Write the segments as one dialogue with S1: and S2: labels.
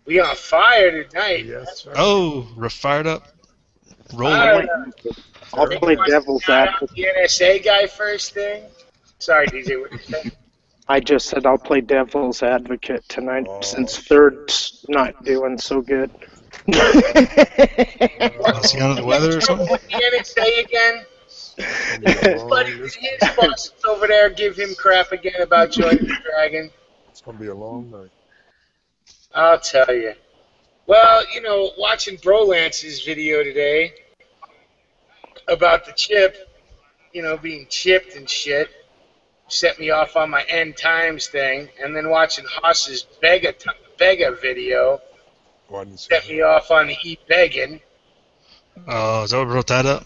S1: We on fire tonight.
S2: Yes, sir.
S3: Oh, we're fired up. Rolling.
S4: I'll play devil's advocate.
S1: The NSA guy first thing. Sorry, DJ, what did you say?
S4: I just said I'll play devil's advocate tonight since
S2: shit.
S4: third's not doing so good.
S3: Is he under the weather or something?
S1: With the NSA again? But his bosses over there give him crap again about joining the Dragon.
S2: It's going to be a long night.
S1: I'll tell you. Well, you know, watching Brolance's video today about the chip, you know, being chipped and shit, set me off on my End Times thing, and then watching Haas's Bega video set me off on the Ebegging.
S3: Oh, is that what brought that up?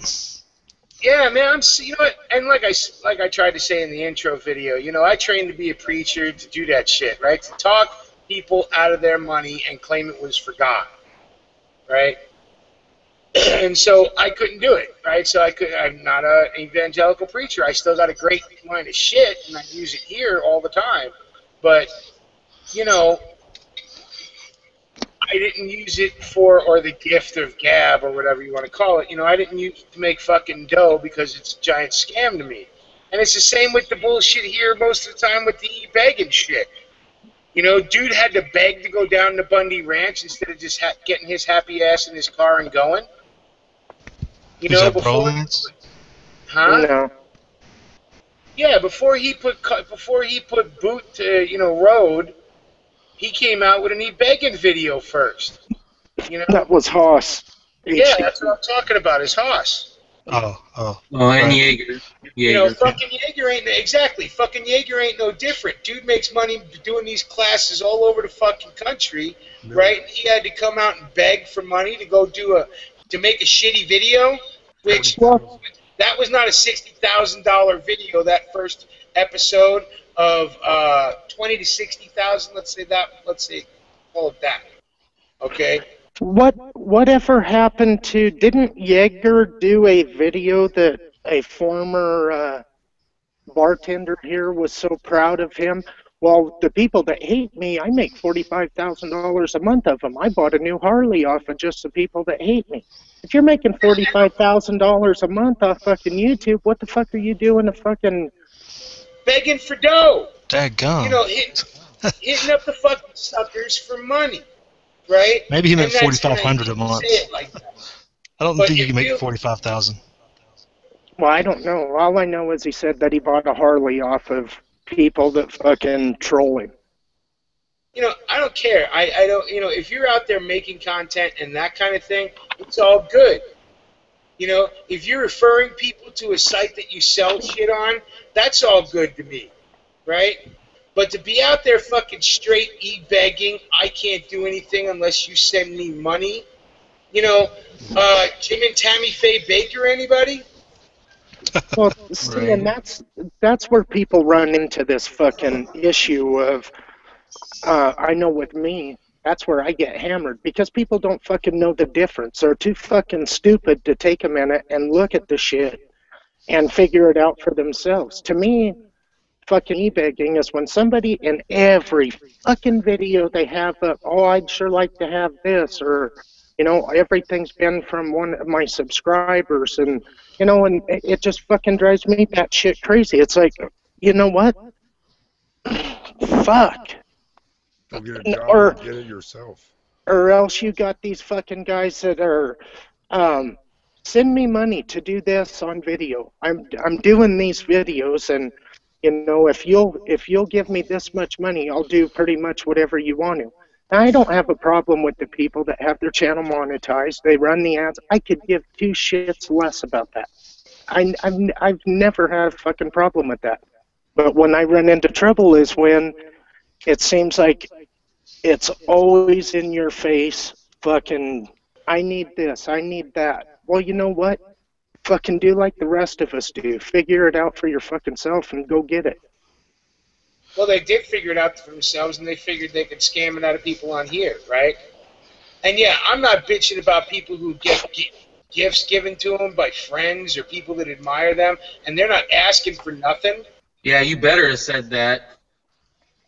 S1: Yeah, man, you know what? And like I tried to say in the intro video, you know, I trained to be a preacher to do that shit, right? To talk people out of their money and claim it was for God, right? And so I couldn't do it, right? So I'm not an evangelical preacher. I still got a great line of shit, and I use it here all the time. But, you know, I didn't use it or the gift of gab or whatever you want to call it. You know, I didn't use it to make fucking dough because it's a giant scam to me. And it's the same with the bullshit here most of the time with the begging shit. You know, dude had to beg to go down to Bundy Ranch instead of just getting his happy ass in his car and going. You know, before, huh?
S4: No.
S1: Yeah, before he put boot to road, he came out with an Ebegging video first. You know,
S4: that was Haas.
S1: Yeah, that's what I'm talking about. Is Haas.
S3: Oh,
S5: and Jaeger.
S1: You know, fucking Jaeger ain't Fucking Jaeger ain't no different. Dude makes money doing these classes all over the fucking country, right? He had to come out and beg for money to go to make a shitty video, which that was not a $60,000 video. That first episode of 20 to 60,000. Let's say call it that. Okay.
S4: Whatever happened to? Didn't Jaeger do a video that a former bartender here was so proud of him? Well, the people that hate me, I make $45,000 a month of them. I bought a new Harley off of just the people that hate me. If you're making $45,000 a month off fucking YouTube, what the fuck are you doing to fucking
S1: begging for dough?
S3: Daggum.
S1: You know, hitting up the fucking suckers for money, right?
S3: Maybe he meant 4,500 a month.
S1: Like that.
S3: I don't think you can make 45,000.
S4: Well, I don't know. All I know is he said that he bought a Harley off of people that fucking troll him.
S1: You know, I don't care. I don't, you know, if you're out there making content and that kind of thing, it's all good. You know, if you're referring people to a site that you sell shit on, that's all good to me, right? But to be out there fucking straight begging, I can't do anything unless you send me money. You know, Jim and Tammy Faye Baker, anybody?
S4: Well, see, and that's where people run into this fucking issue of, I know with me, that's where I get hammered, because people don't fucking know the difference. They're too fucking stupid to take a minute and look at the shit and figure it out for themselves. To me, fucking e-begging is when somebody in every fucking video they have up, oh, I'd sure like to have this, or, you know, everything's been from one of my subscribers, and, you know, and it just fucking drives me batshit crazy. It's like, you know what? Fuck.
S2: Go get a job or get it yourself.
S4: Or else you got these fucking guys that are, send me money to do this on video. I'm doing these videos, and, you know, if you'll give me this much money, I'll do pretty much whatever you want to. Now, I don't have a problem with the people that have their channel monetized. They run the ads. I could give two shits less about that. I've never had a fucking problem with that. But when I run into trouble is when it seems like it's always in your face, fucking, I need this, I need that. Well, you know what? Fucking do like the rest of us do. Figure it out for your fucking self and go get it.
S1: Well, they did figure it out for themselves, and they figured they could scam it out of people on here, right? And yeah, I'm not bitching about people who get gifts given to them by friends or people that admire them, and they're not asking for nothing.
S5: Yeah, you better have said that.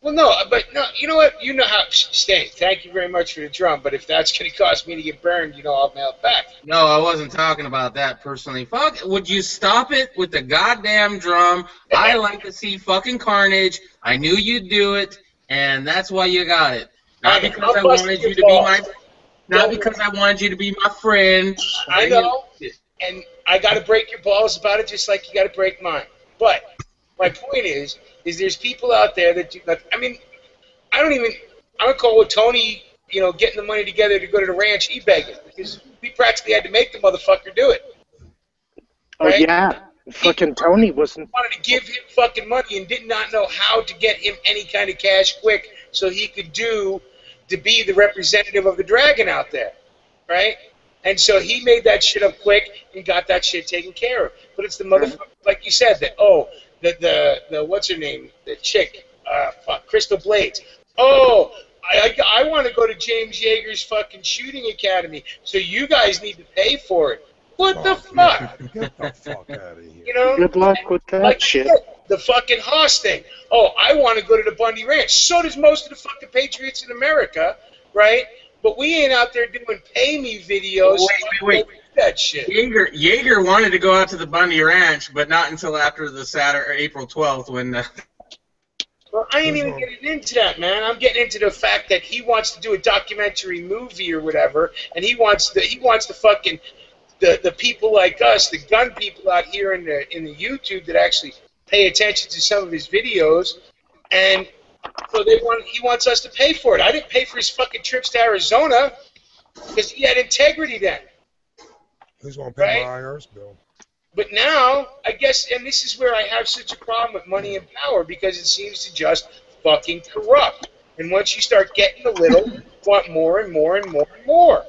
S1: Well, no, but no, you know what? You know how, Stan, thank you very much for the drum, but if that's going to cause me to get burned, I'll mail it back.
S5: No, I wasn't talking about that personally. Fuck, would you stop it with the goddamn drum? I like to see fucking carnage. I knew you'd do it, and that's why you got it. Not because I wanted you to be my... Not because I wanted you to be my friend.
S1: I know, and I got to break your balls about it just like you got to break mine. But my point is there's people out there that do not. I mean, I don't call it Tony, getting the money together to go to the ranch ebegging, because we practically had to make the motherfucker do it.
S4: Right? Oh yeah, fucking Tony wasn't.
S1: Wanted to give him fucking money and did not know how to get him any kind of cash quick so he could to be the representative of the dragon out there, right? And so he made that shit up quick and got that shit taken care of. But it's the motherfucker, like you said, that the what's her name, the chick, Crystal Blades. Oh, I want to go to James Yeager's fucking shooting academy, so you guys need to pay for it. What the fuck?
S2: Get the fuck out of here.
S4: Good luck with that shit.
S1: The fucking Haas thing. Oh, I want to go to the Bundy Ranch. So does most of the fucking patriots in America, right? But we ain't out there doing pay me videos.
S5: Wait.
S1: That shit.
S5: Yeager wanted to go out to the Bundy Ranch, but not until after the April 12th when.
S1: Well, I ain't even getting into that, man. I'm getting into the fact that he wants to do a documentary movie or whatever, and he wants the fucking the people like us, the gun people out here in the YouTube that actually pay attention to some of his videos, and so he wants us to pay for it. I didn't pay for his fucking trips to Arizona because he had integrity then.
S2: Who's going to pay my IRS bill?
S1: But now, I guess, and this is where I have such a problem with money and power, because it seems to just fucking corrupt. And once you start getting a little, you want more and more and more and more.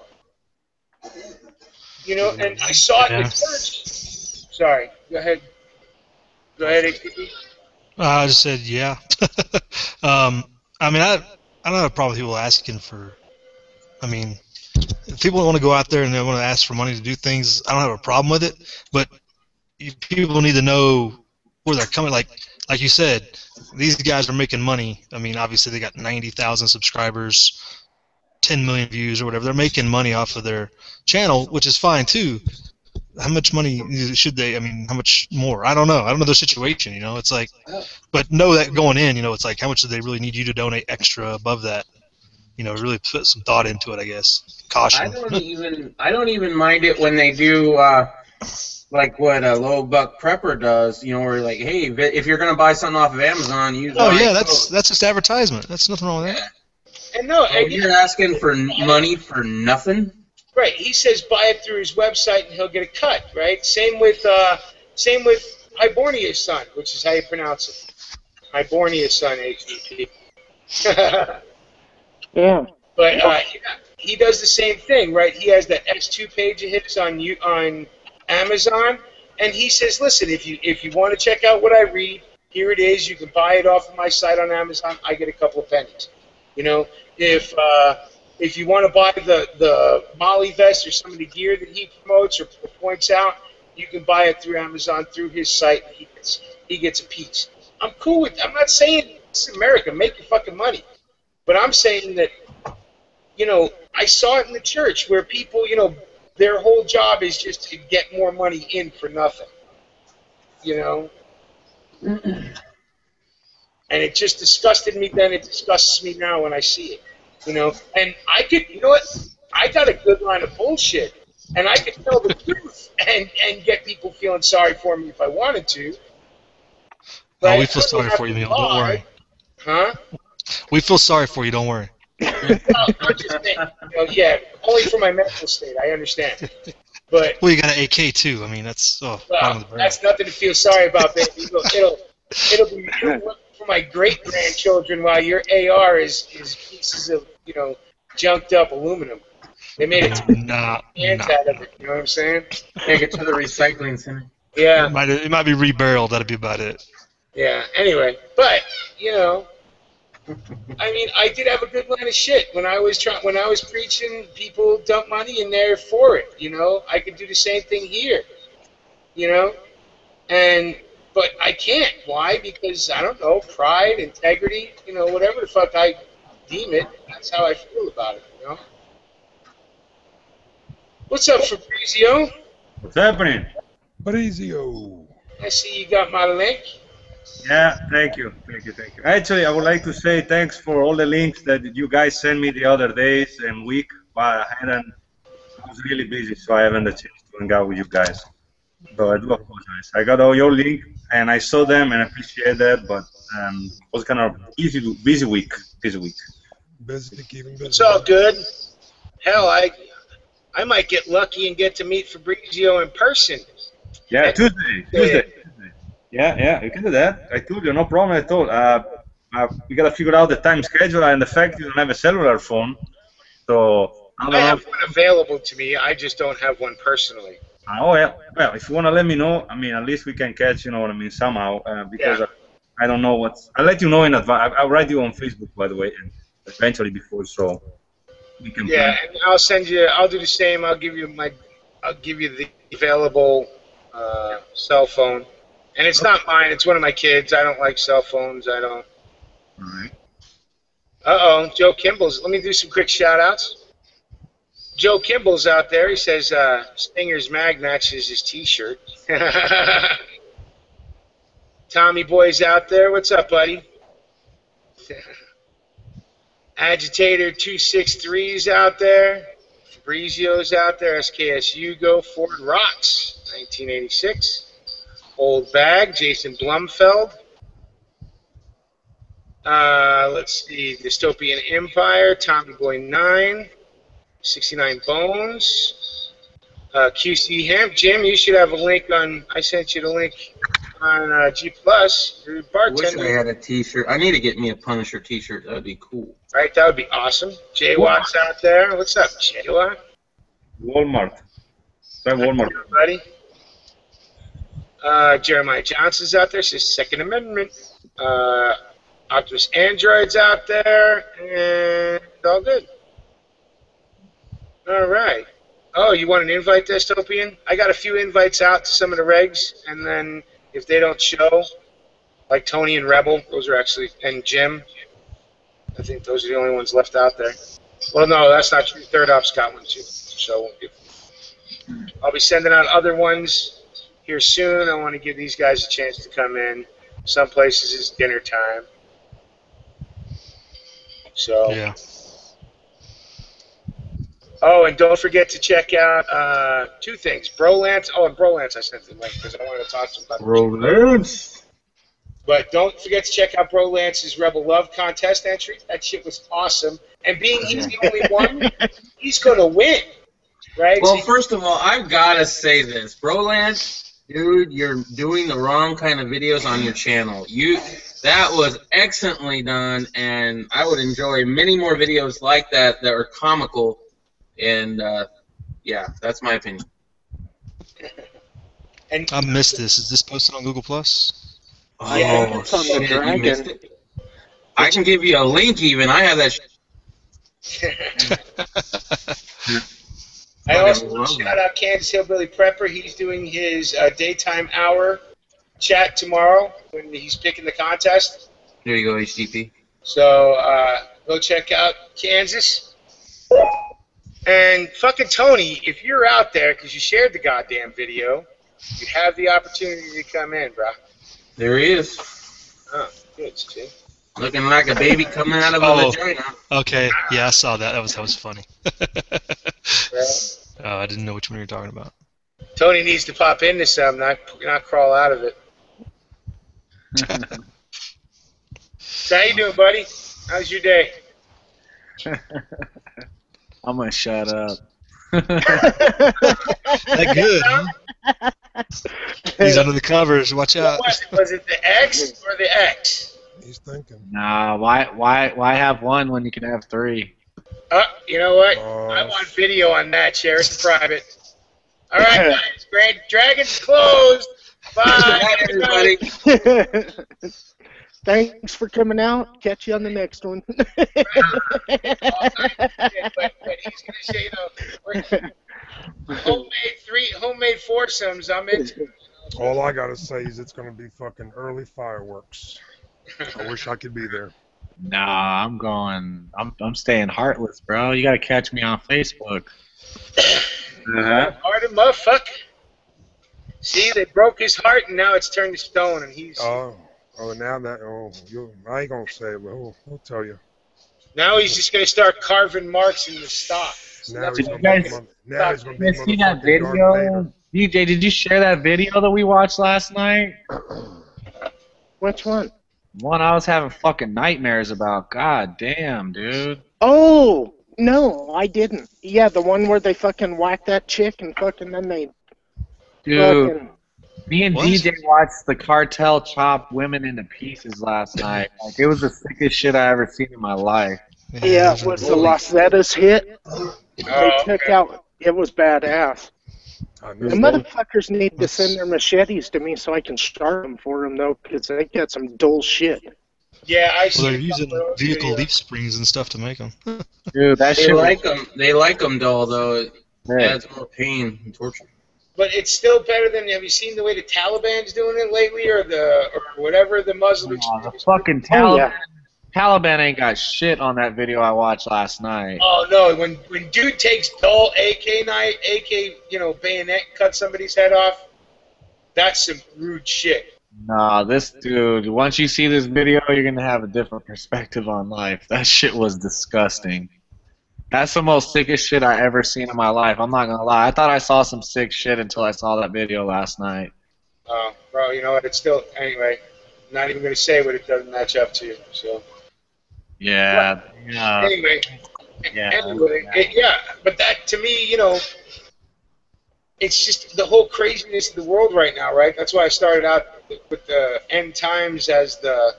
S1: And I saw it in the church. Sorry, go ahead. Go ahead, APP.
S3: I just said, yeah. I mean, I don't have a problem with people asking for, if people want to go out there and they want to ask for money to do things, I don't have a problem with it, but people need to know where they're coming. Like you said, these guys are making money. I mean, obviously they got 90,000 subscribers, 10 million views or whatever. They're making money off of their channel, which is fine too. How much money should they, how much more? I don't know. I don't know their situation, It's like, but know that going in, it's like, how much do they really need you to donate extra above that? Really put some thought into it, I guess. Caution.
S5: I don't even mind it when they do, like what Low Buck Prepper does, where like, hey, if you're gonna buy something off of Amazon, use.
S3: Oh yeah, that's just advertisement. That's nothing wrong with that.
S1: And no,
S5: and you're asking for money for nothing.
S1: Right. He says buy it through his website and he'll get a cut. Right. Same with Hibernia's son, which is how you pronounce it. Hibernia's son, HDP.
S4: Yeah.
S1: But he does the same thing, right? He has that S2 page of his on Amazon, and he says, listen, if you want to check out what I read, here it is. You can buy it off of my site on Amazon. I get a couple of pennies. If you want to buy the Molly vest or some of the gear that he promotes or points out, you can buy it through Amazon through his site. He gets a piece. I'm cool with. I'm not saying it's America. Make your fucking money. But I'm saying that, I saw it in the church where people, their whole job is just to get more money in for nothing. And it just disgusted me then. It disgusts me now when I see it. And I could, I got a good line of bullshit. And I could tell the truth and get people feeling sorry for me if I wanted to.
S3: But we feel sorry for you, Neil. Don't worry.
S1: Huh?
S3: We feel sorry for you. Don't worry.
S1: I'm just saying, only for my mental state. I understand. But
S3: well, you got an AK too. That's
S1: that's nothing to feel sorry about, baby. It'll be for my great grandchildren, while your AR is pieces of junked up aluminum. They made it out of it. You know what I'm saying?
S5: Take it to the recycling center.
S1: Yeah.
S3: It might be rebarreled. That'd be about it.
S1: Yeah. Anyway, but I did have a good line of shit when I was preaching. People dump money in there for it. I could do the same thing here. And but I can't. Why? Because, I don't know, pride, integrity, whatever the fuck I deem it, that's how I feel about it, What's up, Fabrizio?
S6: What's happening?
S2: Brizio.
S1: I see you got my link.
S6: Yeah, thank you. Actually, I would like to say thanks for all the links that you guys sent me the other days and week. But I was really busy, so I haven't had a chance to hang out with you guys. So I do apologize. I got all your link and I saw them and I appreciate that, but it was kind of busy week.
S2: Busy, keeping busy.
S1: It's all good. Hell, I might get lucky and get to meet Fabrizio in person.
S6: Yeah, Tuesday. Yeah, you can do that. I told you, no problem at all. We gotta figure out the time schedule and the fact you don't have a cellular phone. So
S1: I have one available to me. I just don't have one personally.
S6: Oh yeah. Well, if you wanna let me know, I mean, at least we can catch. You know what I mean? Somehow, because I don't know what's. I'll let you know in advance. I'll write you on Facebook, by the way, and eventually before, so we can.
S1: Yeah, and I'll send you. I'll do the same. I'll give you the available cell phone, and it's not mine. It's one of my kids. I don't like cell phones. I don't.
S6: All right.
S1: Joe Kimball's. Let me do some quick shout-outs. Joe Kimball's out there. He says Stinger's mag matches his T-shirt. Tommy Boy's out there. What's up, buddy? Agitator 263's out there. Fabrizio's out there. SKSU Go. Ford Rocks 1986. Old Bag. Jason Blumfeld. Let's see. Dystopian Empire. Tommy Boy 9. 69 Bones. QC Hemp. Jim, you should have a link on. I sent you the link on G Plus. Your bartender.
S5: Wish I had a T-shirt. I need to get me a Punisher T-shirt. That'd be cool.
S1: Right, that would be awesome. Jay Watt's out there. What's up, Jay Watt?
S6: Walmart. Try Walmart.
S1: Buddy. Jeremiah Johnson's out there. Says Second Amendment. Optimus Android's out there, and all good. All right. Oh, you want an invite, Dystopian? I got a few invites out to some of the regs, and then if they don't show, like Tony and Rebel, those are actually, and Jim, I think those are the only ones left out there. Well, no, that's not true. Third Op's got one too. So I'll be sending out other ones here soon. I want to give these guys a chance to come in. Some places it's dinner time. So.
S3: Yeah.
S1: Oh, and don't forget to check out two things. Brolance. Oh, and Brolance I sent the link because I wanted to talk to him about
S6: Brolance.
S1: But don't forget to check out Brolance's Rebel Love contest entry. That shit was awesome. And being he's the only one, he's going to win. Right?
S5: Well, first of all, I've got to say this. Brolance, dude, you're doing the wrong kind of videos on your channel. That was excellently done, and I would enjoy many more videos like that that are comical. And, yeah, that's my opinion.
S1: And
S3: I missed this. Is this posted on Google Plus?
S5: Oh,
S1: Yeah,
S4: it's on the
S5: shit, you
S4: Dragon.
S5: missed it. I can give you a link even. I have that
S1: I also want to shout out Kansas Hillbilly Prepper. He's doing his daytime hour chat tomorrow when he's picking the contest.
S5: There you go, HDP.
S1: So go check out Kansas. And fucking Tony, if you're out there because you shared the goddamn video, you have the opportunity to come in, bro.
S5: There he is.
S1: Oh, good, Steve.
S5: Looking like a baby coming out of a vagina.
S3: Okay. Yeah, I saw that. That was funny.
S1: Right.
S3: Oh, I didn't know which one you were talking about.
S1: Tony needs to pop into some, not crawl out of it. So how you doing, buddy? How's your day?
S7: I'm gonna shut up.
S3: That good, huh? He's under the covers. Watch out.
S1: Was it the X or the X?
S2: He's thinking.
S7: Nah, why have one when you can have three?
S1: You know what? I want video on that. Share it to private. All right, guys. Grand Dragon's closed. Bye, everybody.
S4: Thanks for coming out. Catch you on the next one.
S1: But he's gonna say, homemade foursomes. I'm into.
S2: All I gotta say is it's gonna be fucking early fireworks. I wish I could be there.
S7: Nah, I'm going. I'm staying heartless, bro. You gotta catch me on Facebook.
S1: Heart of motherfucker. See, they broke his heart, and now it's turned to stone, and he's...
S2: Oh, now that, I ain't gonna say it, but I'll tell you.
S1: Now he's just going to start carving marks in the stock.
S2: Now
S7: Did
S2: he's
S7: you
S2: gonna
S7: guys-
S2: be, now he's gonna be
S7: You see that
S2: motherfucking Darth
S7: video?
S2: Vader.
S7: DJ, did you share that video that we watched last night?
S4: Which one?
S7: One I was having fucking nightmares about. God damn, dude.
S4: Oh, no, I didn't. Yeah, the one where they fucking whack that chick and fucking then they
S7: Dude,
S4: fucking...
S7: me and
S3: What?
S7: DJ watched the cartel chop women into pieces last night. Like, it was the sickest shit I ever seen in my life.
S4: Yeah,
S3: those
S4: it
S3: are
S4: was the
S3: bullies.
S4: Las Vegas hit. They
S1: Oh,
S4: took
S1: okay.
S4: out... It was badass.
S2: I
S4: The
S2: know.
S4: motherfuckers need to send their machetes to me so I can start them for them, though, because they got some dull shit.
S1: Yeah, I
S3: Well,
S1: see.
S3: they're
S1: a
S3: using
S1: couple of those
S3: vehicle
S1: videos.
S3: leaf springs and stuff to make them.
S7: Dude, that
S5: They
S7: shit
S5: like them. They like them, dull, though. It
S7: was
S5: adds more pain and torture.
S1: But it's still better than... Have you seen the way the Taliban's doing it lately, or whatever the Muslim
S7: the
S1: extremists?
S7: fucking
S4: Oh,
S7: Taliban.
S4: yeah.
S7: Taliban ain't got shit on that video I watched last night.
S1: Oh no! When dude takes dull AK bayonet, cut somebody's head off. That's some rude shit.
S7: Nah, this dude, once you see this video, you're gonna have a different perspective on life. That shit was disgusting. That's the most sickest shit I ever seen in my life. I'm not gonna lie. I thought I saw some sick shit until I saw that video last night.
S1: Oh, bro, you know what? It's still anyway. I'm not even gonna say what it doesn't match up to. So
S7: Yeah.
S1: anyway,
S7: Yeah.
S1: but that to me, it's just the whole craziness of the world right now, right? That's why I started out with the End Times as the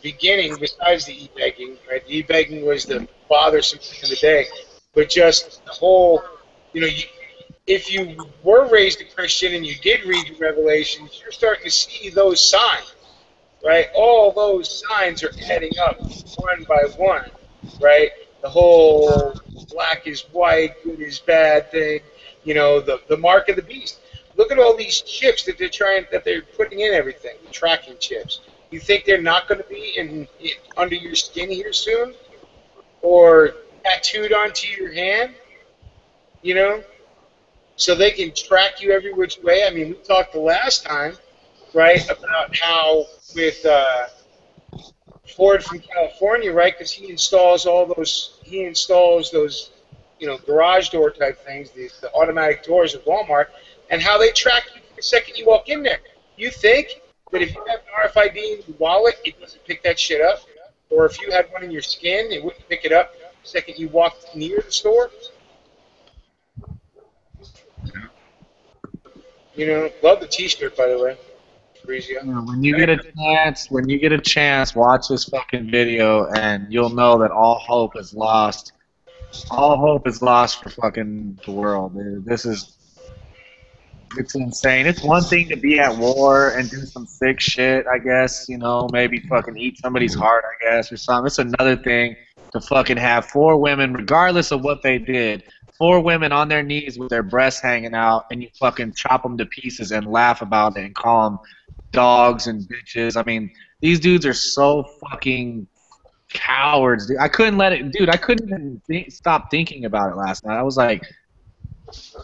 S1: beginning, besides the e-begging, right? The e-begging was the bothersome thing of the day, but just the whole, if you were raised a Christian and you did read the Revelations, you're starting to see those signs, right? All those signs are adding up one by one, right? The whole black is white, good is bad thing, the mark of the beast. Look at all these chips that they're putting in everything, the tracking chips. You think they're not going to be under your skin here soon, or tattooed onto your hand? So they can track you every which way. I mean, we talked the last time, right, about how with Ford from California, right, because he installs those garage door type things, the automatic doors at Walmart, and how they track you the second you walk in there. You think that if you have an RFID in your wallet, it doesn't pick that shit up? Or if you had one in your skin, it wouldn't pick it up the second you walked near the store? Love the t-shirt, by the way. Fabrizio.
S7: When you get a chance, watch this fucking video, and you'll know that all hope is lost. All hope is lost for fucking the world, dude. It's insane. It's one thing to be at war and do some sick shit, I guess, maybe fucking eat somebody's heart, I guess, or something. It's another thing to fucking have 4 women, regardless of what they did, 4 women on their knees with their breasts hanging out, and you fucking chop them to pieces and laugh about it and call them dogs and bitches. I mean, these dudes are so fucking cowards, dude. I couldn't even stop thinking about it last night. I was like,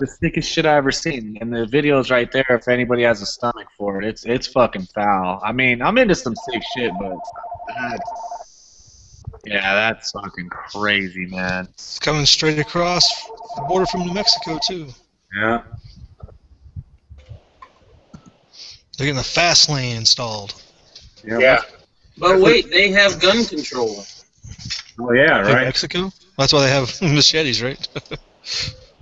S7: the sickest shit I ever seen, and the video's right there if anybody has a stomach for it. It's fucking foul. I mean, I'm into some sick shit, but that's fucking crazy, man.
S3: It's coming straight across the border from New Mexico, too.
S6: Yeah.
S3: They're getting the fast lane installed.
S1: Yeah.
S5: But wait, they have gun control.
S6: Oh yeah,
S3: In
S6: right.
S3: Mexico? That's why they have machetes, right?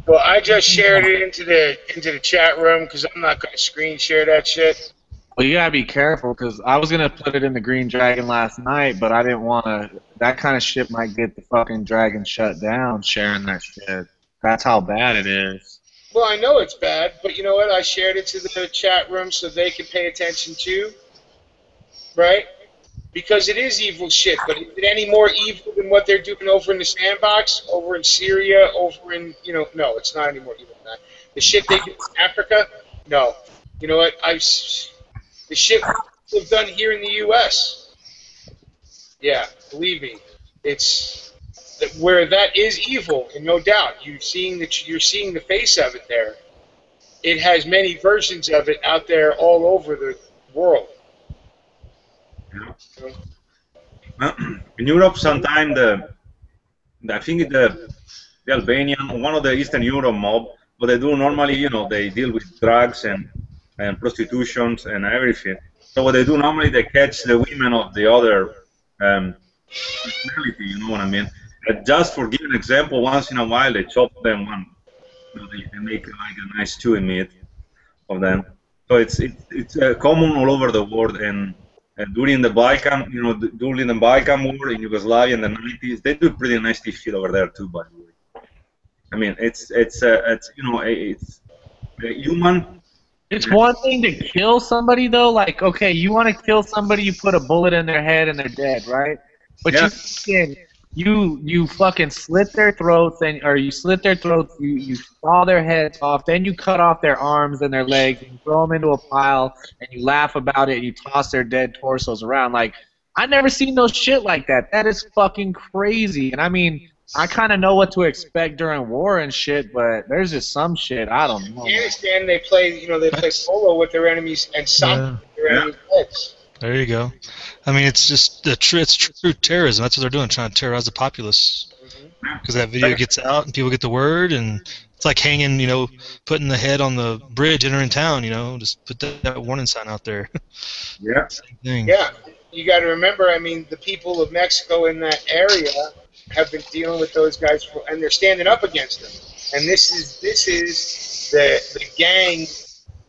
S1: Well, I just shared it into the chat room because I'm not going to screen share that shit.
S7: Well, you gotta be careful, because I was gonna put it in the Green Dragon last night, but I didn't want to. That kind of shit might get the fucking dragon shut down, sharing that shit. That's how bad it is.
S1: Well, I know it's bad, but you know what? I shared it to the chat room so they can pay attention too, right? Because it is evil shit, but is it any more evil than what they're doing over in the sandbox, over in Syria, over in, no, it's not any more evil than that. The shit they do in Africa, no. You know what? The shit we've done here in the U.S. Yeah, believe me, it's where that is evil, and no doubt you're seeing the face of it there. It has many versions of it out there all over the world.
S6: Yeah. In Europe, sometimes I think the Albanian, one of the Eastern Europe mob, what they do normally, they deal with drugs and prostitutions and everything. So what they do normally, they catch the women of the other nationality, you know what I mean? Just for giving an example, once in a while they chop them one. They make like a nice chewing meat of them. So it's common all over the world. And during the Balkan, during the Balkan War in Yugoslavia in the 90s, they do pretty nice shit over there too. By the way, I mean it's human.
S7: It's one thing to kill somebody though. Like, okay, you want to kill somebody, you put a bullet in their head and they're dead, right? But
S6: Yeah.
S7: you fucking slit their throats, you slit their throats, you saw their heads off, then you cut off their arms and their legs, and you throw them into a pile, and you laugh about it, and you toss their dead torsos around. Like, I never seen no shit like that. That is fucking crazy. And I mean, I kind of know what to expect during war and shit, but there's just some shit I don't know.
S1: In Afghanistan, they play polo with their enemies and soccer with their enemies' heads.
S3: There you go. I mean, it's just it's true terrorism. That's what they're doing, trying to terrorize the populace. Because that video gets out and people get the word, and it's like hanging, putting the head on the bridge entering town. Just put that warning sign out there.
S6: Yeah.
S3: Same thing.
S1: Yeah, you got to remember. I mean, the people of Mexico in that area have been dealing with those guys, and they're standing up against them. And this is the gang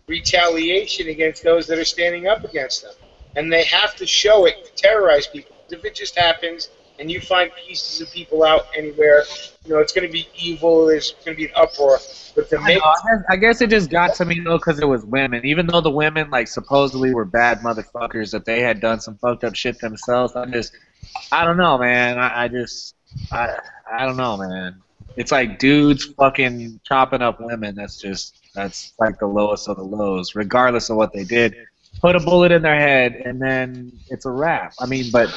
S1: retaliation against those that are standing up against them. And they have to show it to terrorize people. If it just happens and you find pieces of people out anywhere, it's going to be evil. There's going to be an uproar. But
S7: I guess it just got to me though because it was women. Even though the women supposedly were bad motherfuckers, that they had done some fucked up shit themselves. I don't know, man. I don't know, man. It's like dudes fucking chopping up women. That's like the lowest of the lows, regardless of what they did. Put a bullet in their head, and then it's a wrap. I mean, but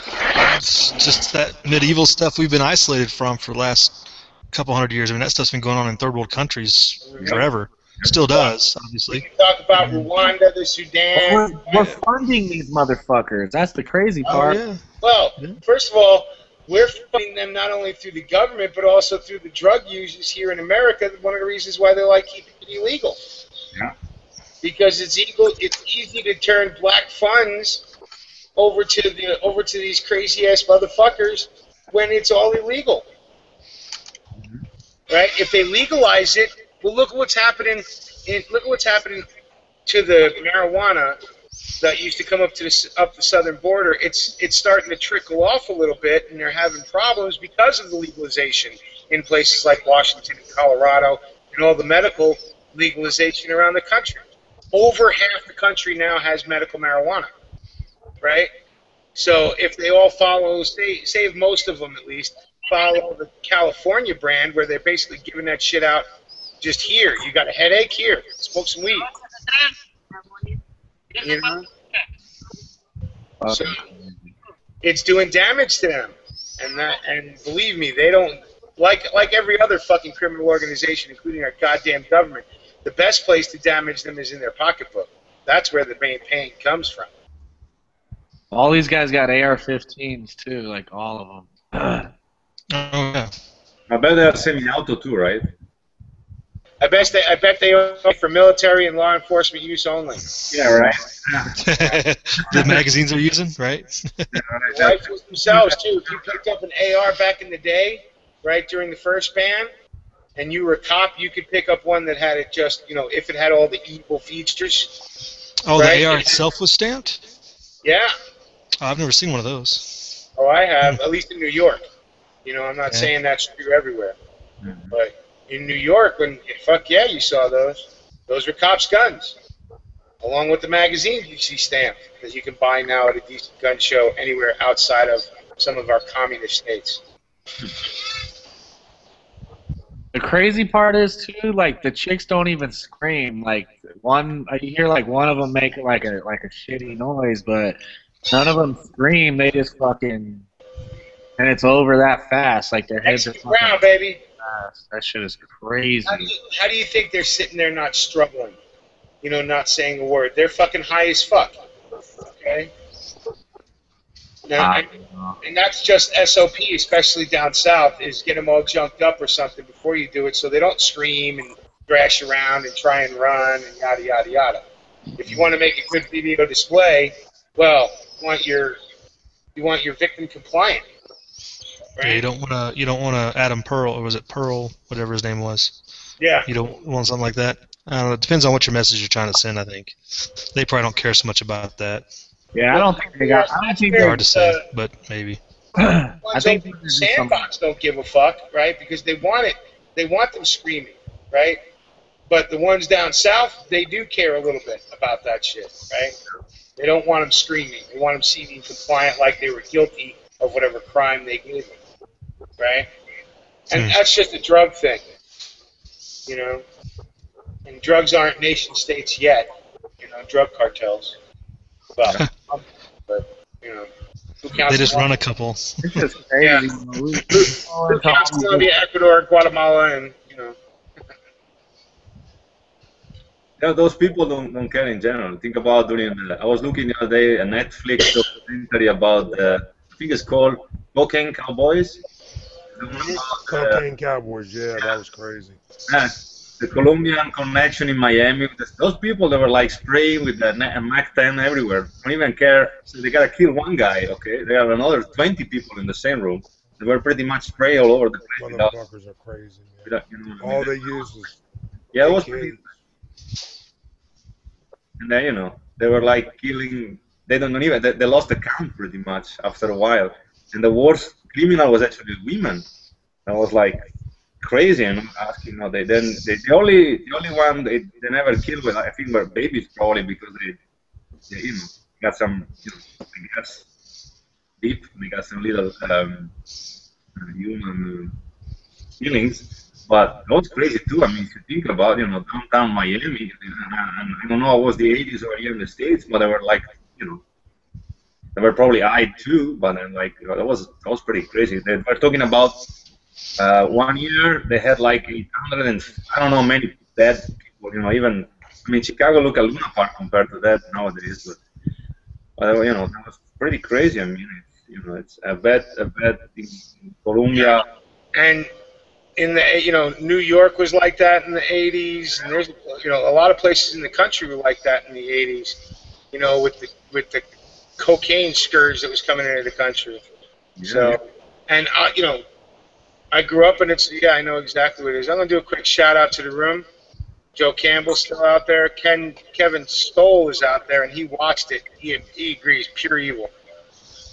S3: it's just that medieval stuff we've been isolated from for the last couple hundred years. I mean, that stuff's been going on in third world countries forever. Still does, obviously.
S1: We can talk about Rwanda, the Sudan.
S7: We're funding these motherfuckers. That's the crazy part.
S3: Yeah.
S1: Well, first of all, we're funding them not only through the government, but also through the drug users here in America. One of the reasons why they like keeping it illegal.
S6: Yeah.
S1: Because it's easy to turn black funds over to these crazy ass motherfuckers when it's all illegal, right? If they legalize it, well, look what's happening. Look what's happening to the marijuana that used to come up the southern border. It's starting to trickle off a little bit, and they're having problems because of the legalization in places like Washington and Colorado, and all the medical legalization around the country. Over half the country now has medical marijuana, right? So if they all follow, say if most of them at least, follow the California brand where they're basically giving that shit out just here. You got a headache? Here, smoke some weed. So it's doing damage to them. And believe me, they don't, like every other fucking criminal organization, including our goddamn government, the best place to damage them is in their pocketbook. That's where the main pain comes from.
S7: All these guys got AR-15s too, like all of them.
S3: Oh yeah.
S6: I bet they are semi-auto too, right?
S1: I bet they are for military and law enforcement use only.
S6: Yeah, right.
S3: The magazines they're using, right?
S1: Rifles themselves too. If you picked up an AR back in the day, right during the first ban, and you were a cop, you could pick up one that had it just, if it had all the evil features.
S3: Oh,
S1: right?
S3: the AR itself was stamped?
S1: Yeah.
S3: Oh, I've never seen one of those.
S1: Oh, I have, at least in New York. I'm not saying that's true everywhere. But in New York, fuck yeah, you saw those. Those were cops' guns. Along with the magazines you see stamped that you can buy now at a decent gun show anywhere outside of some of our communist states.
S7: The crazy part is too, like the chicks don't even scream. Like you hear like one of them make like a shitty noise, but none of them scream. They just fucking, and it's over that fast. Like their heads are
S1: Exit ground, baby.
S7: fast. That shit is crazy.
S1: How do you think they're sitting there not struggling? You know, not saying a word. They're fucking high as fuck. Okay? Now, and that's just SOP, especially down south, is get them all junked up or something before you do it so they don't scream and thrash around and try and run and yada, yada, yada. If you want to make a good video display, well, you want your victim compliant. Right?
S3: Yeah, you don't want to Adam Pearl, or was it Pearl, whatever his name was?
S1: Yeah.
S3: You don't want something like that? I don't know. It depends on what your message you're trying to send, I think. They probably don't care so much about that.
S7: Yeah, I don't think they got. I don't think
S3: Hard to say, but maybe.
S7: I think
S1: the sandbox don't give a fuck, right? Because they want it. They want them screaming, right? But the ones down south, they do care a little bit about that shit, right? They don't want them screaming. They want them seeming compliant, like they were guilty of whatever crime they gave them, right? And that's just a drug thing, you know. And drugs aren't nation states yet, you know, drug cartels. Well, but, you know, who counts?
S3: They just run a couple.
S7: it's just crazy.
S1: Yeah. Who counts Colombia, Ecuador, Guatemala, and, you know.
S6: Yeah, those people don't care in general. Think about I was looking the other day a Netflix documentary about I think it's called Cocaine Cowboys. The one about,
S2: Cocaine Cowboys, yeah, that was crazy.
S6: The Colombian connection in Miami. Those people, they were like spraying with the MAC-10 everywhere. Don't even care. So they gotta kill one guy. Okay, there are another 20 people in the same room. They were pretty much spray all over the place.
S2: Motherfuckers are crazy, man. All they use is
S6: yeah, it was pretty. And then, you know, they were like killing. They lost the count pretty much after a while. And the worst criminal was actually women. That was like crazy. And I'm asking, the only one they never killed with, I think, were babies, probably because they you know, got some, you know, I guess, deep. They got some little human feelings. But that was crazy too. I mean, if you think about, you know, downtown Miami, and I don't know, it was the 80s over here in the States, but they were like, you know, they were probably eyed too, but then like, that was pretty crazy. They were talking about 1 year they had like 800 and I don't know many dead people. You know, even I mean, Chicago look a Luna Park compared to that nowadays, but you know, that was pretty crazy. I mean, it's a bad in Colombia.
S1: And in the, you know, New York was like that in the 80s, and there's, you know, a lot of places in the country were like that in the 80s, you know, with the cocaine scourge that was coming into the country. Yeah. So, and you know, I grew up, and I know exactly what it is. I'm gonna do a quick shout out to the room. Joe Campbell's still out there. Kevin Stoll is out there, and he watched it. He agrees, pure evil.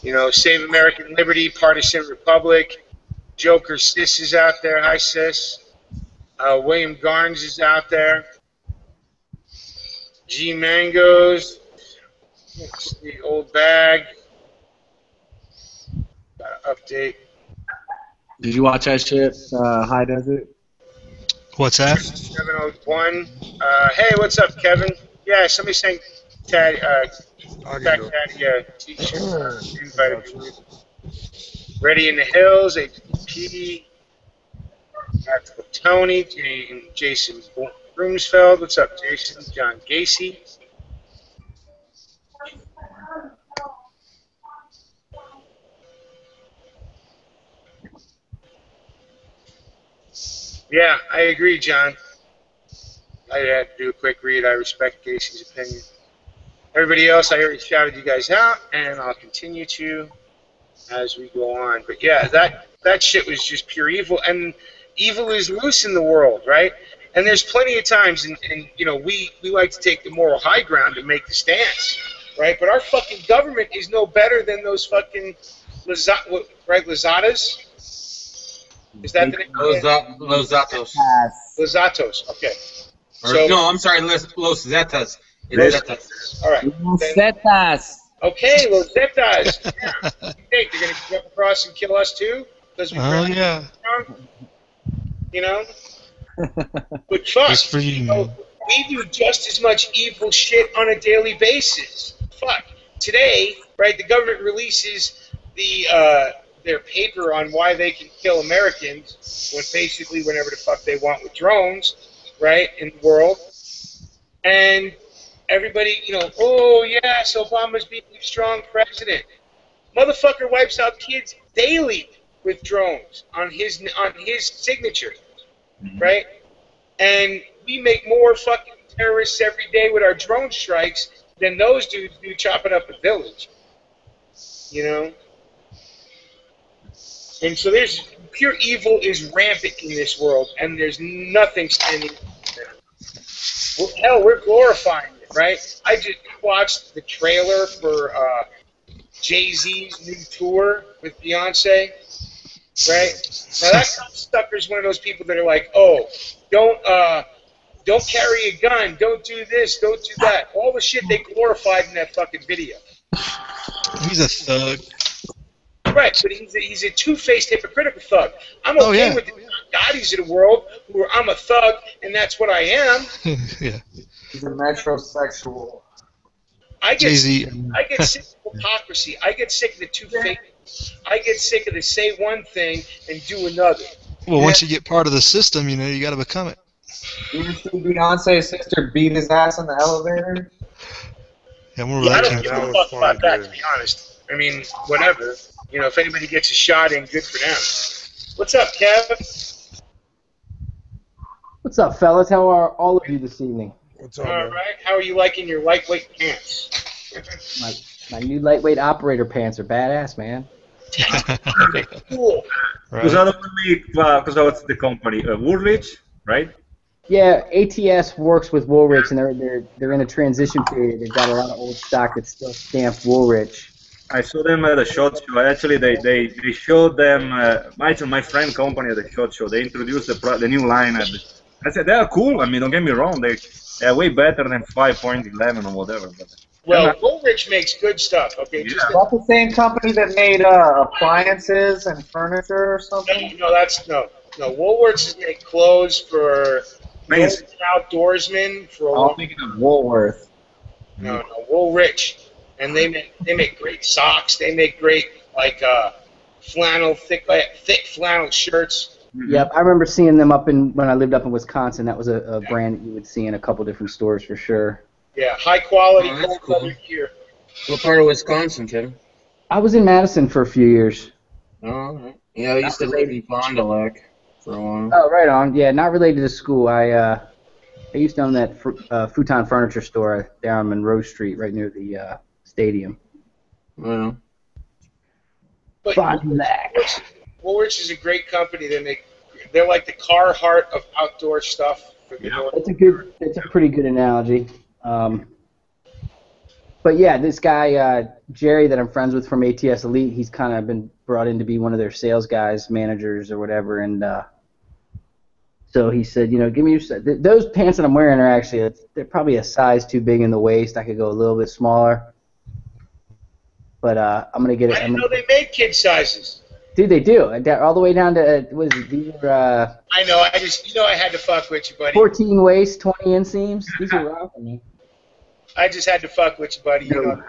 S1: You know, Save American Liberty, Partisan Republic. Joker Sis is out there. Hi, Sis. William Garnes is out there. G Mangoes. The old bag. Got to update.
S7: Did you watch that shit, High Desert?
S3: What's that?
S1: 701. Hey, what's up, Kevin? Yeah, somebody saying Daddy, t-shirt. Invited me. Ready in the Hills, APP. That's Tony, Jason Broomsfeld. What's up, Jason? John Gacy. Yeah, I agree, John. I had to do a quick read. I respect Gacy's opinion. Everybody else, I already shouted you guys out, and I'll continue to as we go on. But yeah, that shit was just pure evil, and evil is loose in the world, right? And there's plenty of times, and you know, we like to take the moral high ground and make the stance, right? But our fucking government is no better than those fucking Lozadas? Is that the name?
S5: Los
S1: Zatos, okay.
S5: So, no, I'm sorry, Los Zetas.
S1: All right.
S7: Los Zetas.
S1: Okay, Los Zetas. Yeah. Hey, you're going to jump across and kill us too?
S3: Oh, yeah.
S1: You know? But fuck,
S3: Just for you,
S1: you know,
S3: man.
S1: we do just as much evil shit on a daily basis. Fuck. Today, right, the government releases their paper on why they can kill Americans when basically whenever the fuck they want with drones, right, in the world. And everybody, you know, oh yes, Obama's being a strong president. Motherfucker wipes out kids daily with drones on his signature, right? And we make more fucking terrorists every day with our drone strikes than those dudes do chopping up a village. You know? And so there's pure evil is rampant in this world, and there's nothing standing there. Well, hell, we're glorifying it, right? I just watched the trailer for Jay-Z's new tour with Beyonce, right? Now that sucker's one of those people that are like, oh, don't carry a gun, don't do this, don't do that. All the shit they glorified in that fucking video.
S3: He's a thug.
S1: Right, but he's a two-faced, hypocritical thug. I'm
S3: Oh,
S1: okay
S3: yeah.
S1: with the Gottis of the world who are, I'm a thug, and that's what I am.
S3: Yeah.
S7: He's a metrosexual.
S1: I get
S3: Jay-Z.
S1: sick of hypocrisy. I get sick of the two-faced. I get sick of the say one thing and do another.
S3: Well, once you get part of the system, you know, you got to become it.
S7: Did you see Beyonce's sister beat his ass in the elevator?
S3: Yeah, I remember
S1: Yeah, I
S3: that
S1: don't
S3: came
S1: give
S2: that
S1: a
S2: was
S1: fuck
S2: funny,
S1: about that,
S2: dude.
S1: to be honest. I mean, whatever. You know, if anybody gets a shot in, good for them. What's up, Kev?
S8: What's up, fellas? How are all of you this evening?
S2: What's up,
S1: All
S2: man?
S1: right. How are you liking your lightweight pants?
S8: My new lightweight operator pants are badass, man.
S1: Cool.
S6: Because
S3: Right.
S6: I don't make, because what's the company? Woolrich, right?
S8: Yeah, ATS works with Woolrich, and they're in a transition period. They've got a lot of old stock that's still stamped Woolrich.
S6: I saw them at a SHOT Show. Actually, they showed them. My friend company at the SHOT Show. They introduced the new line. I said they are cool. I mean, don't get me wrong. They're way better than 5.11 or whatever. But
S1: Well, Woolrich makes good stuff. Okay,
S6: Yeah.
S1: just
S7: Is that the same company that made appliances and furniture or something?
S1: no. Woolworths is make clothes for
S6: Nice.
S1: outdoorsmen for a
S7: I'm
S1: long.
S7: thinking of Woolworth.
S1: No, Woolrich, and they make great socks. They make great like flannel thick flannel shirts.
S8: Yep, I remember seeing them when I lived up in Wisconsin. That was a brand that you would see in a couple different stores for sure.
S1: Yeah, high quality
S5: Oh, that's
S1: cold
S5: cool.
S1: weather gear.
S5: What part of Wisconsin, Kevin?
S8: I was in Madison for a few years.
S5: Oh, all right. Yeah, I used to live in Fond du Lac for a while.
S8: Oh, right on. Yeah, not related to school. I used to own that futon furniture store down on Monroe Street, right near the stadium.
S5: Well,
S1: But
S8: Fond du Lac.
S1: Woolrich is a great company. They're like the Carhartt of outdoor stuff for the North.
S8: It's a pretty good analogy. But yeah, this guy Jerry that I'm friends with from ATS Elite, he's kind of been brought in to be one of their sales guys, managers or whatever, and so he said, you know, give me those pants that I'm wearing are actually they're probably a size too big in the waist. I could go a little bit smaller, but I'm gonna get it.
S1: I didn't know they made kid sizes.
S8: Dude, they do all the way down to what is it? These are
S1: I know. I had to fuck with you, buddy.
S8: 14 waist, 20 inseams. These are raw for me.
S1: I just had to fuck with you, buddy. You know.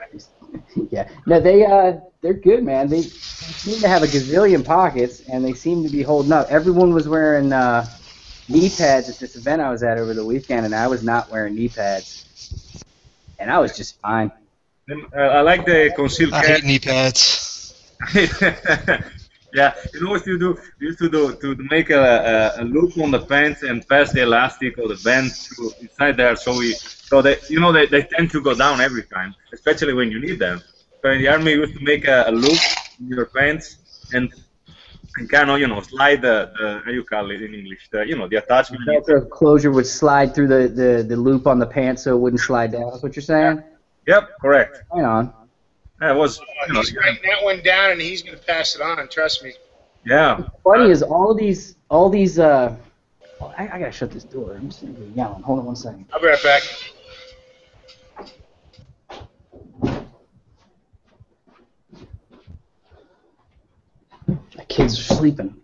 S8: Yeah. No, they're good, man. They seem to have a gazillion pockets, and they seem to be holding up. Everyone was wearing knee pads at this event I was at over the weekend, and I was not wearing knee pads, and I was just fine.
S6: I like the concealed
S3: I
S6: carry.
S3: hate knee pads.
S6: Yeah, you know what you do? You used to do to make a loop on the pants and pass the elastic or the band through inside there, so they tend to go down every time, especially when you need them. So in the army, you used to make a loop in your pants and kind of slide the how you call it in English, the attachment.
S8: Velcro closure would slide through the loop on the pants so it wouldn't slide down. That's what you're saying?
S6: Yep, correct.
S8: Right on.
S6: That was.
S1: He's writing that one down, and he's going to pass it on. Trust me.
S6: Yeah.
S8: Funny is all these. I gotta shut this door. I'm just gonna go yelling. Hold on 1 second.
S1: I'll be right back.
S8: The kids are sleeping.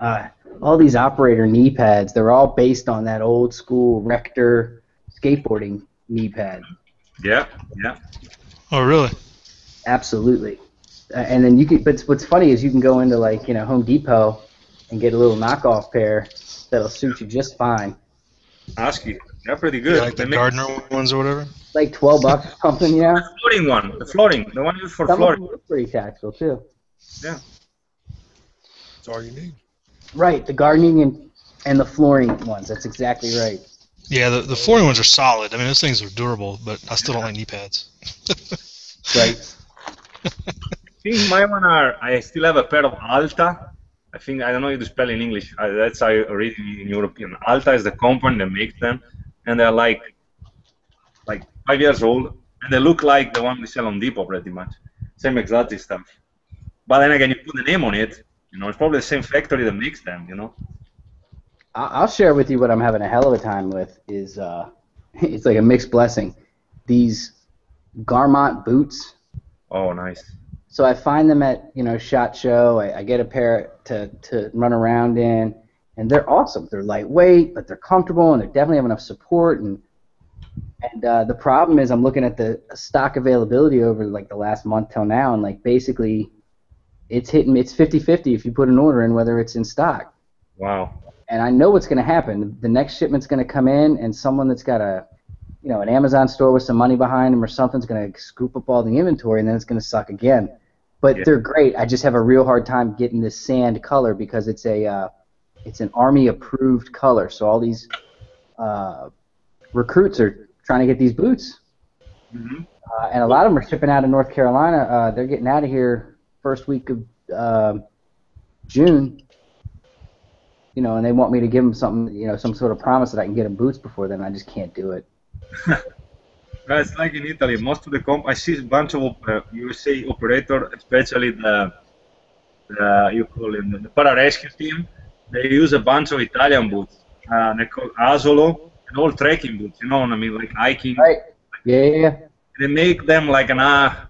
S8: all these operator knee pads, they're all based on that old school Rector skateboarding knee pad.
S6: Yeah, yeah.
S3: Oh, really?
S8: Absolutely. And then you can, but what's funny is you can go into like, Home Depot and get a little knockoff pair that'll suit you just fine.
S6: ASCII. They're pretty good.
S3: Yeah, like the Gardner ones or whatever?
S8: Like $12 or something,
S6: The floating one. The one used for
S8: Some of
S6: flooring.
S8: them are pretty tactical too.
S6: Yeah.
S2: That's all you need.
S8: Right, the gardening and the flooring ones. That's exactly right.
S3: Yeah, the flooring ones are solid. I mean, those things are durable, but I still don't like knee pads.
S8: Right.
S6: I think my one I still have a pair of Alta. I don't know if you spell in English. That's how I read in European. Alta is the company that makes them, and they're like 5 years old, and they look like the one we sell on Depot pretty much. Same exotic stuff. But then again, you put the name on it, it's probably the same factory that makes them,
S8: I'll share with you what I'm having a hell of a time with is it's like a mixed blessing. These Garmont boots.
S6: Oh, nice.
S8: So I find them at SHOT Show. I get a pair to run around in, and they're awesome. They're lightweight, but they're comfortable, and they definitely have enough support. And the problem is I'm looking at the stock availability over like the last month till now, and like basically it's 50-50 if you put an order in whether it's in stock.
S6: Wow.
S8: And I know what's going to happen. The next shipment's going to come in, and someone that's got an Amazon store with some money behind them or something's going to scoop up all the inventory, and then it's going to suck again. But they're great. I just have a real hard time getting this sand color because it's an Army approved color. So all these recruits are trying to get these boots, and a lot of them are shipping out of North Carolina. They're getting out of here first week of June. And they want me to give them something, some sort of promise that I can get them boots before then. I just can't do it.
S6: It's like in Italy. Most of the I see a bunch of USA operator, especially the the pararescue team. They use a bunch of Italian boots. They're called Asolo and all trekking boots. You know what I mean, like hiking.
S8: Right. Yeah.
S6: They make them like an hour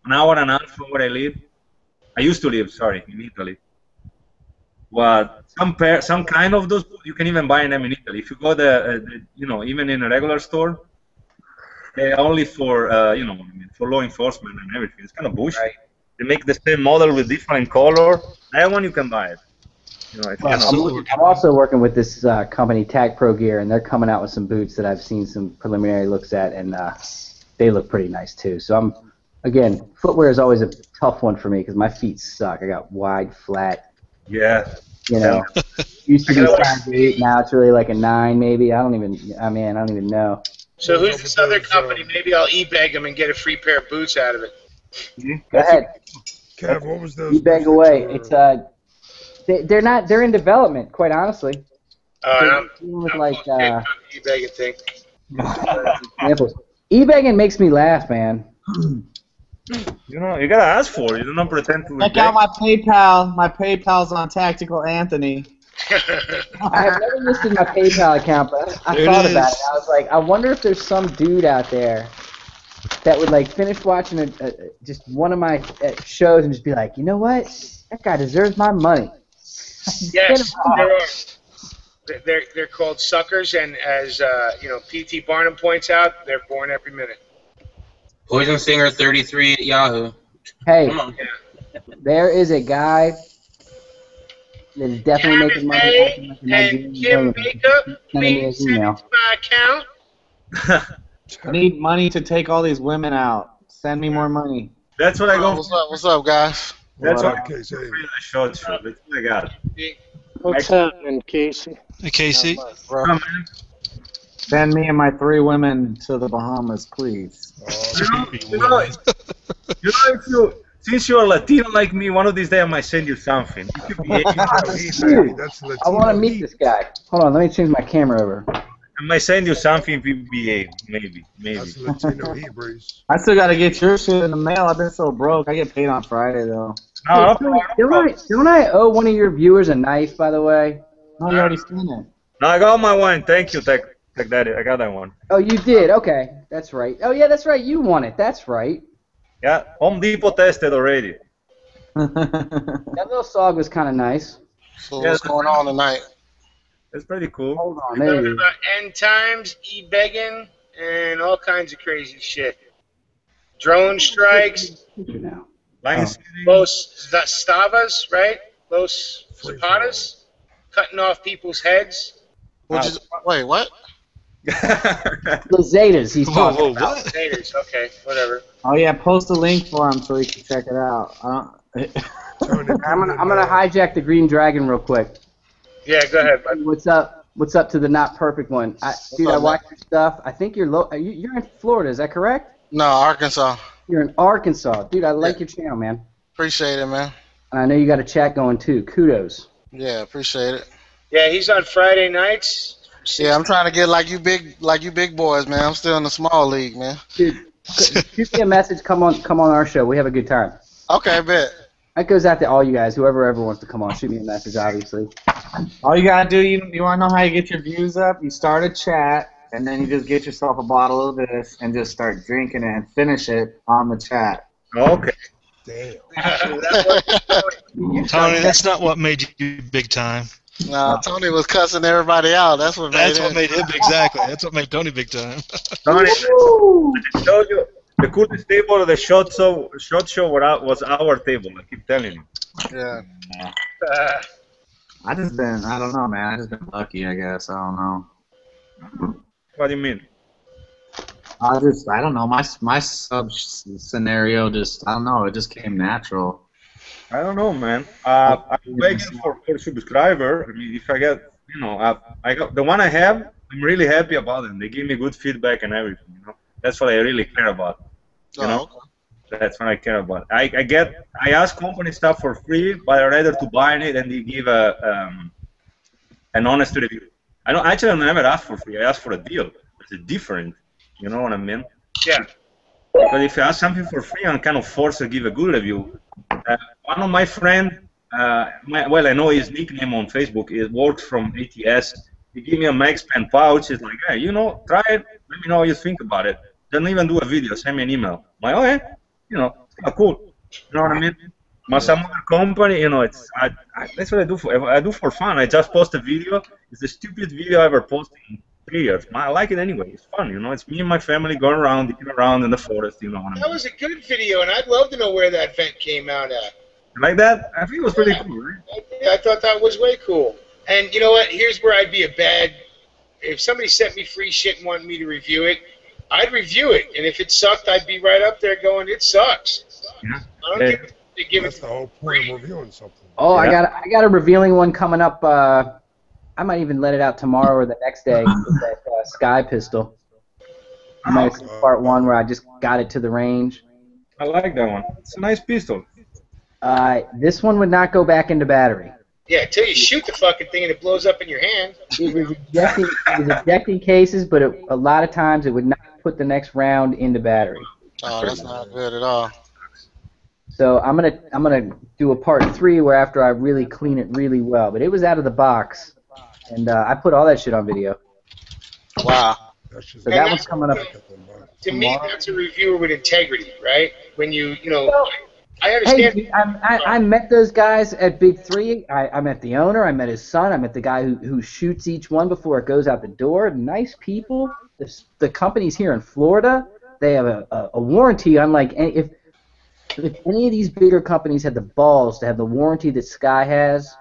S6: and a half from where I live. I used to live, in Italy. But some kind of those boots, you can even buy them in Italy. If you go even in a regular store, they're only for for law enforcement and everything. It's kind of bullshit. Right. They make the same model with different color. That one you can buy it.
S8: I'm also working with this company, Tag Pro Gear, and they're coming out with some boots that I've seen some preliminary looks at, and they look pretty nice too. So footwear is always a tough one for me because my feet suck. I got wide, flat.
S6: Yeah.
S8: Used to be size 8, now it's really like a 9 maybe. I don't even know.
S1: So who's this other company? Maybe I'll ebeg them and get a free pair of boots out of it.
S8: Go ahead.
S2: Kev, what was those?
S8: Ebeg away. It's they're in development, quite honestly.
S1: I'm
S8: like
S1: eBegging thing.
S8: Examples. eBegging makes me laugh, man.
S6: You gotta ask for it. You don't pretend to.
S9: Check out my PayPal. My PayPal's on Tactical Anthony.
S8: I have never listed my PayPal account, but I thought about it. I was like, I wonder if there's some dude out there that would like finish watching just one of my shows and just be like, you know what? That guy deserves my money.
S1: Yes, there are. They're called suckers, and as P.T. Barnum points out, they're born every minute.
S5: Poison Singer 33 at Yahoo.
S8: Hey,
S5: come on.
S8: There is a guy that is definitely making money.
S1: And Kim Baker, please send it to my account.
S9: I need money to take all these women out. Send me more money.
S6: That's what I go.
S10: What's up, guys?
S6: That's what
S2: Casey.
S6: That's what I got.
S4: What's happening, Casey?
S3: Hey, Casey.
S6: Come on, man.
S9: Send me and my 3 women to the Bahamas, please.
S6: Since you're Latino like me, one of these days I might send you something.
S2: That's
S8: I want to meet this guy. Hold on, let me change my camera over.
S6: I might send you something if you behave, maybe.
S2: That's Latino Hebrews.
S9: I still gotta get your shit in the mail. I've been so broke. I get paid on Friday though.
S6: No,
S8: don't I owe one of your viewers a knife, by the way?
S9: No, you already seen it.
S6: No, I got my one. Thank you, Tech Daddy. I got that one.
S8: Oh, you did? Okay, that's right. Oh yeah, that's right. You won it. That's right.
S6: Yeah, Home Depot tested already.
S8: That little SOG was kind of nice.
S10: So what's going on tonight?
S6: It's pretty cool.
S8: Hold on,
S1: We're
S8: there
S1: talking
S8: you
S1: about End Times, Ebegging, and all kinds of crazy shit. Drone strikes,
S8: go. Now.
S6: Line
S8: Oh.
S6: setting.
S1: Los Stavas, right? Los Zapatas, cutting off people's heads.
S10: Wait, what?
S8: The Zetas, he's talking
S3: Whoa,
S8: about.
S3: what?
S1: Haters, okay, whatever.
S9: Oh yeah, post a link for him so he can check it out.
S8: I'm gonna hijack the Green Dragon real quick.
S1: Yeah, go ahead, bud.
S8: What's up? What's up to the not perfect one? Dude, I watched your stuff. I think you're you're in Florida. Is that correct?
S10: No, Arkansas.
S8: You're in Arkansas, dude. I like your channel, man.
S10: Appreciate it, man.
S8: And I know you got a chat going too. Kudos.
S10: Yeah, appreciate it.
S1: Yeah, he's on Friday nights.
S10: Yeah, I'm trying to get like you big boys, man. I'm still in the small league, man.
S8: Dude, shoot me a message. Come on our show. We have a good time.
S10: Okay, bet.
S8: That goes out to all you guys. Whoever ever wants to come on, shoot me a message. Obviously.
S9: All you gotta do, you wanna know how you get your views up? You start a chat, and then you just get yourself a bottle of this and just start drinking it and finish it on the chat.
S6: Okay.
S2: Damn.
S3: Tony, that's not what made you big time.
S10: No, Tony was cussing everybody out. That's what made him.
S3: Exactly. That's what made Tony big time.
S6: Tony, I told you, the coolest table of the shot show was our table. I keep telling you.
S10: Yeah.
S9: I don't know, man. I just been lucky, I guess. I don't know.
S6: What do you mean?
S9: I don't know. My sub scenario just, I don't know. It just came natural.
S6: I don't know, man. I'm begging for subscriber. I mean, if I get, I got the one I have. I'm really happy about them. They give me good feedback and everything. That's what I really care about. That's what I care about. I ask company stuff for free, but I rather to buy it and they give an honest review. I never ask for free. I ask for a deal. It's different. You know what I mean?
S1: Yeah.
S6: But if you ask something for free, I'm kind of forced to give a good review. One of my friends, I know his nickname on Facebook. It works from ATS. He gave me a Max Pen pouch. He's like, hey, try it. Let me know what you think about it. Doesn't even do a video. Send me an email. I'm like, okay, it's cool. You know what I mean? Some other company, that's what I do for fun. I just post a video. It's the stupidest video I ever posted in 3 years. I like it anyway. It's fun, It's me and my family going around, digging around in the forest, What I mean?
S1: That was a good video, and I'd love to know where that vent came out at.
S6: Like that? I think it was pretty cool, right?
S1: I thought that was way cool. And you know what? Here's where I'd be if somebody sent me free shit and wanted me to review it, I'd review it. And if it sucked, I'd be right up there going, it sucks.
S6: Yeah.
S1: I don't give
S2: That's
S1: it
S2: the whole point of reviewing something.
S8: Oh, yeah. I got a revealing one coming up. I might even let it out tomorrow or the next day with that Sky pistol. I might see part one where I just got it to the range.
S6: I like that one. It's a nice pistol.
S8: This one would not go back into battery.
S1: Yeah, until you shoot the fucking thing and it blows up in your hand.
S8: It was ejecting cases, but a lot of times it would not put the next round into battery.
S10: Oh, that's not good at all.
S8: So I'm gonna do a part 3 where after I really clean it really well. But it was out of the box, and I put all that shit on video.
S10: Wow.
S8: So that one's coming up.
S1: To me, that's a reviewer with integrity, right? When I understand.
S8: Hey, I met those guys at Big 3. I met the owner. I met his son. I met the guy who shoots each one before it goes out the door. Nice people. The company's here in Florida. They have a warranty. Unlike if any of these bigger companies had the balls to have the warranty that Sky has.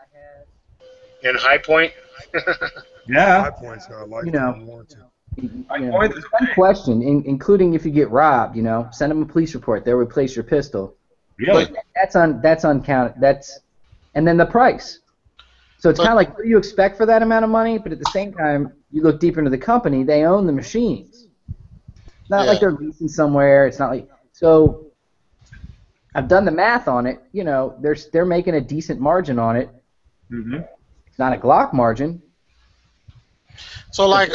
S1: And High Point.
S6: Yeah.
S2: High Point's got a lifetime warranty.
S8: One question, including if you get robbed, send them a police report. They'll replace your pistol.
S6: Really?
S8: That's uncounted. And then the price. So it's kind of like, what do you expect for that amount of money? But at the same time, you look deeper into the company, they own the machines. It's not like they're leasing somewhere. It's not like so. I've done the math on it. They're making a decent margin on it.
S6: Mm-hmm.
S8: It's not a Glock margin.
S10: So like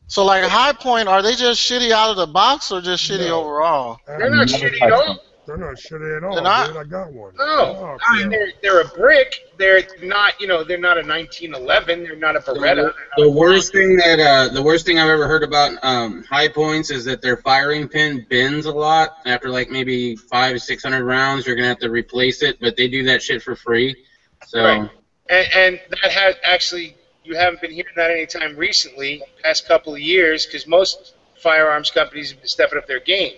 S10: High Point, are they just shitty out of the box or just shitty overall?
S1: They're not shitty at all.
S2: They're not shitty at all.
S10: They're not?
S2: Dude, I got one.
S1: No, I mean, they're a brick. They're not, they're not a 1911. They're not a Beretta.
S5: The worst thing I've ever heard about High Points is that their firing pin bends a lot. After like maybe 500-600 rounds, you're gonna have to replace it. But they do that shit for free. So
S1: Right. And that has actually, you haven't been hearing that anytime recently, past couple of years, because most firearms companies have been stepping up their game.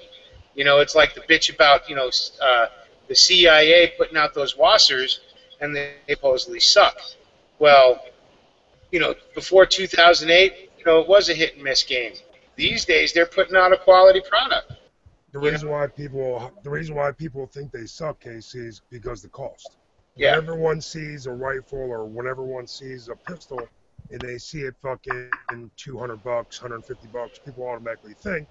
S1: You know, it's like the bitch about, the CIA putting out those Wassers, and they supposedly suck. Well, before 2008, it was a hit and miss game. These days, they're putting out a quality product.
S2: The reason why people think they suck, Casey, is because the cost.
S1: Yeah.
S2: When everyone sees a rifle or when everyone sees a pistol and they see it fucking $200, $150, people automatically think,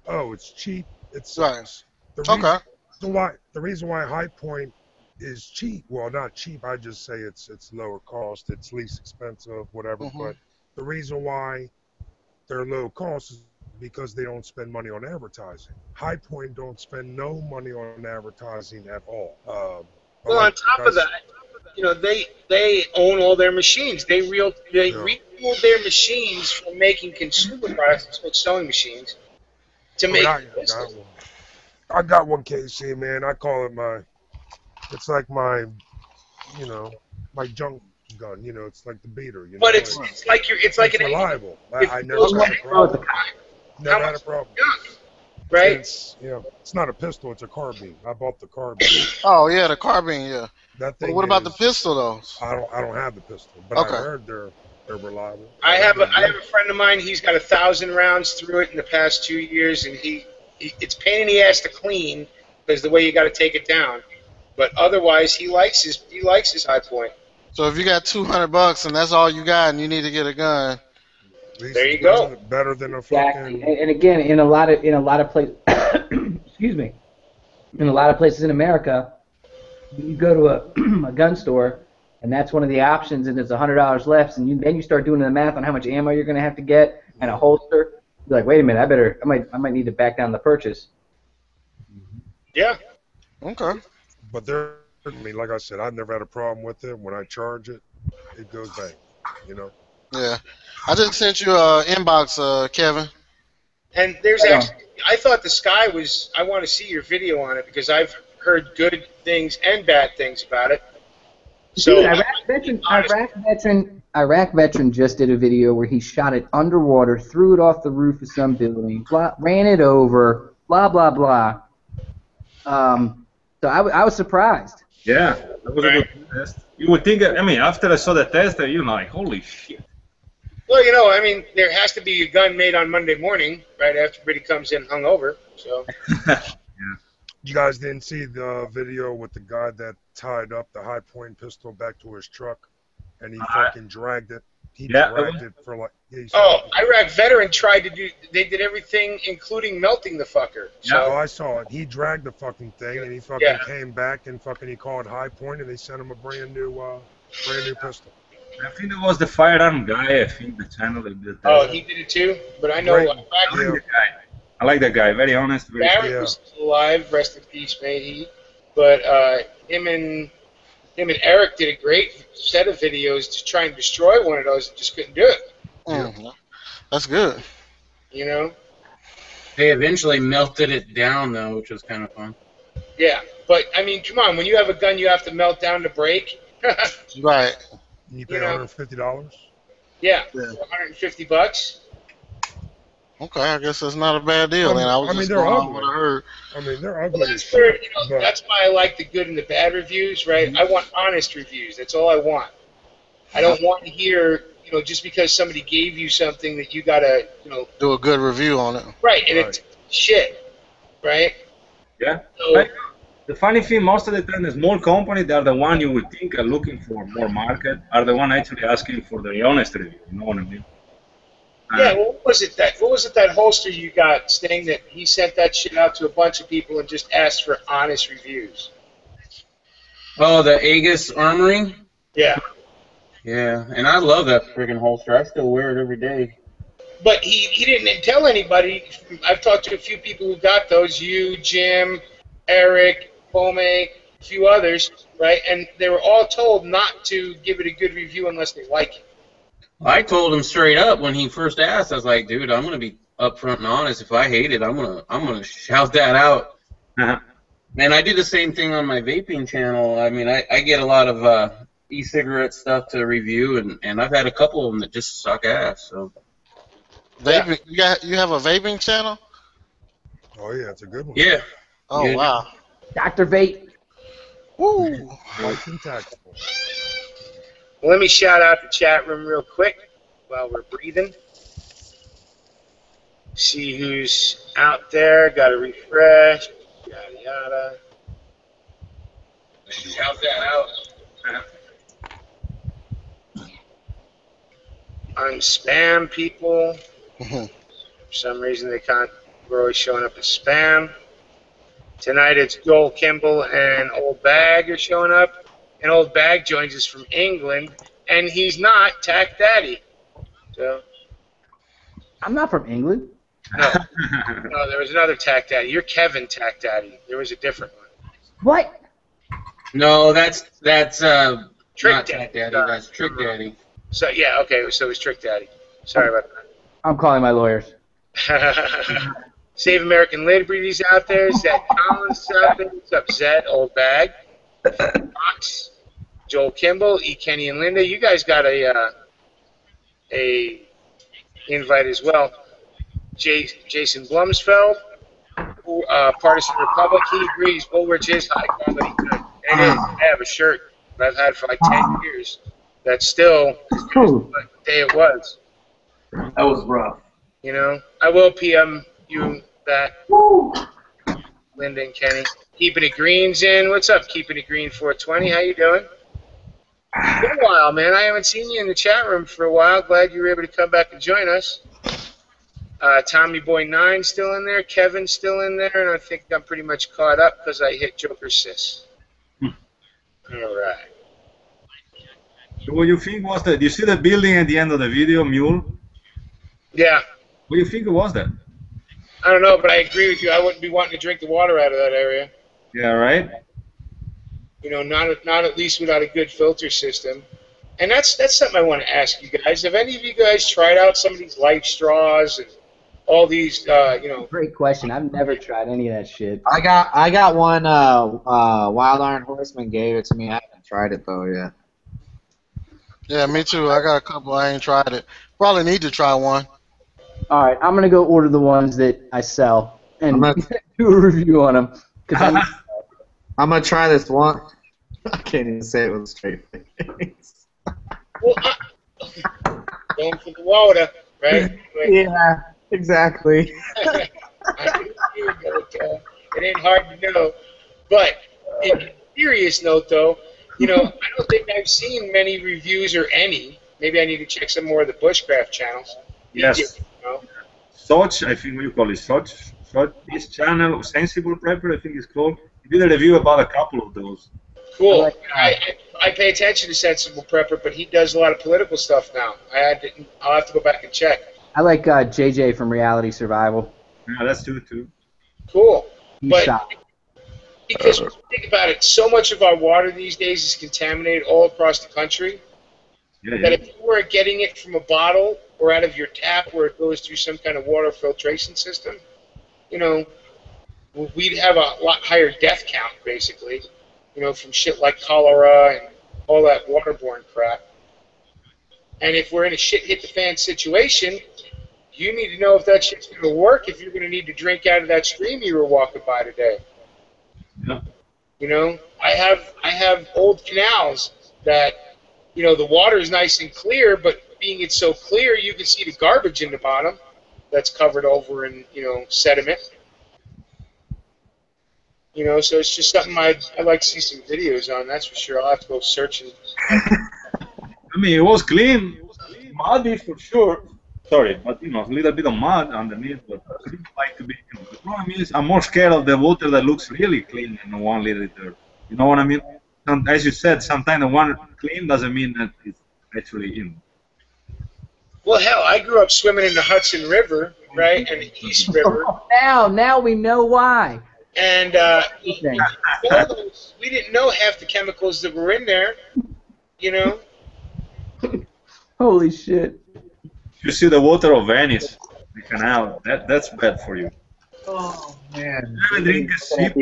S2: oh, it's cheap, it sucks.
S10: Right.
S2: The reason why High Point is cheap, well, not cheap, I just say it's lower cost, it's least expensive, whatever, but the reason why they're low cost is because they don't spend money on advertising. High Point don't spend no money on advertising at all.
S1: Well, on top of that, they own all their machines. They retooled their machines from making consumer products, like sewing machines, to make.
S2: I got one, Casey, man. I call it it's like my junk gun. It's like the beater.
S1: But it's like an
S2: reliable. I never had a problem. Never had a problem.
S1: Right?
S2: It's not a pistol, it's a carbine. I bought the carbine.
S10: Oh yeah, the carbine, yeah.
S2: That thing
S10: what about the pistol though?
S2: I don't have the pistol, but I heard they're reliable.
S1: I have a friend of mine, he's got 1,000 rounds through it in the past 2 years, and it's pain in the ass to clean because the way you gotta take it down. But otherwise he likes his High Point.
S10: So if you got $200 and that's all you got and you need to get a gun,
S1: there you go.
S2: Better than a
S8: fucking. And again, in a lot of places, excuse me, in a lot of places in America, you go to a gun store, and that's one of the options, and there's $100 left, and then you start doing the math on how much ammo you're going to have to get and a holster. You're like, wait a minute, I might need to back down the purchase.
S1: Yeah.
S10: Okay.
S2: But like I said, I've never had a problem with it. When I charge it, it goes bang.
S10: Yeah. I just sent you an inbox, Kevin.
S1: And there's actually, I thought the Sky was, I want to see your video on it because I've heard good things and bad things about it. So
S8: Dude, Iraq veteran just did a video where he shot it underwater, threw it off the roof of some building, ran it over, blah, blah, blah. So I was surprised.
S6: Yeah, that was a good test. You would think, after I saw the test, you're like, holy shit.
S1: Well, there has to be a gun made on Monday morning, right after everybody comes in hungover. So.
S2: Yeah. You guys didn't see the video with the guy that tied up the High Point pistol back to his truck, and he fucking dragged it. He dragged it for like.
S1: Iraq veteran tried to do. They did everything, including melting the fucker.
S2: So I saw it. He dragged the fucking thing, and he fucking came back and he called High Point, and they sent him a brand new pistol.
S6: I think it was the firearm guy. I think the channel that did that.
S1: Oh, he did it too. But I know.
S6: I like that guy. Very honest.
S1: Barrett was still alive. Rest in peace, may he. But him and Eric did a great set of videos to try and destroy one of those and just couldn't do it.
S10: That's good.
S5: They eventually melted it down though, which was kind of fun.
S1: Yeah, but come on, when you have a gun, you have to melt down to break.
S10: Right.
S2: You pay $150.
S1: Yeah, $150.
S10: Okay, I guess that's not a bad deal. Then I was just
S2: they're
S10: going on
S2: ugly.
S10: what I heard.
S2: They're ugly.
S1: Well, that's why I like the good and the bad reviews, right? I want honest reviews. That's all I want. I don't want to hear, just because somebody gave you something that you gotta,
S10: do a good review on it.
S1: Right, and it's shit, right?
S6: Yeah. So, the funny thing, most of the time, the small companies, they are the one you would think are looking for more market, are the one actually asking for the honest review. You know what I mean?
S1: Yeah, what was it that holster you got saying that he sent that shit out to a bunch of people and just asked for honest reviews?
S5: Oh, the Aegis Armory?
S1: Yeah.
S5: Yeah, and I love that friggin' holster. I still wear it every day.
S1: But he didn't tell anybody. I've talked to a few people who got those, you, Jim, Eric, Pome, a few others, right? And they were all told not to give it a good review unless they like it.
S5: I told him straight up when he first asked. I was like, "Dude, I'm gonna be upfront and honest. If I hate it, I'm gonna shout that out." And I do the same thing on my vaping channel. I get a lot of e-cigarette stuff to review, and I've had a couple of them that just suck ass. So
S10: Vaping, you have a vaping channel?
S2: Oh yeah, it's a good one.
S5: yeah.
S10: Oh
S5: Yeah.
S10: wow.
S8: Dr. Vape.
S10: Woo.
S2: Nice and tactful.
S1: Well, let me shout out the chat room real quick while we're breathing. See who's out there. Got to refresh. Yada yada. Shout that out. Unspam people. For some reason they can't. We're always showing up as spam. Tonight it's Joel Kimball and Old Bag are showing up. And Old Bag joins us from England, and he's not Tack Daddy. So
S8: I'm not from England.
S1: no, no, there was another Tack Daddy. You're Kevin Tack Daddy. There was a different one.
S8: What?
S5: No, that's
S1: Trick
S5: not
S1: Daddy.
S5: Tack Daddy. That's Trick Daddy.
S1: So yeah, okay. So it was Trick Daddy. Sorry about
S8: I'm calling my lawyers.
S1: that. Save American Liberties out there. Zed Collins is out there. What's up, Zed? Old Bag. Fox. Joel Kimball. E. Kenny and Linda. You guys got a invite as well. Jason Blumsfeld. Partisan Republic. He agrees Woolwich is high quality good. It is. I have a shirt that I've had for like 10 years. That's still what day it was.
S7: That was rough.
S1: You know, I will PM you that, Linda and Kenny. Keeping It Green's in. What's up, Keeping It Green 420? How you doing? It's been a while, man. I haven't seen you in the chat room for a while. Glad you were able to come back and join us. Tommy Boy 9 still in there. Kevin's still in there, and I think I'm pretty much caught up because I hit Joker Sis. All right.
S6: So what you think was that? Do you see the building at the end of the video, Mule?
S1: Yeah.
S6: What do you think it was that?
S1: I don't know, but I agree with you. I wouldn't be wanting to drink the water out of that area.
S6: Yeah, right?
S1: You know, not at least without a good filter system. And that's something I want to ask you guys. Have any of you guys tried out some of these life straws and all these,
S8: Great question. I've never tried any of that shit.
S9: I got one. Wild Iron Horseman gave it to me. I haven't tried it though yet.
S10: Yeah, me too. I got a couple. I ain't tried it. Probably need to try one.
S8: All right, I'm gonna go order the ones that I sell and do a review on them.
S9: I'm gonna try this one. I can't even say it with a straight face.
S1: Well, going for the water, right?
S9: Yeah, exactly.
S1: I do, but it ain't hard to know. But in a serious note, though, I don't think I've seen many reviews or any. Maybe I need to check some more of the bushcraft channels.
S6: Yes. Soch, I think you call it Soch. This channel, Sensible Prepper, I think it's called. He did a review about a couple of those.
S1: Cool. I pay attention to Sensible Prepper, but he does a lot of political stuff now. I'll have to go back and check.
S8: I like JJ from Reality Survival.
S6: Yeah, that's good too.
S1: Cool.
S8: He's
S1: But
S8: shot.
S1: because when you think about it, so much of our water these days is contaminated all across the country that if you were getting it from a bottle or out of your tap where it goes through some kind of water filtration system, we'd have a lot higher death count, basically, from shit like cholera and all that waterborne crap. And if we're in a shit hit the fan situation, you need to know if that shit's going to work, if you're going to need to drink out of that stream you were walking by today.
S6: Yeah.
S1: I have old canals that, the water is nice and clear, but being it's so clear, you can see the garbage in the bottom that's covered over in, sediment. So it's just something I'd like to see some videos on, that's for sure. I'll have to go search and...
S6: I mean, it was clean. Muddy for sure. Sorry, but a little bit of mud underneath, but I didn't like to be. The problem is, I'm more scared of the water that looks really clean in 1 liter. You know what I mean? As you said, sometimes the one clean doesn't mean that it's actually in.
S1: Well, hell, I grew up swimming in the Hudson River, right, and the East River.
S8: Now we know why.
S1: And we didn't know half the chemicals that were in there,
S8: Holy shit.
S6: You see the water of Venice, the canal, that's bad for you.
S9: Oh man.
S6: Never drink a sip.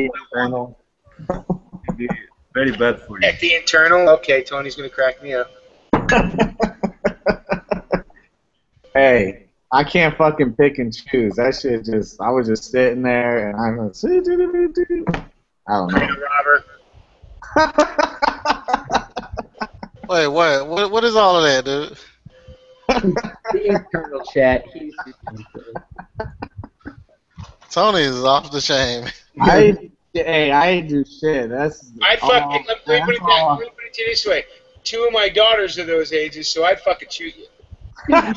S6: very bad for you.
S1: At the internal? Okay, Tony's going to crack me up.
S9: Hey, I can't fucking pick and choose. That shit just, I was just sitting there and I was, I don't know.
S1: Robert.
S10: Wait, what is all of that, dude?
S8: The internal chat. He's
S10: Tony is off the chain.
S9: I ain't do shit. That's
S1: I'd fucking, let me put it to you this way. 2 of my daughters are those ages, so I'd fucking shoot you.
S10: Hey,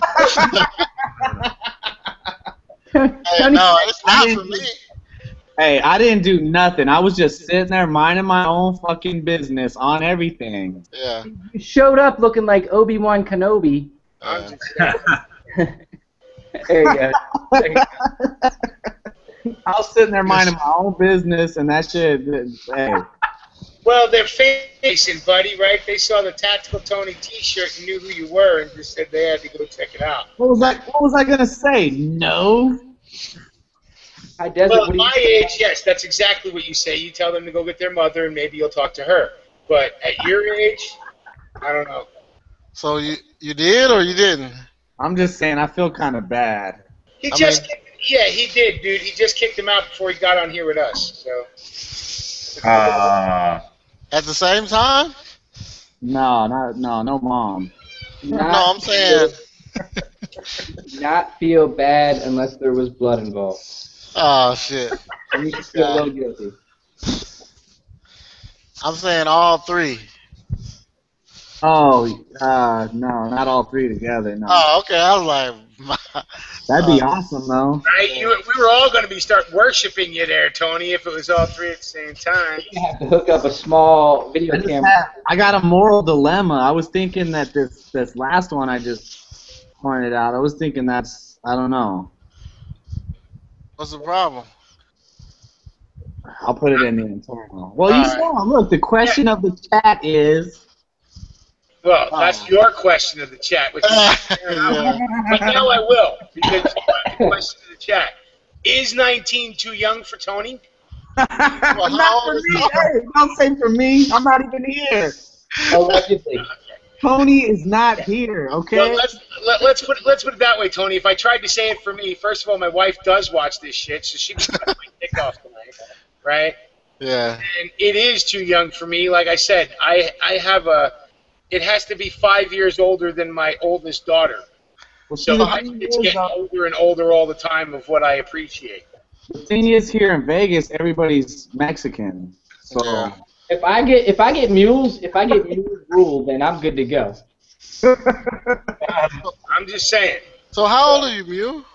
S10: no, it's not for me.
S9: Hey, I didn't do nothing. I was just sitting there minding my own fucking business on everything.
S10: Yeah.
S8: You showed up looking like Obi-Wan Kenobi. There you go.
S9: I was sitting there minding my own business, and that shit. Hey.
S1: Well, they're facing, buddy, right? They saw the Tactical Tony T-shirt and knew who you were, and just said they had to go check it out.
S9: What was I gonna say? No.
S1: Well, at my age, yes, that's exactly what you say. You tell them to go get their mother, and maybe you'll talk to her. But at your age, I don't know.
S10: So you did or you didn't?
S9: I'm just saying, I feel kind of bad.
S1: He did, dude. He just kicked him out before he got on here with us. So.
S10: At the same time?
S9: No, mom.
S10: No, I'm saying.
S8: Not feel bad unless there was blood involved.
S10: Oh shit.
S8: You should feel a little guilty.
S10: I'm saying all 3.
S9: Oh, no, not all 3 together. No.
S10: Oh, okay. I was like,
S9: that'd be awesome, though.
S1: Right? We were all going to start worshiping you there, Tony, if it was all 3 at the same time.
S8: You have to hook up a small video camera.
S9: I got a moral dilemma. I was thinking that this last one I just pointed out, I was thinking that's, I don't know.
S10: What's the problem?
S9: I'll put it in the internal. Well, you saw. Look, the question of the chat is.
S1: Well, that's your question of the chat, which is fair enough. But now I will, because the question of the chat. Is 19 too young for Tony?
S9: Not for me. Hey, don't say for me. I'm not even here.
S8: Allegedly.
S9: Tony is not here, okay?
S1: Well, let's put it that way, Tony. If I tried to say it for me, first of all, my wife does watch this shit, so she can cut my dick off tonight, right?
S10: Yeah.
S1: And it is too young for me. Like I said, I have a. It has to be 5 years older than my oldest daughter.
S9: Well,
S1: so it's getting older and older all the time of what I appreciate.
S9: The thing is, here in Vegas, everybody's Mexican. So
S10: Yeah.
S8: If I get mules ruled, then I'm good to go.
S1: I'm just saying.
S10: So how old are you, Mew?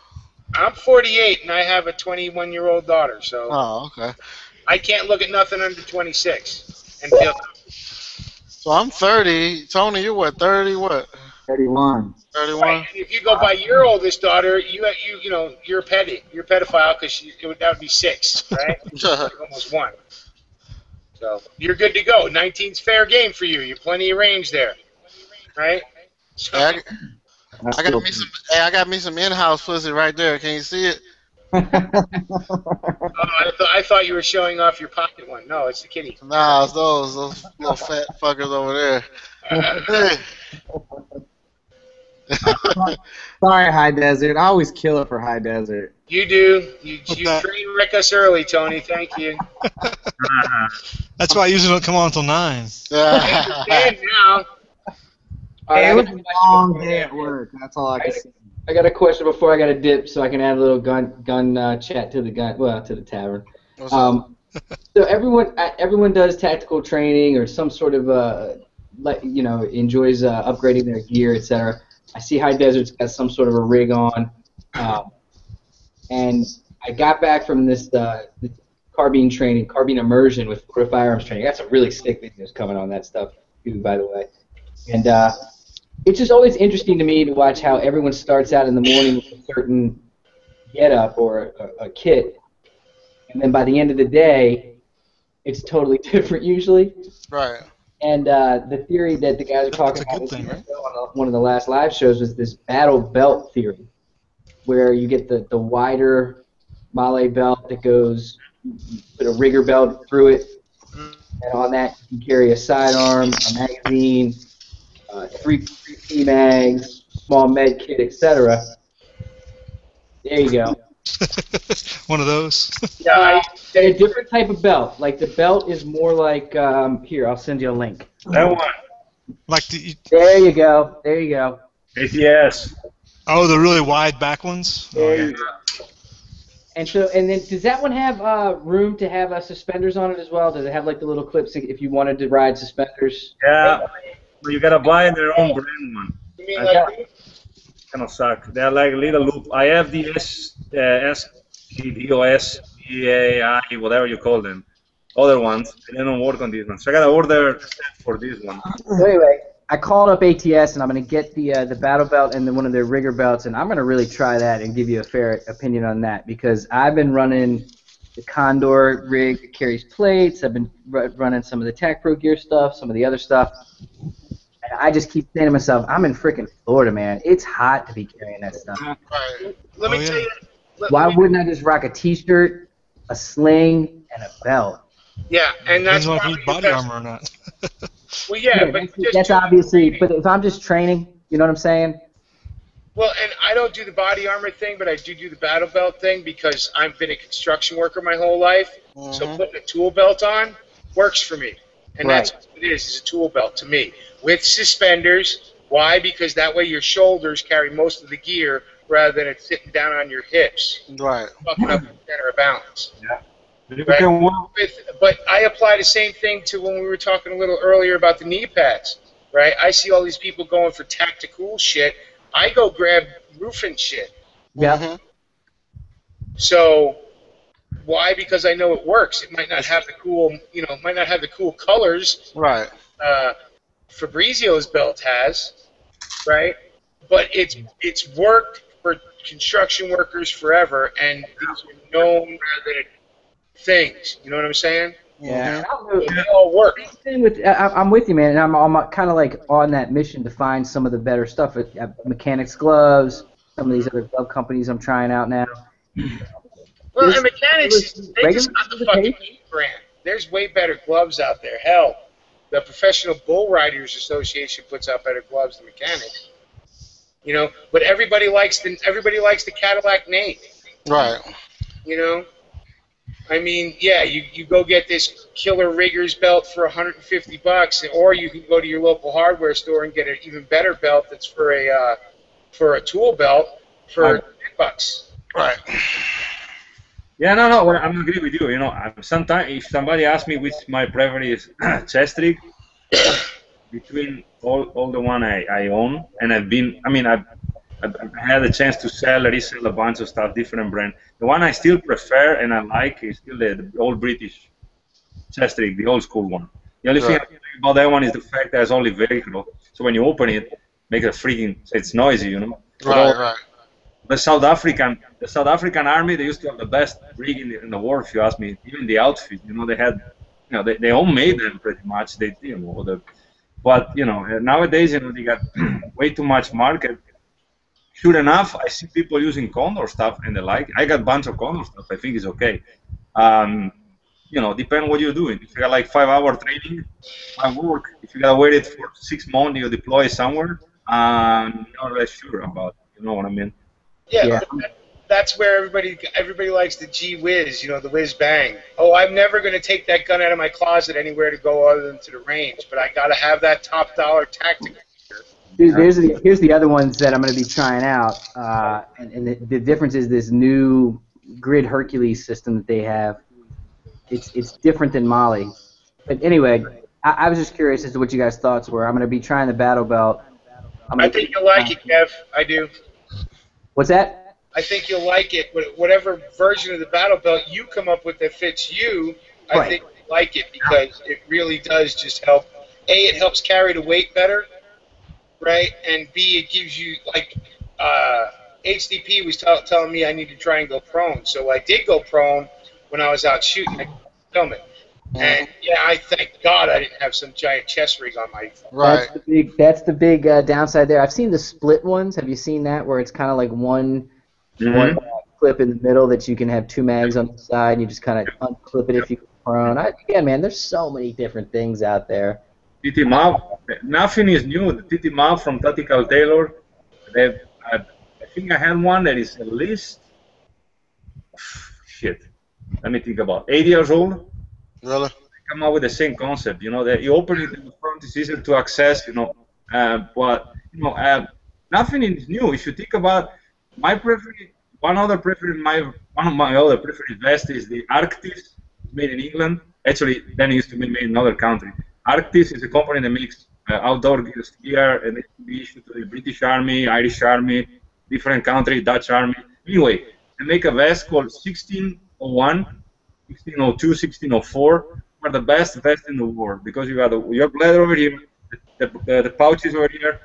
S1: I'm 48 and I have a 21-year-old daughter, so
S10: Oh, okay.
S1: I can't look at nothing under 26 and feel.
S10: So I'm 30. Tony, you're what? 30 what?
S9: 31.
S10: 31.
S1: Right. If you go by your oldest daughter, you're a pedophile because that would be 6, right? Almost 1. So you're good to go. 19's fair game for you. You're plenty of range there, right? So,
S10: I got me some in-house pussy right there. Can you see it?
S1: I thought you were showing off your pocket one. No, it's the kitty.
S10: Nah, it's those little fat fuckers over there. Hey.
S9: Sorry, High Desert. I always kill it for High Desert.
S1: You do. You train wreck us early, Tony. Thank you.
S3: That's why I usually don't come on until 9.
S1: I understand now.
S9: Hey, it was a long day at work. That's all I can say.
S8: I got a question before I got to dip, so I can add a little gun chat to the tavern. So everyone does tactical training or some sort of enjoys upgrading their gear, etc. I see High Desert's got some sort of a rig on, and I got back from this carbine immersion with Florida Firearms Training. I got some really sick videos coming on that stuff too, by the way, and it's just always interesting to me to watch how everyone starts out in the morning with a certain get-up or a kit, and then by the end of the day, it's totally different usually.
S10: Right.
S8: And the theory that the guys are talking about on one of the last live shows was this battle belt theory, where you get the wider Male belt that goes, put a rigger belt through it, And on that, you can carry a sidearm, a magazine, three P-mags, small med kit, etc. There you go.
S3: One of those.
S8: And a different type of belt. Like the belt is more like here. I'll send you a link.
S6: That one.
S3: Like the.
S8: There you go. There you go.
S6: ATS.
S3: Oh, the really wide back ones. Oh,
S8: There
S3: yeah.
S8: you go. And then does that one have room to have suspenders on it as well? Does it have like the little clips if you wanted to ride suspenders?
S6: Yeah. But you gotta buy their own brand one.
S1: You mean like
S6: Kind of suck. They're like little loop. I have the SPDOS, PAI, whatever you call them. Other ones. They don't work on this one. So I gotta order a set for this one.
S8: So anyway, I called up ATS and I'm gonna get the battle belt and then one of their rigger belts, and I'm gonna really try that and give you a fair opinion on that because I've been running the Condor rig that carries plates. I've been running some of the Tac Pro Gear stuff, some of the other stuff. And I just keep saying to myself, I'm in freaking Florida, man. It's hot to be carrying that stuff.
S1: Right. Let me tell you.
S8: Why wouldn't I just rock a T-shirt, a sling, and a belt?
S1: Yeah, and that's
S3: Depends on if
S1: why
S3: you need body armor or not.
S1: Well, yeah, but
S8: that's obviously. But if I'm just training, you know what I'm saying?
S1: Well, and I don't do the body armor thing, but I do the battle belt thing because I've been a construction worker my whole life. So putting a tool belt on works for me. And that's what it is a tool belt to me. With suspenders. Why? Because that way your shoulders carry most of the gear rather than it sitting down on your hips.
S10: Right.
S1: Fucking up the center of balance.
S6: Yeah.
S1: Right? But I apply the same thing to when we were talking a little earlier about the knee pads. Right? I see all these people going for tactical shit. I go grab roofing shit.
S8: Yeah.
S1: So why? Because I know it works. It might not have the cool, might not have the cool colors.
S10: Right.
S1: Fabrizio's belt has, right? But it's worked for construction workers forever, and these are known things. You know what I'm saying?
S8: Yeah.
S1: They all work.
S8: I'm with you, man, and I'm kind of like on that mission to find some of the better stuff. Mechanics gloves, some of these other glove companies I'm trying out now.
S1: Well, and Mechanics, they just got the fucking brand. There's way better gloves out there. Hell, the Professional Bull Riders Association puts out better gloves than Mechanics. But everybody likes the Cadillac name.
S10: Right.
S1: I mean, yeah, you go get this killer riggers belt for $150, or you can go to your local hardware store and get an even better belt that's for a tool belt for $10.
S10: Right.
S6: Yeah, no, I'm agree with you. Sometimes if somebody asks me which my preference is chest rig, between all the one I own, and I've had a chance to resell a bunch of stuff, different brand. The one I still prefer and I like is still the old British chest rig, the old school one. The only thing I like about that one is the fact that it's only Velcro, so when you open it, makes it's noisy,
S10: Right.
S6: The South African army, they used to have the best rig in the world, if you ask me. Even the outfit, they had, they all made them pretty much. But nowadays, they got way too much market. Sure enough, I see people using Condor stuff and they like. I got a bunch of Condor stuff. I think it's okay. Depend what you're doing. If you got like 5-hour training, might work. If you gotta wear it for 6 months, you deploy somewhere. Not really sure about it. You know what I mean?
S1: Yeah. That's where everybody likes the G Whiz, the whiz bang. Oh, I'm never going to take that gun out of my closet anywhere to go other than to the range, but I got to have that top dollar tactical.
S8: Dude, here's the other ones that I'm going to be trying out, and the difference is this new Grid Hercules system that they have. It's different than Molly, but anyway, I was just curious as to what you guys' thoughts were. I'm going to be trying the battle belt.
S1: I think you'll like it, Kev. I do.
S8: What's that?
S1: I think you'll like it. Whatever version of the battle belt you come up with that fits you, I think you'll like it because it really does just help. A, it helps carry the weight better, right? And B, it gives you, like, HDP was telling me I need to try and go prone. So I did go prone when I was out shooting. I couldn't film it. And yeah, I thank God I didn't have some giant chest rig on my.
S10: Right.
S8: That's the big downside there. I've seen the split ones. Have you seen that where it's kind of like one clip in the middle that you can have 2 mags on the side and you just kind of unclip it if you prone. Yeah, man, there's so many different things out there.
S6: TT Map, nothing is new. The TT Map from Tactical Taylor, I think I had one that is at least, shit, let me think about 8 years old.
S10: Really?
S6: They come out with the same concept, you know, that you open it in the front, it's easier to access, you know, but, you know, nothing is new. If you think about my preference, one of my other preferred vests is the Arctis, made in England. Actually, then it used to be made in another country. Arctis is a company that makes outdoor gear, and it can be issued to the British Army, Irish Army, different countries, Dutch Army. Anyway, they make a vest called 1601, 1602, 1604, are the best vests in the world because you have leather over here, the pouches over here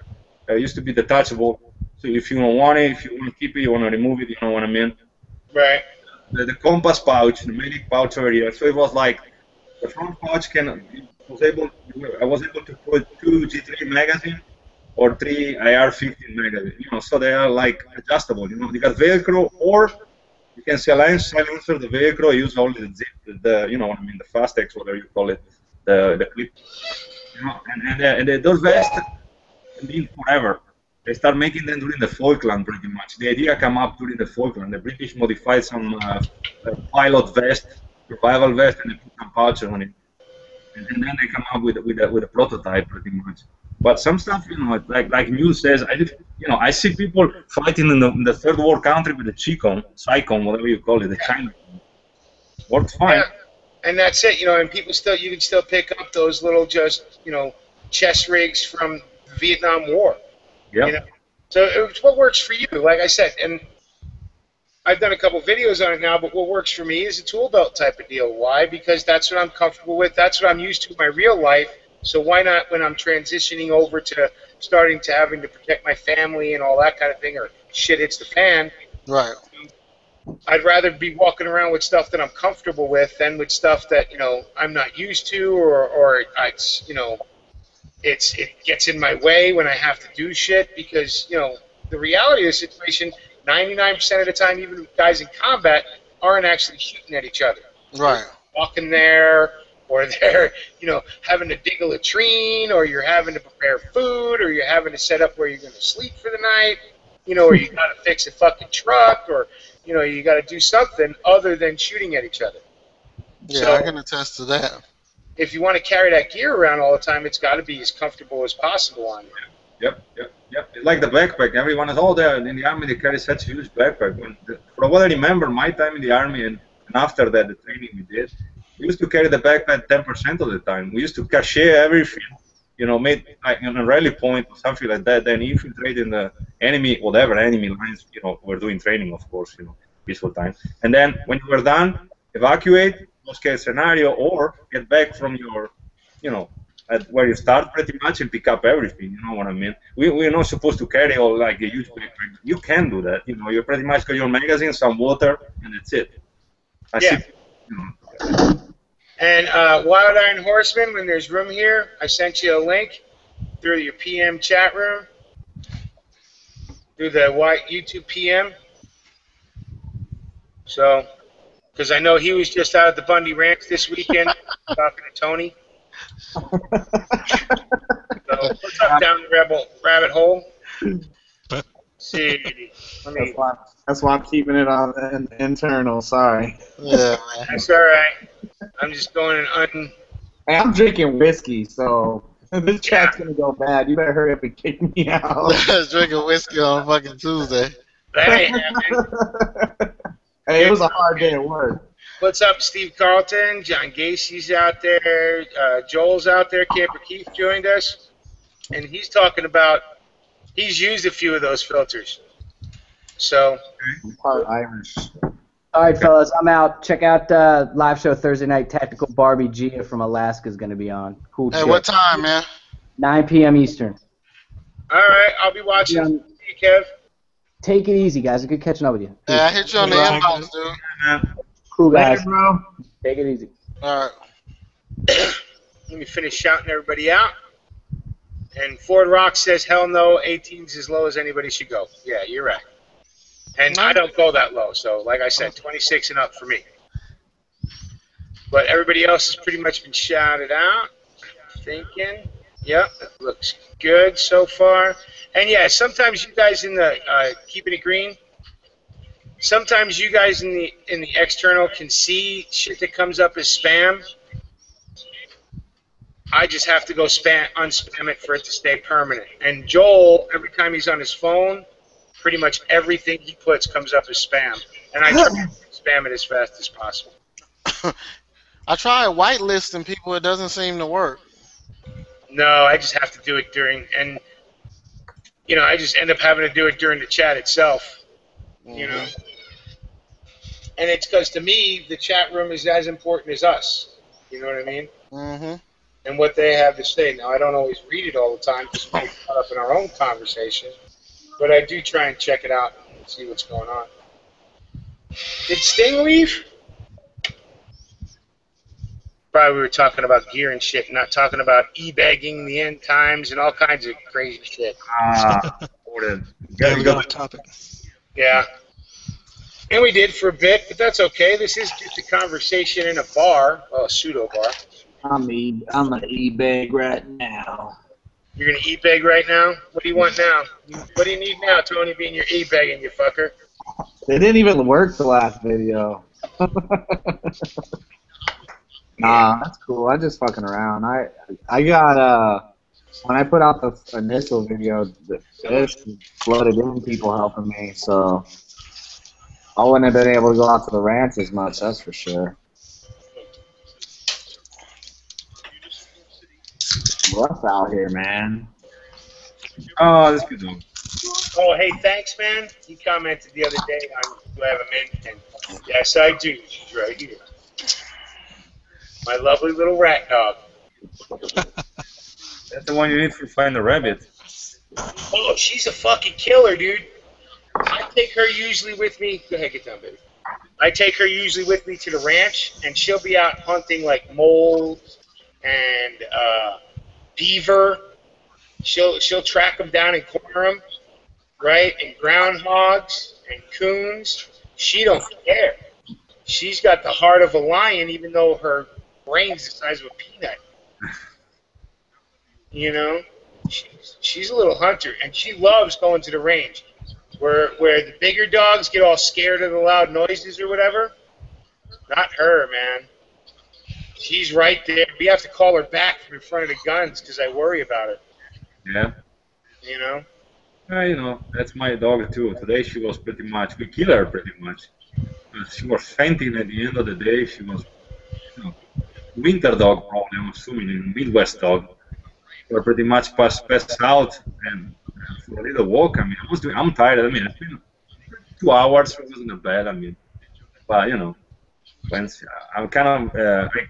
S6: used to be detachable. So if you don't want it, if you want to keep it, you want to remove it, you know what I mean?
S1: Right.
S6: The compass pouch, the medic pouch over here. So it was like the front pouch I was able to put 2 G3 magazine or 3 IR-15 magazine. You know, so they are like adjustable. You know, you got Velcro, or you can silencer the Velcro. Use only the zip, you know what I mean, the Fastex, whatever you call it, the clip. You know, and those vests live forever. They start making them during the Falkland, pretty much. The idea came up during the Falkland. The British modified some pilot vest, survival vest, and they put some pouches on it. And then they come up with a prototype, pretty much. But some stuff, you know, like Mule says, I see people fighting in the third world country with the Chicon, whatever you call it, the China. Works fine.
S1: Yeah. And that's it, you know. And you can still pick up those little chest rigs from the Vietnam War.
S6: Yep.
S1: You know? So it's what works for you, like I said. And I've done a couple videos on it now, but what works for me is a tool belt type of deal. Why? Because that's what I'm comfortable with. That's what I'm used to in my real life. So why not when I'm transitioning over to starting to having to protect my family and all that kind of thing, or shit hits the fan?
S10: Right.
S1: I'd rather be walking around with stuff that I'm comfortable with than with stuff that I'm not used to, or it's it gets in my way when I have to do shit, because the reality of the situation, 99% of the time, even guys in combat aren't actually shooting at each other.
S10: Right.
S1: Walking there, or they're having to dig a latrine, or you're having to prepare food, or you're having to set up where you're going to sleep for the night, or you got to fix a fucking truck, or you got to do something other than shooting at each other.
S10: Yeah,
S1: So,
S10: I can attest to that.
S1: If you want to carry that gear around all the time, it's got to be as comfortable as possible on you.
S6: Yep. It's like the backpack. Everyone is there in the army. They carry such a huge backpack. From what I remember, my time in the army and after that, the training we did, we used to carry the backpack 10% of the time. We used to cache everything, made like a rally point or something like that. Then infiltrate in the enemy, whatever enemy lines. We're doing training, of course. Peaceful time. And then when you were done, evacuate. Worst case scenario, or get back from your, at where you start pretty much and pick up everything. You know what I mean? We're not supposed to carry all like a huge backpack. You can do that. You pretty much got your magazine, some water, and that's it.
S1: And Wild Iron Horseman, when there's room here, I sent you a link through your PM chat room, through the YouTube PM. So. Because I know he was just out at the Bundy Ranch this weekend talking to Tony. So, what's up down the rabbit hole? See,
S9: that's why I'm keeping it on internal. Sorry.
S10: Yeah,
S1: that's all right. I'm just going
S9: Hey, I'm drinking whiskey, so this chat's gonna go bad. You better hurry up and kick me out.
S10: Drinking whiskey on fucking Tuesday.
S1: That ain't happening.
S9: Hey, it was a hard day at work.
S1: What's up, Steve Carlton? John Gacy's out there. Joel's out there. Camper Keith joined us. And he's talking about, he's used a few of those filters. So.
S9: I'm part Irish.
S8: All right, fellas, I'm out. Check out live show Thursday night. Tactical Barbie Gia from Alaska is going to be on. Cool.
S10: Hey, what time, man?
S8: 9 p.m. Eastern.
S1: All right, I'll be watching. See you, Kev.
S8: Take it easy, guys. Good catching up with you.
S10: Yeah, I hit you on the inbox, dude.
S8: Cool, guys.
S9: Later, bro.
S8: Take it easy.
S10: All right.
S1: Let me finish shouting everybody out. And Ford Rock says, hell no, 18's as low as anybody should go. Yeah, you're right. And I don't go that low. So, like I said, 26 and up for me. But everybody else has pretty much been shouted out. Thinking. Yep, that looks good so far. And yeah, sometimes you guys in the keeping it green. Sometimes you guys in the external can see shit that comes up as spam. I just have to go unspam it for it to stay permanent. And Joel, every time he's on his phone, pretty much everything he puts comes up as spam. And I try to spam it as fast as possible.
S10: I tried whitelisting people. It doesn't seem to work.
S1: No, I just have to do it during, and I just end up having to do it during the chat itself. You know, and it's because to me the chat room is as important as us. You know what I mean?
S10: Mm-hmm.
S1: And what they have to say. Now I don't always read it all the time because we're caught up in our own conversation, but I do try and check it out and see what's going on. Did Sting leave? Probably we were talking about gear and shit, not talking about e-begging, the end times, and all kinds of crazy shit.
S3: Yeah, we got off topic.
S1: Yeah. And we did for a bit, but that's okay. This is just a conversation in a bar, well, a pseudo bar.
S9: I'm gonna e-beg right now.
S1: You're gonna e-beg right now? What do you want now? What do you need now, Tony, being your e-begging, you fucker?
S9: It didn't even work the last video. Nah, that's cool. I'm just fucking around. I got when I put out the initial video, this flooded in people helping me, so I wouldn't have been able to go out to the ranch as much. That's for sure. Rough out here, man.
S6: Oh, that's good.
S1: Oh, hey, thanks, man. You commented the other day on do I have a mint? Yes, I do. She's right here. My lovely little rat dog.
S6: That's the one you need to find the rabbit.
S1: Oh, she's a fucking killer, dude. I take her usually with me. Go ahead, get down, baby. I take her usually with me to the ranch, and she'll be out hunting like moles and beaver. She'll track them down and corner them, right? And groundhogs and coons. She don't care. She's got the heart of a lion, even though her brain's the size of a peanut. You know, she's a little hunter, and she loves going to the range, where the bigger dogs get all scared of the loud noises or whatever. Not her, man. She's right there. We have to call her back from in front of the guns because I worry about her.
S6: Yeah.
S1: You know.
S6: You know, that's my dog too. Today she was pretty much, we killed her pretty much. She was fainting at the end of the day. She was, winter dog probably, I'm assuming, in Midwest dog. Or pretty much passed out and for a little walk. I mean, I'm tired. I mean, it's been 2 hours. It wasn't bad. I mean, but you know, I'm kind of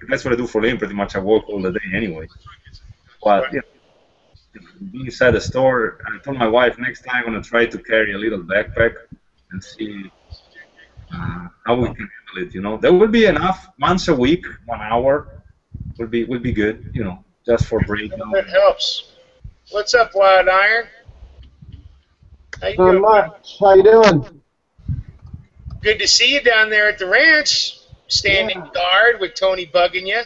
S6: that's what I do for him. Pretty much, I walk all the day anyway. But you know, being inside the store, I told my wife next time I'm gonna try to carry a little backpack and see how we can handle it. You know, that would be enough. Once a week, 1 hour would be good. You know. Just for break.
S1: That helps. What's up, Wild Iron? How you doing?
S11: Much. How you doing?
S1: Good to see you down there at the ranch, standing guard with Tony bugging you.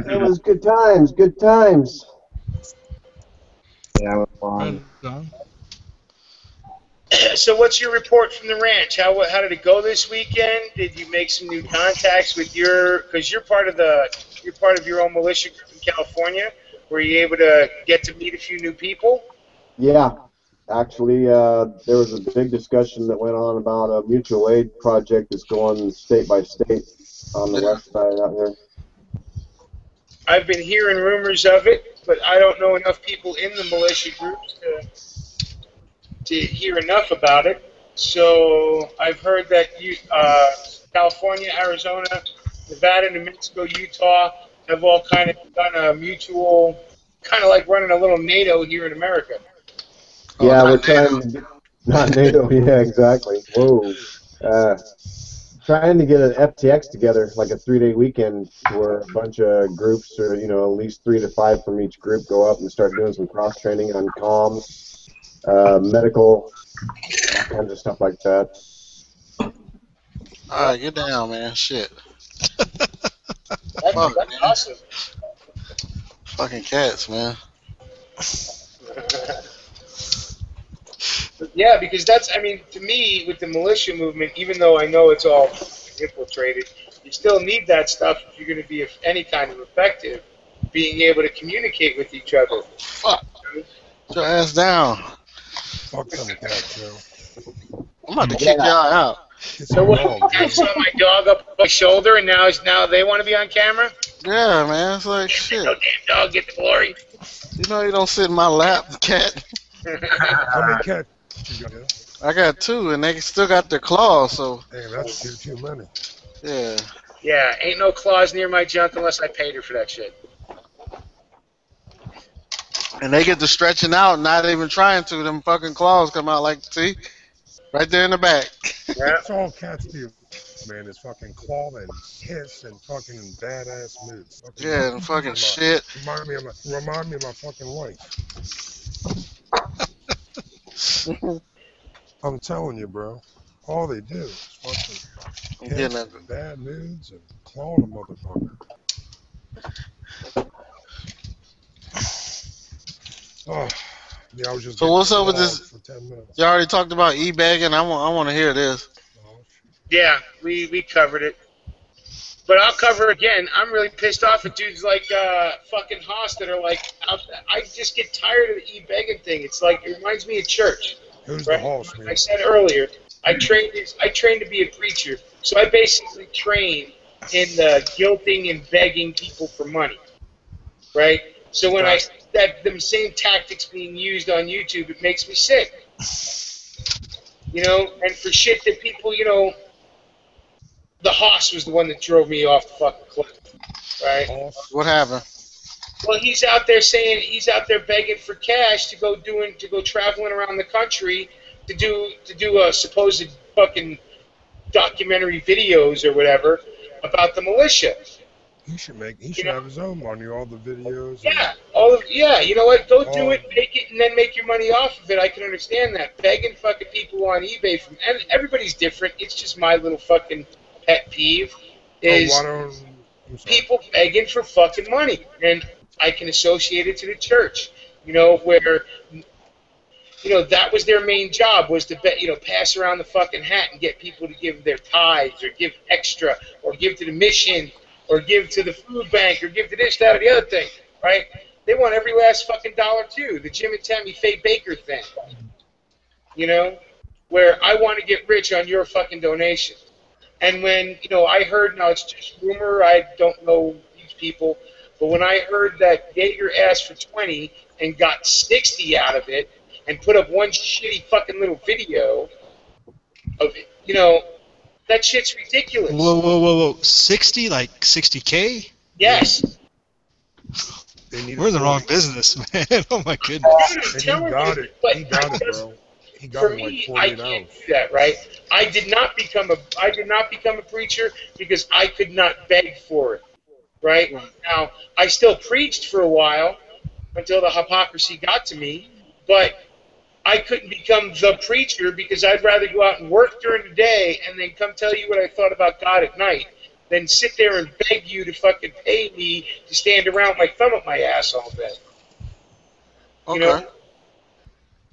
S11: It was good times. Good times.
S9: Yeah, it was fun.
S1: So, what's your report from the ranch? How did it go this weekend? Did you make some new contacts with because you're part of your own militia group in California? Were you able to get to meet a few new people?
S11: Yeah, actually, there was a big discussion that went on about a mutual aid project that's going state by state on the west side out here.
S1: I've been hearing rumors of it, but I don't know enough people in the militia groups to hear enough about it. So I've heard that California, Arizona, Nevada, New Mexico, Utah have all kind of done a mutual, kind of like running a little NATO here in America.
S11: Yeah, we're trying to get, not NATO, yeah, exactly. Whoa. Trying to get an FTX together, like a 3-day weekend where a bunch of groups, or at least 3 to 5 from each group, go up and start doing some cross training on comms. Medical, all kinds of stuff like that.
S10: Alright, get down, man. Shit. Fuck,
S1: That's
S10: man.
S1: awesome.
S10: Fucking cats, man.
S1: Yeah, because that's, I mean, to me, with the militia movement, even though I know it's all infiltrated, you still need that stuff if you're going to be any kind of effective, being able to communicate with each other.
S10: Fuck. Get your ass down.
S2: Fuck them cats, yo.
S10: I'm about to kick y'all out.
S2: Get
S1: So
S2: some
S1: what?
S2: dogs,
S1: I
S2: yo.
S1: saw my dog up my shoulder, and now they want to be on camera.
S10: Yeah, man. It's like shit.
S1: No damn dog get the glory.
S10: You know you don't sit in my lap, cat.
S2: How many cats you got, yo?
S10: I got 2, and they still got their claws, so
S2: Damn, that's too many.
S10: yeah.
S1: Yeah, ain't no claws near my junk unless I paid her for that shit.
S10: And they get to stretching out, not even trying to. Them fucking claws come out like, see? Right there in the back.
S1: Yeah.
S2: That's all cats do, man, is fucking claw and hiss and fucking badass moods. Fucking
S10: Yeah, and fucking shit.
S2: Remind me of my fucking wife. I'm telling you, bro. All they do is fucking hiss and bad moods and claw the motherfucker. Oh, yeah, I was just.
S10: So what's up with this?
S2: For 10 minutes.
S10: You already talked about eBagging. I want to hear this.
S1: Yeah, we covered it. But I'll cover it again. I'm really pissed off at dudes like fucking Haas that are like, I just get tired of the e-begging thing. It's like, it reminds me of church.
S2: Who's
S1: right?
S2: the Haas, man?
S1: I said earlier, I trained to be a preacher. So I basically train in the guilting and begging people for money. Right? So when I see them same tactics being used on YouTube, it makes me sick. You know, and for shit that people, you know, the Haas was the one that drove me off the fucking cliff, right?
S10: What happened?
S1: Well, he's out there begging for cash to go traveling around the country to do a supposed fucking documentary videos or whatever about the militia.
S2: He should have his own money, all the videos.
S1: Yeah, you know what? Go do it, make it, and then make your money off of it. I can understand that. Begging fucking people on eBay and everybody's different. It's just my little fucking pet peeve is people begging for fucking money, and I can associate it to the church. You know, where that was their main job, was to pass around the fucking hat and get people to give their tithes or give extra or give to the mission or give to the food bank or give to this, that, or the other thing, right? They want every last fucking dollar too. The Jim and Tammy Faye Baker thing, you know, where I want to get rich on your fucking donation. And when, I heard, now it's just rumor, I don't know these people, but when I heard that Yeager asked for 20 and got 60 out of it and put up one shitty fucking little video of it, that shit's ridiculous.
S3: Whoa. 60? Like 60K?
S1: Yes.
S3: We're in the wrong business, man. Oh, my goodness.
S2: He got it, bro. He got
S1: for
S2: it
S1: me,
S2: like
S1: I
S2: 48
S1: can't do that, right? I did not become a preacher because I could not beg for it, right? Now, I still preached for a while until the hypocrisy got to me, but I couldn't become the preacher because I'd rather go out and work during the day and then come tell you what I thought about God at night than sit there and beg you to fucking pay me to stand around with my thumb up my ass all day. You know?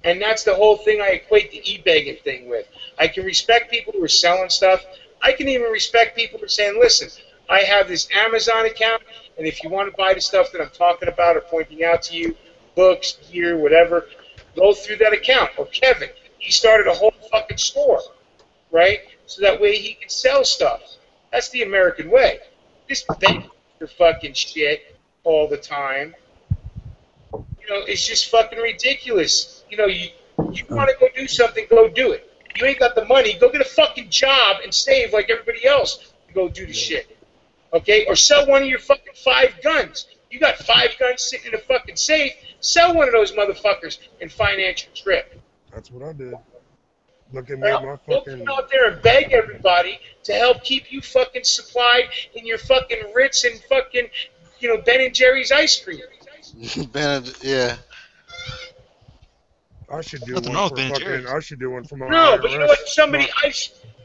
S1: And that's the whole thing I equate the e-begging thing with. I can respect people who are selling stuff. I can even respect people who are saying, listen, I have this Amazon account, and if you want to buy the stuff that I'm talking about or pointing out to you, books, gear, whatever, go through that account. Or Kevin, he started a whole fucking store, right? So that way he can sell stuff. That's the American way. This begging for fucking shit all the time, it's just fucking ridiculous. You want to go do something, go do it. You ain't got the money, go get a fucking job and save like everybody else to go do the shit. Okay? Or sell one of your fucking 5 guns. You got 5 guns sitting in a fucking safe, sell one of those motherfuckers and finance your trip.
S2: That's what I did. Look at me, my fucking.
S1: Go out there and beg everybody to help keep you fucking supplied in your fucking Ritz and fucking, Ben and Jerry's ice cream.
S10: Yeah.
S2: I should do one for fucking. I should do one for my.
S1: No,
S2: IRS.
S1: but you know what?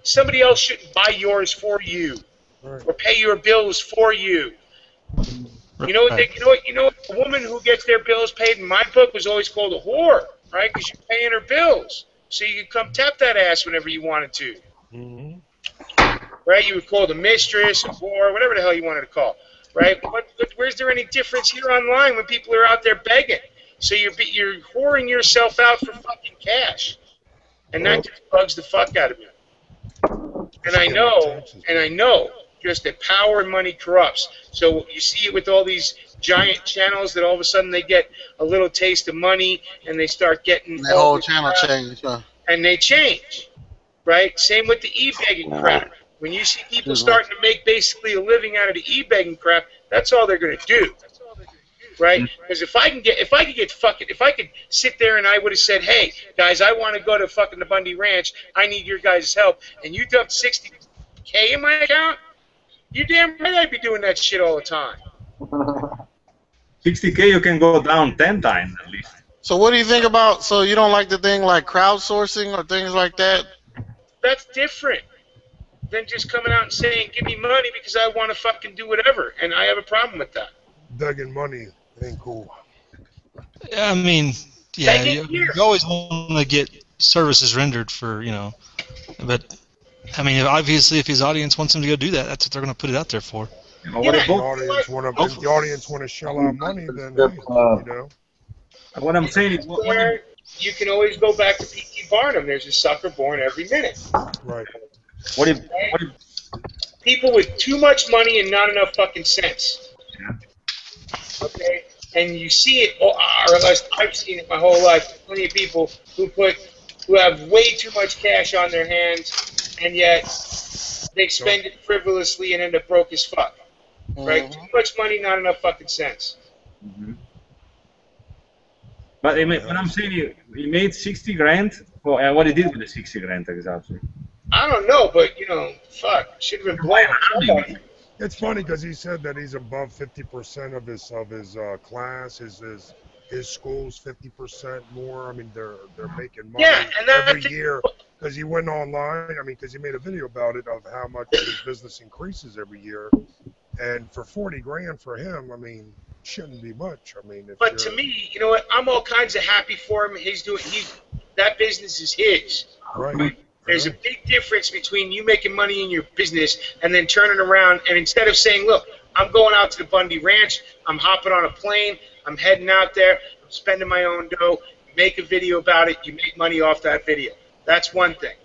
S1: Somebody else shouldn't buy yours for you, or pay your bills for you. You know what? A woman who gets their bills paid in my book was always called a whore, right? Because you're paying her bills, so you could come tap that ass whenever you wanted to.
S2: Mm-hmm.
S1: Right? You would call the mistress, a whore, whatever the hell you wanted to call. Right? But where's there any difference here online when people are out there begging? So you're whoring yourself out for fucking cash, and that just bugs the fuck out of me. And I know just that power and money corrupts. So you see it with all these giant channels that all of a sudden they get a little taste of money and they start getting
S10: the whole channel change. Huh?
S1: And they change, right? Same with the e-begging crap. When you see people starting to make basically a living out of the e-begging crap, that's all they're going to do, right? Because if I could sit there and I would have said, hey guys, I want to go to fucking the Bundy Ranch, I need your guys' help, and you dumped $60K in my account, you damn right I'd be doing that shit all the time.
S6: 60K, you can go down 10 times at least.
S10: So what do you think about? So you don't like the thing like crowdsourcing or things like that?
S1: That's different than just coming out and saying, give me money because I want to fucking do whatever, and I have a problem with that.
S2: Begging money ain't cool.
S3: I mean, yeah, you always want to get services rendered for, but I mean, obviously, if his audience wants him to go do that, that's what they're going to put it out there for.
S2: If the audience want to shell out money, then
S6: What I'm saying is,
S1: you can always go back to P.T. Barnum. There's a sucker born every minute.
S2: Right.
S6: What if
S1: people with too much money and not enough fucking sense?
S6: Yeah.
S1: Okay, and you see it, or at least I've seen it my whole life. Plenty of people who have way too much cash on their hands, and yet they spend it frivolously and end up broke as fuck. Right? Too much money, not enough fucking sense.
S6: Mm-hmm. But when I'm saying he made 60 grand, well, what he did with the 60 grand exactly?
S1: I don't know, but fuck, should have been blown.
S2: It's funny because he said that he's above 50% of his class. His school's 50% more. I mean, they're making money every year because he went online. I mean, because he made a video about it of how much his business increases every year, and for 40 grand for him, I mean, shouldn't be much. I mean,
S1: but to me, you know what? I'm all kinds of happy for him. That business is his.
S2: Right.
S1: There's a big difference between you making money in your business and then turning around and instead of saying, look, I'm going out to the Bundy Ranch, I'm hopping on a plane, I'm heading out there, I'm spending my own dough, you make a video about it, you make money off that video. That's one thing.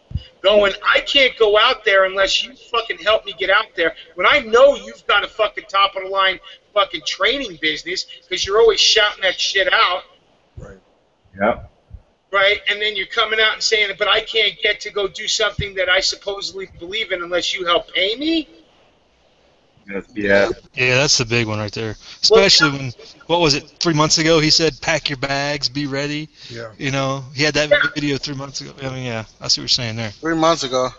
S1: Going, I can't go out there unless you fucking help me get out there. When I know you've got a fucking top of the line fucking training business because you're always shouting that shit out.
S2: Right.
S6: Yep.
S1: Right, and then you're coming out and saying, but I can't get to go do something that I supposedly believe in unless you help pay me?
S6: Yeah.
S3: Yeah, that's the big one right there. Especially when, what was it, 3 months ago, he said, pack your bags, be ready.
S2: Yeah.
S3: He had that video 3 months ago. I mean, yeah, I see what you're saying there.
S10: 3 months ago.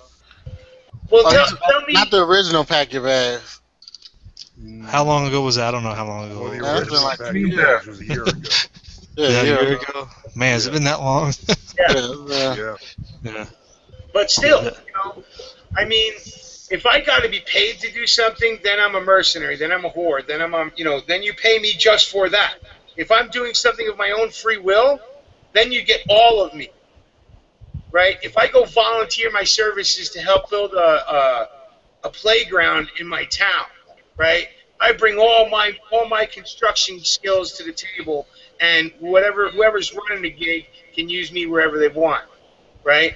S1: Well, tell me.
S10: Not the original pack your bags.
S3: How long ago was that? I don't know how long ago.
S2: Well, the
S10: That's been like
S2: 3 years was a year ago.
S3: Yeah, a year ago. Man, has it been that long?
S2: Yeah.
S1: But still, I mean, if I got to be paid to do something, then I'm a mercenary, then I'm a whore, then then you pay me just for that. If I'm doing something of my own free will, then you get all of me, right? If I go volunteer my services to help build a playground in my town, right? I bring all my construction skills to the table, and whoever's running the gig can use me wherever they want, right?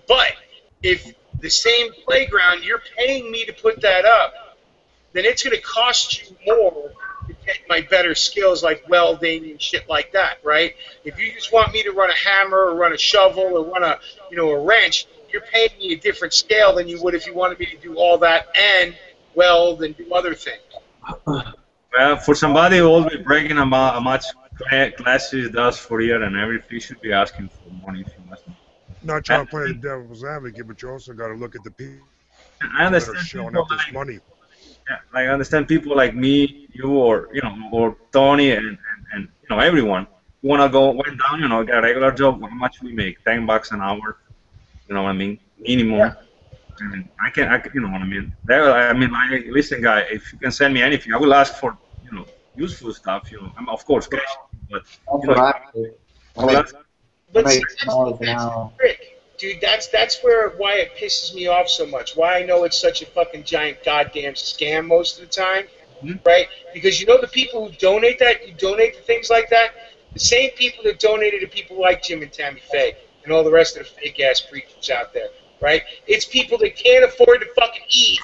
S1: But if the same playground, you're paying me to put that up, then it's going to cost you more to get my better skills like welding and shit like that, right? If you just want me to run a hammer or run a shovel or run a wrench, you're paying me a different scale than you would if you wanted me to do all that and weld and do other things.
S6: Well, for somebody who always bragging about how much classes does for year and everything, you should be asking for money if you must.
S2: Not trying to play the devil's advocate, but you also got to look at the people
S6: I understand
S2: that are showing
S6: people
S2: up this money.
S6: Yeah, I understand people like me, you, or or Tony, and everyone who went down, get a regular job. How much we make? $10 an hour. You know what I mean? Minimum. Yeah. I mean, I can, you know what I mean? Listen, guy, if you can send me anything, I will ask for, useful stuff, you know. Of course, cash, but
S9: That's
S6: you
S9: what
S6: know,
S9: I do. I
S6: well,
S9: make,
S6: that's,
S9: I
S1: But
S9: make
S1: see,
S9: $10 an
S1: that's the
S9: hour.
S1: trick, dude. That's why it pisses me off so much. Why I know it's such a fucking giant goddamn scam most of the time, right? Because you know the people who donate to things like that, the same people that donated to people like Jim and Tammy Faye and all the rest of the fake ass preachers out there, right? It's people that can't afford to fucking eat,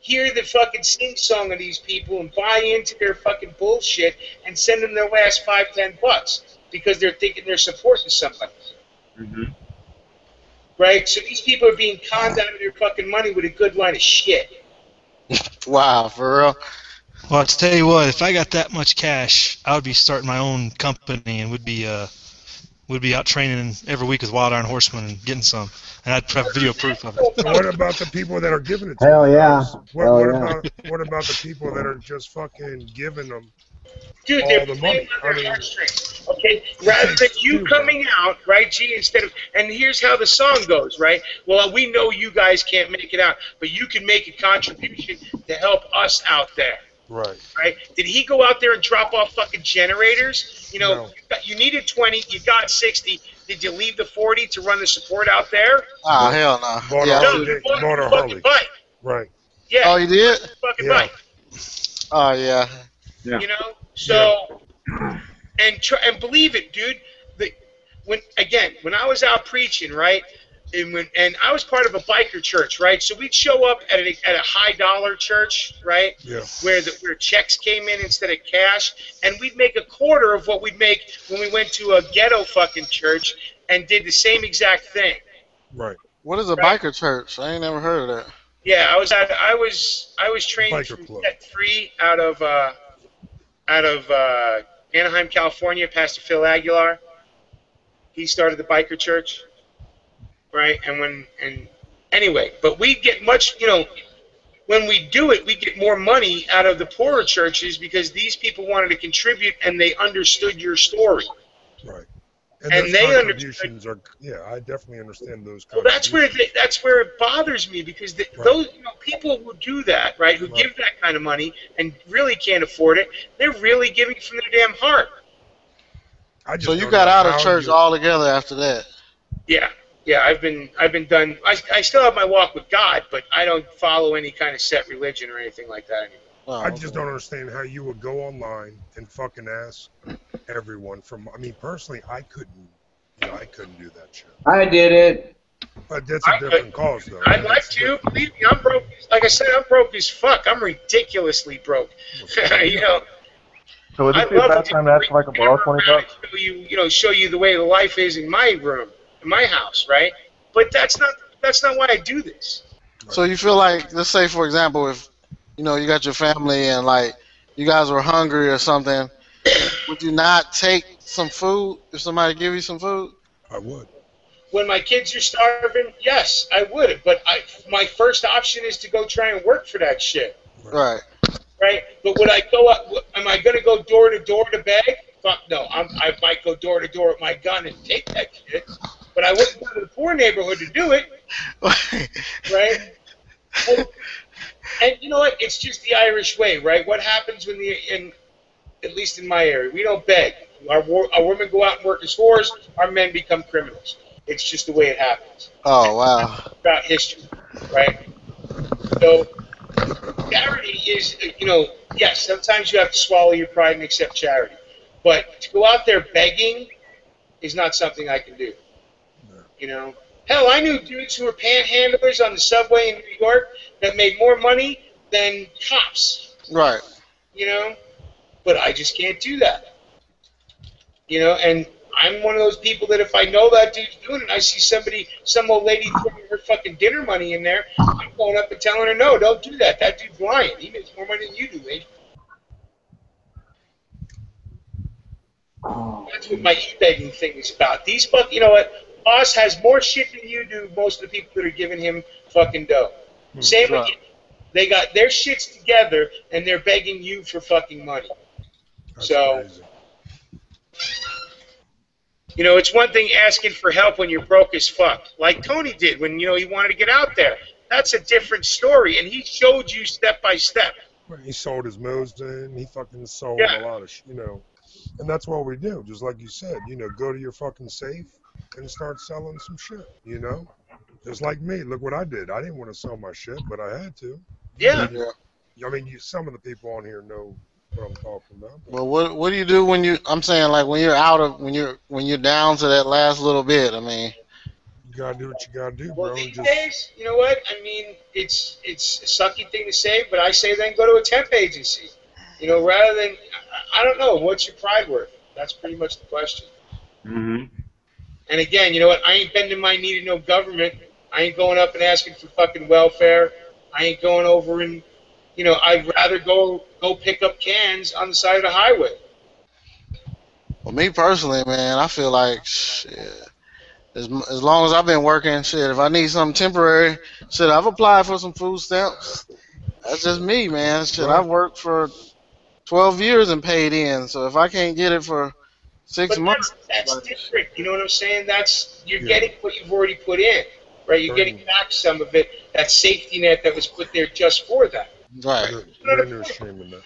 S1: hear the fucking sing song of these people and buy into their fucking bullshit and send them their last $5-10 because they're thinking they're supporting somebody. Right? So these people are being conned out of their fucking money with a good line of shit.
S10: Wow, for real.
S3: Well, I'll tell you what, if I got that much cash, I would be starting my own company and would be out training every week with Wild Iron Horsemen and getting some. And I'd have video proof of it.
S2: And what about the people that are giving it to
S11: Hell
S2: them,
S11: yeah.
S2: guys?
S11: Hell
S2: What
S11: yeah.
S2: about the people that are just fucking giving them
S1: Dude,
S2: all
S1: they're
S2: the
S1: playing
S2: money?
S1: on
S2: I
S1: their
S2: mean,
S1: heartstrings. Okay? Rather than you
S2: too, bro.
S1: coming out, right, G, instead of, and here's how the song goes, right? Well, we know you guys can't make it out, but you can make a contribution to help us out there.
S2: Right.
S1: Right? Did he go out there and drop off fucking generators? You know,
S2: No.
S1: you needed 20, you got 60. Did you leave the 40 to run the support out there?
S10: Ah, hell no.
S2: Bought
S10: Yeah,
S2: a
S10: I
S1: No,
S10: see.
S2: Harley.
S1: you bought
S2: Bought
S1: a
S2: a
S1: fucking
S2: Harley.
S1: bike.
S2: Right.
S1: Yeah.
S10: Oh, you did?
S1: Fucking
S2: Yeah.
S1: bike.
S10: Oh, yeah.
S6: Yeah.
S1: You know? So, and believe it, dude. When I was out preaching, right, and I was part of a biker church, right, so we'd show up at a high dollar church, right,
S2: Yeah.
S1: where checks came in instead of cash, and we'd make a quarter of what we'd make when we went to a ghetto fucking church and did the same exact thing.
S2: Right.
S10: What is a biker church? I ain't never heard of that.
S1: Yeah, I was trained
S2: Biker
S1: through
S2: club.
S1: Set Free out of Anaheim, California. Pastor Phil Aguilar. He started the biker church, right? Anyway, but we get much, you know, when we do it, we get more money out of the poorer churches because these people wanted to contribute and they understood your story.
S2: Right.
S1: And
S2: those
S1: they
S2: contributions are, yeah, I definitely understand those
S1: Well,
S2: contributions.
S1: that's where it bothers me because those people who do that, right, who give that kind of money and really can't afford it, they're really giving from their damn heart.
S10: So you got out of church altogether after that?
S1: Yeah, I've been done. I still have my walk with God, but I don't follow any kind of set religion or anything like that anymore.
S2: I just don't understand how you would go online and fucking ask everyone from. I mean, personally, I couldn't do that shit.
S9: I did it.
S2: But that's a different cause, though.
S1: I'd like to. Believe me, I'm broke. Like I said, I'm broke as fuck. I'm ridiculously broke. You know.
S12: So would this be a bad time to ask if I can borrow $20?
S1: Show you the way the life is in my room, in my house, right? But that's not why I do this.
S10: So you feel like, let's say for example, if you got your family and like you guys were hungry or something, would you not take some food if somebody give you some food?
S2: I would.
S1: When my kids are starving, yes, I would. But my first option is to go try and work for that shit.
S10: Right.
S1: Right? But would I go up? Am I going to go door to door to beg? Fuck no. I might go door to door with my gun and take that shit. But I wouldn't go to the poor neighborhood to do it. Right? And you know what? It's just the Irish way, right? What happens at least in my area, we don't beg. Our women go out and work as whores. Our men become criminals. It's just the way it happens.
S10: Oh, wow.
S1: About history, right? So charity is, yes, sometimes you have to swallow your pride and accept charity. But to go out there begging is not something I can do. You know? Hell, I knew dudes who were panhandlers on the subway in New York that made more money than cops.
S10: Right.
S1: You know? But I just can't do that. You know, and I'm one of those people that if I know that dude's doing it, I see some old lady throwing her fucking dinner money in there, I'm going up and telling her, no, don't do that. That dude's lying. He makes more money than you do, Wade. That's what my e-begging thing is about. These you know what? Boss has more shit than you do, most of the people that are giving him fucking dough. Same with you. They got their shits together, and they're begging you for fucking money.
S2: That's
S1: so,
S2: crazy.
S1: You know, it's one thing asking for help when you're broke as fuck, like Tony did when, he wanted to get out there. That's a different story, and he showed you step by step.
S2: He sold his Mosin. He fucking sold
S1: Yeah.
S2: a lot of, and that's what we do. Just like you said, go to your fucking safe and start selling some shit. Just like me. Look what I did. I didn't want to sell my shit, but I had to.
S1: Yeah.
S2: I mean, some of the people on here know what I'm talking about.
S10: But what do you do when you? I'm saying like when you're when you're down to that last little bit. I mean,
S2: you gotta do what you gotta do,
S1: well,
S2: bro.
S1: these days, you know what? I mean, it's a sucky thing to say, but I say then go to a temp agency. Rather than I don't know. What's your pride worth? That's pretty much the question.
S6: Mm-hmm.
S1: And again, you know what? I ain't bending my knee to no government. I ain't going up and asking for fucking welfare. I ain't going over and, I'd rather go pick up cans on the side of the highway.
S10: well, me personally, man, I feel like shit. As long as I've been working, shit. If I need something temporary, shit, I've applied for some food stamps. That's just me, man. Shit, I've worked for 12 years and paid in. So if I can't get it for 6 months,
S1: that's different. You know what I'm saying? You're getting what you've already put in, right? You're getting back some of it. That safety net that was put there just for that.
S10: Right.
S2: No shame in that.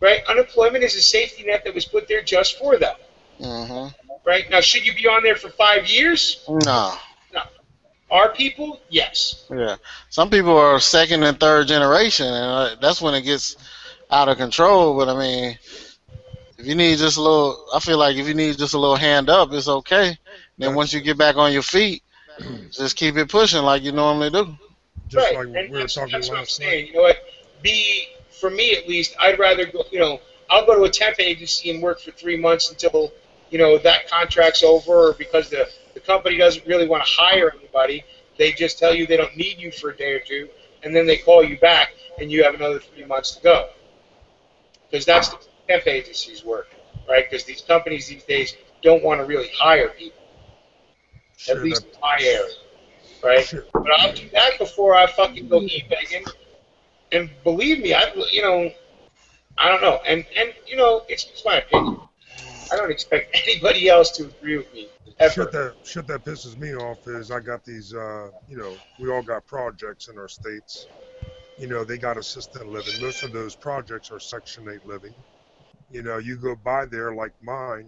S1: Right. Unemployment is a safety net that was put there just for that.
S10: Mm-hmm.
S1: Right. Now, should you be on there for 5 years?
S10: No.
S1: No. Are people? Yes.
S10: Yeah. Some people are second and third generation, and that's when it gets out of control. But I mean, if you need just a little, I feel like if you need just a little hand up, it's okay. Then once you get back on your feet, just keep it pushing like you normally do.
S2: Just
S1: right.
S2: like
S1: And
S2: we were talking
S1: that's what I'm
S2: last
S1: saying.
S2: night.
S1: You know what? For me at least, I'd rather go. I'll go to a temp agency and work for 3 months until that contract's over, or because the company doesn't really want to hire anybody. They just tell you they don't need you for a day or two, and then they call you back, and you have another 3 months to go. Because that's the temp agencies work, right? Because these companies these days don't want to really hire people, at least in my area, right? But I'll do that before I fucking go e-begging. And believe me, I don't know, and it's just my opinion. I don't expect anybody else to agree with me ever.
S2: Shit that pisses me off is I got these, we all got projects in our states. They got assisted living. Most of those projects are Section 8 living. You go by there like mine,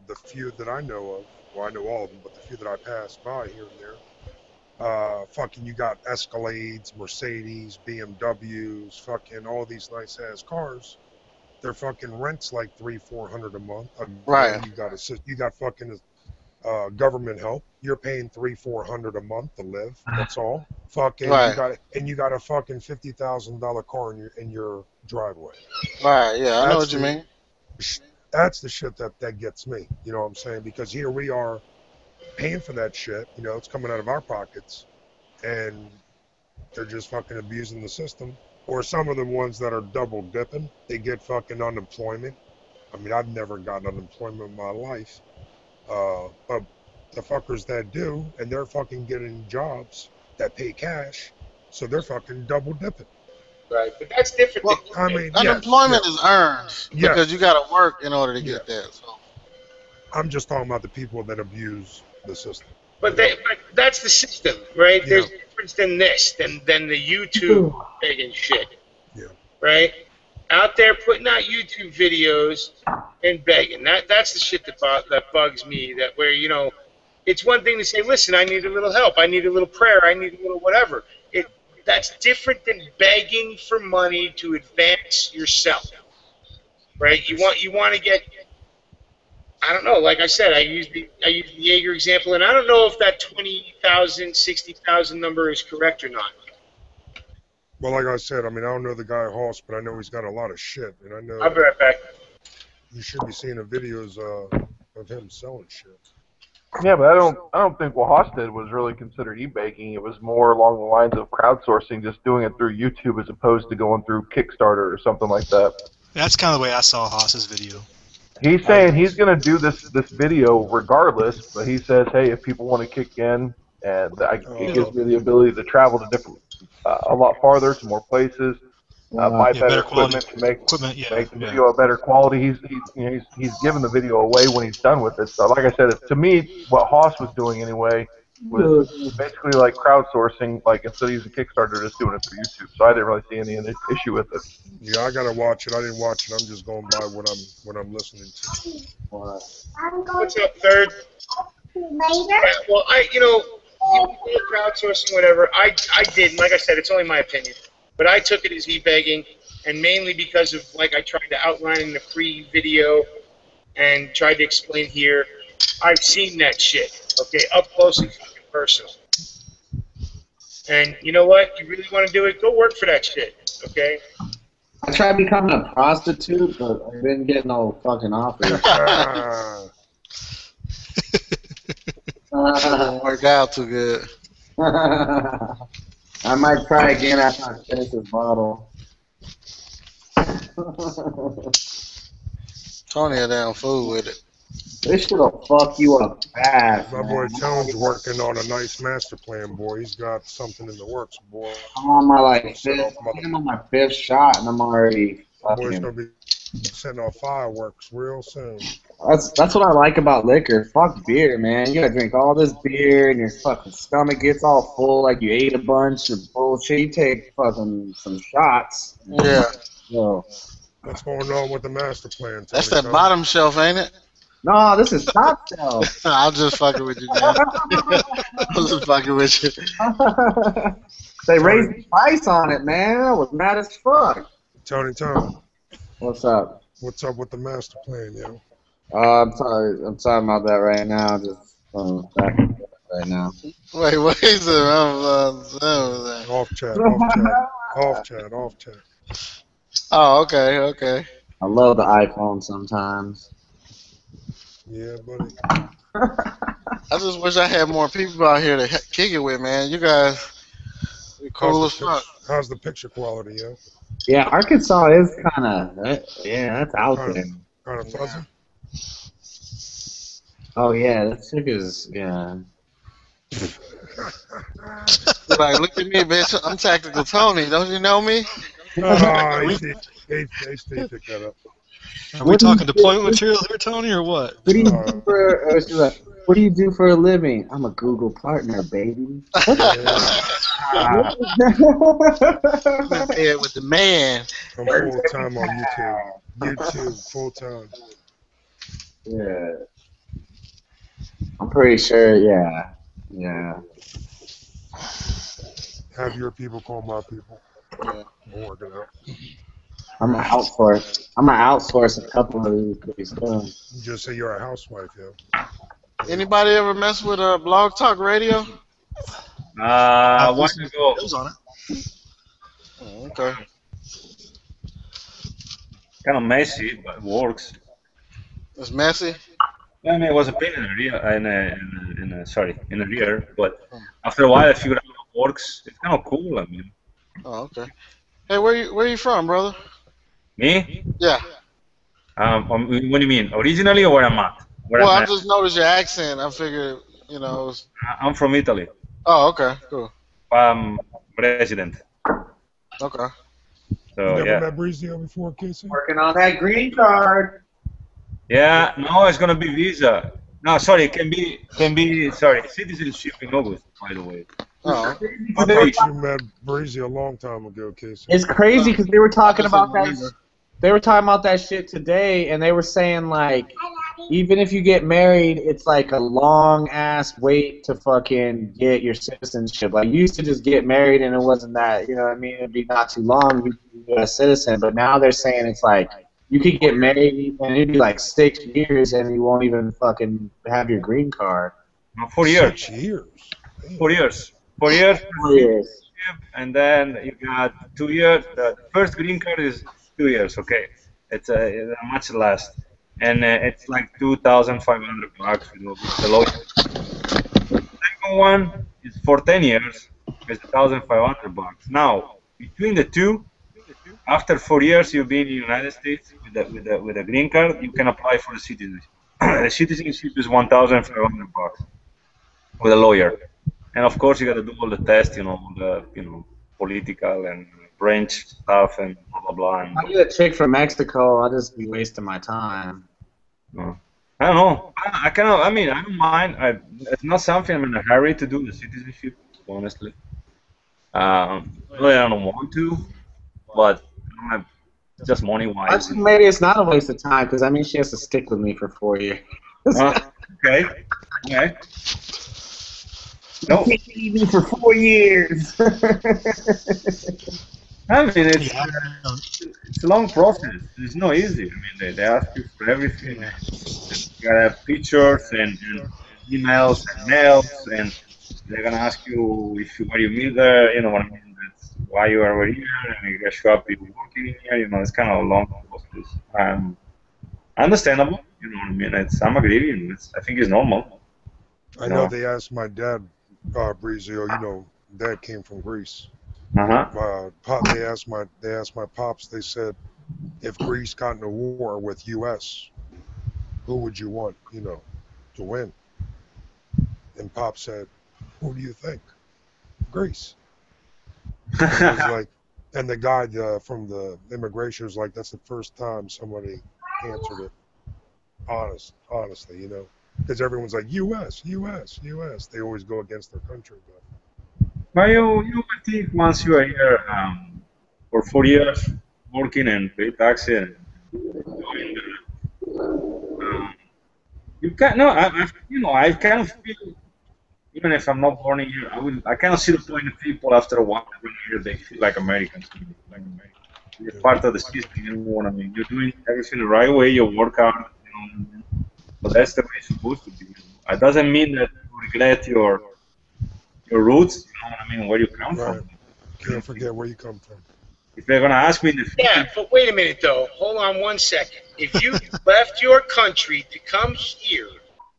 S2: the few that I know of, well, I know all of them, but the few that I pass by here and there, fucking you got Escalades, Mercedes, BMWs, fucking all these nice ass cars. Their fucking rent's like $300-400 a month.
S10: Right.
S2: You got fucking government help. You're paying $300-400 a month to live. That's all. Fucking
S10: right.
S2: you got a fucking $50,000 car in your driveway.
S10: Right. Yeah, I know what you mean.
S2: That's the shit that gets me. You know what I'm saying? Because here we are paying for that shit. It's coming out of our pockets, and they're just fucking abusing the system. Or some of the ones that are double dipping, they get fucking unemployment. I mean, I've never gotten unemployment in my life. But the fuckers that do, and they're fucking getting jobs that pay cash, so they're fucking double dipping.
S1: Right, but that's different.
S10: Well,
S2: I mean,
S10: unemployment is earned because you got to work in order to get that. So.
S2: I'm just talking about the people that abuse the system.
S1: But that's the system, right? Yeah. There's a difference than this, than the YouTube begging shit.
S2: Yeah.
S1: Right? Out there putting out YouTube videos and begging. That's the shit that bugs me. That where it's one thing to say, listen, I need a little help, I need a little prayer, I need a little whatever. That's different than begging for money to advance yourself. Right? You want to get. I don't know. Like I said, I used the Jaeger example, and I don't know if that 20,000, 60,000 number is correct or not.
S2: Well, like I said, I mean, I don't know the guy Hoss, but I know he's got a lot of shit, and I know.
S1: I'll be right back.
S2: You should be seeing the videos of him selling shit.
S12: Yeah, but I don't think what Hoss did was really considered e-baking. It was more along the lines of crowdsourcing, just doing it through YouTube as opposed to going through Kickstarter or something like that.
S3: That's kind of the way I saw Hoss's video.
S12: He's saying he's going to do this video regardless, but he says, hey, if people want to kick in, and it gives me the ability to travel to different, a lot farther, to more places, buy better equipment to make the video a better quality. He's giving the video away when he's done with it. So, like I said, to me, what Hoss was doing anyway with basically like crowdsourcing, like instead of using Kickstarter, just doing it through YouTube. So I didn't really see any issue with it.
S2: Yeah, I gotta watch it. I didn't watch it. I'm just going by what I'm listening to.
S1: What's up, third? Well, you crowdsourcing, whatever. I didn't. Like I said, it's only my opinion. But I took it as e-begging, and mainly because of, like I tried to outline in the pre-video and tried to explain here, I've seen that shit, okay, up close and fucking personal. And you know what? You really want to do it? Go work for that shit, okay?
S9: I tried becoming a prostitute, but I didn't get no fucking offers.
S10: Didn't work out too good.
S9: I might try again after I finish this bottle.
S10: Tony a damn fool with it.
S9: This shit'll fuck you up fast.
S2: My boy Tone's working on a nice master plan, boy. He's got something in the works, boy.
S9: I'm on my I'm on my fifth shot, and I'm already
S2: Boy's
S9: fucking.
S2: gonna be setting off fireworks real soon.
S9: That's what I like about liquor. Fuck beer, man. You gotta drink all this beer, and your fucking stomach gets all full like you ate a bunch of bullshit. You take fucking some shots.
S10: Yeah.
S9: Yo.
S2: What's going on with the master plan, Tony?
S10: That's that bottom shelf, ain't it?
S9: No, this is top shelf.
S10: I'm just fucking with you, man. I'm just fucking with you.
S9: They raised the price on it, man. I was mad as fuck.
S2: Tony.
S9: What's up?
S2: What's up with the master plan, yo?
S9: I'm sorry. I'm talking about that right now. Just back right now.
S10: Wait, what is it?
S2: Off chat.
S10: Oh, okay.
S9: I love the iPhone sometimes.
S2: Yeah, buddy.
S10: I just wish I had more people out here to kick it with, man. You guys be cool as fuck.
S2: How's the picture quality, yo?
S9: Yeah, Arkansas is kind of, that's out there.
S2: Kind of fuzzy?
S9: Oh, yeah, that chick is, yeah.
S10: Like, look at me, bitch. I'm Tactical Tony. Don't you know me?
S2: They picked that up.
S3: Are we talking deployment material here, Tony, or what?
S9: What do you do what do you do for a living? I'm a Google partner, baby.
S10: Yeah, with the man.
S2: I'm full time on YouTube. YouTube, full time.
S9: Yeah. I'm pretty sure, yeah.
S2: Have your people call my people.
S10: Yeah.
S2: We'll work it out.
S9: I'm gonna outsource a couple of these things.
S2: Just say you're a housewife, yo.
S10: Anybody ever mess with Blog Talk Radio?
S6: A while ago.
S3: It was on it.
S10: Oh, okay.
S6: Kind of messy, but it works.
S10: It's messy.
S6: I mean, it was a pain in the rear, but after a while I figured out it works. It's kind of cool. I mean.
S10: Oh, okay. Hey, where you from, brother?
S6: Me?
S10: Yeah.
S6: What do you mean? Originally or where I'm at?
S10: I just noticed your accent. I figured,
S6: I'm from Italy.
S10: Oh, okay, cool.
S6: I'm resident.
S10: Okay.
S6: So
S2: you never met Brizio before, Casey?
S9: Working on that green card.
S6: Yeah, no, it's gonna be visa. No, sorry, it can be citizenship in August, by the way.
S10: Oh.
S2: I thought you met Breezy a long time ago, Casey.
S9: It's crazy because they were talking about that. They were talking about that shit today, and they were saying like, even if you get married, it's like a long ass wait to fucking get your citizenship. Like you used to just get married and it wasn't that, you know what I mean? It'd be not too long to be a citizen, but now they're saying it's like you could get married and it'd be like 6 years and you won't even fucking have your green card.
S6: No, 4 years.
S2: 6 years.
S6: 4 years. 4 years.
S9: 4 years.
S6: And then you got 2 years. The first green card is 2 years. Okay, it's much less, and it's like $2,500 with the lawyer. The second one is for 10 years. It's $1,500. Now between the two, after 4 years you've been in the United States with a green card, you can apply for the citizenship. The citizenship is $1,500 with a lawyer. And of course, you got to do all the tests, political and branch stuff and blah blah blah.
S9: I get a chick from Mexico. I'll just be wasting my time.
S6: No. I don't know. I kind of. I mean, I don't mind. It's not something I'm in a hurry to do the citizenship, honestly. Really, I don't want to, but just money
S9: I
S6: wise.
S9: think maybe it's not a waste of time because I mean she has to stick with me for 4 years.
S6: Okay. Okay.
S9: No. You can't leave me for 4 years.
S6: I mean, it's a long process. It's not easy. I mean, they ask you for everything. You gotta have pictures and emails and mails, and they're gonna ask you if where you meet there. You know what I mean? That's why you are over here, and you gotta show up you working here. You know, it's kind of a long process. Understandable. You know what I mean? I'm agreeing. I think it's normal.
S2: I know they asked my dad, Brizio. You know, Dad came from Greece. They asked my pops. They said, if Greece got in a war with U.S., who would you want, you know, to win? And Pop said, who do you think? Greece. And it was like, and the guy from the immigration was like, that's the first time somebody answered it honestly, you know, because everyone's like, U.S. They always go against their country.
S6: But you would think once you are here for 4 years working and pay taxes, you can no, I kind of feel, even if I'm not born here, I kind of see the point of people after a while when here they feel like Americans. You're part of the system. You know what I mean? You're doing everything the right way. You work hard. You know what I mean? But that's the way it's supposed to be. It doesn't mean that you regret your roots. You know what I mean? Where you come from.
S2: Can't forget where you come from.
S6: If they're gonna ask me in the future,
S1: yeah, but wait a minute though. Hold on 1 second. If you left your country to come here,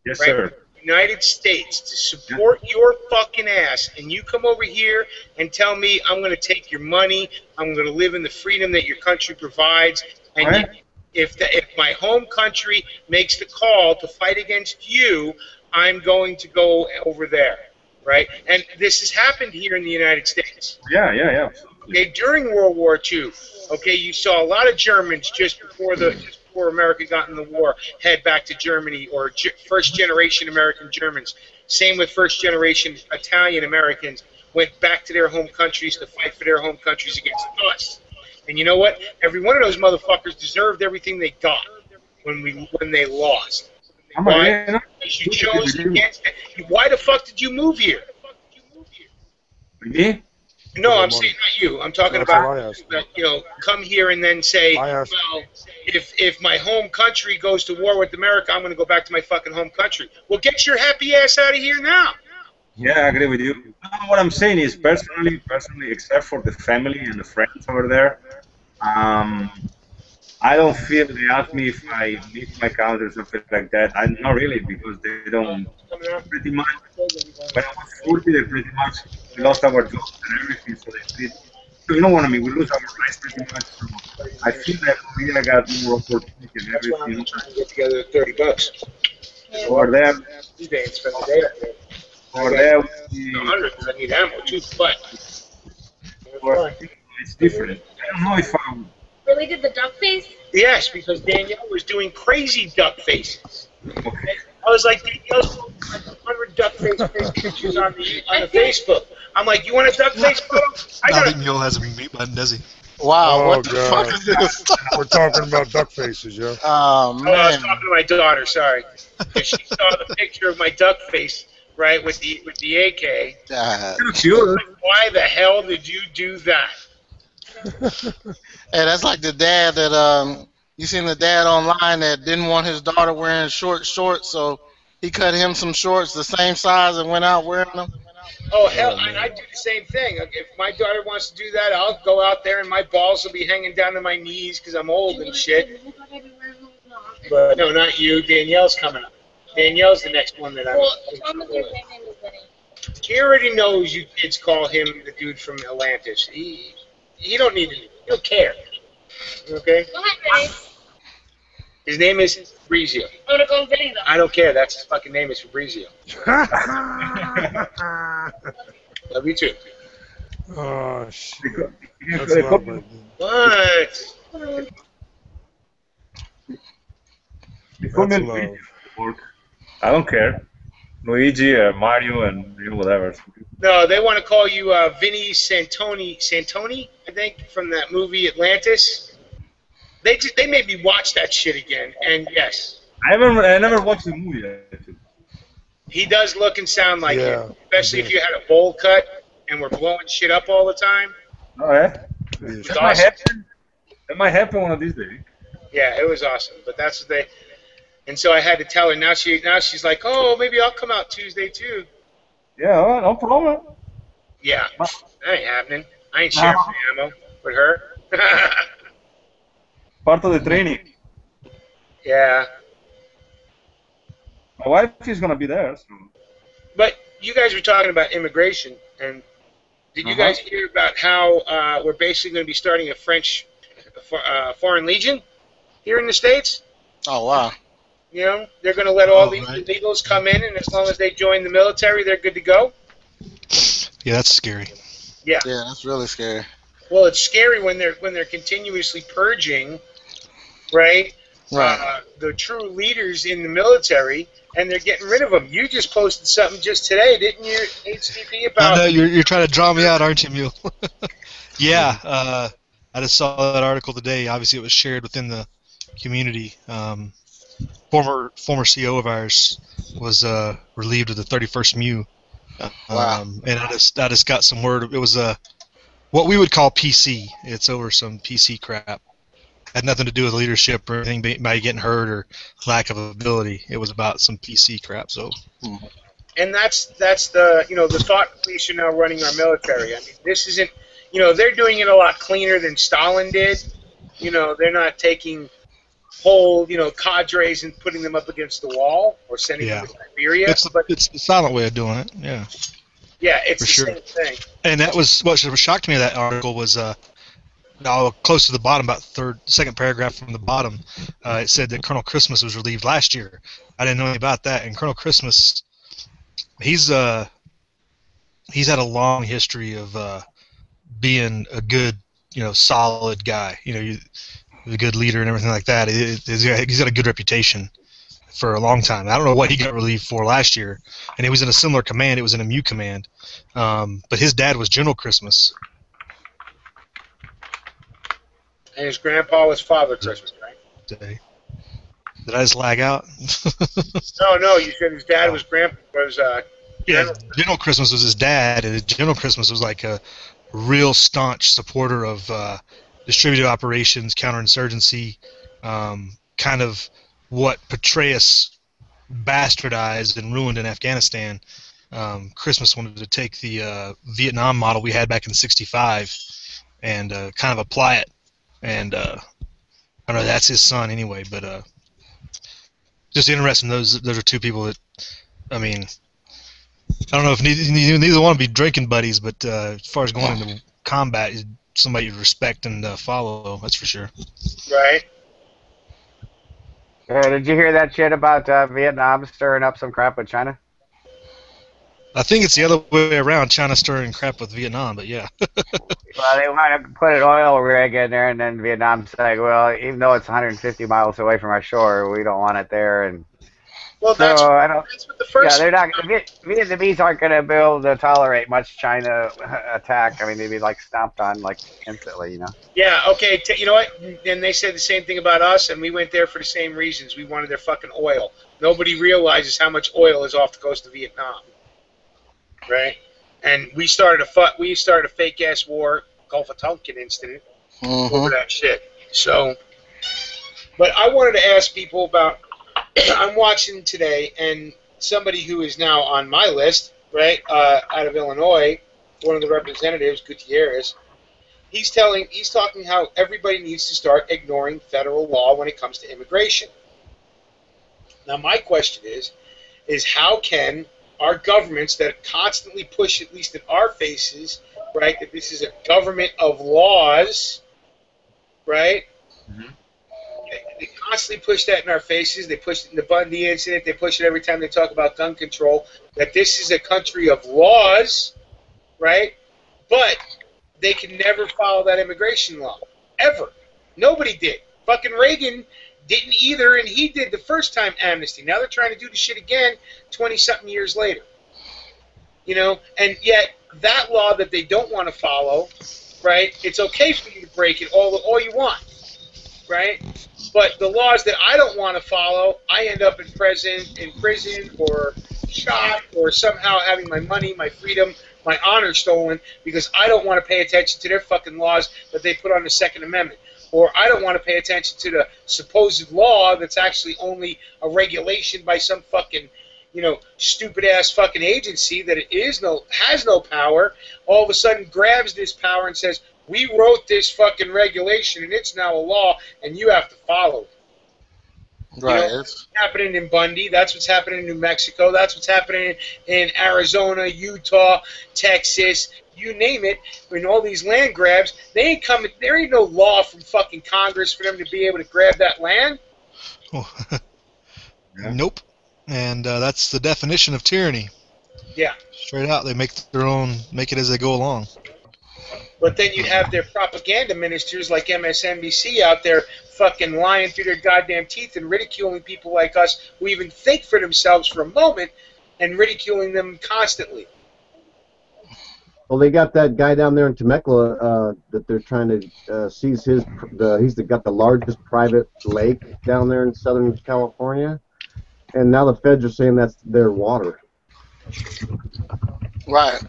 S6: yes,
S1: right,
S6: sir.
S1: United States to support your fucking ass, and you come over here and tell me I'm going to take your money, I'm going to live in the freedom that your country provides, and
S6: right.
S1: if my home country makes the call to fight against you, I'm going to go over there, right? And this has happened here in the United States.
S6: Yeah.
S1: Okay, during World War II, okay, you saw a lot of Germans just before America got in the war head back to Germany, or first generation American Germans. Same with first generation Italian Americans went back to their home countries to fight for their home countries against us. And you know what? Every one of those motherfuckers deserved everything they got when they lost. Why? Because you chose against it. Why the fuck did you move here?
S6: Me?
S1: No, I'm saying not you. I'm talking about that, you know, come here and then say, well, if my home country goes to war with America, I'm going to go back to my fucking home country. Well, get your happy ass out of here now.
S6: Yeah, I agree with you. What I'm saying is, personally, except for the family and the friends over there, I don't feel they ask me if I leave my country or something like that. Not really, because they don't. Pretty much, when I was 40, they pretty much lost our jobs and everything, so they did. So you know what I mean? We lose our rights pretty much. So I feel that Korea got more opportunity and everything.
S1: I'm trying to get together $30.
S6: Over there.
S1: These days, spend the day up there.
S6: Over there,
S1: 100 because I need ammo too, but
S6: it's different. I don't know if I'm.
S13: Really did the duck face?
S1: Yes, because Danielle was doing crazy duck faces. Okay. I was like, Danielle's like 100 duck face pictures on the Facebook. I'm like, you want a duck face photo?
S3: I don't think Neil has a meat button, does he?
S10: Wow, what the fuck is this?
S2: We're talking about duck faces, yeah.
S10: Oh, man.
S1: I was talking to my daughter, sorry. She saw the picture of my duck face, right, with the AK. Why the hell did you do that?
S10: Hey, that's like the dad that you seen the dad online that didn't want his daughter wearing short shorts, so he cut him some shorts the same size and went out wearing them.
S1: Oh hell, and I do the same thing. If my daughter wants to do that, I'll go out there and my balls will be hanging down to my knees because I'm old and shit. But no, not you. Danielle's coming up. Danielle's the next one that I'm. He already knows you kids call him the dude from Atlantis. He don't need to. He don't care. Okay. His name is Fabrizio.
S13: I'm gonna go and video them.
S1: I don't care. That's his fucking name is Fabrizio. Love you too.
S2: Oh shit.
S1: What?
S2: That's love.
S6: work. I don't care. Luigi, Mario, and whatever.
S1: No, they want to call you Vinny Santoni, I think, from that movie Atlantis. They made me watch that shit again, and yes,
S6: I never watched the movie actually.
S1: he does look and sound like
S2: Yeah,
S1: him, especially if you had a bowl cut and were blowing shit up all the time.
S6: Oh yeah.
S1: It's
S6: That might
S1: awesome.
S6: happen. That might happen one of these days.
S1: Yeah, it was awesome. But that's what they. And so I had to tell her. Now she's like, oh, maybe I'll come out Tuesday too.
S6: Yeah, all right, no problem.
S1: Yeah, that ain't happening. I ain't sharing my ammo with her.
S6: Part of the training.
S1: Yeah.
S6: My wife is gonna be there. So.
S1: But you guys were talking about immigration, and did you guys hear about how we're basically going to be starting a French Foreign Legion here in the States?
S10: Oh wow.
S1: You know, they're going to let all these illegals come in, and as long as they join the military, they're good to go.
S3: Yeah, that's scary.
S1: Yeah.
S10: Yeah, that's really scary.
S1: Well, it's scary when they're continuously purging, right?
S10: Right.
S1: The true leaders in the military, and they're getting rid of them. You just posted something just today, didn't you, HCP, about?
S3: I know you're trying to draw me out, aren't you, Mule? Yeah, I just saw that article today. Obviously, it was shared within the community. Former CO of ours was relieved of the 31st MU.
S10: Wow.
S3: And I just got some word. It was what we would call PC. It's over some PC crap. Had nothing to do with leadership or anything by getting hurt or lack of ability. It was about some PC crap. So.
S1: And that's the the thought police are now running our military. I mean, this isn't they're doing it a lot cleaner than Stalin did. They're not taking whole cadres and putting them up against the wall or sending them to Siberia.
S3: It's the silent way of doing it. Yeah.
S1: Yeah, it's
S3: For
S1: the
S3: sure.
S1: same thing.
S3: And that was what shocked me of that article was close to the bottom, about second paragraph from the bottom. It said that Colonel Christmas was relieved last year. I didn't know anything about that. And Colonel Christmas, he's had a long history of being a good, solid guy. A good leader and everything like that. He's got a good reputation for a long time. I don't know what he got relieved for last year, and he was in a similar command. It was in a MU command, but his dad was General Christmas.
S1: And his grandpa was Father Christmas, right?
S3: Did I just lag out?
S1: No, you said his dad was
S3: Yeah, General Christmas was his dad, and General Christmas was like a real staunch supporter of distributed operations, counterinsurgency, kind of what Petraeus bastardized and ruined in Afghanistan. Christmas wanted to take the Vietnam model we had back in '65 and kind of apply it. And I don't know, that's his son anyway, but just interesting. Those are two people that, I mean, I don't know if neither want to be drinking buddies, but as far as going into combat, somebody you respect and follow, that's for sure.
S1: Right.
S14: Did you hear that shit about Vietnam stirring up some crap with China?
S3: I think it's the other way around, China stirring crap with Vietnam, but yeah.
S14: Well, they want to put an oil rig in there, and then Vietnam's like, well, even though it's 150 miles away from our shore, we don't want it there. And
S1: well,
S14: so that's what the first. Yeah, they're not. Vietnamese aren't going to be able to tolerate much China attack. I mean, they'd be like stomped on like instantly,
S1: Yeah. Okay. You know what? And they said the same thing about us, and we went there for the same reasons. We wanted their fucking oil. Nobody realizes how much oil is off the coast of Vietnam. Right, and we started a fake ass war, Gulf of Tonkin incident, over that shit. So, but I wanted to ask people about. I'm watching today, and somebody who is now on my list, right, out of Illinois, one of the representatives, Gutierrez. He's talking how everybody needs to start ignoring federal law when it comes to immigration. Now, my question is how can our governments that constantly push, at least in our faces, right, that this is a government of laws, right? They constantly push that in our faces. They push it in the Bundy incident. They push it every time they talk about gun control, that this is a country of laws, right? But they can never follow that immigration law, ever. Nobody did. Fucking Reagan didn't either, and he did the first time amnesty. Now they're trying to do the shit again 20-something years later. You know, and yet that law that they don't want to follow, right, it's okay for you to break it all you want, right? But the laws that I don't want to follow, I end up in prison or shot or somehow having my money, my freedom, my honor stolen because I don't want to pay attention to their fucking laws that they put on the Second Amendment. Or I don't want to pay attention to the supposed law that's actually only a regulation by some fucking, you know, stupid ass fucking agency that has no power. All of a sudden grabs this power and says, we wrote this fucking regulation and it's now a law and you have to follow it.
S10: Right.
S1: You know, that's what's happening in Bundy. That's what's happening in New Mexico. That's what's happening in Arizona, Utah, Texas, you name it. In all these land grabs, they ain't coming. There ain't no law from fucking Congress for them to be able to grab that land.
S3: Oh. Nope. And that's the definition of tyranny.
S1: Yeah.
S3: Straight out, they make it as they go along.
S1: But then you have their propaganda ministers like MSNBC out there fucking lying through their goddamn teeth and ridiculing people like us who even think for themselves for a moment and ridiculing them constantly.
S11: Well, they got that guy down there in Temecula that they're trying to seize he's got the largest private lake down there in Southern California, and now the feds are saying that's their water.
S10: Right.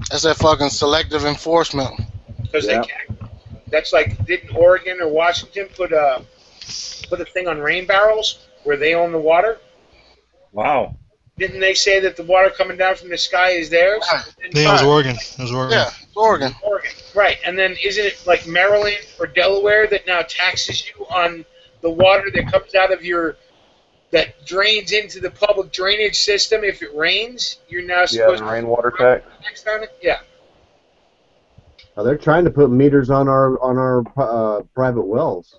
S10: That's that fucking selective enforcement.
S1: Because they can't. That's like, didn't Oregon or Washington put a thing on rain barrels where they own the water?
S6: Wow.
S1: Didn't they say that the water coming down from the sky is theirs?
S3: Yeah, it was Oregon. It was Oregon.
S10: Yeah, Oregon.
S1: Oregon. Right. And then isn't it like Maryland or Delaware that now taxes you on the water that comes out of that drains into the public drainage system if it rains? You're now supposed
S12: the rainwater tax.
S1: On it? Yeah.
S11: They're trying to put meters on our private wells.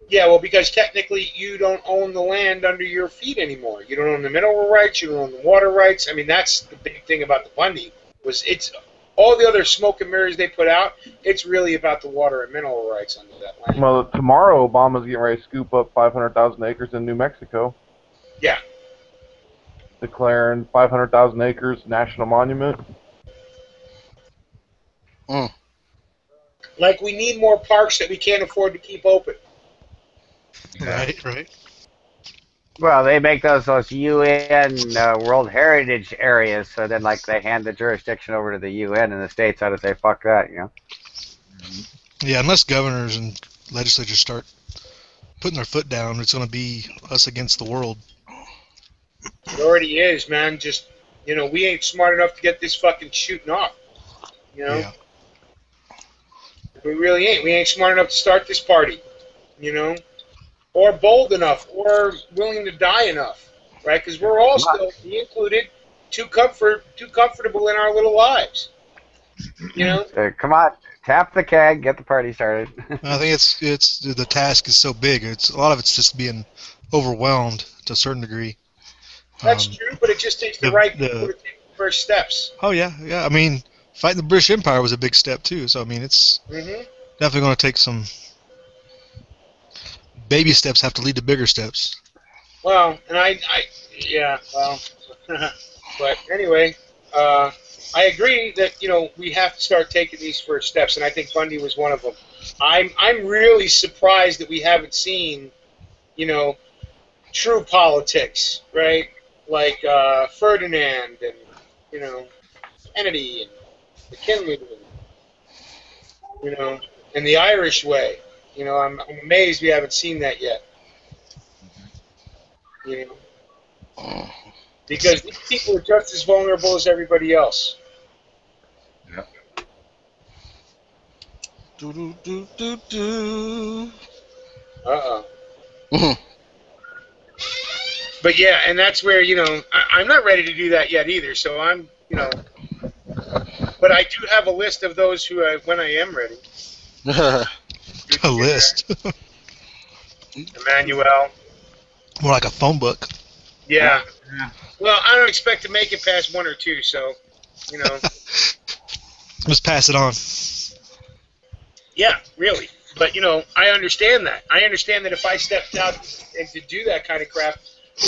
S1: Yeah, well, because technically you don't own the land under your feet anymore. You don't own the mineral rights. You don't own the water rights. I mean, that's the big thing about the Bundy. It's all the other smoke and mirrors they put out. It's really about the water and mineral rights under that land.
S12: Well, tomorrow Obama's getting ready to scoop up 500,000 acres in New Mexico.
S1: Yeah.
S12: Declaring 500,000 acres national monument.
S1: Like we need more parks that we can't afford to keep open.
S3: Right.
S14: Well, they make those UN World Heritage areas, so then like they hand the jurisdiction over to the UN, and the states ought to say fuck that, you know.
S3: Yeah, unless governors and legislatures start putting their foot down, it's going to be us against the world.
S1: It already is, man. Just, you know, we ain't smart enough to get this fucking shooting off. You know?
S3: Yeah.
S1: We really ain't. We ain't smart enough to start this party. You know? Or bold enough, or willing to die enough, right? Because we're all still, me included, too comfortable in our little lives. You know?
S14: Come on, tap the keg, get the party started.
S3: I think it's the task is so big. A lot of it's just being overwhelmed to a certain degree.
S1: That's true, but it just takes the right people to take the first steps.
S3: Oh yeah. I mean, fighting the British Empire was a big step too. So I mean, it's definitely going to take some. Baby steps have to lead to bigger steps.
S1: Well, and but anyway, I agree that, you know, we have to start taking these first steps, and I think Bundy was one of them. I'm really surprised that we haven't seen, you know, true politics, right? Like Ferdinand and, you know, Kennedy and McKinley, you know, and the Irish way. You know, I'm amazed we haven't seen that yet. You know, because these people are just as vulnerable as everybody else.
S6: Yeah.
S1: But yeah, and that's where, you know, I'm not ready to do that yet either. So I'm, you know, but I do have a list of those who when I am ready.
S3: A list.
S1: Emmanuel.
S3: More like a phone book.
S1: Yeah. Well, I don't expect to make it past one or two, so, you know.
S3: Let's pass it on.
S1: Yeah, really. But, you know, I understand that. I understand that if I stepped out and to do that kind of crap,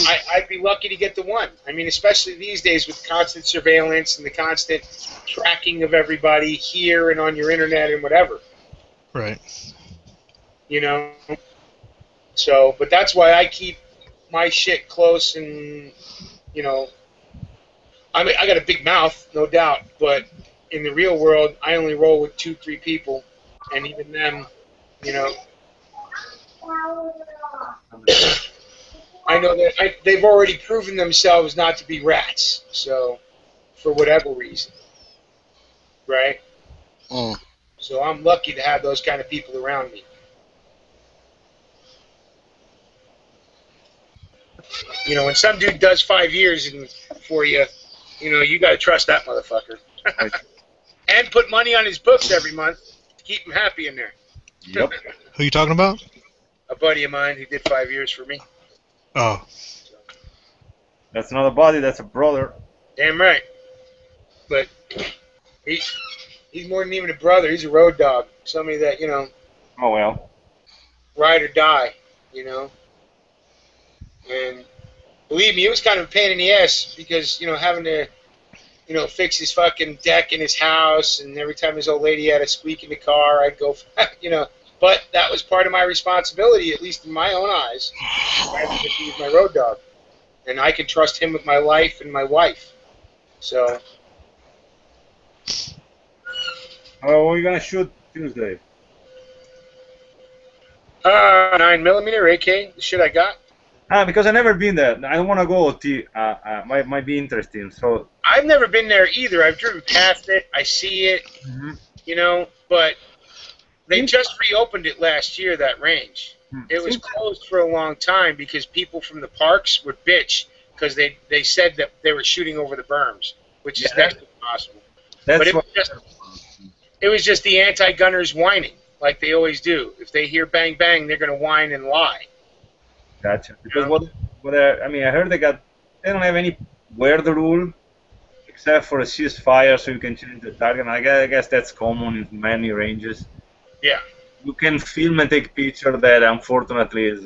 S1: I'd be lucky to get the one. I mean, especially these days with constant surveillance and the constant tracking of everybody here and on your internet and whatever.
S3: Right.
S1: You know? So, but that's why I keep my shit close and, you know, I mean, I got a big mouth, no doubt, but in the real world, I only roll with 2-3 people, and even them, you know, I know that they've already proven themselves not to be rats. So, for whatever reason, right?
S10: Mm.
S1: So I'm lucky to have those kind of people around me. You know, when some dude does 5 years for you, you know, you got to trust that motherfucker. And put money on his books every month to keep him happy in there.
S6: Yep.
S3: Who you talking about?
S1: A buddy of mine who did 5 years for me.
S3: Oh.
S6: That's not a buddy, that's a brother.
S1: Damn right. But he's more than even a brother. He's a road dog. Somebody that, you know,
S6: Oh well.
S1: ride or die, you know. And believe me, it was kind of a pain in the ass because, you know, having to, you know, fix his fucking deck in his house, and every time his old lady had a squeak in the car, I'd go, you know. But that was part of my responsibility, at least in my own eyes. He was my road dog. And I can trust him with my life and my wife. So.
S6: Oh, we're gonna shoot Tuesday.
S1: 9mm AK, the shit I got.
S6: Because I've never been there. I don't want to go. Might be interesting. So
S1: I've never been there either. I've driven past it. I see it. You know, but they just reopened it last year, that range. It was closed for a long time because people from the parks would bitch because they said that they were shooting over the berms, which is next to impossible. But it was just the anti-gunners whining, like they always do. If they hear bang bang, they're going to whine and lie.
S6: Gotcha. Because I mean, I heard they don't have any weird rule except for a ceasefire, so you can change the target. I guess that's common in many ranges.
S1: Yeah.
S6: You can film and take picture. That unfortunately is.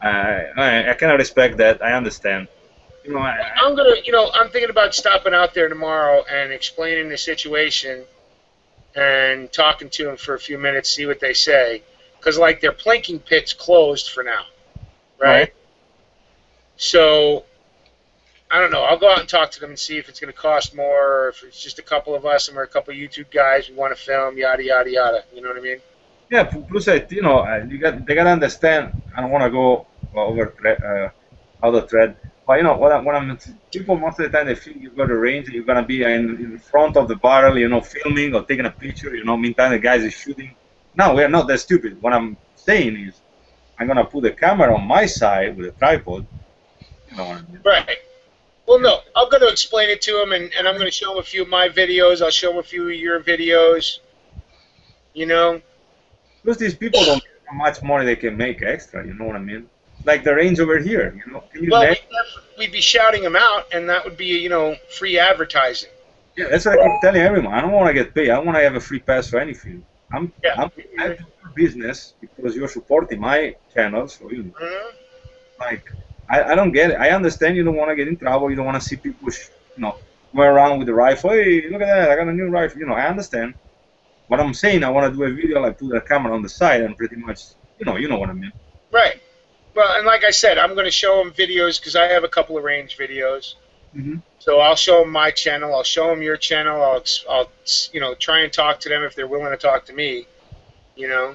S6: I kind of respect that. I understand. You know,
S1: I'm thinking about stopping out there tomorrow and explaining the situation and talking to them for a few minutes, see what they say, because like their plinking pit's closed for now. Right? So, I don't know. I'll go out and talk to them and see if it's going to cost more, or if it's just a couple of us and we're a couple of YouTube guys who want to film, yada, yada, yada. You know what I mean?
S6: Yeah, plus, they got to understand, I don't want to go over out of thread, but, you know, what I'm people most of the time, they think you've got a range, you're going to be in front of the barrel, you know, filming or taking a picture, you know, meantime the guys is shooting. No, we're not that stupid. What I'm saying is, I'm going to put the camera on my side with a tripod. You know what I mean?
S1: Right. Well, no, I'm going to explain it to them, and I'm going to show them a few of my videos. I'll show them a few of your videos. You know?
S6: Plus, these people don't know how much money they can make extra. You know what I mean? Like the range over here. You know?
S1: We'd be shouting them out, and that would be, you know, free advertising.
S6: Yeah, that's what I keep telling everyone. I don't want to get paid. I want to have a free pass for anything. I'm doing business because you're supporting my channel, so you know. Like, I don't get it. I understand you don't want to get in trouble. You don't want to see people, go around with a rifle. Hey, look at that! I got a new rifle. You know, I understand. What I'm saying, I want to do a video, like put a camera on the side, and pretty much, you know what I mean.
S1: Right. Well, and like I said, I'm going to show them videos because I have a couple of range videos. So I'll show them my channel. I'll show them your channel. I'll try and talk to them if they're willing to talk to me. You know.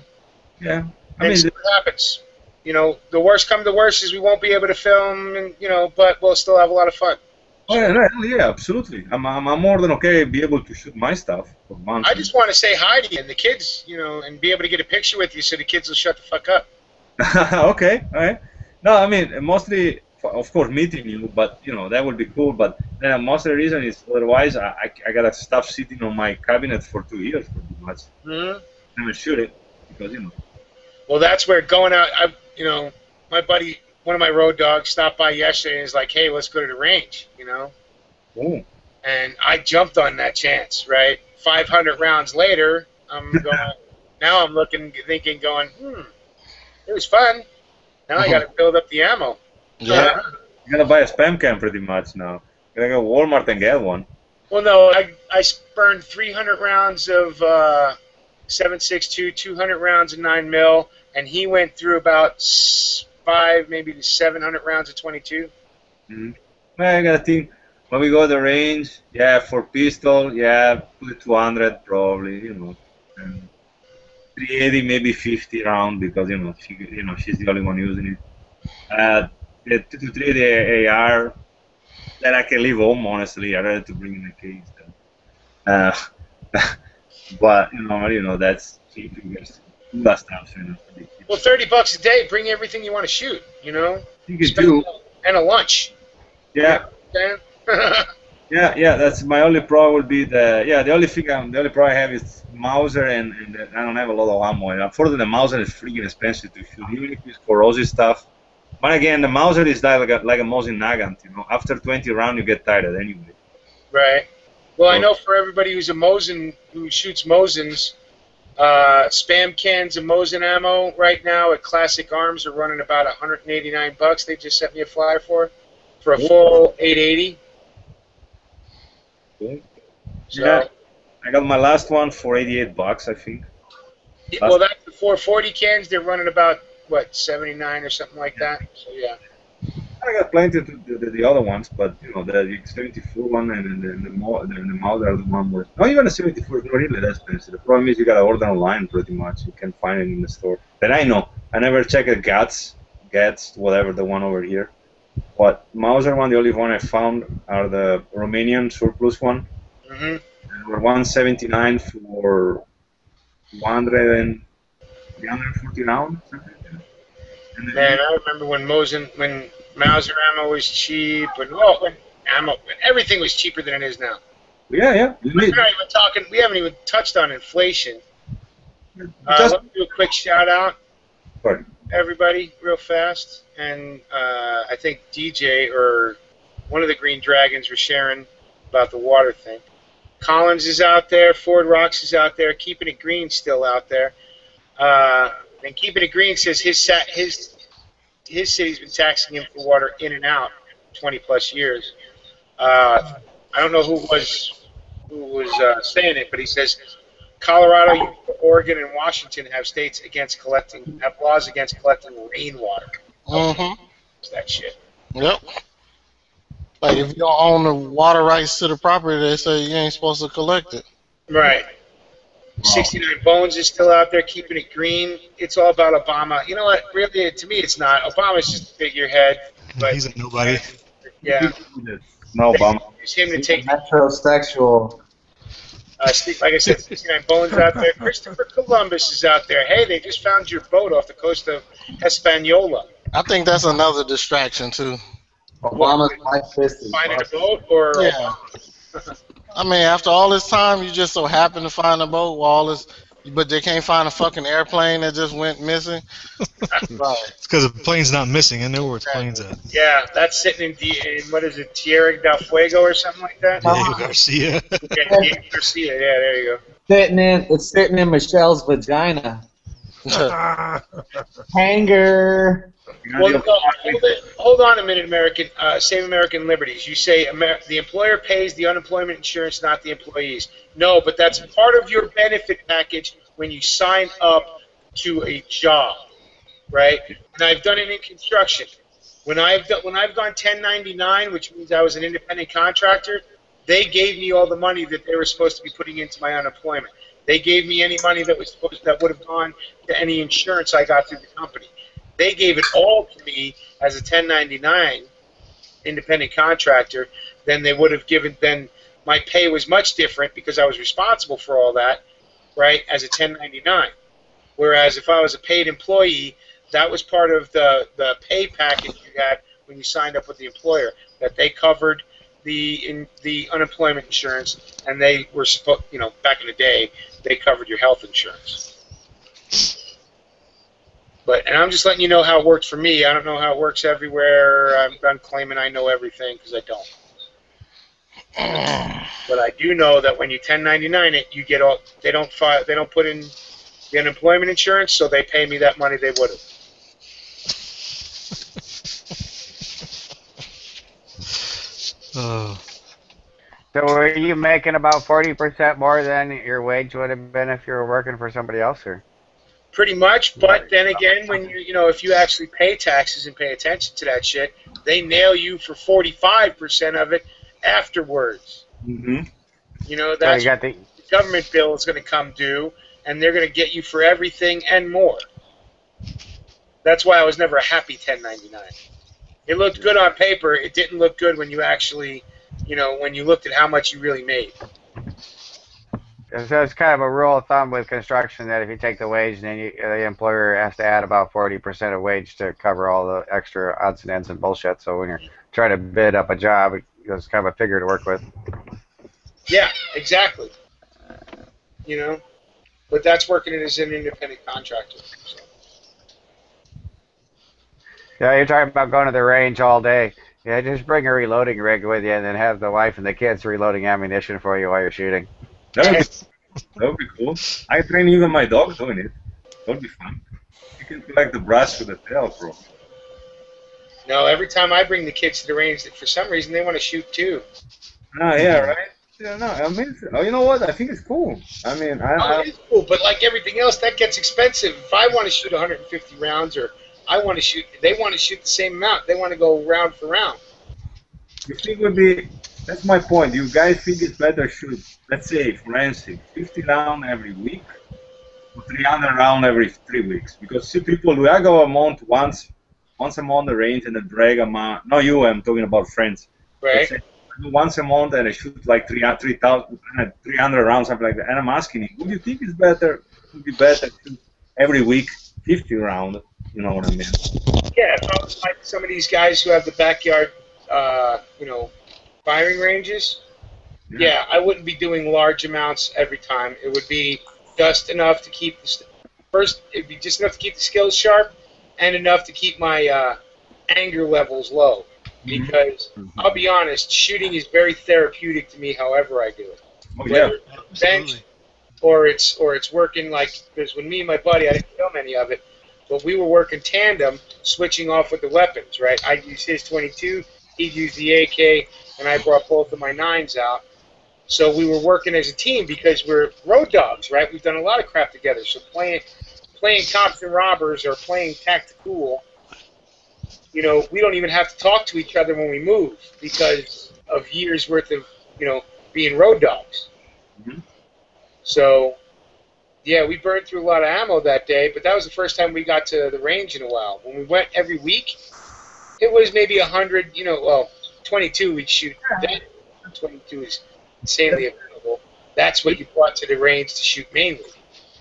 S6: Yeah.
S1: And see what happens. You know, the worst come to worst is we won't be able to film, and but we'll still have a lot of fun.
S6: Oh yeah, absolutely. I'm more than okay be able to shoot my stuff for months.
S1: I just want to say hi to you and the kids, and be able to get a picture with you so the kids will shut the fuck up.
S6: Okay, all right. No, I mean mostly, of course, meeting you, but that would be cool. But most of the reason is otherwise I got stuff sitting on my cabinet for 2 years pretty much. Never shoot it because
S1: Well, that's where going out. My buddy, one of my road dogs, stopped by yesterday and was like, "Hey, let's go to the range,"
S6: Ooh.
S1: And I jumped on that chance. Right, 500 rounds later, I'm going. Now I'm thinking, going, it was fun. Now I got to build up the ammo.
S10: Yeah.
S6: You gotta buy a spam cam pretty much now. You gotta go to Walmart and get one.
S1: Well, no, I burned 300 rounds of 7.62, 200 rounds of 9mm, and he went through about 5, maybe to 700 rounds of 22.
S6: Mm-hmm. Well, I gotta think. When we go to the range, yeah, for pistol, yeah, put 200 probably, you know. And 380, maybe 50 round because she's the only one using it. The 223, the AR, that I can leave home. Honestly, I'd rather to bring in a case. But that's cheap figures. That stuff,
S1: Well, $30 a day, bring everything you want to shoot.
S6: You could do.
S1: And a lunch.
S6: Yeah. Yeah. That's my only pro would be the only pro I have is Mauser and I don't have a lot of ammo. And unfortunately, the Mauser is freaking expensive to shoot, even if it's corrosive stuff. But again, the Mauser is like a Mosin Nagant. After 20 rounds, you get tired anyway.
S1: Right. Well, I know for everybody who's a Mosin, who shoots Mosins, spam cans of Mosin ammo right now at Classic Arms are running about $189. They just sent me a flyer for a full 880.
S6: Cool.
S1: So,
S6: yeah, I got my last one for $88, I think.
S1: Well, that's the 440 cans. They're running about, what, 79 or something like that. So, yeah.
S6: I got plenty to the other ones, but the 74 one and the Mauser are the one where not even the 74 is not really that expensive. The problem is you gotta order online pretty much. You can find it in the store. That I know. I never checked the Gats, whatever the one over here. But Mauser one, the only one I found are the Romanian surplus one.
S1: Mm-hmm.
S6: And we're 179 for 340 rounds.
S1: Man, I remember when Mauser ammo was cheap, when everything was cheaper than it is now.
S6: Yeah.
S1: We haven't even touched on inflation. Let me do a quick shout out, everybody, real fast. And I think DJ or one of the Green Dragons were sharing about the water thing. Collins is out there. Ford Rocks is out there. Keeping It Green's still out there. And Keeping It Green says his city's been taxing him for water in and out 20+ years. I don't know who was saying it, but he says Colorado, Oregon, and Washington have laws against collecting rainwater.
S10: Mm-hmm.
S1: It's that shit.
S10: Yep. Like if you don't own the water rights to the property, they say you ain't supposed to collect it.
S1: Right. 69 Bones is still out there, Keeping It Green. It's all about Obama. You know what? Really, to me, it's not. Obama's just a figurehead. But
S3: he's a nobody.
S1: Yeah.
S6: No Obama.
S1: It's him to take.
S9: Metrosexual.
S1: Like I said, 69 Bones out there. Christopher Columbus is out there. Hey, they just found your boat off the coast of Hispaniola.
S10: I think that's another distraction too.
S9: Obama's white fist is
S1: finding a boat, or
S10: yeah. I mean, after all this time, you just so happen to find a boat. But they can't find a fucking airplane that just went missing.
S3: Right. It's because the plane's not missing. I know where its plane's at.
S1: Yeah, that's sitting in what is it, Tierra del Fuego or something like that?
S3: Diego Garcia.
S1: Yeah, Diego Garcia. Yeah, there you go.
S9: It's sitting in Michelle's vagina. Hanger.
S1: Well, no, hold on a minute, American. Save American Liberties. You say the employer pays the unemployment insurance, not the employees. No, but that's part of your benefit package when you sign up to a job, right? And I've done it in construction. When I've gone 1099, which means I was an independent contractor, they gave me all the money that they were supposed to be putting into my unemployment. They gave me any money that would have gone to any insurance I got through the company. They gave it all to me as a 1099 independent contractor. Then they would have given. Then my pay was much different because I was responsible for all that, right? As a 1099. Whereas if I was a paid employee, that was part of the pay package you had when you signed up with the employer. That they covered the unemployment insurance, and they were supposed, back in the day, they covered your health insurance. And I'm just letting you know how it works for me. I don't know how it works everywhere. I'm claiming I know everything because I don't. But I do know that when you 1099 it, you get all. They don't put in the unemployment insurance, so they pay me that money they would have.
S3: Oh.
S14: So were you making about 40% more than your wage would have been if you were working for somebody else, or?
S1: Pretty much, but then again, when if you actually pay taxes and pay attention to that shit, they nail you for 45% of it afterwards.
S6: Mm-hmm.
S1: That's when the government bill is going to come due, and they're going to get you for everything and more. That's why I was never a happy 1099. It looked good on paper. It didn't look good when you actually, when you looked at how much you really made.
S14: So it's kind of a rule of thumb with construction that if you take the wage, then the employer has to add about 40% of wage to cover all the extra odds and ends and bullshit. So when you're trying to bid up a job, it's kind of a figure to work with.
S1: Yeah, exactly. But that's working as an independent contractor. So.
S14: Yeah, you're talking about going to the range all day. Yeah, just bring a reloading rig with you and then have the wife and the kids reloading ammunition for you while you're shooting.
S6: That would be cool. I train even my dog doing it. That would be fun. You can collect the brass with the tail, bro.
S1: No, every time I bring the kids to the range, for some reason they want to shoot too.
S6: Ah, yeah, right? Yeah, no, I mean, you know what? I think it's cool. I mean,
S1: it is cool, but like everything else, that gets expensive. If I want to shoot 150 rounds, or they want to shoot the same amount. They want to go round for round.
S6: You think would be? That's my point. You guys think it's better shoot, let's say, for instance, 50 round every week, or 300 round every 3 weeks? Because see, people, I go a month once I'm on the range and then drag them out. No, I'm talking about friends.
S1: Right.
S6: I do once a month and I shoot like 300 rounds, something like that. And I'm asking you, would you think it's better? Would be better to shoot every week 50 round? You know what I mean?
S1: Yeah, if I was like some of these guys who have the backyard, firing ranges. Yeah, I wouldn't be doing large amounts every time. It would be just enough to keep it'd be just enough to keep the skills sharp, and enough to keep my anger levels low. Because I'll be honest, shooting is very therapeutic to me. However I do it, whether it's bench or it's working because when me and my buddy, I didn't film any of it, but we were working tandem, switching off with the weapons. Right, I'd use his 22, he'd use the AK, and I brought both of my 9s out. So we were working as a team because we're road dogs, right? We've done a lot of crap together. So playing cops and robbers or playing tactical, we don't even have to talk to each other when we move because of years worth of, being road dogs.
S6: Mm-hmm.
S1: So, yeah, we burned through a lot of ammo that day, but that was the first time we got to the range in a while. When we went every week, it was maybe 100, 22 we'd shoot. That 22 is insanely available. That's what you brought to the range to shoot mainly.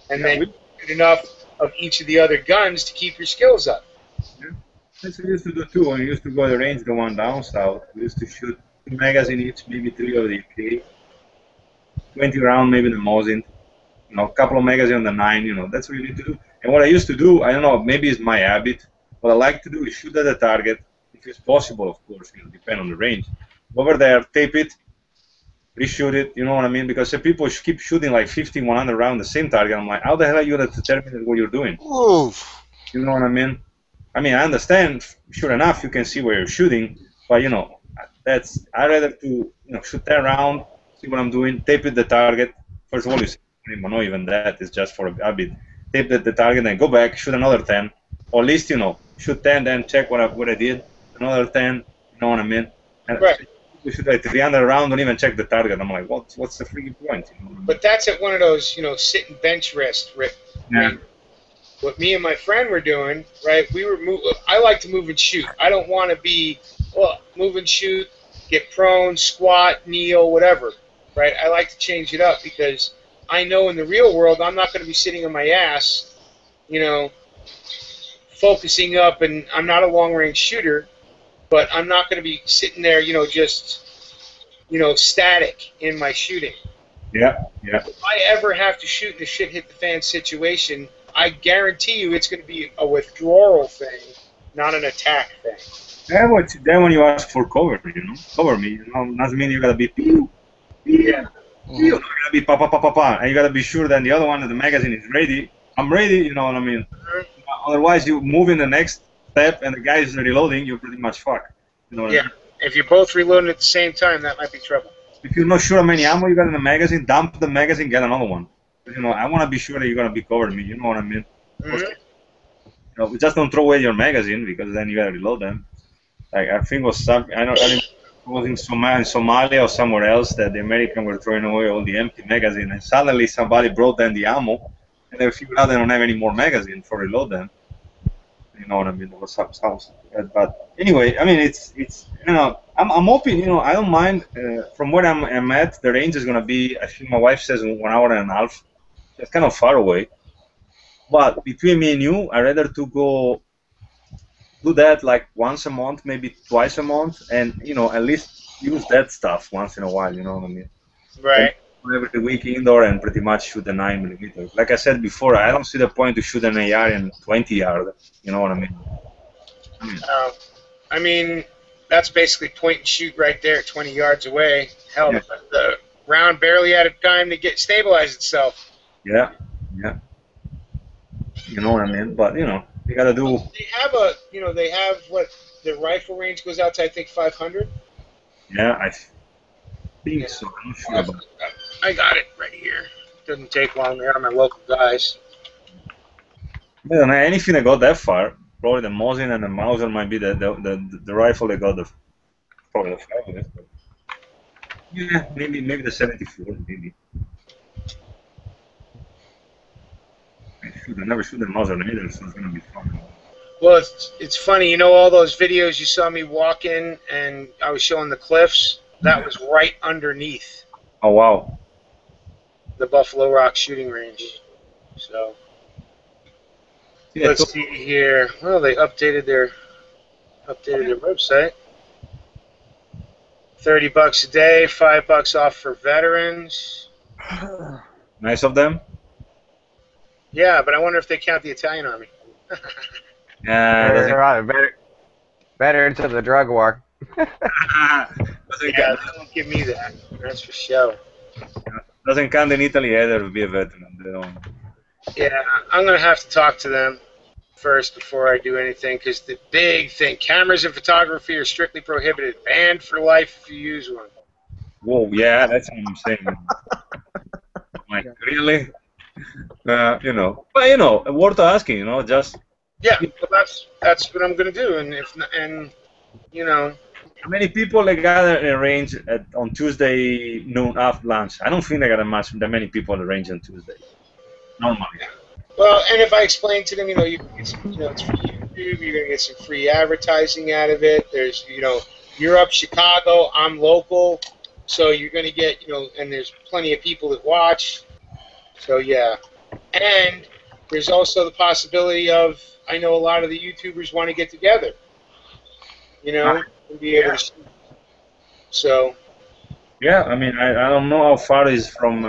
S1: And then you shoot enough of each of the other guns to keep your skills up.
S6: Yeah. That's what we used to do too. When we used to go to the range, the one down south, we used to shoot 2 magazines each, maybe 3 of the AK, 20 round maybe the Mosin, a couple of magazines on the 9, that's what you need to do. And what I used to do, I don't know, maybe it's my habit, what I like to do is shoot at the target, if it's possible, of course, depend on the range. Go over there, tape it, reshoot it, you know what I mean? Because if people keep shooting like 50, 100 rounds the same target, I'm like, how the hell are you going to determine what you're doing?
S10: Oof.
S6: You know what I mean? I understand, sure enough, you can see where you're shooting, but, I'd rather to, shoot that round, see what I'm doing, tape it the target. First of all, not even that, it's just for a habit. Tape it the target, then go back, shoot another 10, or at least, shoot 10, then check what I did, another 10, you know what I mean? And
S1: right.
S6: We shoot like 300 round, don't even check the target. I'm like, what's the freaking point?
S1: But that's at one of those, sit and bench rest, Rick.
S6: Yeah.
S1: What me and my friend were doing, right? I like to move and shoot. I don't want to be, move and shoot, get prone, squat, kneel, whatever, right? I like to change it up because I know in the real world I'm not going to be sitting on my ass, focusing up, and I'm not a long-range shooter, but I'm not going to be sitting there, just, static in my shooting.
S6: Yeah.
S1: If I ever have to shoot in a shit-hit-the-fan situation, I guarantee you it's going to be a withdrawal thing, not an attack thing.
S6: Then when you ask for cover, cover me, doesn't mean you got to be pew, pew, pew. You got to be pa, pa, pa, pa, pa, and you got to be sure that the other one of the magazine is ready. I'm ready. You know what I mean? Otherwise, you move in the next step, and the guy is reloading. You're pretty much fucked. You know what I
S1: Yeah.
S6: mean?
S1: If you're both reloading at the same time, that might be trouble.
S6: If you're not sure how many ammo you got in the magazine, dump the magazine, get another one. You know, I want to be sure that you're gonna be covered. Me, you know what I mean?
S1: Mhm.
S6: You know, just don't throw away your magazine because then you gotta reload them. Like I think it was some, I don't, it was in Somalia or somewhere else that the Americans were throwing away all the empty magazine, and suddenly somebody brought them the ammo, and they figured out they don't have any more magazine for reload them. You know what I mean? It was some, but anyway, I mean it's you know I'm hoping, you know, I don't mind from where I'm at. The range is gonna be, I think my wife says 1 hour and a half. It's kind of far away, but between me and you, I'd rather to go do that like once a month, maybe twice a month, and you know at least use that stuff once in a while. You know what I mean?
S1: Right.
S6: Every week indoor and pretty much shoot a 9mm. Like I said before, I don't see the point to shoot an AR in 20 yard. You know what I mean?
S1: I mean, that's basically point and shoot right there, 20 yards away. Hell,
S6: Yeah.
S1: the round barely had time to get stabilize itself.
S6: Yeah, yeah. You know what I mean? But you know, you gotta do.
S1: They have a, you know, they have what the rifle range goes out to, I think 500.
S6: Yeah, I think so. I'm not sure about.
S1: I got it right here. Doesn't take long. They are my local guys.
S6: I don't know anything that got that far. Probably the Mosin and the Mauser might be the rifle that got the probably the farthest. But yeah, maybe the 74, maybe. I never shoot the Mauser either, so it's gonna be fun.
S1: Well, it's funny. You know all those videos you saw me walk in and I was showing the cliffs? That was right underneath
S6: Oh wow.
S1: the Buffalo Rock shooting range. So
S6: Yeah,
S1: let's see here. Well, they updated their website. $30 a day, $5 off for veterans.
S6: Nice of them.
S1: Yeah, but I wonder if they count the Italian army.
S14: They're on better into the drug war.
S1: Yeah, they don't give me that. That's for sure.
S6: Doesn't count in Italy either to be a veteran. They don't.
S1: Yeah, I'm gonna have to talk to them first before I do anything, because the big thing: cameras and photography are strictly prohibited, banned for life if you use one.
S6: Whoa, yeah, that's what I'm saying. Like, really? You know, but you know, worth asking. You know, just.
S1: Yeah, well, that's what I'm gonna do, and you know.
S6: How many people they gather in a range on Tuesday noon after lunch? I don't think they got that many people in the range on Tuesday. Normally.
S1: Well, and if I explain to them, you know, it's for YouTube, you're gonna get some free advertising out of it. There's, you know, you're up Chicago, I'm local, so you're gonna get, you know, and there's plenty of people that watch. So yeah, and there's also the possibility of, I know a lot of the YouTubers want to get together, you know, and be able to shoot. So.
S6: Yeah, I mean, I don't know how far it is from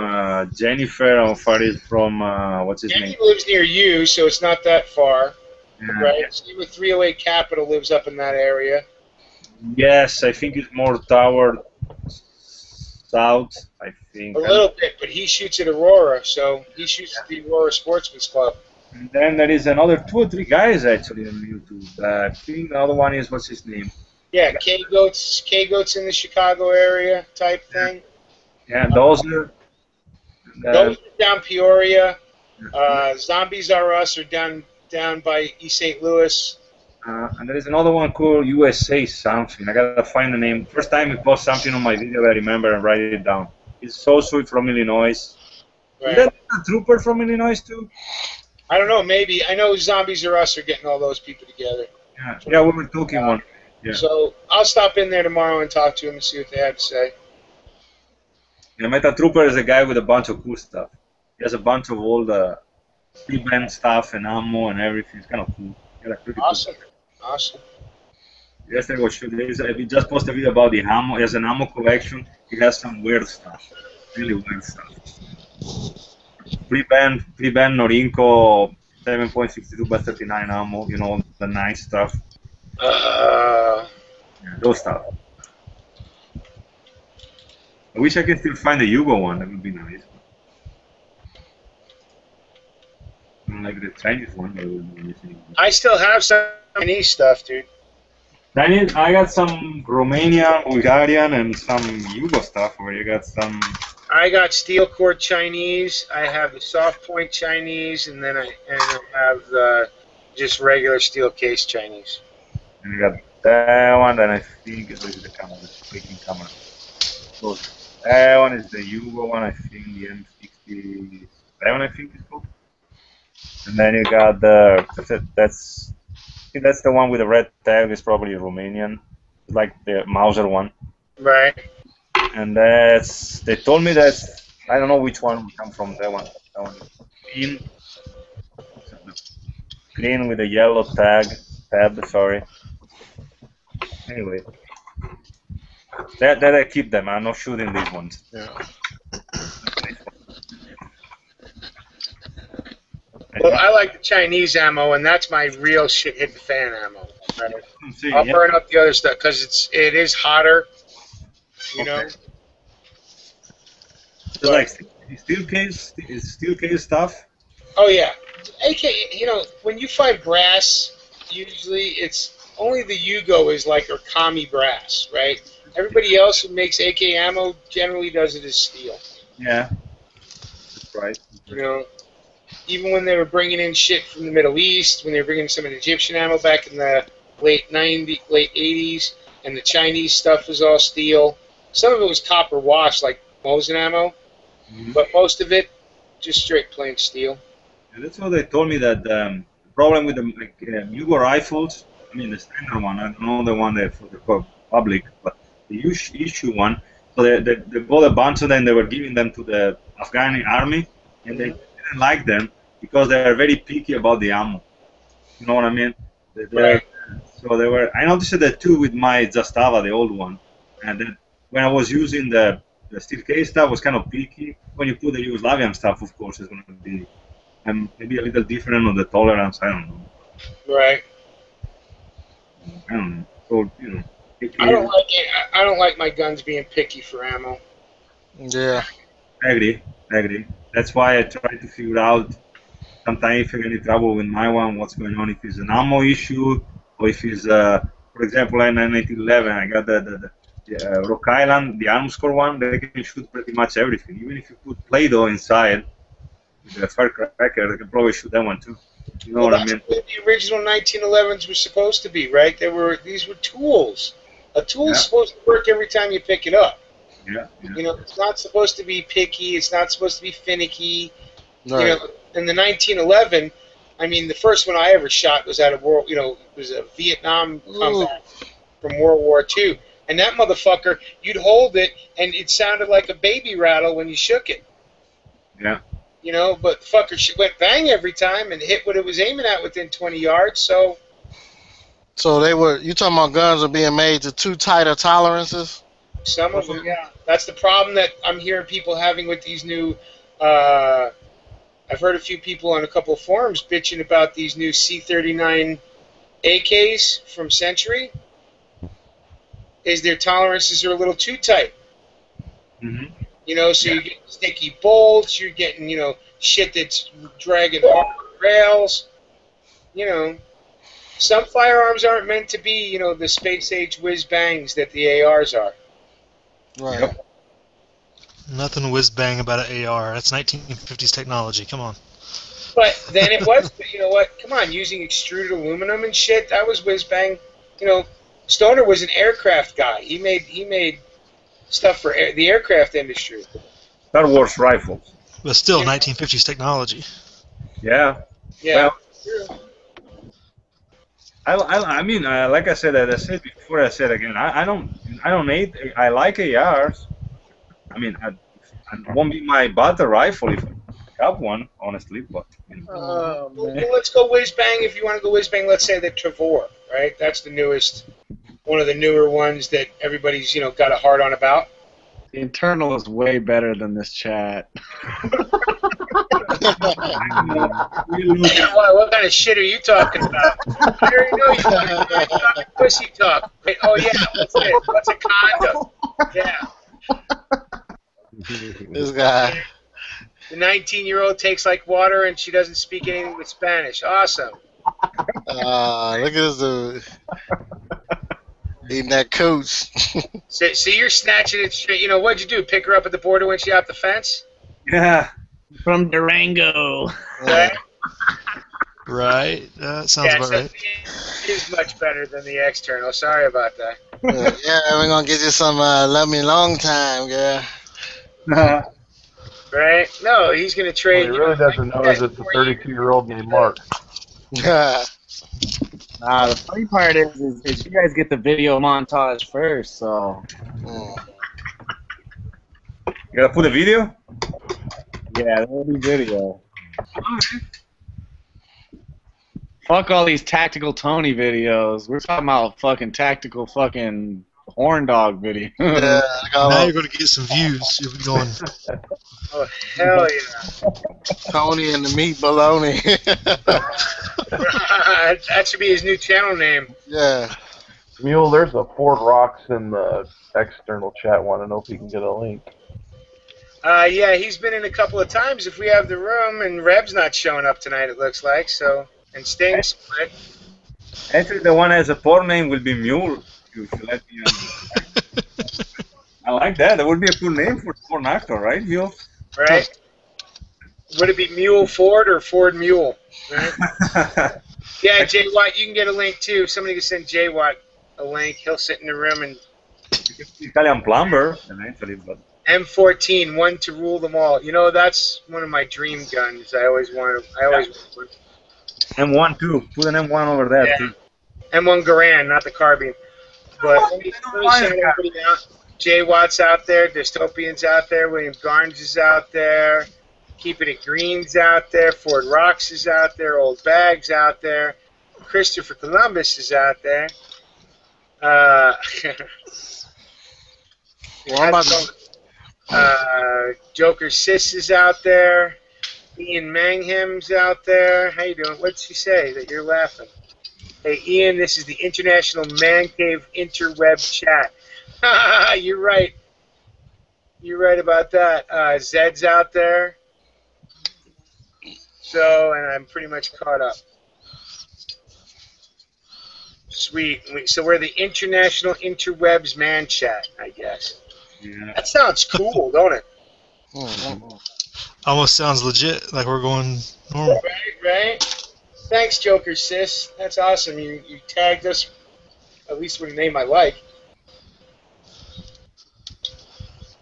S6: Jennifer, how far it is from, what's his name?
S1: Jenny lives near you, so it's not that far,
S6: Yeah.
S1: right? Steve with 308 Capital lives up in that area.
S6: Yes, I think it's more toward south, I think.
S1: A little bit, but he shoots at Aurora, so he shoots at the Aurora Sportsman's Club.
S6: And then there is another 2 or 3 guys actually on YouTube. I think the other one is, what's his name?
S1: Yeah, K-Goats in the Chicago area type thing.
S6: Yeah, those are.
S1: Those are down Peoria. Zombies R Us are down by East St. Louis.
S6: And there is another one called USA something. I gotta find the name. First time he post something on my video, I remember and write it down. It's also from Illinois.
S1: Right.
S6: Is that a trooper from Illinois too?
S1: I don't know, maybe. I know Zombies R Us are getting all those people together.
S6: Yeah, we were talking one. Yeah.
S1: So I'll stop in there tomorrow and talk to them and see what they have to say.
S6: Yeah, Meta Trooper is a guy with a bunch of cool stuff. He has a bunch of all the band stuff and ammo and everything. It's kind of cool. Yeah, pretty
S1: Awesome.
S6: Cool.
S1: Awesome.
S6: Yesterday was shoot. He just posted a video about the ammo. He has an ammo collection. He has some weird stuff. Really weird stuff. Pre-band Norinco 7.62 by 39 ammo. You know, the nice stuff. Yeah, those stuff. I wish I could still find the Yugo one. That would be nice. like the Chinese one. I was using.
S1: I still have some Chinese stuff, dude.
S6: Chinese, I got some Romanian, Bulgarian, and some Yugo stuff. Where you got some.
S1: I got steel cord Chinese. I have the soft point Chinese, and then I have the just regular steel case Chinese.
S6: And you got that one, and I think it's the camera, the speaking camera. So that one is the Yugo one. I think the M67, I think it's called. And then you got the that's I think that's the one with the red tag. It's probably Romanian, like the Mauser one.
S1: Right.
S6: And that's they told me that's I don't know which one would come from that one. That one is green with a yellow tab. Sorry. Anyway, that I keep them. I'm not shooting these ones.
S1: Yeah. Well, I like the Chinese ammo, and that's my real shit hit the fan ammo. Right? I'll burn up the other stuff because it is hotter. You know.
S6: So like steel case stuff.
S1: Oh yeah, AK. You know, when you find brass, usually it's only the Yugo is like Origami brass, right? Everybody else who makes AK ammo generally does it as steel.
S6: Yeah, that's right.
S1: You know, even when they were bringing in shit from the Middle East, when they were bringing some of the Egyptian ammo back in the late 80s, and the Chinese stuff was all steel. Some of it was copper wash, like Mosin ammo, but most of it just straight plain steel.
S6: Yeah, that's what they told me that the problem with the Yugo rifles. I mean the standard one. I don't know the one that for the public, but the issue one. So they bought a bunch of them. They were giving them to the Afghani army, and they didn't like them because they are very picky about the ammo. You know what I mean?
S1: Right.
S6: So they were. I noticed that too with my Zastava, the old one, and then when I was using the steel case stuff, was kind of picky. When you put the Yugoslavian stuff, of course, it's going to be maybe a little different on the tolerance. I don't know.
S1: Right.
S6: I don't know. So you know.
S1: I don't like it. I don't like my guns being picky for ammo.
S10: Yeah.
S6: I agree. That's why I try to figure out sometimes if I get any trouble with my one, what's going on, if it's an ammo issue, or if it's, for example, in 1911, I got the Rock Island, the Armscore one, they can shoot pretty much everything. Even if you put Play-Doh inside, with the firecracker, they can probably shoot that one too. You know what I mean?
S1: That's what the original 1911s were supposed to be, right? These were tools. A tool's supposed to work every time you pick it up.
S6: Yeah.
S1: You know, it's not supposed to be picky. It's not supposed to be finicky.
S10: Right.
S1: You know, in the 1911, I mean, the first one I ever shot was out of World. You know, it was a Vietnam combat from World War II, and that motherfucker, you'd hold it, and it sounded like a baby rattle when you shook it.
S6: Yeah.
S1: You know, but the fucker went bang every time and hit what it was aiming at within 20 yards.
S10: So you talking about guns are being made to too tight of tolerances?
S1: Some of them, yeah. That's the problem that I'm hearing people having with these new. I've heard a few people on a couple of forums bitching about these new C39 AKs from Century. Is their tolerances are a little too tight.
S6: Mm-hmm.
S1: You know, so you're getting sticky bolts. You're getting shit that's dragging off the rails. You know. Some firearms aren't meant to be, the space-age whiz-bangs that the ARs are.
S10: Right.
S6: Yep.
S3: Nothing whiz-bang about an AR. That's 1950s technology. Come on.
S1: But then it was, you know what? Come on, using extruded aluminum and shit, that was whiz-bang. Stoner was an aircraft guy. He made stuff for the aircraft industry.
S6: Star Wars rifles.
S3: But still, 1950s technology.
S6: Yeah.
S1: Yeah.
S6: Well, I mean, like I said before, I said again, I like ARs. I mean, it won't be my battle rifle if I have one, honestly, but.
S1: Well, let's go whiz bang. If you want to go whiz bang, let's say the Trevor, right? That's the newest, one of the newer ones that everybody's got a hard on about.
S9: The internal is way better than this chat.
S1: What kind of shit are you talking about? I already know you're talking pussy talk. Wait, oh yeah, what's it? What's a condom? Yeah.
S10: This guy.
S1: The 19-year-old takes like water and she doesn't speak anything but Spanish. Awesome.
S10: Look at this dude. Eating that coach.
S1: So you're snatching it straight. You know, what'd you do? Pick her up at the border when she hopped the fence?
S6: Yeah.
S9: From Durango.
S1: Right?
S3: Right. That sounds about right.
S1: It is much better than the external. Sorry about that.
S10: Yeah, we're gonna get you some love me long time, girl.
S1: Right? No, he's gonna
S12: What
S1: trade.
S12: he really doesn't know is it's a 32-year-old named Mark.
S10: Yeah.
S9: The funny part is you guys get the video montage first, so.
S10: Mm.
S6: You gotta put a video?
S9: Yeah, that'll be video. Fuck all these tactical Tony videos. We're talking about fucking tactical fucking horn dog video.
S10: Yeah,
S3: Now you're going to get some views. You'll be going.
S1: Oh, hell yeah.
S10: Tony and the meat baloney.
S1: That should be his new channel name.
S10: Yeah.
S12: Mule, there's a Ford Rocks in the external chat. Want to know if you can get a link?
S1: Yeah, he's been in a couple of times if we have the room, and Reb's not showing up tonight, it looks like, so, and Sting's split.
S6: Actually, the one as a porn name will be Mule. You should let me I like that. That would be a cool name for a porn actor, right, Mule?
S1: Right? Would it be Mule Ford or Ford Mule? Right? Yeah, Jay Watt, you can get a link too. Somebody can send Jay Watt a link. He'll sit in the room and.
S6: Italian plumber, eventually, but.
S1: M14, one to rule them all. You know, that's one of my dream guns. I always wanted one.
S6: M1 too. Put an M1 over there too.
S1: M1 Garand, not the carbine. But let me shout everybody out. Jay Watt's out there. Dystopian's out there. William Garnes is out there. Keeping It Green's out there. Ford Rocks is out there. Old Bag's out there. Christopher Columbus is out there. Joker Sis is out there. Ian Manghem's out there. How you doing? What'd she say that you're laughing? Hey, Ian, this is the International Man Cave Interweb Chat. You're right. You're right about that. Zed's out there. So, and I'm pretty much caught up. Sweet. So we're the International Interwebs Man Chat, I guess.
S6: Yeah.
S1: That sounds cool, don't it?
S3: Almost sounds legit, like we're going normal.
S1: Right? Thanks, Joker Sis. That's awesome. You tagged us, at least with a name I like.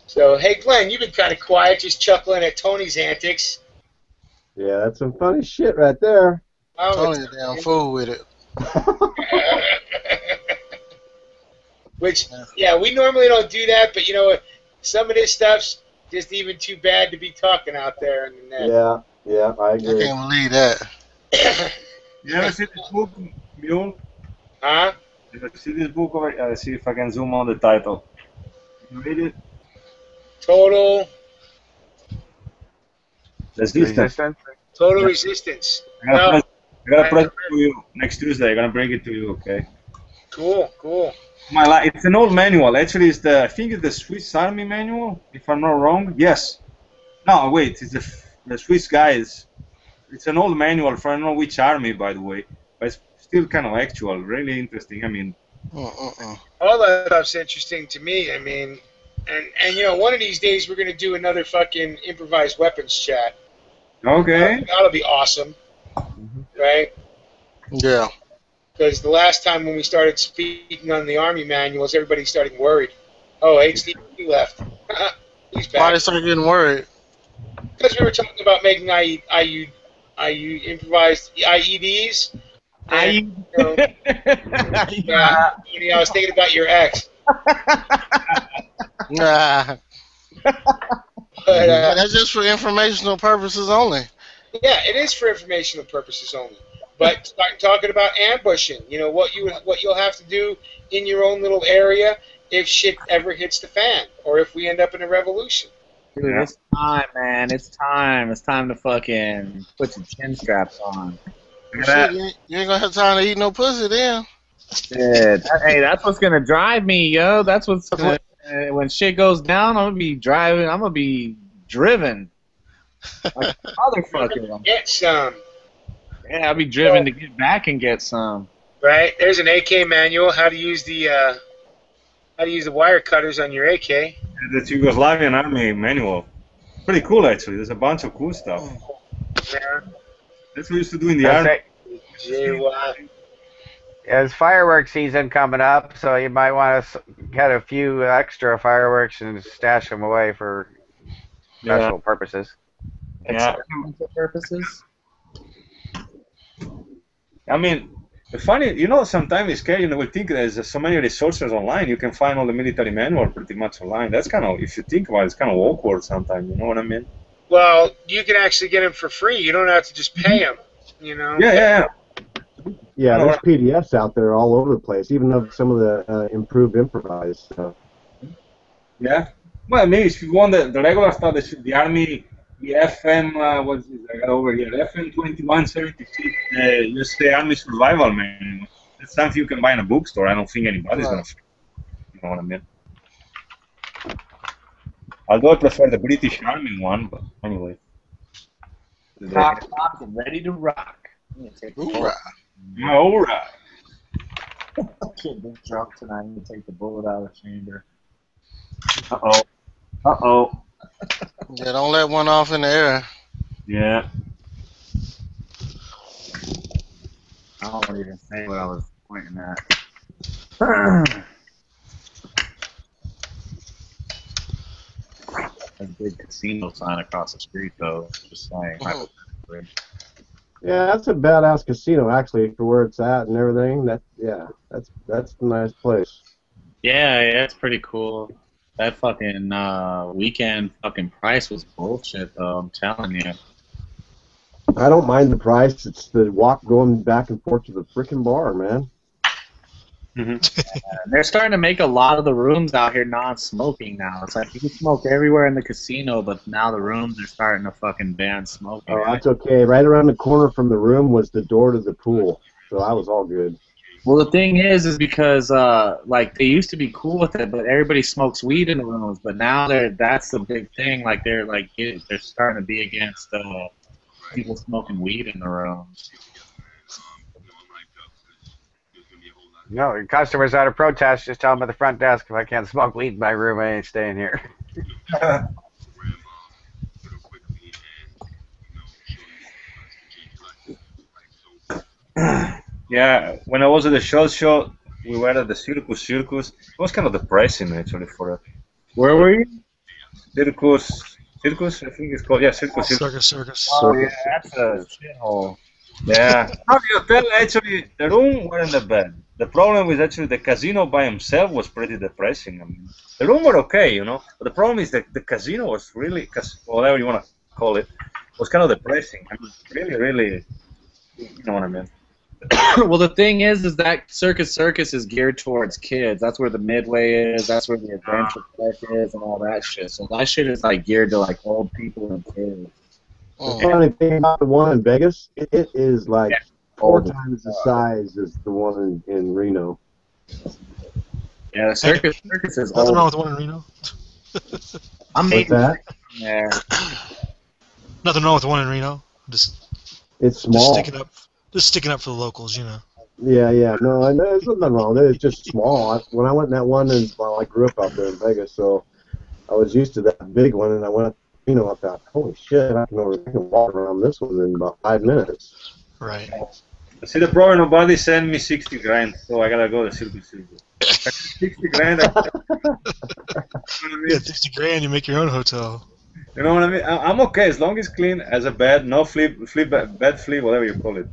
S1: So, hey, Glenn, you've been kind of quiet, just chuckling at Tony's antics.
S11: Yeah, that's some funny shit right there.
S1: Oh,
S10: Tony's a damn fool with it.
S1: Which, yeah, we normally don't do that, but you know what? Some of this stuff's just even too bad to be talking out there in the net.
S11: Yeah, I agree.
S10: I can't believe that.
S6: You ever see this book, Mule?
S1: Huh?
S6: You ever see this book? Let's see if I can zoom on the title. You read it?
S1: Total
S6: Resistance.
S1: Total Resistance.
S6: I gotta press it to you next Tuesday. I'm gonna bring it to you, okay?
S1: Cool.
S6: It's an old manual. Actually, I think it's the Swiss Army manual, if I'm not wrong. Yes. No, wait. It's the Swiss guys. It's an old manual for I don't know which army, by the way. But it's still kind of actual. Really interesting. I mean.
S1: All that stuff's interesting to me. I mean, and you know, one of these days we're gonna do another fucking improvised weapons chat.
S6: Okay.
S1: That'll be awesome. Right?
S10: Yeah.
S1: Because the last time when we started speaking on the Army manuals, everybody started worried. Oh, hey, Steve, he left. He's back.
S10: Why they started getting worried?
S1: Because we were talking about making IU improvised IEDs. And, I was thinking about your ex.
S10: Nah.
S1: But,
S10: that's just for informational purposes only.
S1: Yeah, it is for informational purposes only. But start talking about ambushing. You know what you'll have to do in your own little area if shit ever hits the fan, or if we end up in a revolution.
S9: Dude, it's time, man. It's time. It's time to fucking put your chin straps on.
S10: Shit, you ain't gonna have time to eat no pussy then.
S9: Shit. Hey, that's what's gonna drive me, yo. That's what's gonna. When shit goes down, I'm gonna be driving. I'm gonna be driven. Like motherfucker.
S1: Get some.
S9: Yeah, I'll be driven to get back and get some.
S1: Right? There's an AK manual. How to use the wire cutters on your AK.
S6: The Yugoslavian Army manual. Pretty cool, actually. There's a bunch of cool stuff.
S1: Yeah.
S6: That's what we used to do in the
S14: That's
S6: army.
S14: it. It's fireworks season coming up, so you might want to get a few extra fireworks and stash them away for special purposes.
S6: Yeah.
S9: Purposes.
S6: I mean, the funny, sometimes it's scary. We think there's so many resources online. You can find all the military manual pretty much online. That's kind of, if you think about it, it's kind of awkward sometimes. You know what I mean?
S1: Well, you can actually get them for free. You don't have to just pay them.
S6: Yeah.
S11: Yeah, there's PDFs out there all over the place, even of some of the improved improvised stuff.
S6: Yeah. Well, I mean, if you want the regular stuff, the Army, the FM, what's this? I got over here, FM 2176, just the Army Survival Manual. It's something you can buy in a bookstore. I don't think anybody's going to. You know what I mean? Although I prefer the British Army one, but anyway.
S9: Rock, and ready to rock.
S10: Hoorah.
S6: All right.
S9: Kid been drunk tonight. I'm gonna take the bullet out of the chamber.
S6: Uh-oh.
S10: Yeah, don't let one off in the air.
S6: Yeah.
S9: I don't even say what I was pointing at. There's a big casino sign across the street, though. Just saying.
S11: Yeah, that's a badass casino actually for where it's at and everything. That's a nice place.
S9: Yeah, it's pretty cool. That fucking weekend fucking price was bullshit, though. I'm telling you.
S11: I don't mind the price. It's the walk going back and forth to the freaking bar, man.
S9: They're starting to make a lot of the rooms out here non-smoking now. It's like you can smoke everywhere in the casino, but now the rooms are starting to fucking ban smoking.
S11: Oh, that's okay. Right around the corner from the room was the door to the pool, so I was all good.
S9: Well, the thing is because like they used to be cool with it, but everybody smokes weed in the rooms. But now that's the big thing. Like they're starting to be against people smoking weed in the rooms.
S14: No, your customers out of protest, just tell them at the front desk, if I can't smoke weed in my room, I ain't staying here.
S6: Yeah, when I was at the show, we were at the Circus. It was kind of depressing, actually, for us.
S9: Where were you?
S6: Circus, I think it's called. Yeah, Circus.
S3: Circus.
S9: Oh, yeah, that's a shithole.
S6: Yeah. No, the hotel, actually, the room weren't that bad. The problem is actually the casino by himself was pretty depressing. I mean, the room were okay, But the problem is that the casino was really, whatever you want to call it, was kind of depressing. I mean, really, you know what I mean?
S9: Well, the thing is that Circus is geared towards kids. That's where the Midway is. That's where the Adventure Park is, and all that shit. So that shit is like geared to like old people and kids.
S11: The funny thing about the one in Vegas, it is like 4 times the size as the one in Reno.
S9: Yeah, the Circus is
S3: Nothing
S9: old.
S3: wrong with the one in Reno.
S11: What's that?
S9: Yeah.
S3: Nothing wrong with the one in Reno.
S11: It's small.
S3: Just sticking up for the locals,
S11: Yeah. No, I know there's nothing wrong with it. It's just small. When I went in that one, I grew up out there in Vegas, so I was used to that big one, and I went up, I thought, holy shit, I can walk around this one in about 5 minutes.
S3: Right.
S6: See, the problem, nobody sent me 60 grand, so I gotta go to Circus. 60 grand.
S3: Yeah, 60 grand, you make your own hotel.
S6: You know what I mean? I'm okay as long as it's clean, as a bed, no bed flea, whatever you call it.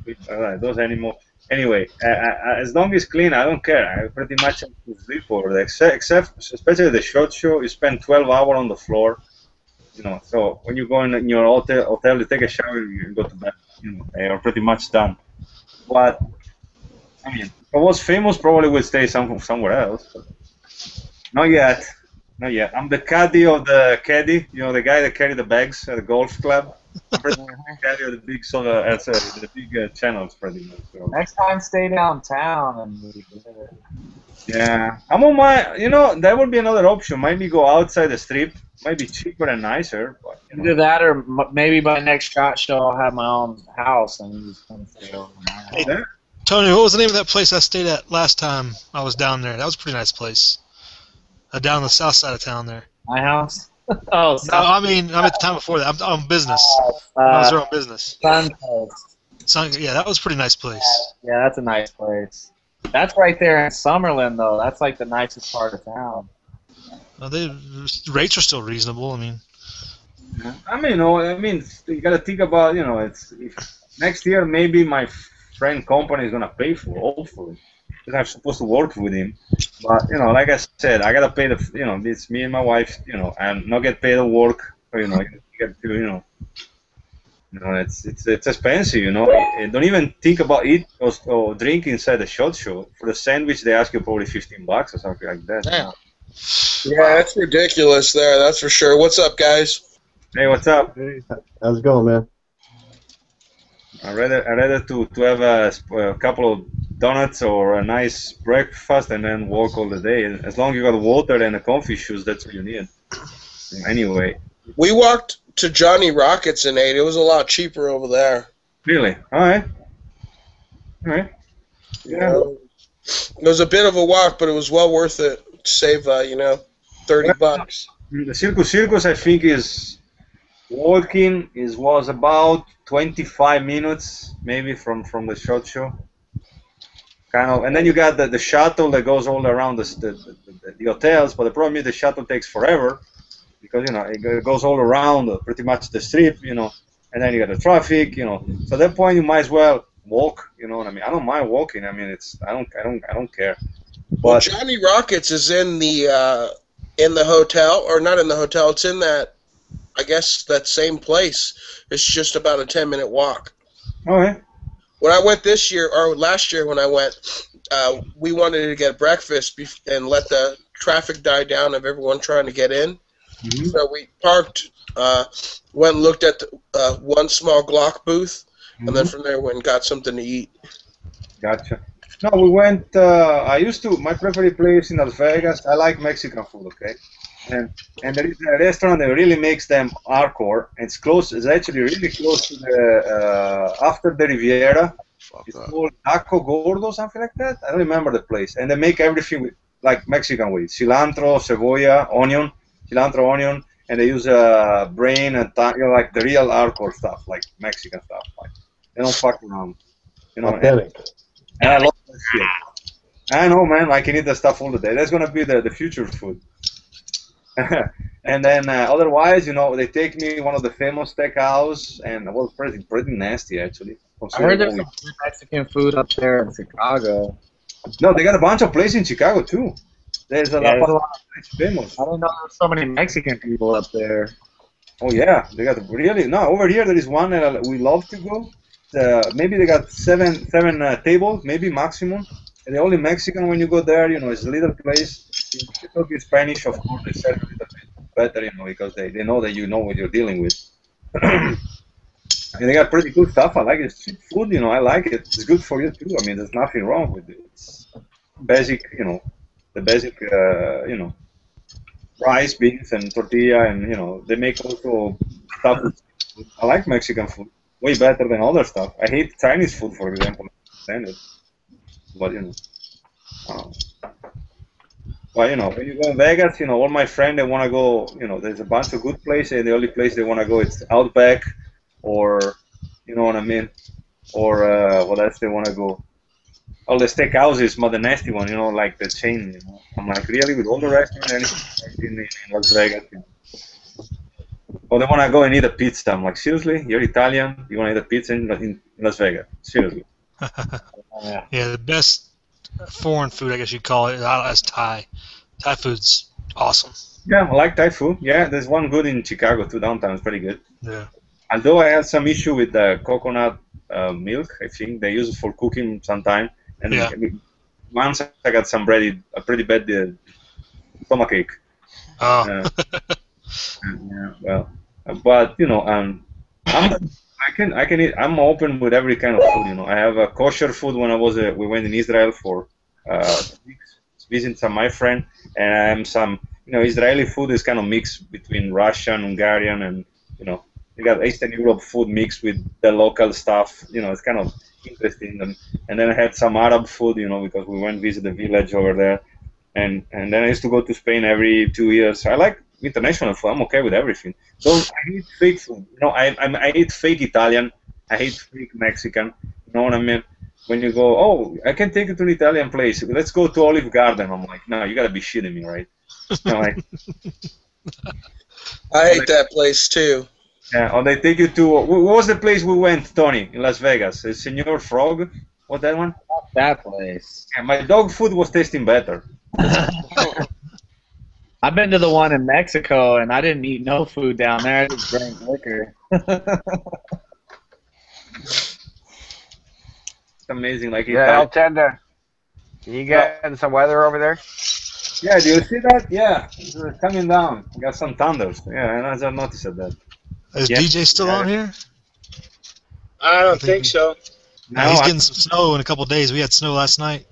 S6: Those anymore. Anyway, as long as it's clean, I don't care. I pretty much have to sleep over there, except especially the short show. You spend 12 hours on the floor. So when you go in your hotel, you take a shower, you go to bed. You're pretty much done. But I mean, if I was famous, probably would stay somewhere else. But not yet. I'm the caddy of the caddy. The guy that carry the bags at the golf club. I'm the caddy of the big the big channels, pretty much. So.
S9: Next time, stay downtown and.
S6: Yeah, I'm on my. That would be another option. Maybe go outside the strip. Might be cheaper and nicer, but
S9: Either that, or maybe by next shot show, I'll have my own house and just come stay over my
S3: Hey,
S9: house.
S3: Tony, what was the name of that place I stayed at last time I was down there? That was a pretty nice place. Down the south side of town there.
S9: My house? Oh,
S3: No, I mean, I'm at the time before that. I'm on business. I was there on business. Yeah, that was a pretty nice place.
S9: Yeah, that's a nice place. That's right there in Summerlin, though. That's like the nicest part of town.
S3: Well, the rates are still reasonable. I mean,
S6: you gotta think about, it's if next year maybe my friend company is gonna pay for, hopefully, because I'm supposed to work with him. But like I said, I gotta pay it's me and my wife, and not get paid at work. You get to, it's expensive. Don't even think about eat or drink inside the shot show. For the sandwich, they ask you probably $15 or something like that.
S10: Damn.
S15: Yeah, that's ridiculous there, that's for sure. What's up, guys?
S6: Hey, what's up?
S11: Hey. How's it going, man?
S6: I'd rather to have a couple of donuts or a nice breakfast and then walk all the day. As long as you got water and a comfy shoes, that's what you need. Anyway.
S15: We walked to Johnny Rockets and ate. It was a lot cheaper over there.
S6: Really? All right. Yeah.
S15: It was a bit of a walk, but it was well worth it. Save, $30.
S6: The Circus, I think, is walking was about 25 minutes, maybe from the shot show. Kind of, and then you got the shuttle that goes all around the hotels. But the problem is the shuttle takes forever because it goes all around pretty much the strip, and then you got the traffic, So at that point, you might as well walk. You know what I mean? I don't mind walking. I mean, I don't care.
S15: Well, Johnny Rockets is in the hotel, or not in the hotel. It's in that, I guess, that same place. It's just about a 10-minute walk.
S6: All right.
S15: When I went this year, or last year when I went, we wanted to get breakfast and let the traffic die down of everyone trying to get in. Mm-hmm. So we parked, went and looked at the, one small Glock booth, and then from there went and got something to eat.
S6: Gotcha. No, we went, my preferred place in Las Vegas, I like Mexican food, okay? And there is a restaurant that really makes them hardcore. It's actually really close to the, after the Riviera. It's called Taco Gordo, something like that. I don't remember the place. And they make everything with, like Mexican way. Cilantro, cebolla, onion, and they use brain and like the real hardcore stuff, like Mexican stuff. Like, they don't fuck around.
S11: Authentic.
S6: And I love that shit. I know, man. I can eat that stuff all the day. That's gonna be the future food. And then otherwise, they take me one of the famous steakhouse, and it was pretty nasty actually.
S9: I heard there's some good Mexican food up there in Chicago.
S6: No, they got a bunch of places in Chicago too. There's a lot of famous.
S9: I didn't know there were so many Mexican people up there.
S6: Oh yeah, they got over here there is one that we love to go. Maybe they got seven tables, maybe maximum. And the only Mexican when you go there, it's a little place. If you talk in Spanish, of course, they serve a little bit better, because they know that you know what you're dealing with. And they got pretty good stuff. I like it. It's cheap food, I like it. It's good for you too. I mean, there's nothing wrong with it. It's basic, the basic, rice, beans, and tortilla, and they make also stuff. I like Mexican food way better than other stuff. I hate Chinese food, for example. I understand it. But when you go in Vegas, all my friends, they want to go, there's a bunch of good places, and the only place they want to go is Outback, or, you know what I mean, or what else they want to go? All the steakhouses, but the nasty one, like the chain, I'm like, really, with all the restaurants in Las Vegas, Or they want to go and eat a pizza. I'm like, seriously? You're Italian? You want to eat a pizza in Las Vegas? Seriously.
S3: Yeah, the best foreign food, I guess you'd call it, is Thai. Thai food's awesome.
S6: Yeah, I like Thai food. Yeah, there's one good in Chicago too, downtown. It's pretty good.
S3: Yeah.
S6: Although I had some issue with the coconut milk, I think they use it for cooking sometime. And once I got a pretty bad stomachache.
S3: Oh.
S6: Yeah, well, but I can eat. I'm open with every kind of food. I have a kosher food. When we went in Israel for visit some my friend, and I am some. Israeli food is kind of mixed between Russian, Hungarian, and you know, you got Eastern Europe food mixed with the local stuff. You know, it's kind of interesting. And then I had some Arab food, you know, because we went visit the village over there. And then I used to go to Spain every 2 years. I like international food. I'm okay with everything. Though I hate fake food. You know, I hate fake Italian. I hate fake Mexican. You know what I mean? When you go, oh, I can take you to an Italian place. Let's go to Olive Garden. I'm like, no, you gotta be shitting me, right? You know, like,
S15: I hate that place too.
S6: yeah, or they take you to what was the place we went, Tony, in Las Vegas? Senor Frog. What that one?
S9: That place.
S6: Yeah, my dog food was tasting better.
S9: I've been to the one in Mexico, and I didn't eat no food down there. I just drank liquor.
S6: It's amazing. Like
S14: Yeah, El Tender. You getting some weather over there?
S6: Yeah, do you see that? Yeah, it's coming down. Got some thunders. Yeah, and I just noticed that.
S3: Is DJ still on here?
S1: I don't think so.
S3: No, he's getting some snow in a couple of days. We had snow last night.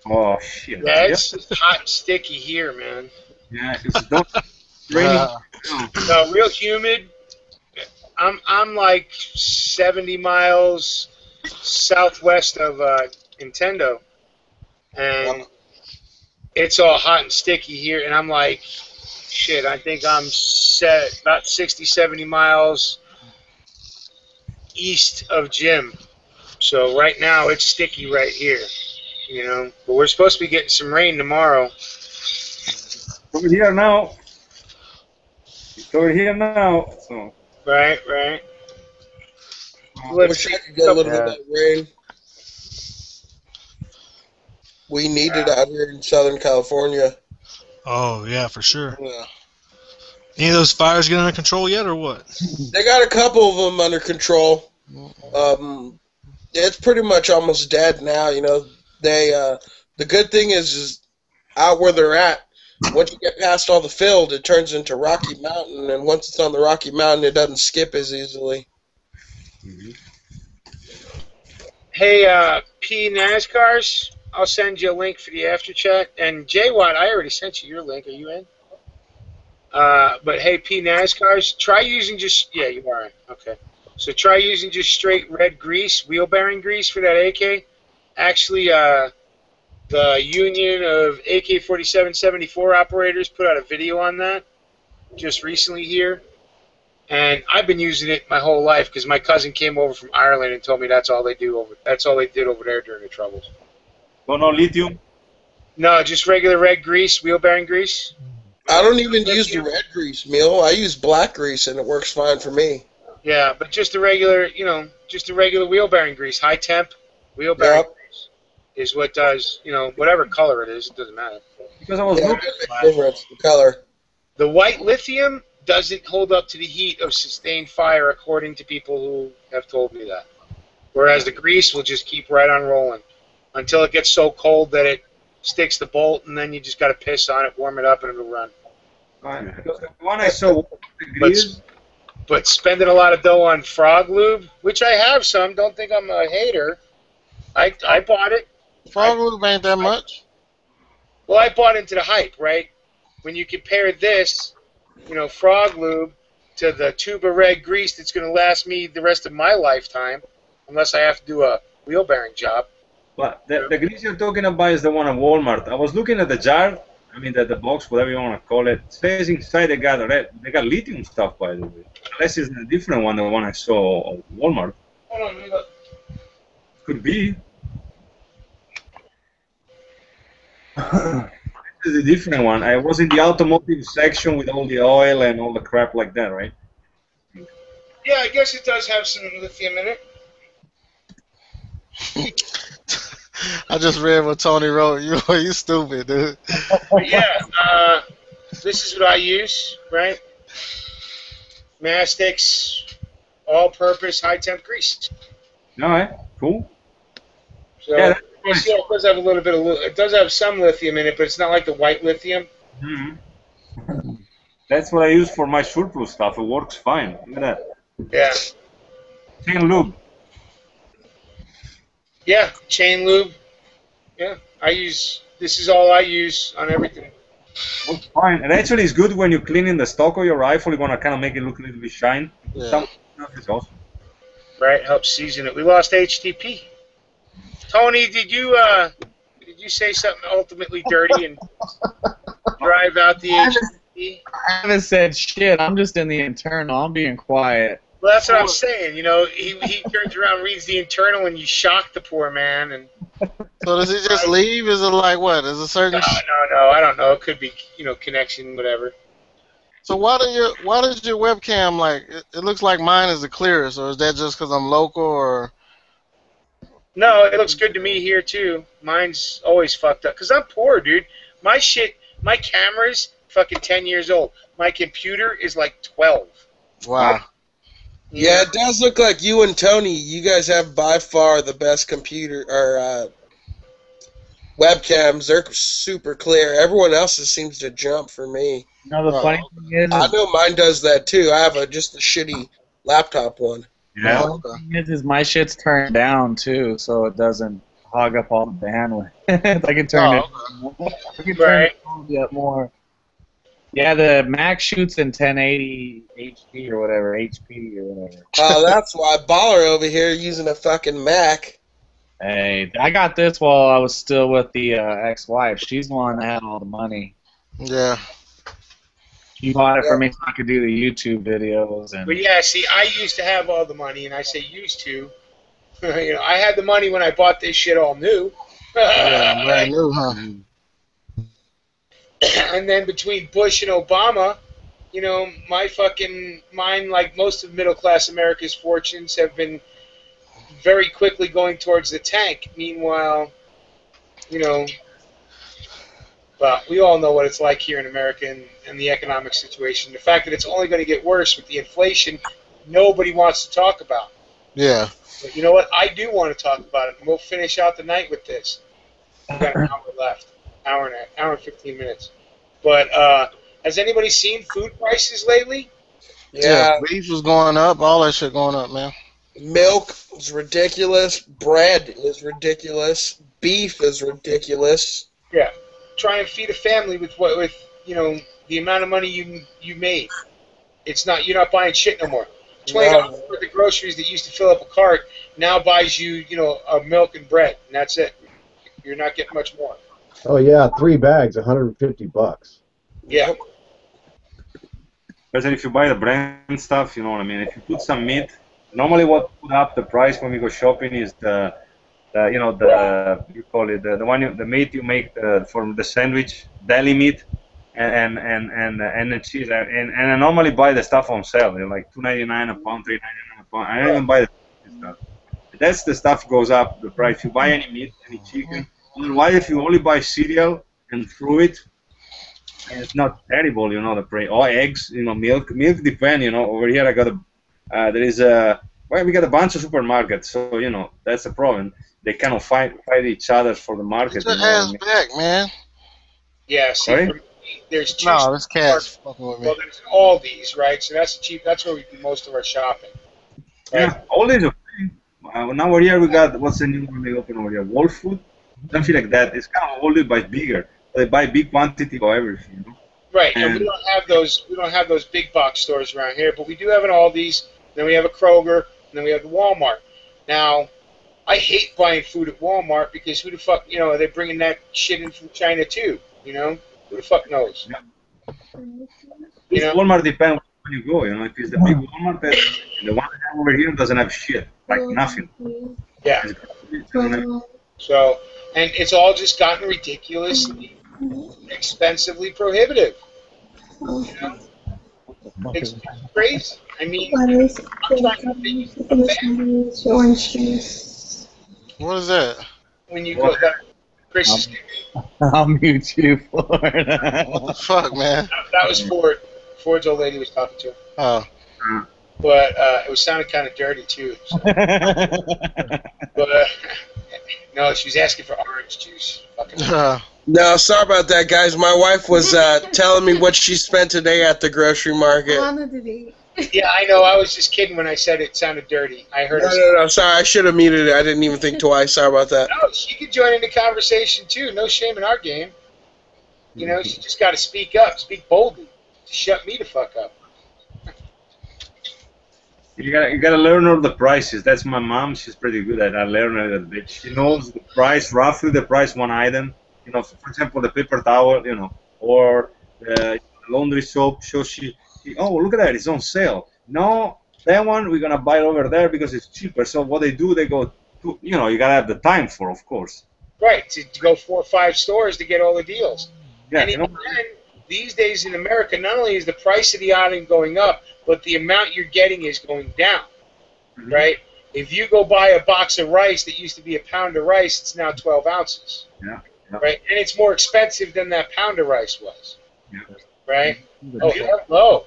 S6: Oh shit!
S1: Yeah, it's hot and sticky here, man.
S6: Yeah, it's raining.
S1: No, real humid. I'm like 70 miles southwest of Nintendo, and it's all hot and sticky here. And I'm like, shit. I think I'm set about 60, 70 miles east of Jim. So right now it's sticky right here, you know. But we're supposed to be getting some rain tomorrow.
S6: Over here now. It's over here now. So.
S1: Right, right.
S15: I wish I could get a little bit of that rain. We need it out here in Southern California.
S3: Oh, yeah, for sure.
S15: Yeah.
S3: Any of those fires get under control yet, or what?
S15: They got a couple of them under control. It's pretty much almost dead now. You know, they the good thing is out where they're at. Once you get past all the field, it turns into Rocky Mountain, and once it's on the Rocky Mountain, it doesn't skip as easily.
S1: Hey, P NASCARs, I'll send you a link for the after chat. And J Watt, I already sent you your link. Are you in? But hey, P NASCARs, try using just you are in. Okay. So try using just straight red grease, wheel bearing grease for that AK. Actually, the Union of AK-47-74 operators put out a video on that just recently here. And I've been using it my whole life because my cousin came over from Ireland and told me that's all they did over there during the Troubles.
S6: Oh, no lithium?
S1: No, just regular red grease, wheel bearing grease.
S15: I don't even use the red grease, Mill. I use black grease, and it works fine for me.
S1: Yeah, but just the regular, just the regular wheel bearing grease, high temp wheel bearing grease is what does, whatever color it is, it doesn't matter.
S6: Because I was looking
S15: at the color.
S1: The white lithium doesn't hold up to the heat of sustained fire, according to people who have told me that. Whereas the grease will just keep right on rolling until it gets so cold that it sticks the bolt, and then you just got to piss on it, warm it up, and it'll run.
S6: Because the one I saw, the grease.
S1: But spending a lot of dough on frog lube, which I have some, don't think I'm a hater. I bought it.
S10: Frog lube ain't that much.
S1: Well, I bought into the hype, right? When you compare this, frog lube to the tube of red grease that's going to last me the rest of my lifetime, unless I have to do a wheel bearing job.
S6: But the grease you're talking about is the one at Walmart. I was looking at the jar. I mean, the box, whatever you want to call it. It says inside they got lithium stuff, by the way. Unless it's a different one, the one I saw at Walmart.
S1: Hold on, let me look.
S6: Could be. This is a different one. I was in the automotive section with all the oil and all the crap like that, right?
S1: Yeah, I guess it does have some lithium in it.
S10: I just read what Tony wrote. You stupid, dude.
S1: Yeah, this is what I use, right? Mastix, all-purpose, high-temp grease.
S6: All right, cool.
S1: So,
S6: yeah,
S1: it does have a little bit of. It does have some lithium in it, but it's not like the white lithium.
S6: Mm-hmm. That's what I use for my surplus stuff. It works fine. Look at that.
S1: Yeah.
S6: Chain lube.
S1: Yeah, chain lube. Yeah, this is all I use on everything.
S6: Looks fine. And actually, it's good when you clean in the stock of your rifle. You want to kind of make it look a little bit shine.
S10: Yeah.
S6: Some stuff is awesome.
S1: Right, helps season it. We lost HTP. Tony, did you say something ultimately dirty and drive out the HTP?
S9: I haven't said shit. I'm just in the internal. I'm being quiet.
S1: Well, that's what I'm saying. You know, he turns around, reads the internal, and you shock the poor man. And
S10: So does he just leave? Is it like what? Is a certain?
S1: no, I don't know. It could be, connection, whatever.
S10: So why does your webcam like? It looks like mine is the clearest, or is that just because I'm local, or?
S1: No, it looks good to me here too. Mine's always fucked up because I'm poor, dude. My camera's fucking 10 years old. My computer is like 12.
S10: Wow.
S15: Yeah, it does look like you and Tony. You guys have by far the best computer or webcams. They're super clear. Everyone else's seems to jump for me.
S9: You know, the funny thing is,
S15: I know mine does that too. I have just a shitty laptop one.
S6: Yeah.
S9: The thing is my shit's turned down too, so it doesn't hog up all the bandwidth. I can turn it up more. Yeah, the Mac shoots in 1080 HD or whatever, HP or whatever.
S15: Oh, that's why Baller over here using a fucking Mac.
S9: Hey, I got this while I was still with the ex-wife. She's the one that had all the money.
S10: Yeah.
S9: She bought it for me so I could do the YouTube videos. And
S1: But yeah, see, I used to have all the money, and I say used to. I had the money when I bought this shit all new.
S10: Yeah, brand new, huh?
S1: And then between Bush and Obama, mine, like most of middle class America's fortunes, have been very quickly going towards the tank. Meanwhile, well, we all know what it's like here in America and the economic situation. The fact that it's only going to get worse with the inflation, nobody wants to talk about.
S10: Yeah.
S1: But you know what? I do want to talk about it, and we'll finish out the night with this. We've got an hour left. Hour and 15 minutes. But has anybody seen food prices lately?
S10: Yeah. Beef was going up. All that shit going up, man.
S15: Milk is ridiculous. Bread is ridiculous. Beef is ridiculous.
S1: Yeah. Try and feed a family with the amount of money you made. You're not buying shit no more. $20 worth of groceries that used to fill up a cart now buys you, a milk and bread, and that's it. You're not getting much more.
S11: Oh yeah, 3 bags, $150.
S1: Yeah.
S6: Especially if you buy the brand stuff, you know what I mean. If you put some meat, normally what put up the price when we go shopping is the meat you make from the sandwich, deli meat, and the cheese. And I normally buy the stuff on sale. They're like $2.99 a pound, $3.99 a pound. I don't even buy the stuff. That's the stuff goes up the price. If you buy any meat, any chicken. Otherwise, if you only buy cereal and fruit, it's not terrible, the price. Or eggs, milk. Milk depends, Over here, I got we got a bunch of supermarkets, so that's the problem. They kind of fight each other for the market.
S10: Get your ass back, man.
S1: Yeah, see,
S6: Sorry?
S1: for me, there's two.
S10: No, this cat's fucking with me.
S1: Well, there's Aldi's, right? So that's cheap. That's where we do most of our shopping. Right?
S6: Yeah, Aldi's okay. Now over here we got, what's the new one they open over here? Whole Food? Something like that. It's kind of Aldi, but bigger. They buy big quantity of everything.
S1: Right, and we don't have those. We don't have those big box stores around here, but we do have an Aldi's. Then we have a Kroger, and then we have the Walmart. Now, I hate buying food at Walmart because who the fuck, they're bringing that shit in from China too. Who the fuck knows?
S6: Yeah. Walmart depends where you go. If it's the big Walmart, the one I have over here doesn't have shit, like nothing.
S1: Yeah. So, and it's all just gotten ridiculously, expensively prohibitive. It's crazy. I mean, I'm trying to think
S10: What is that?
S1: when you go that Chris is
S9: I'll mute you for
S10: What the fuck, man?
S1: that was Ford. Ford's old lady was talking to him.
S10: Oh.
S1: But it was sounding kind of dirty too. So. But no, she was asking for orange juice. Fucking
S15: No, sorry about that, guys. My wife was telling me what she spent today at the grocery market.
S1: Yeah, I know. I was just kidding when I said it sounded dirty. I heard her.
S15: No. Sorry, I should have muted it. I didn't even think twice. Sorry about that.
S1: No, she could join in the conversation too. No shame in our game. You know, she just got to speak up, speak boldly, to shut me the fuck up.
S6: You gotta learn all the prices. That's my mom. She's pretty good at that. Learning that bit. She knows the price, roughly the price one item. You know, for example, the paper towel. You know, or the laundry soap. So oh, look at that, it's on sale. No, that one we're gonna buy it over there because it's cheaper. So what they do, they go to, you know, you gotta have the time for, of course.
S1: Right, to go 4 or 5 stores to get all the deals.
S6: Yeah,
S1: and even then, these days in America, not only is the price of the item going up, but the amount you're getting is going down, right? If you go buy a box of rice that used to be a pound of rice, it's now 12 ounces, right? And it's more expensive than that pound of rice was, right? Oh, hello.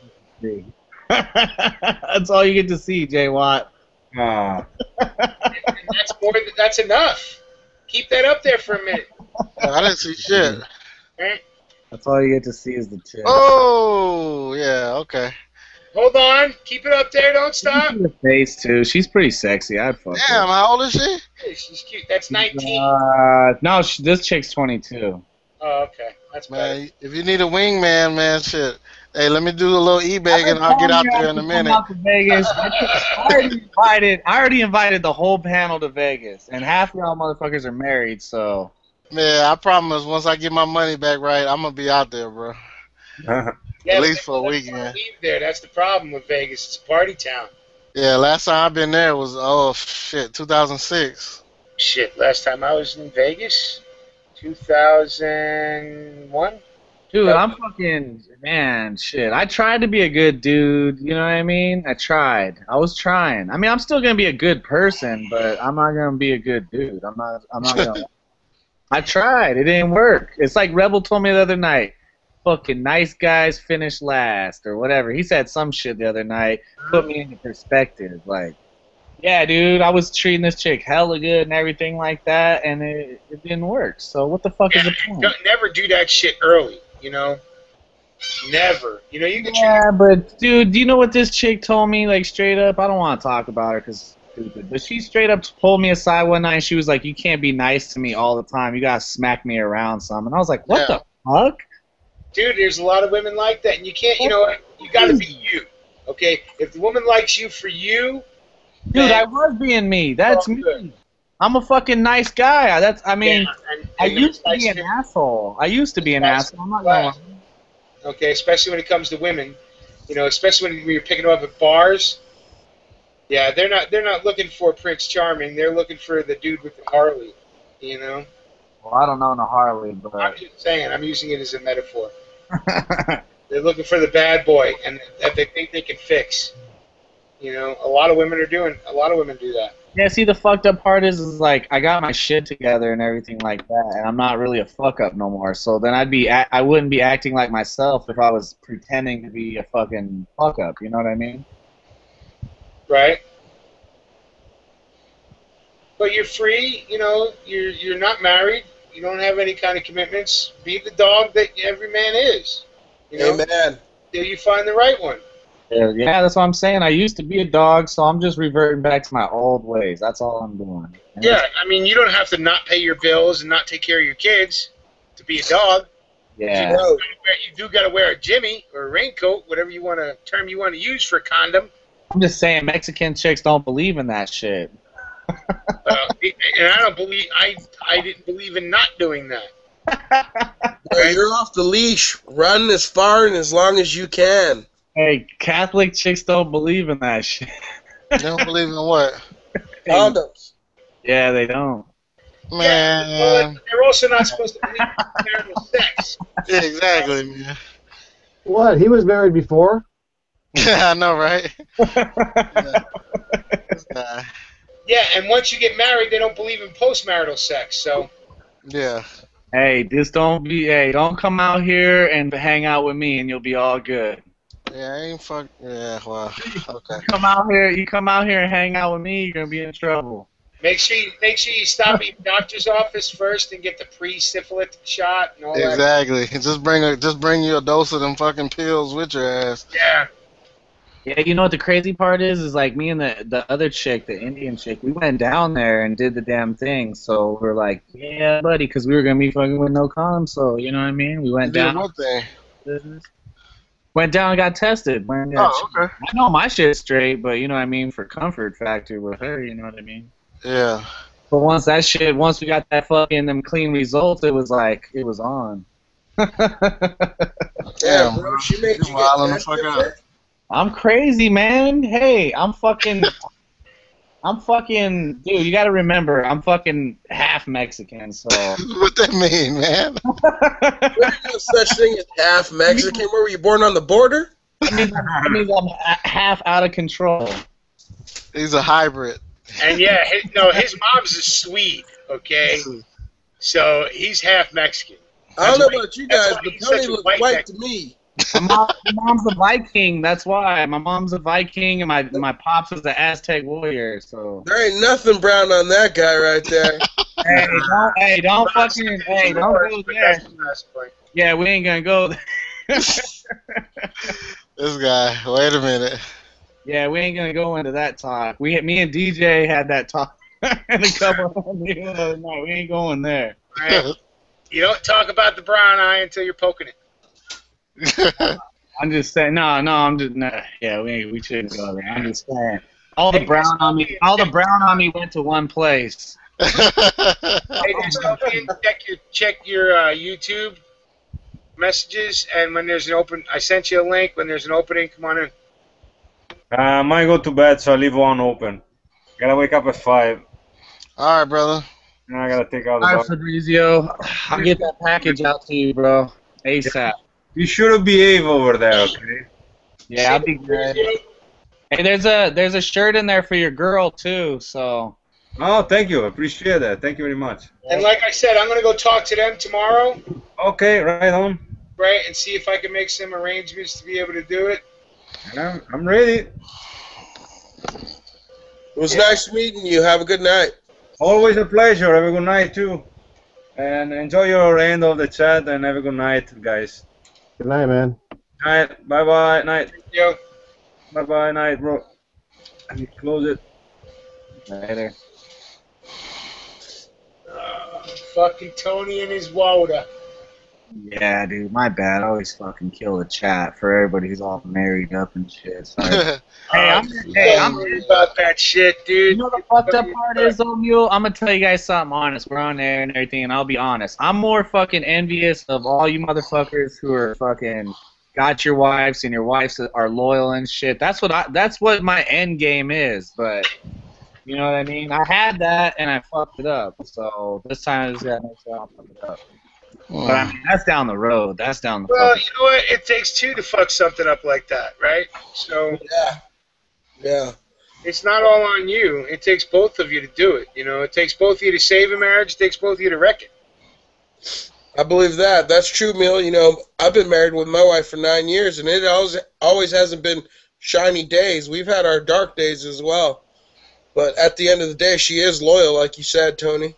S9: That's all you get to see, Jay Watt.
S1: And that's enough. Keep that up there for a minute.
S10: I didn't see shit.
S1: Right?
S9: That's all you get to see is the chick.
S10: Oh, yeah, okay.
S1: Hold on. Keep it up there. Don't stop.
S9: The face, too. She's pretty sexy. I'd fuck her.
S10: Damn, how old is she?
S1: Hey, she's cute. That's 19.
S9: No, this chick's 22.
S1: Oh, okay. That's
S10: Man,
S1: better.
S10: if you need a wingman, man, shit. Hey, let me do a little eBay and I'll get out there in a minute.
S9: Out to Vegas. I already invited the whole panel to Vegas, and half of y'all motherfuckers are married, so.
S10: Man, I promise once I get my money back right, I'm going to be out there, bro.
S1: Yeah,
S10: At least for a weekend.
S1: Leave there. That's the problem with Vegas. It's a party town.
S10: Yeah, last time I've been there was, 2006.
S1: Shit, last time I was in Vegas, 2001.
S9: Dude, I'm fucking, man, shit. I tried to be a good dude, you know what I mean? I tried. I was trying. I mean, I'm still going to be a good person, but I'm not going to be a good dude. I'm not going to. I tried. It didn't work. It's like Rebel told me the other night. Fucking nice guys finish last or whatever. He said some shit the other night. Put me into perspective. Like, yeah, dude, I was treating this chick hella good and everything like that, and it didn't work. So what the fuck is the point?
S1: Never do that shit early, you know? Never. You know, you can
S9: but, dude, do you know what this chick told me, like, straight up? I don't want to talk about her because stupid. But she straight up pulled me aside one night and she was like, you can't be nice to me all the time. You got to smack me around some. And I was like, what the fuck?
S1: Dude, there's a lot of women like that, and you can't, you know what? You got to be you, okay? If the woman likes you for you,
S9: dude, I was being me. That's me. I'm a fucking nice guy. I used to be an asshole. I'm not gonna lie.
S1: Okay, especially when it comes to women, you know, especially when you're picking them up at bars. Yeah, they're not looking for Prince Charming. They're looking for the dude with the Harley, you know.
S9: Well, I don't know the Harley, but
S1: I'm just saying. I'm using it as a metaphor. They're looking for the bad boy, and that they think they can fix. You know, a lot of women do that.
S9: Yeah, see, the fucked up part is like I got my shit together and everything like that, and I'm not really a fuck up no more. So then I wouldn't be acting like myself if I was pretending to be a fucking fuck up. You know what I mean?
S1: Right. But you're free. You know, you're not married. You don't have any kind of commitments. Be the dog that every man is. You know?
S15: Amen.
S1: Till you find the right one.
S9: Yeah, that's what I'm saying. I used to be a dog, so I'm just reverting back to my old ways. That's all I'm doing. And
S1: yeah, I mean, you don't have to not pay your bills and not take care of your kids to be a dog.
S9: Yeah.
S1: You do got to wear a jimmy or a raincoat, whatever term you want to use for a condom.
S9: I'm just saying, Mexican chicks don't believe in that shit.
S1: And I don't believe I didn't believe in not doing that.
S15: You're off the leash. Run as far and as long as you can.
S9: Hey, Catholic chicks don't believe in that shit.
S10: They don't believe in what?
S15: Condoms.
S9: Yeah, they don't.
S10: Man.
S1: Yeah, they're also not supposed to believe in marital sex.
S10: Yeah, exactly, man.
S11: What? He was married before?
S10: Yeah, I know, right?
S1: Yeah, and once you get married, they don't believe in postmarital sex. So.
S10: Yeah.
S9: Hey, don't come out here and hang out with me, and you'll be all good.
S10: Yeah, I ain't fuck. Yeah, well, okay.
S9: You come out here and hang out with me, you're gonna be in trouble.
S1: Make sure you stop at your doctor's office first and get the pre-syphilitic shot and all
S10: exactly. That. Just bring you a dose of them fucking pills with your ass.
S1: Yeah.
S9: Yeah, you know what the crazy part is? Is like me and the other chick, the Indian chick, we went down there and did the damn thing. So we're like, yeah, buddy, because we were gonna be fucking with no condom. So you know what I mean? We
S10: You
S9: went
S10: did
S9: down.
S10: what thing?
S9: Went down and got tested.
S10: Oh, okay.
S9: I know my shit's straight, but you know what I mean, for comfort factor with her, you know what I mean?
S10: Yeah.
S9: But once we got that fucking them clean results, it was like, it was on.
S15: Yeah, bro, she made you get
S10: the fuck out.
S9: I'm crazy, man. Hey, I'm fucking, dude, you gotta remember, I'm fucking half Mexican, so.
S10: What that mean, man?
S15: There's no such thing as half Mexican. Where were you born on the border?
S9: I mean, I'm half out of control.
S10: He's a hybrid.
S1: And yeah, his mom's a Swede, okay? So he's half Mexican.
S15: I don't know about you guys, but Tony looks white to me.
S9: My mom's a Viking, that's why. My mom's a Viking, and my pops was an Aztec warrior, so.
S15: There ain't nothing brown on that guy right there.
S9: don't go there. Yeah, we ain't gonna go there.
S10: This guy, wait a minute.
S9: Yeah, we ain't gonna go into that talk. Me and DJ had that talk and a couple of the other night. We ain't going there.
S1: Right. You don't talk about the brown eye until you're poking it.
S9: I'm just saying. Yeah, we shouldn't go there. I'm just saying. All the brown on me went to one place.
S1: Hey, check your YouTube messages, and when there's an open, I sent you a link. When there's an opening, come on in.
S6: I might go to bed, so I leave one open. Gotta wake up at 5.
S10: All right, brother.
S6: Now I gotta take out the
S9: All right,
S6: dog.
S9: Fabrizio. I'll get that package out to you, bro. ASAP.
S6: You should behave over there, okay?
S9: Yeah, I'll be good. Hey, there's a shirt in there for your girl too, so.
S6: Oh, thank you. I appreciate that. Thank you very much.
S1: And like I said, I'm gonna go talk to them tomorrow.
S6: Okay, right on.
S1: Right, and see if I can make some arrangements to be able to do it.
S6: I'm ready.
S15: It was nice meeting you. Have a good night.
S6: Always a pleasure. Have a good night too. And enjoy your end of the chat and have a good night, guys.
S11: Good night, man.
S6: Night. Bye bye. Night.
S1: Yo.
S6: Bye bye. Night, bro. I need to close it.
S9: Later.
S1: Fucking Tony and his water.
S9: Yeah, dude, my bad. I always fucking kill the chat for everybody who's all married up and shit. Sorry. I'm
S1: worried about that shit, dude.
S9: You know the fucked up part is, though, Mule? I'm gonna tell you guys something honest. We're on air and everything, and I'll be honest. I'm more fucking envious of all you motherfuckers who are fucking got your wives and your wives are loyal and shit. That's what my end game is, but you know what I mean? I had that and I fucked it up. So this time I just gotta make sure I don't fuck it up. But I mean, that's down the road. That's down the road.
S1: Well, you know what? It takes two to fuck something up like that, right? So
S15: yeah.
S1: It's not all on you. It takes both of you to do it. You know, it takes both of you to save a marriage. It takes both of you to wreck it.
S15: I believe that. That's true, Mill. You know, I've been married with my wife for 9 years, and it always hasn't been shiny days. We've had our dark days as well. But at the end of the day, she is loyal, like you said, Tony.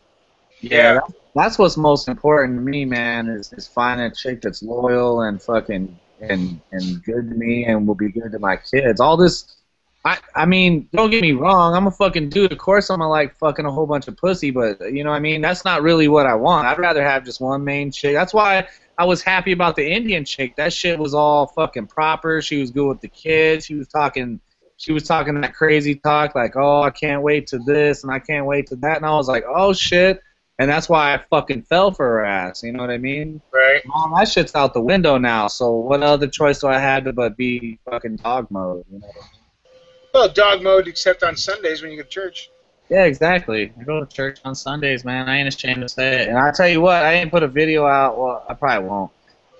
S9: Yeah, that's what's most important to me, man, is finding a chick that's loyal and fucking and good to me and will be good to my kids. All this, I mean, don't get me wrong, I'm a fucking dude. Of course I'm gonna like fucking a whole bunch of pussy, but you know what I mean? That's not really what I want. I'd rather have just one main chick. That's why I was happy about the Indian chick. That shit was all fucking proper. She was good with the kids. She was talking that crazy talk like, oh, I can't wait to this and I can't wait to that. And I was like, oh shit. And that's why I fucking fell for her ass. You know what I mean?
S1: Right.
S9: Mom, that shit's out the window now. So what other choice do I have but be fucking dog mode? You know what I mean?
S1: Well, dog mode except on Sundays when you go to church.
S9: Yeah, exactly. I go to church on Sundays, man. I ain't ashamed to say it. And I tell you what, I didn't put a video out. Well, I probably won't.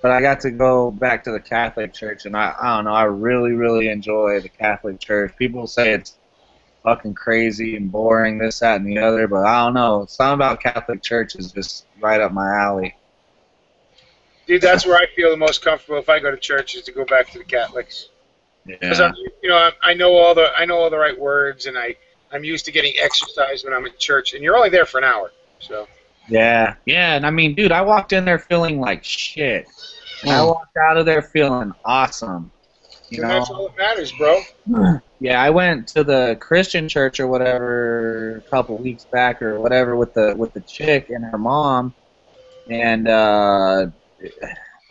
S9: But I got to go back to the Catholic Church, and I don't know. I really, really enjoy the Catholic Church. People say it's fucking crazy and boring, this, that, and the other, but I don't know. Something about Catholic Church is just right up my alley.
S1: Dude, that's where I feel the most comfortable if I go to church is to go back to the Catholics. Because
S9: Yeah.
S1: I know all the right words, and I'm used to getting exercise when I'm at church, and you're only there for an hour, so.
S9: Yeah, and I mean, dude, I walked in there feeling like shit. And I walked out of there feeling awesome. You
S1: And
S9: know?
S1: that's all that matters, bro.
S9: Yeah, I went to the Christian church or whatever a couple weeks back or whatever with the chick and her mom, and I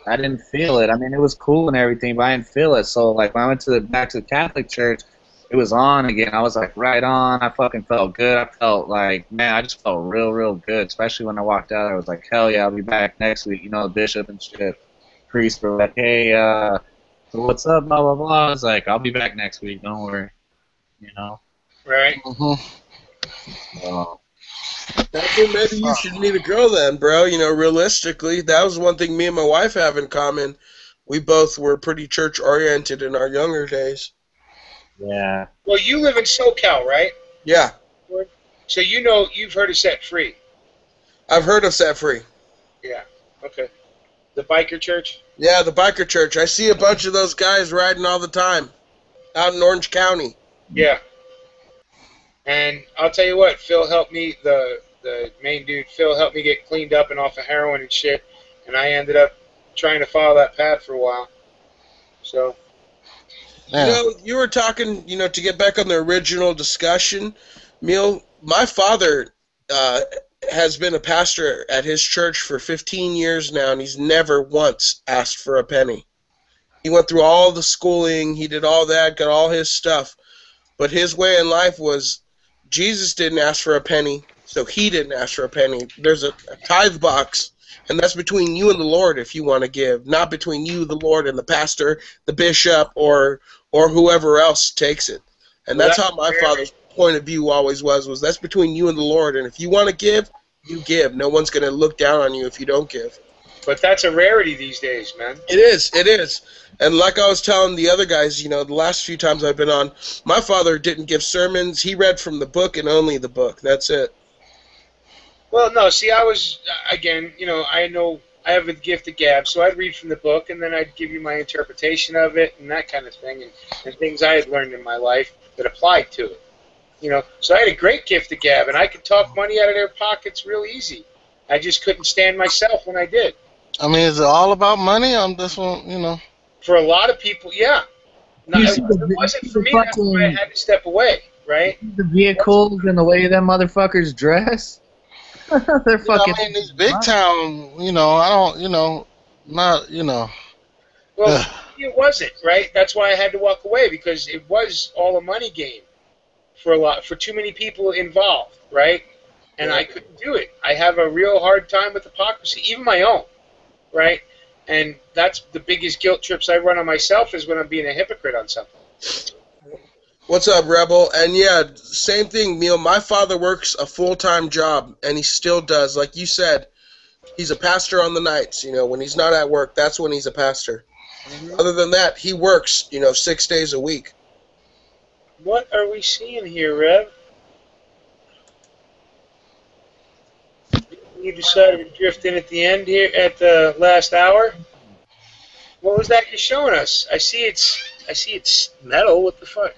S9: didn't feel it. I mean, it was cool and everything, but I didn't feel it. So like when I went back to the Catholic church, it was on again. I was like right on. I fucking felt good. I felt like, man, I just felt real good. Especially when I walked out, I was like, hell yeah, I'll be back next week. You know, the bishop and shit, priest were like, hey, so what's up, blah blah blah. I was like, I'll be back next week. Don't worry. You know.
S1: Right.
S15: I think maybe you should meet a girl then, bro. You know, realistically, that was one thing me and my wife have in common. We both were pretty church oriented in our younger days.
S9: Yeah.
S1: Well, you live in SoCal, right?
S15: Yeah.
S1: So you know, you've heard of Set Free.
S15: I've heard of Set Free.
S1: Yeah. Okay. The biker church?
S15: Yeah, the biker church. I see a bunch of those guys riding all the time out in Orange County.
S1: Yeah. And I'll tell you what, Phil helped me, the main dude, Phil helped me get cleaned up and off of heroin and shit, and I ended up trying to follow that path for a while. So.
S15: You know, you were talking, you know, to get back on the original discussion, Neil, my father has been a pastor at his church for 15 years now, and he's never once asked for a penny. He went through all the schooling, he did all that, got all his stuff, but his way in life was Jesus didn't ask for a penny, so he didn't ask for a penny. There's a tithe box, and that's between you and the Lord if you want to give, not between you, the Lord, and the pastor, the bishop, or whoever else takes it. And that's how my father's point of view always was that's between you and the Lord, and if you want to give, you give. No one's going to look down on you if you don't give.
S1: But that's a rarity these days, man.
S15: It is. And like I was telling the other guys, you know, the last few times I've been on, my father didn't give sermons. He read from the book and only the book. That's it.
S1: Well, no, see, I was, again, you know I have a gift of gab, so I'd read from the book, and then I'd give you my interpretation of it and that kind of thing, and things I had learned in my life that applied to it. You know, so I had a great gift of gab, and I could talk money out of their pockets real easy. I just couldn't stand myself when I did.
S10: I mean, is it all about money on this one, you know?
S1: For a lot of people, yeah. No, it wasn't for me. That's why I had to step away, right?
S9: The vehicles and the way them motherfuckers dress. They're fucking.
S10: I mean, these big town, you know, I don't, you know, not, you know.
S1: Well, it wasn't, right? That's why I had to walk away, because it was all a money game for too many people involved, right? And I couldn't do it. I have a real hard time with hypocrisy, even my own, right? And that's the biggest guilt trips I run on myself, is when I'm being a hypocrite on something.
S15: What's up, Rebel? And yeah, same thing, Neil. My father works a full-time job, and he still does. Like you said, he's a pastor on the nights. You know, when he's not at work, that's when he's a pastor. Mm-hmm. Other than that, he works, you know, 6 days a week.
S1: What are we seeing here, Rev? You decided to drift in at the end here, at the last hour? What was that you're showing us? I see it's metal. What the fuck?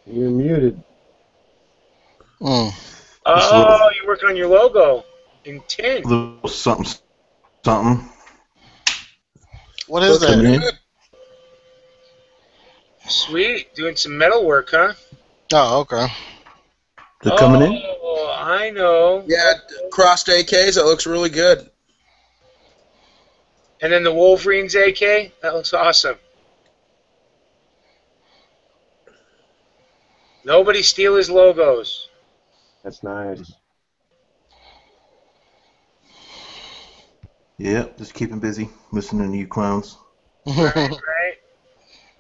S11: You're muted.
S1: Oh, you're working on your logo in tin.
S16: A little something.
S10: What is that?
S1: Sweet, doing some metal work, huh?
S10: Oh, okay.
S16: Is it coming in?
S1: Oh, I know.
S15: Yeah, crossed AKs. That looks really good.
S1: And then the Wolverine's AK. That looks awesome. Nobody steal his logos.
S11: That's nice.
S16: Yep, just keeping busy, listening to you clowns.
S1: Right.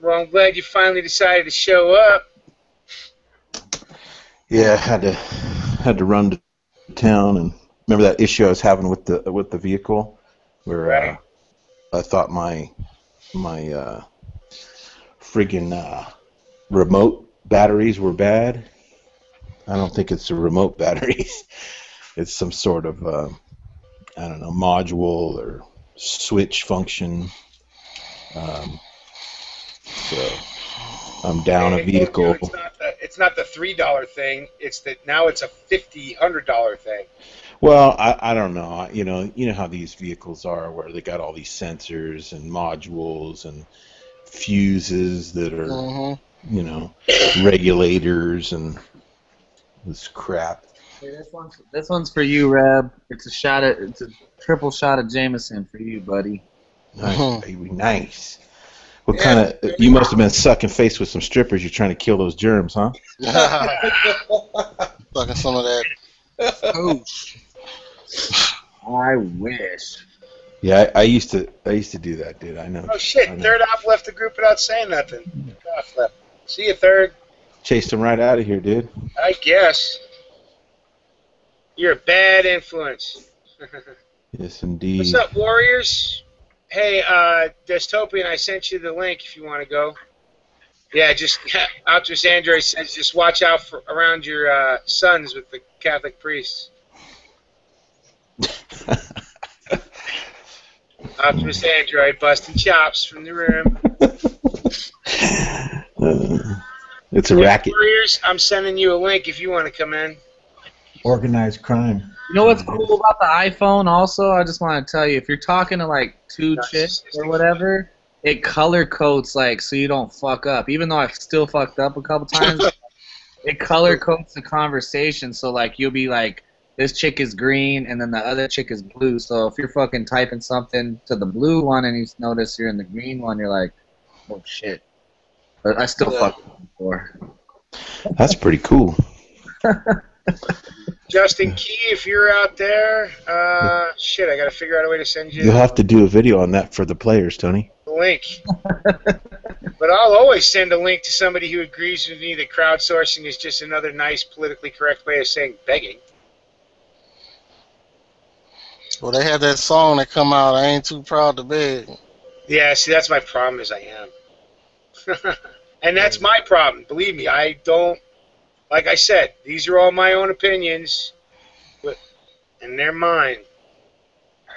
S1: Well, I'm glad you finally decided to show up.
S16: Yeah, I had to run to town, and remember that issue I was having with the vehicle, where I thought my friggin' remote batteries were bad. I don't think it's the remote batteries. It's some sort of I don't know, module or switch function. So I'm down a vehicle.
S1: It's not the $3 thing. It's that now it's a $100 thing.
S16: Well, I don't know. You know how these vehicles are, where they got all these sensors and modules, and fuses that are, you know, regulators and this crap.
S9: Hey, this one's for you, Reb. It's a triple shot of Jameson for you, buddy.
S16: Nice, baby, nice. What kind of? You must have been sucking face with some strippers. You're trying to kill those germs, huh?
S10: Fucking some of that.
S9: Oh. I wish.
S16: Yeah, I used to do that, dude. I know.
S1: Oh shit! Third off left the group without saying nothing. Off left. See you, Third.
S16: Chased him right out of here, dude.
S1: I guess. You're a bad influence.
S16: Yes, indeed.
S1: What's up, Warriors? Hey, Dystopian, I sent you the link if you want to go. Yeah, just Optimus Android says just watch out for around your sons with the Catholic priests. Optimus Android busting chops from the room.
S16: It's a racket.
S1: Warriors, I'm sending you a link if you want to come in.
S16: Organized crime.
S9: You know what's cool about the iPhone also? I just want to tell you, if you're talking to like two chicks or whatever, it color codes like so you don't fuck up. Even though I've still fucked up a couple times, it color codes the conversation. So like you'll be like, this chick is green and then the other chick is blue. So if you're fucking typing something to the blue one and you notice you're in the green one, you're like, oh shit. But I still fucked up before.
S16: That's pretty cool.
S1: Justin Key, if you're out there, shit, I gotta figure out a way to send you
S16: You'll have to do a video on that for the players, Tony.
S1: the link. But I'll always send a link to somebody who agrees with me that crowdsourcing is just another nice, politically correct way of saying begging.
S10: Well, they had that song that come out, I Ain't Too Proud to Beg.
S1: Yeah, see, that's my problem is I am. And that's my problem. Believe me, I don't, like I said, these are all my own opinions, and they're mine.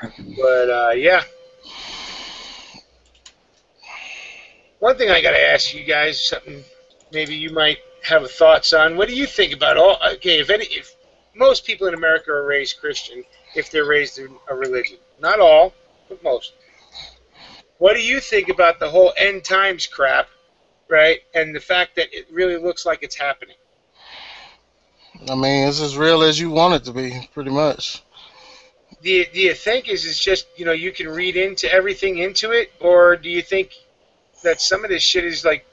S1: But, yeah. One thing I got to ask you guys, something maybe you might have thoughts on. What do you think about all, okay, if most people in America are raised Christian, if they're raised in a religion. Not all, but most. What do you think about the whole end times crap, right, and the fact that it really looks like it's happening?
S10: I mean, it's as real as you want it to be, pretty much.
S1: Do you think it's just, you know, you can read into everything into it, or do you think that some of this shit is like,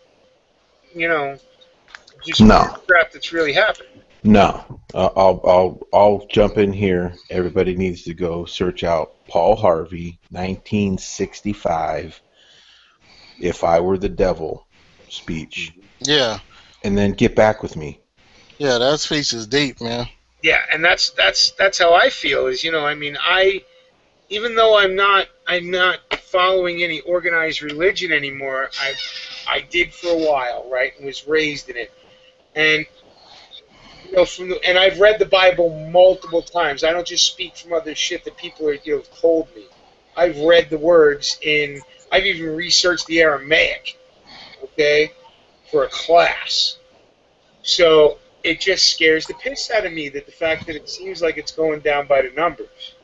S1: you know, just crap that's really happening?
S16: No, I'll jump in here. Everybody needs to go search out Paul Harvey, 1965. If I Were the Devil speech.
S10: Yeah.
S16: And then get back with me.
S10: Yeah, that speech is deep, man.
S1: Yeah, and that's how I feel. Is, you know, I mean, even though I'm not following any organized religion anymore, I did for a while, right, and was raised in it, and you know, and I've read the Bible multiple times. I don't just speak from other shit that people are, you know, told me. I've read the words I've even researched the Aramaic, okay, for a class. So it just scares the piss out of me that the fact that it seems like it's going down by the numbers.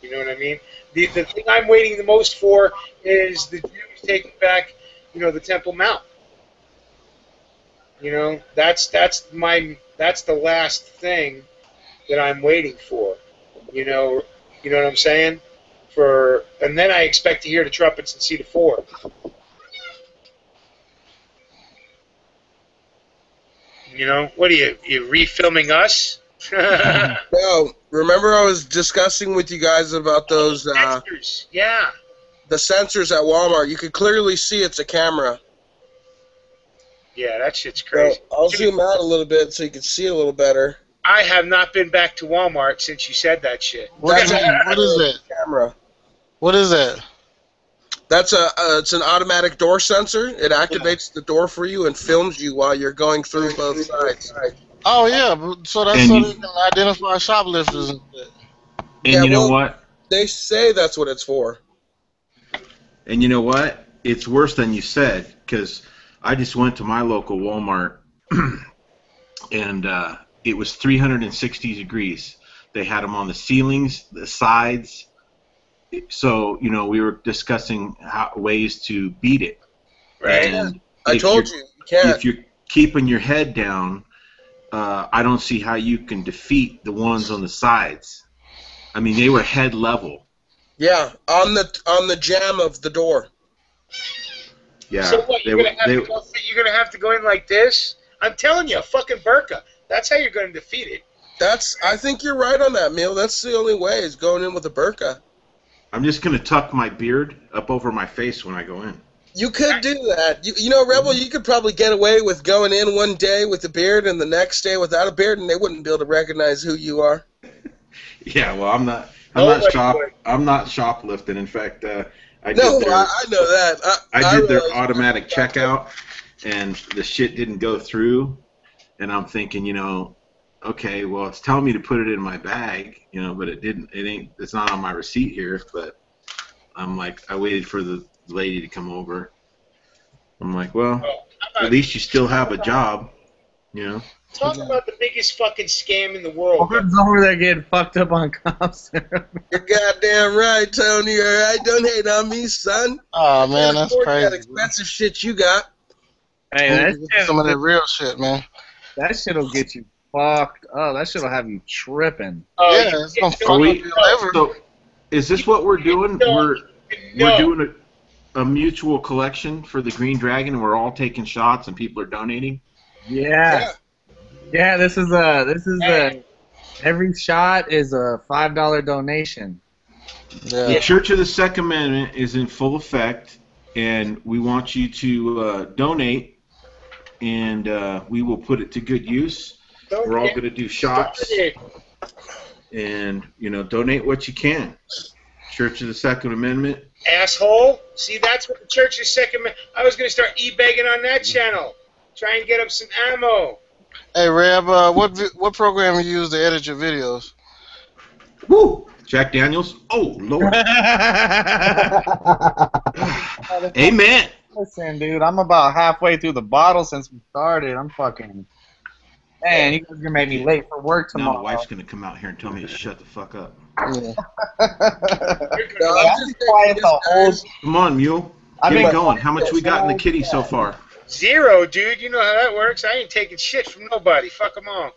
S1: You know what I mean? The thing I'm waiting the most for is the Jews taking back, you know, the Temple Mount. You know, that's the last thing that I'm waiting for. You know what I'm saying? And then I expect to hear the trumpets and see the four. You know, what are you refilming us?
S15: No, remember I was discussing with you guys about those
S1: sensors. Yeah.
S15: The sensors at Walmart. You could clearly see it's a camera.
S1: Yeah, that shit's crazy.
S15: So I'll zoom out a little bit so you can see a little better.
S1: I have not been back to Walmart since you said that shit.
S10: What is that?
S15: Camera.
S10: What is that?
S15: That's it's an automatic door sensor. It activates the door for you and films you while you're going through both sides.
S10: Oh yeah, so that's so they can identify shoplifters. And
S17: you know what?
S15: They say that's what it's for.
S17: And you know what? It's worse than you said, because I just went to my local Walmart, and it was 360 degrees. They had them on the ceilings, the sides. So, you know, we were discussing ways to beat it.
S1: Right.
S17: And
S15: I told you can't.
S17: If you're keeping your head down, I don't see how you can defeat the ones on the sides. I mean, they were head level.
S15: Yeah, on the jamb of the door.
S17: Yeah.
S1: So what? You're gonna have to go in like this? I'm telling you, a fucking burqa. That's how you're gonna defeat it.
S15: I think you're right on that, Meal. That's the only way is going in with a burqa.
S17: I'm just gonna tuck my beard up over my face when I go in.
S15: You could do that. You know, Rebel, you could probably get away with going in one day with a beard and the next day without a beard, and they wouldn't be able to recognize who you are.
S17: Yeah, well, I'm not shoplifting. In fact, I know
S15: that.
S17: I did their automatic checkout, and the shit didn't go through. And I'm thinking, you know, okay, well, it's telling me to put it in my bag, you know, but it didn't. It's not on my receipt here. But I'm like, I waited for the lady to come over. I'm like, well, at least you still have a job, you know.
S1: Talk about the biggest fucking scam in the world.
S7: Horton's over there getting fucked up on cops.
S15: You're goddamn right, Tony. All right, don't hate on me, son.
S10: Oh man, that's crazy.
S15: That expensive shit you got.
S7: Hey, that shit,
S10: some of that real shit, man.
S7: That shit'll get you fucked. Oh, that shit'll have you tripping.
S10: Yeah, it's gonna fuck up your liver.
S17: So, is this what we're doing? We're doing a mutual collection for the Green Dragon, and we're all taking shots, and people are donating.
S7: Yeah. Yeah, this is every shot is a $5 donation.
S17: The Church of the Second Amendment is in full effect, and we want you to donate, and we will put it to good use. We're all going to do shots, and you know, donate what you can. Church of the Second Amendment.
S1: Asshole. See, that's what the Church of the Second Amendment. I was going to start e-begging on that channel. Try and get up some ammo.
S10: Hey, Reb, what program you use to edit your videos?
S17: Woo! Jack Daniels? Oh, Lord. Amen.
S7: Listen, dude, I'm about halfway through the bottle since we started. I'm fucking... Man, you guys are going to make me late for work tomorrow.
S17: Now my wife's going to come out here and tell me to shut the fuck up.
S15: Yeah.
S17: Come on, Mule. Get it going. How much we got in the kitty so far?
S1: 0, dude. You know how that works. I ain't taking shit from nobody. Fuck them all.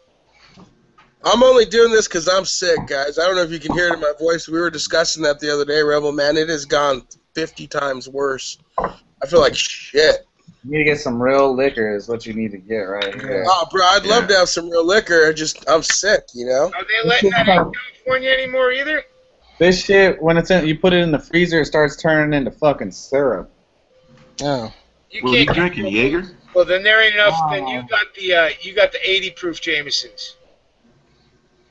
S15: I'm only doing this because I'm sick, guys. I don't know if you can hear it in my voice. We were discussing that the other day, Rebel. Man, it has gone 50 times worse. I feel like shit.
S7: You need to get some real liquor is what you need to get right here.
S15: Oh, bro, I'd love to have some real liquor. I'm sick, you know?
S1: Are they letting that in California anymore either?
S7: This shit, when it's in, you put it in the freezer, it starts turning into fucking syrup.
S10: Yeah.
S17: Were you drinking Jaeger?
S1: Well, then there ain't enough. Then you got the 80 proof Jamesons.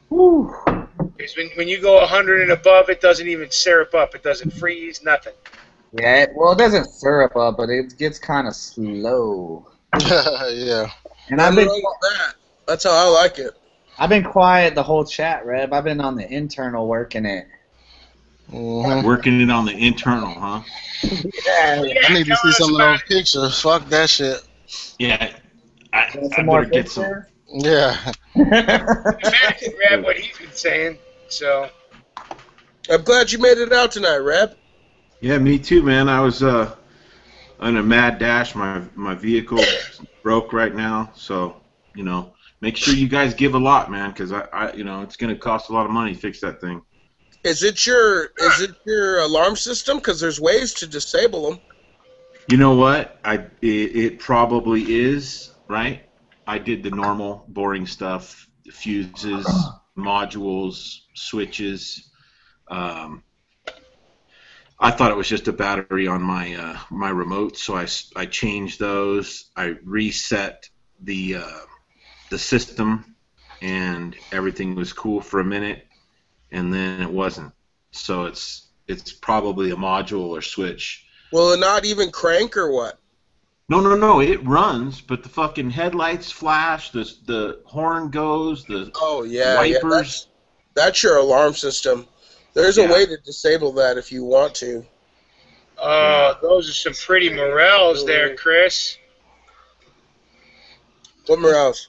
S1: Because when you go 100 and above, it doesn't even syrup up. It doesn't freeze. Nothing.
S7: Yeah, well, it doesn't syrup up, but it gets kind of slow.
S10: Yeah.
S7: And I've been
S15: That's how I like it.
S7: I've been quiet the whole chat, Reb. I've been on the internal working it.
S17: Working it on the internal, huh?
S7: Yeah.
S10: I need to see some of those pictures. Fuck that shit.
S17: Yeah. I
S7: more
S17: better get some.
S10: Yeah.
S1: Imagine, Reb, what he's been saying. So.
S15: I'm glad you made it out tonight, Reb.
S17: Yeah, me too, man. I was on a mad dash. My vehicle broke right now, so you know, make sure you guys give a lot, man, because I you know, it's gonna cost a lot of money to fix that thing.
S15: Is it your alarm system? Because there's ways to disable them.
S17: You know what? It probably is, right? I did the normal, boring stuff: fuses, modules, switches. I thought it was just a battery on my my remote, so I changed those. I reset the system, and everything was cool for a minute, and then it wasn't. So it's probably a module or switch.
S15: Will it not even crank or what?
S17: No. It runs, but the fucking headlights flash, the horn goes, the wipers.
S15: That's your alarm system. There's a way to disable that if you want to.
S1: Those are some pretty morels there, Chris.
S15: What morels?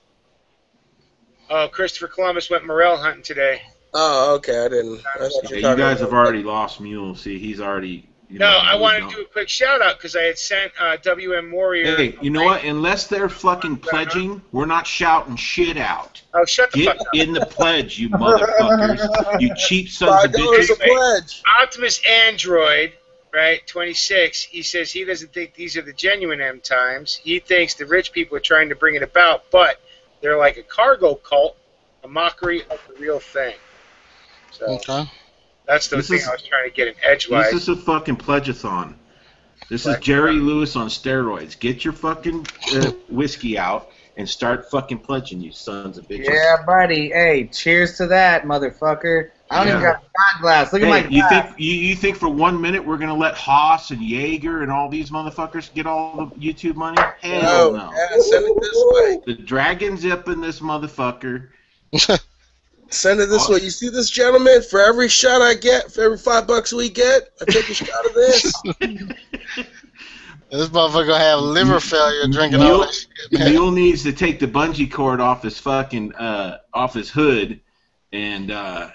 S1: Christopher Columbus went morel hunting today.
S15: Oh, okay. I didn't.
S17: You guys have already lost Mule. See, he's
S1: No, I wanted to do a quick shout out because I had sent WM Warrior.
S17: Hey, you know what? Unless they're fucking pledging, we're not shouting shit out.
S1: Oh, shut the fuck
S17: Get
S1: up.
S17: in the pledge, you motherfuckers. You cheap sons of bitches.
S15: $5 a pledge.
S1: Optimus Android, right, 26, he says he doesn't think these are the genuine end times. He thinks the rich people are trying to bring it about, but they're like a cargo cult, a mockery of the real thing. So
S10: Okay.
S1: that's the thing I was trying to get an edgewise.
S17: This is a fucking pledge-a-thon. This is Jerry Lewis on steroids. Get your fucking whiskey out and start fucking pledging, you sons of bitches.
S9: Yeah, buddy. Hey, cheers to that, motherfucker. I don't even got a shot glass. Look at my glass.
S17: You think for 1 minute we're gonna let Haas and Jaeger and all these motherfuckers get all the YouTube money? Hell no.
S15: Yeah, send it this way.
S17: The dragon's up in this motherfucker.
S15: Send it this way. You see this, gentleman? For every shot I get, for every $5 we get, I take a shot of this.
S10: This motherfucker gonna have liver failure drinking all that shit, man.
S17: Mule needs to take the bungee cord off his fucking off his hood, and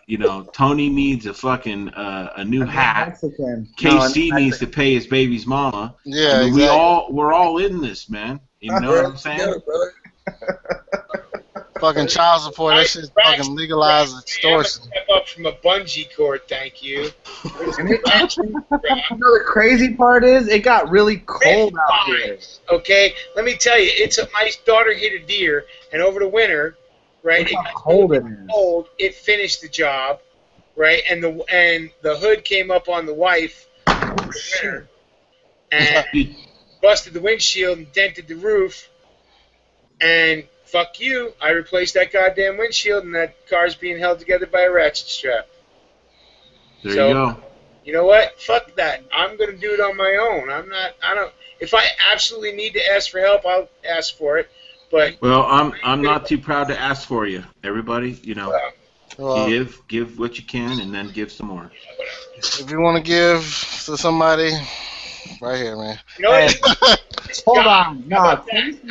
S17: you know, Tony needs a fucking a new hat.
S9: Mexican.
S17: KC needs to pay his baby's mama.
S10: Yeah,
S17: I mean,
S10: exactly.
S17: we're all in this, man. You know what I'm saying?
S10: Fucking child support, that shit's fucking legalized extortion.
S1: Step up from a bungee cord, thank you.
S9: You know the crazy part is, it got really cold out here.
S1: Okay, let me tell you, my daughter hit a deer, and over the winter, right,
S9: Look
S1: it
S9: how
S1: got
S9: cold it is.
S1: cold. It finished the job, right, and the hood came up on the wife over the winter, and busted the windshield and dented the roof, and fuck you, I replaced that goddamn windshield, and that car's being held together by a ratchet strap.
S17: There you go.
S1: You know what? Fuck that. I'm going to do it on my own. If I absolutely need to ask for help, I'll ask for it. But
S17: Well, I'm not too proud to ask for you. Everybody, you know, give what you can, and then give some more.
S10: If you want to give to somebody, right here, man.
S1: you know what?
S9: Hold on.
S1: How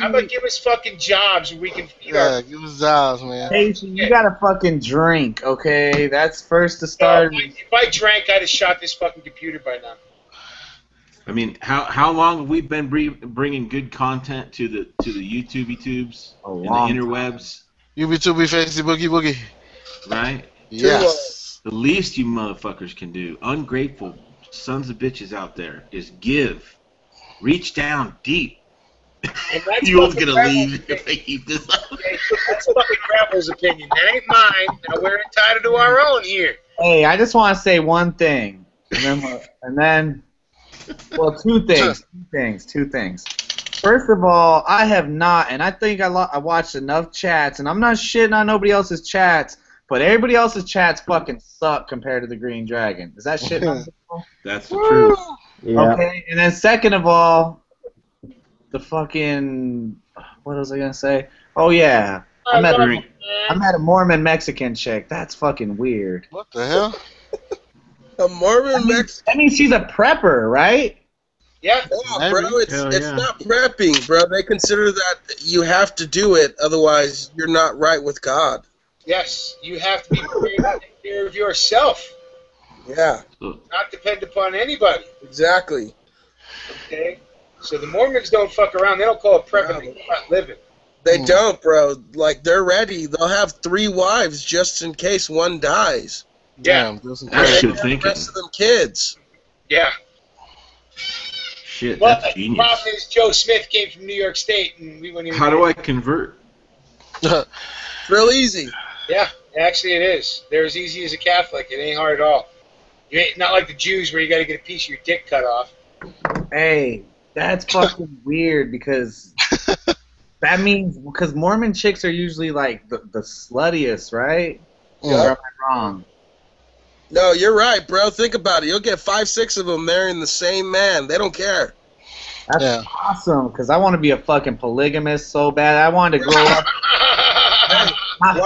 S1: about give us fucking jobs and we can feed
S10: Yeah, give us jobs, man.
S9: Casey, you gotta fucking drink, okay? That's first to start.
S1: If I drank, I'd have shot this fucking computer by now.
S17: I mean, how long have we been bringing good content to the YouTubey tubes and the interwebs?
S10: UB2B Fancy Boogie Boogie.
S17: Right?
S10: Yes.
S17: The least you motherfuckers can do, ungrateful sons of bitches out there, is give. Reach down deep. You was gonna leave if they keep this up.
S1: Okay, that's fucking Rebel's opinion. That ain't mine. Now we're entitled to our own here.
S9: Hey, I just want to say one thing, and then, well, two things. First of all, I have not, and I think I watched enough chats, and I'm not shitting on nobody else's chats, but everybody else's chats fucking suck compared to the Green Dragon. Is that shit?
S17: That's the truth.
S11: Yeah.
S9: Okay, and then second of all, the fucking, what was I gonna say? Oh yeah, I met a Mormon Mexican chick. That's fucking weird.
S10: What the hell?
S15: A Mormon Mexican?
S9: That means she's a prepper, right?
S1: Yeah.
S15: Yeah, bro, it's not prepping, bro. They consider that you have to do it, otherwise you're not right with God.
S1: Yes, you have to be prepared to take care of yourself.
S15: Yeah.
S1: Not depend upon anybody.
S15: Exactly.
S1: Okay? So the Mormons don't fuck around. They don't call it prepping. They call it living.
S15: They don't, bro. Like, they're ready. They'll have 3 wives just in case one dies.
S1: Yeah.
S17: That's good
S15: The
S17: thinking.
S15: rest of them kids.
S1: Yeah.
S17: Shit,
S1: Well,
S17: that's
S1: the
S17: genius.
S1: problem is Joe Smith came from New York State, and we wouldn't even.
S17: How do I convert?
S15: Real easy.
S1: Yeah, actually it is. They're as easy as a Catholic. It ain't hard at all. You ain't not like the Jews where you got to get a piece of your dick cut off.
S9: Hey, that's fucking weird because that means because Mormon chicks are usually like the sluttiest, right? Or am I wrong?
S15: No, you're right, bro. Think about it. You'll get 5, 6 of them marrying the same man. They don't care.
S9: That's awesome because I want to be a fucking polygamist so bad. I wanted to grow up.
S15: Why have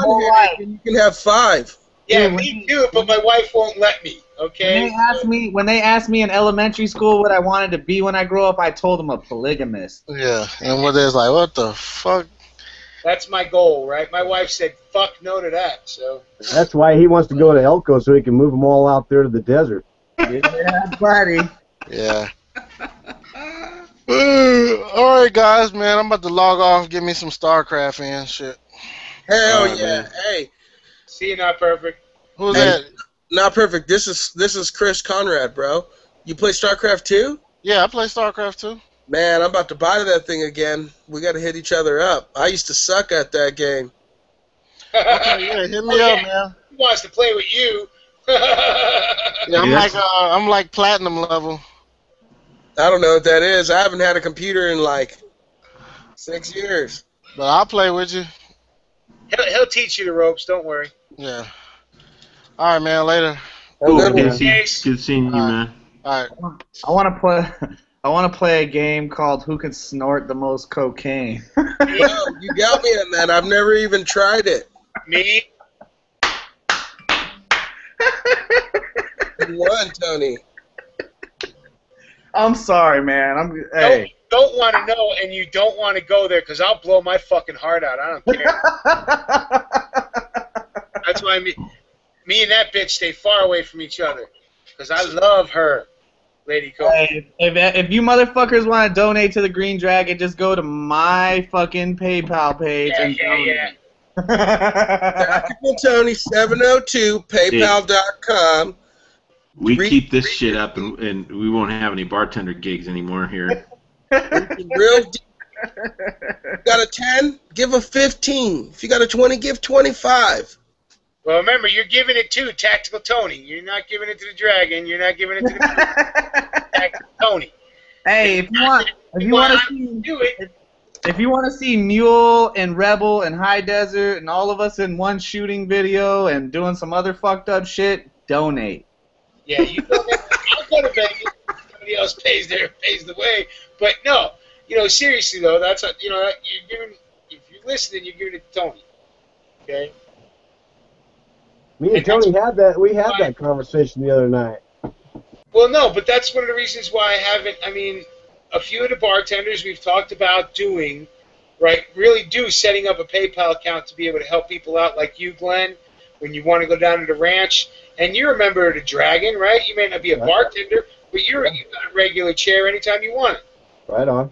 S15: one headache when you can have 5?
S1: Yeah, me too, but my wife won't let me. Okay.
S9: When they asked me in elementary school what I wanted to be when I grow up, I told them a polygamist.
S10: Yeah, and what there's like, what the fuck?
S1: That's my goal, right? My wife said, "Fuck no to that." So
S11: That's why he wants to go to Elko so he can move them all out there to the desert.
S9: Yeah, buddy.
S10: Yeah. All right, guys, man. I'm about to log off. Give me some StarCraft in. Shit.
S15: Hell
S17: All right,
S15: yeah.
S17: man.
S15: Hey,
S1: See, you not perfect.
S10: Who's
S15: hey,
S10: that?
S15: not perfect. This is Chris Conrad, bro. You play StarCraft 2?
S10: Yeah, I play StarCraft too.
S15: Man, I'm about to buy that thing again. We got to hit each other up. I used to suck at that game.
S10: Okay, yeah, hit me
S1: Oh,
S10: up,
S1: yeah.
S10: man.
S1: He wants to play with you.
S10: Yeah, I'm like platinum level.
S15: I don't know what that is. I haven't had a computer in like 6 years.
S10: But I'll play with you.
S1: He'll teach you the ropes. Don't worry.
S10: Yeah. All right, man. Later.
S17: Cool.
S15: Good
S17: Good,
S15: one.
S17: good seeing you, man.
S10: All right.
S9: I want to play. I want to play a game called Who Can Snort the Most Cocaine.
S15: Yo, you got me on that. I've never even tried it.
S1: Me?
S15: You won, Tony.
S9: I'm sorry, man. Hey.
S1: Don't want to know, and you don't want to go there because I'll blow my fucking heart out. I don't care. That's why me and that bitch stay far away from each other because I love her, Lady Coke.
S9: Hey, if you motherfuckers want to donate to the Green Dragon, just go to my fucking PayPal page and donate.
S15: Tactical Tony 702 PayPal.com.
S17: We keep this shit up, and we won't have any bartender gigs anymore here.
S15: Real deep. Got a 10? Give a 15. If you got a 20, give 25.
S1: Well, remember, you're giving it to Tactical Tony. You're not giving it to the Dragon. You're not giving it to the Tactical Tony.
S9: Hey, if you want to see Mule and Rebel and High Desert and all of us in one shooting video and doing some other fucked up shit, donate.
S1: Yeah, you go there. I'll go to Vegas. Somebody else pays the way. But no, seriously though, that's you're giving. If you're listening, you're giving it to Tony. Okay.
S11: Me and Tony had that. We had that conversation the other night.
S1: Well, no, but that's one of the reasons why I haven't. I mean, a few of the bartenders we've talked about doing, right, really do setting up a PayPal account to be able to help people out, like you, Glenn, when you want to go down to the ranch. And you're a member of the Dragon, right? You may not be a bartender, but you got a regular chair anytime you want it.
S11: Right on.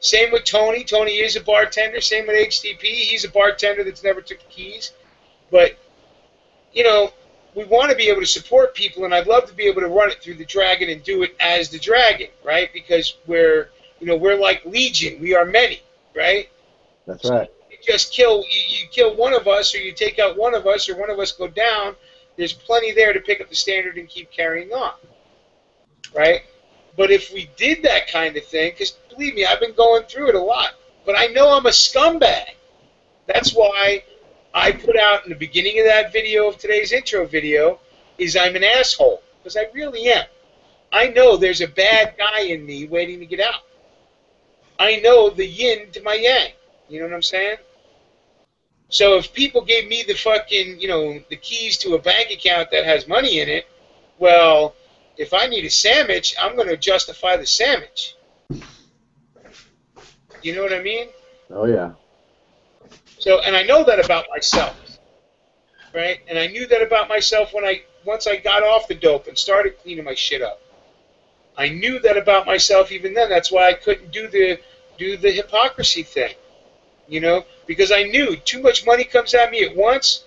S1: Same with Tony. Tony is a bartender. Same with HTP. He's a bartender that's never took the keys. But, we want to be able to support people, and I'd love to be able to run it through the Dragon and do it as the Dragon, right? Because we're like Legion. We are many, right?
S11: That's right.
S1: You just you kill one of us, or you take out one of us, or one of us go down. There's plenty there to pick up the standard and keep carrying on, right? But if we did that kind of thing, because believe me, I've been going through it a lot, but I know I'm a scumbag. That's why I put out in the beginning of that video, of today's intro video, is I'm an asshole, because I really am. I know there's a bad guy in me waiting to get out. I know the yin to my yang. You know what I'm saying? So if people gave me the fucking, the keys to a bank account that has money in it, well, if I need a sandwich, I'm going to justify the sandwich. You know what I mean?
S11: Oh, yeah.
S1: So, and I know that about myself, right? And I knew that about myself once I got off the dope and started cleaning my shit up. I knew that about myself even then. That's why I couldn't do the hypocrisy thing. Because I knew too much money comes at me at once.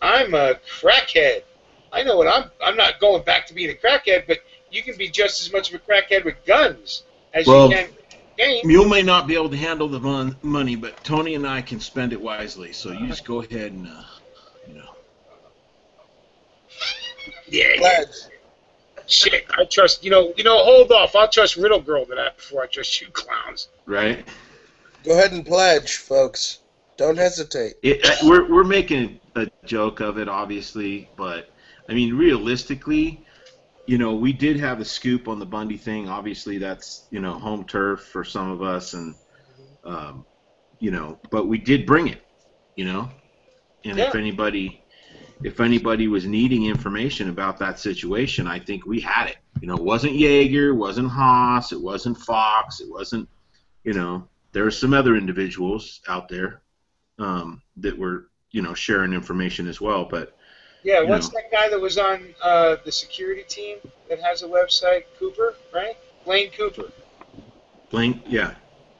S1: I'm a crackhead. I know what I'm not going back to being a crackhead, but you can be just as much of a crackhead with guns as you can with games.
S17: Mule may not be able to handle the money, but Tony and I can spend it wisely. So you just go ahead and,
S1: Yeah. Shit, I trust. Hold off. I'll trust Riddle Girl to that before I trust you clowns.
S17: Right.
S15: Go ahead and pledge, folks. Don't hesitate.
S17: We're making a joke of it, obviously, but I mean, realistically, we did have a scoop on the Bundy thing. Obviously, that's home turf for some of us, and but we did bring it, and if anybody was needing information about that situation, I think we had it. It wasn't Jaeger, it wasn't Haas, it wasn't Fox, it wasn't, there were some other individuals out there that were, sharing information as well. But
S1: Yeah,
S17: You
S1: what's
S17: know.
S1: that guy that was on the security team that has a website? Cooper, right? Blaine Cooper.
S17: Blank, yeah.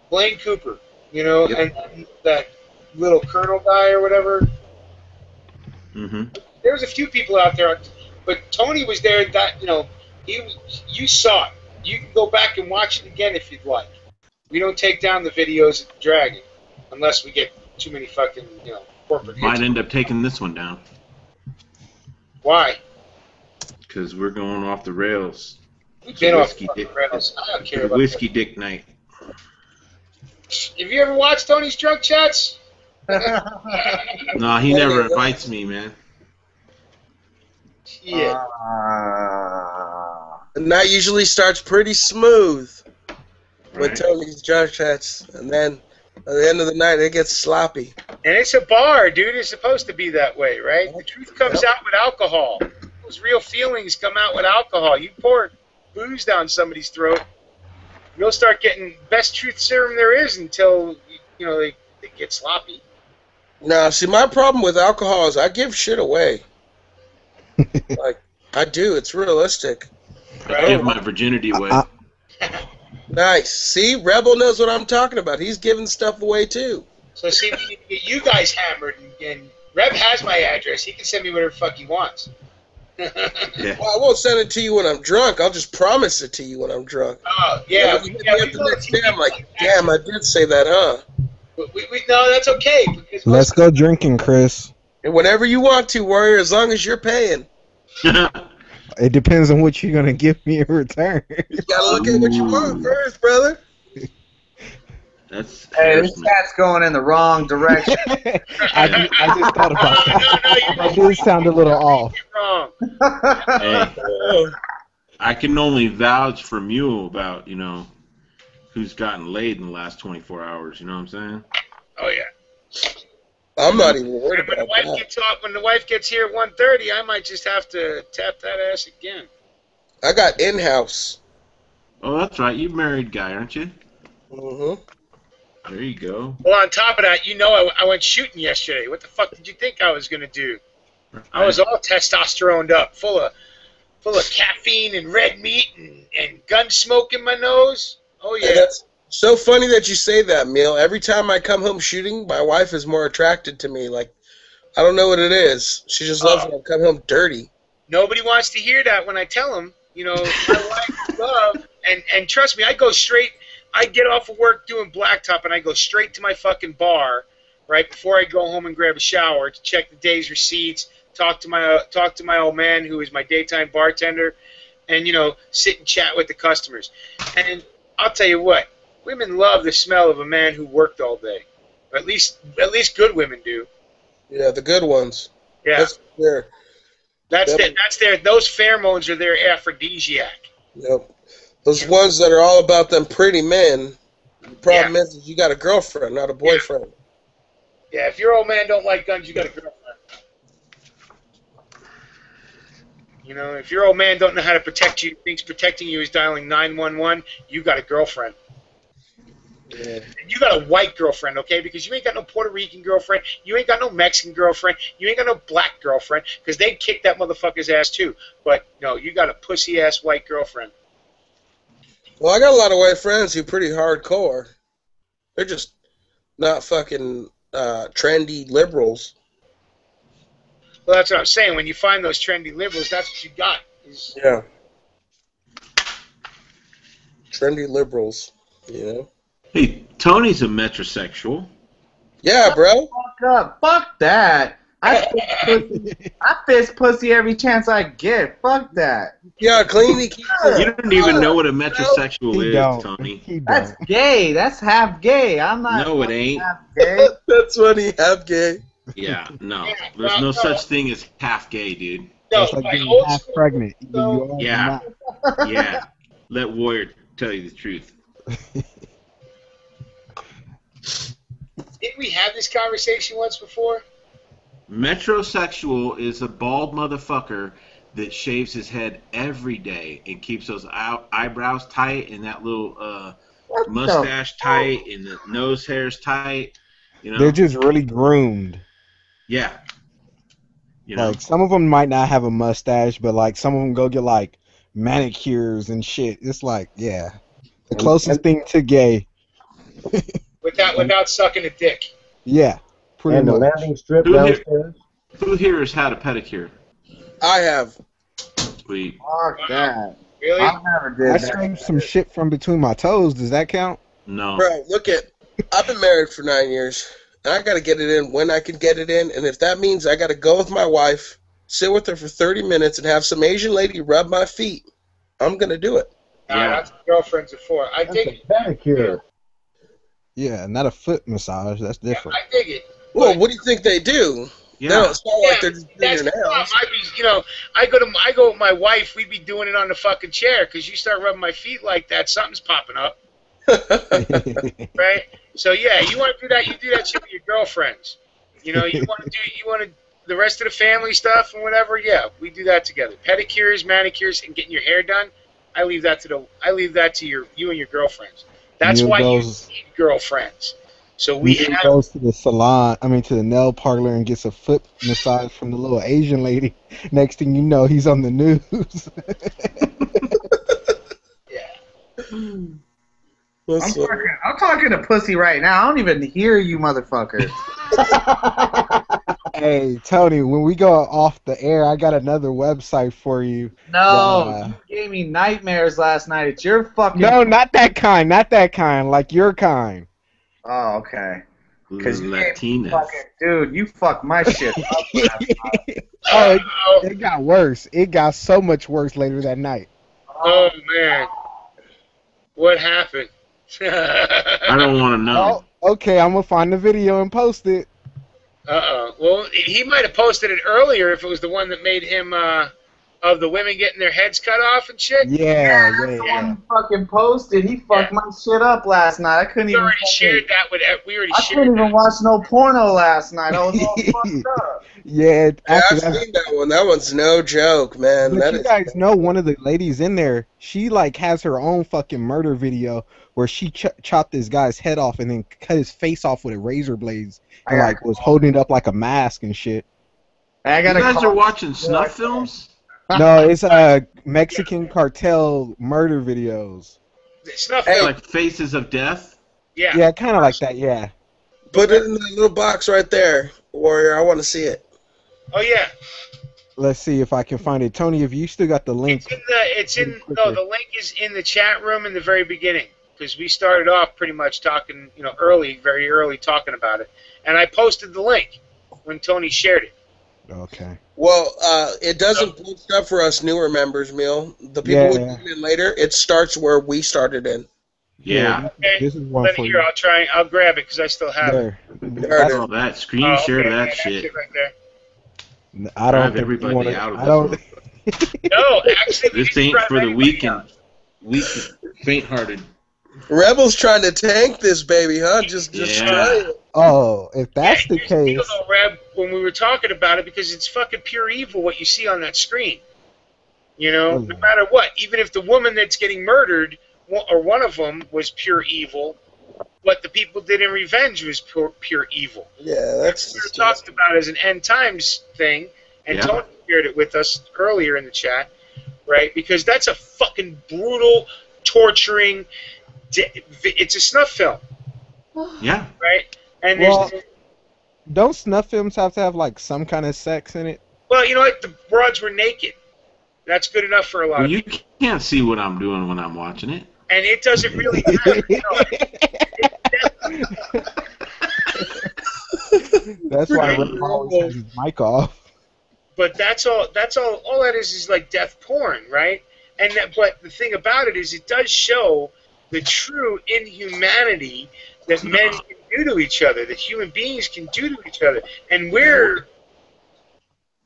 S1: Blaine Cooper. You know,
S17: Yep.
S1: and that little colonel guy or whatever.
S17: Mm-hmm.
S1: There was a few people out there, but Tony was there. That you saw it. You can go back and watch it again if you'd like. We don't take down the videos of the Dragon unless we get too many fucking corporate hits.
S17: Might end up taking this one down.
S1: Why?
S17: Because we're going off the rails.
S1: We've
S17: It's
S1: been
S17: a
S1: off
S17: whiskey
S1: the
S17: dick.
S1: rails. I don't care
S17: It's a
S1: about
S17: whiskey dick night.
S1: Have you ever watched Tony's Drunk Chats?
S17: No, he never invites me, man.
S1: Yeah.
S15: The night usually starts pretty smooth with
S17: Right.
S15: Tony's Drunk Chats, and then at the end of the night it gets sloppy.
S1: And it's a bar, dude. It's supposed to be that way, right? The truth comes out with alcohol. Those real feelings come out with alcohol. You pour booze down somebody's throat, you'll start getting best truth serum there is until they get sloppy.
S15: Now, see, my problem with alcohol is I give shit away. Like, I do. It's realistic.
S17: I give my virginity away.
S15: Nice. See, Rebel knows what I'm talking about. He's giving stuff away, too.
S1: So see, we need to get you guys hammered, and Reb has my address. He can send me whatever the fuck he wants.
S15: Well, I won't send it to you when I'm drunk. I'll just promise it to you when I'm drunk.
S1: Oh, yeah.
S15: And when you hit me up the next day, I'm like, damn, I did say that, huh?
S1: No, that's okay. Because
S18: Let's go drinking, Chris.
S15: And whenever you want to, Warrior, as long as you're paying.
S18: It depends on what you're gonna give me in return.
S15: You gotta look at what you want first, brother.
S17: That's
S7: Hey, this cat's going in the wrong direction.
S18: I just thought about that. That did sound a little off.
S1: Wrong.
S17: Hey, I can only vouch for Mule about, who's gotten laid in the last 24 hours. You know what I'm saying?
S1: Oh, yeah.
S15: I'm not even worried
S1: When the
S15: about
S1: wife
S15: that.
S1: gets off, when the wife gets here at 1:30, I might just have to tap that ass again.
S15: I got in-house.
S17: Oh, that's right. You're a married guy, aren't you?
S15: Mm-hmm.
S17: There you go.
S1: Well, on top of that, I went shooting yesterday. What the fuck did you think I was gonna do? I was all testosteroned up, full of caffeine and red meat and gun smoke in my nose. Oh yeah.
S15: And that's so funny that you say that, Neil. Every time I come home shooting, my wife is more attracted to me. Like, I don't know what it is. She just loves when I come home dirty.
S1: Nobody wants to hear that when I tell them. My wife love, and trust me, I go straight. I get off of work doing blacktop, and I go straight to my fucking bar, right before I go home and grab a shower to check the day's receipts, talk to my old man who is my daytime bartender, and sit and chat with the customers. And I'll tell you what, women love the smell of a man who worked all day. Or at least good women do.
S15: Yeah, the good ones.
S1: Yeah.
S15: That's fair.
S1: That's their. Those pheromones are their aphrodisiac.
S15: Yep. Those ones that are all about them pretty men. The problem is you got a girlfriend, not a boyfriend.
S1: Yeah, if your old man don't like guns, you got a girlfriend. If your old man don't know how to protect you, thinks protecting you is dialing 911, you got a girlfriend.
S15: Yeah.
S1: And you got a white girlfriend, okay? Because you ain't got no Puerto Rican girlfriend, you ain't got no Mexican girlfriend, you ain't got no black girlfriend, because they'd kick that motherfucker's ass too. But no, you got a pussy-ass white girlfriend.
S15: Well, I got a lot of white friends who are pretty hardcore. They're just not fucking trendy liberals.
S1: Well, that's what I'm saying. When you find those trendy liberals, that's what you got.
S15: Yeah. Trendy liberals,
S17: Hey, Tony's a metrosexual.
S15: Yeah, bro.
S7: Fuck up. Fuck that. I fist pussy every chance I get. Fuck that.
S15: Yeah, clean. He keeps
S17: You don't even know what a metrosexual is, Tony.
S7: That's gay. That's half gay. I'm not.
S17: No, it ain't.
S7: Half gay.
S15: That's funny. Half gay.
S17: Yeah, no. There's no such thing as half gay, dude.
S1: No,
S18: It's like being half pregnant. Either you are or
S17: Yeah.
S18: not.
S17: Yeah. Let Warrior tell you the truth.
S1: Didn't we have this conversation once before?
S17: Metrosexual is a bald motherfucker that shaves his head every day and keeps those eyebrows tight and that little mustache tight and the nose hairs tight.
S18: They're just really groomed.
S17: Yeah. You know?
S18: Like some of them might not have a mustache, but like some of them go get like manicures and shit. It's like, yeah, the closest thing to gay.
S1: Without sucking a dick.
S18: Yeah, pretty
S11: And the
S18: much.
S11: landing strip
S17: Who here,
S11: downstairs.
S17: who here has had a pedicure?
S15: I have.
S17: Sweet.
S9: Fuck that.
S1: Really?
S9: I never did
S18: I
S9: that.
S18: scraped some shit from between my toes. Does that count?
S17: No.
S15: Bro, look at. I've been married for 9 years, and I got to get it in when I can get it in. And if that means I got to go with my wife, sit with her for 30 minutes, and have some Asian lady rub my feet, I'm gonna do it.
S17: Yeah.
S1: That's what girlfriends are for. I dig it.
S11: Pedicure.
S18: Yeah, not a foot massage. That's different.
S1: I dig it.
S15: Well, what do you think they do?
S17: Yeah.
S15: No, it's not like they're just doing
S1: That's
S15: your
S1: the problem.
S15: nails.
S1: I go with my wife. We'd be doing it on the fucking chair because you start rubbing my feet like that, something's popping up, right? So yeah, you want to do that? You do that shit with your girlfriends. You want to the rest of the family stuff and whatever. Yeah, we do that together. Pedicures, manicures, and getting your hair done. I leave that to you and your girlfriends. That's why you need girlfriends. So we
S18: He
S1: have.
S18: goes to the salon, to the nail parlor and gets a foot massage from the little Asian lady. Next thing you know, he's on the news.
S9: I'm talking to pussy right now. I don't even hear you, motherfucker.
S18: Hey, Tony, when we go off the air, I got another website for you.
S9: No, you gave me nightmares last night. It's your fucking...
S18: No, not that kind. Not that kind. Like your kind.
S9: Oh, okay. Because
S17: Latina.
S9: Dude, you fucked my shit up last night.
S18: Oh, it got worse. It got so much worse later that night.
S1: Oh man, what happened?
S17: I don't want to know.
S18: Oh, okay, I'm gonna find the video and post it.
S1: Well, he might have posted it earlier if it was the one that made him of the women getting their heads cut off and shit.
S18: Yeah.
S9: He fucking posted. He fucked my shit up last night. I couldn't even.
S1: Shared that with. We already
S9: I
S1: shared.
S9: couldn't even watch no porno last night. I was all fucked up.
S18: Yeah,
S15: I've seen that one. That one's no joke, man.
S18: But you guys know one of the ladies in there, she like has her own fucking murder video where she chopped this guy's head off and then cut his face off with a razor blades and like was holding it up like a mask and shit.
S9: I
S17: You guys are watching snuff films?
S18: No, it's Mexican cartel murder videos.
S1: Snuff
S17: Like Faces of Death?
S1: Yeah.
S18: Yeah, kind of like that, yeah.
S15: Put it in the little box right there, Warrior. I want to see it.
S1: Oh yeah.
S18: Let's see if I can find it. Tony, if you still got the link.
S1: The link is in the chat room in the very beginning because we started off pretty much talking, very early talking about it, and I posted the link when Tony shared it.
S18: Okay.
S15: Well, it doesn't post up for us newer members, Meal. The people who
S18: Yeah.
S15: tune in later, it starts where we started in.
S17: Yeah.
S18: This is one
S1: Let
S18: for
S1: me
S18: you.
S1: hear. I'll grab it because I still have it.
S17: Oh, that screen
S1: Oh,
S17: share
S1: okay,
S17: that
S1: yeah,
S17: shit.
S1: that's it right there.
S18: I don't
S17: Drive
S18: think
S17: everybody
S18: you wanna,
S17: out of
S18: I
S17: this
S18: don't.
S1: No, actually,
S17: This ain't for the weak and faint-hearted.
S15: Rebel's trying to tank this baby, huh? Just
S17: Yeah.
S15: try it.
S18: Oh, if that's the case.
S1: Though, Reb, when we were talking about it, because it's fucking pure evil what you see on that screen. No matter what, even if the woman that's getting murdered, or one of them, was pure evil, what the people did in revenge was pure evil.
S15: Yeah, that's
S1: we were talking about as an end times thing, and
S17: Yeah.
S1: Tony shared it with us earlier in the chat, right? Because that's a fucking brutal, torturing. It's a snuff film,
S17: Yeah.
S1: right? And
S18: Well, don't snuff films have to have like some kind of sex in it?
S1: well, you know what? The broads were naked. That's good enough for a lot
S17: Well,
S1: of
S17: you
S1: people.
S17: can't see what I'm doing when I'm watching it.
S1: And it doesn't really matter.
S18: That's why Red always has his mic off.
S1: But that's all. All that is like death porn, right? And but the thing about it is, it does show the true inhumanity that men can do to each other, that human beings can do to each other, and we're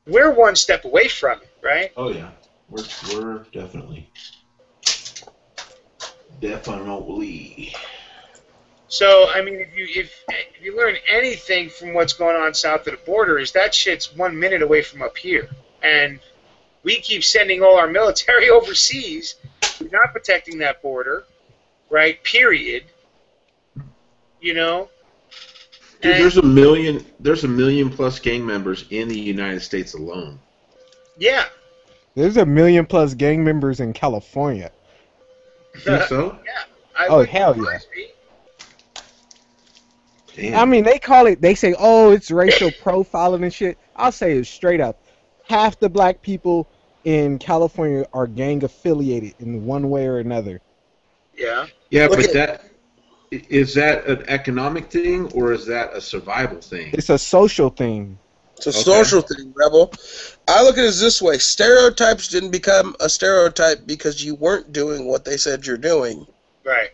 S1: one step away from it, right?
S16: Oh yeah, we're definitely
S1: So I mean, if you learn anything from what's going on south of the border, is that shit's 1 minute away from up here, and we keep sending all our military overseas. We're not protecting that border, right? Period.
S17: Dude, there's a million plus gang members in the United States alone.
S1: Yeah.
S18: There's 1 million plus gang members in California.
S17: Think so?
S1: Yeah.
S18: Oh, hell yeah.
S17: Damn.
S18: I mean, they say, oh, it's racial profiling and shit. I'll say it straight up. Half the black people in California are gang affiliated in one way or another.
S1: Yeah.
S17: Yeah, but is that an economic thing or is that a survival thing?
S18: It's a social thing.
S15: It's a social thing, Rebel. I look at it this way. Stereotypes didn't become a stereotype because you weren't doing what they said you're doing.
S1: Right.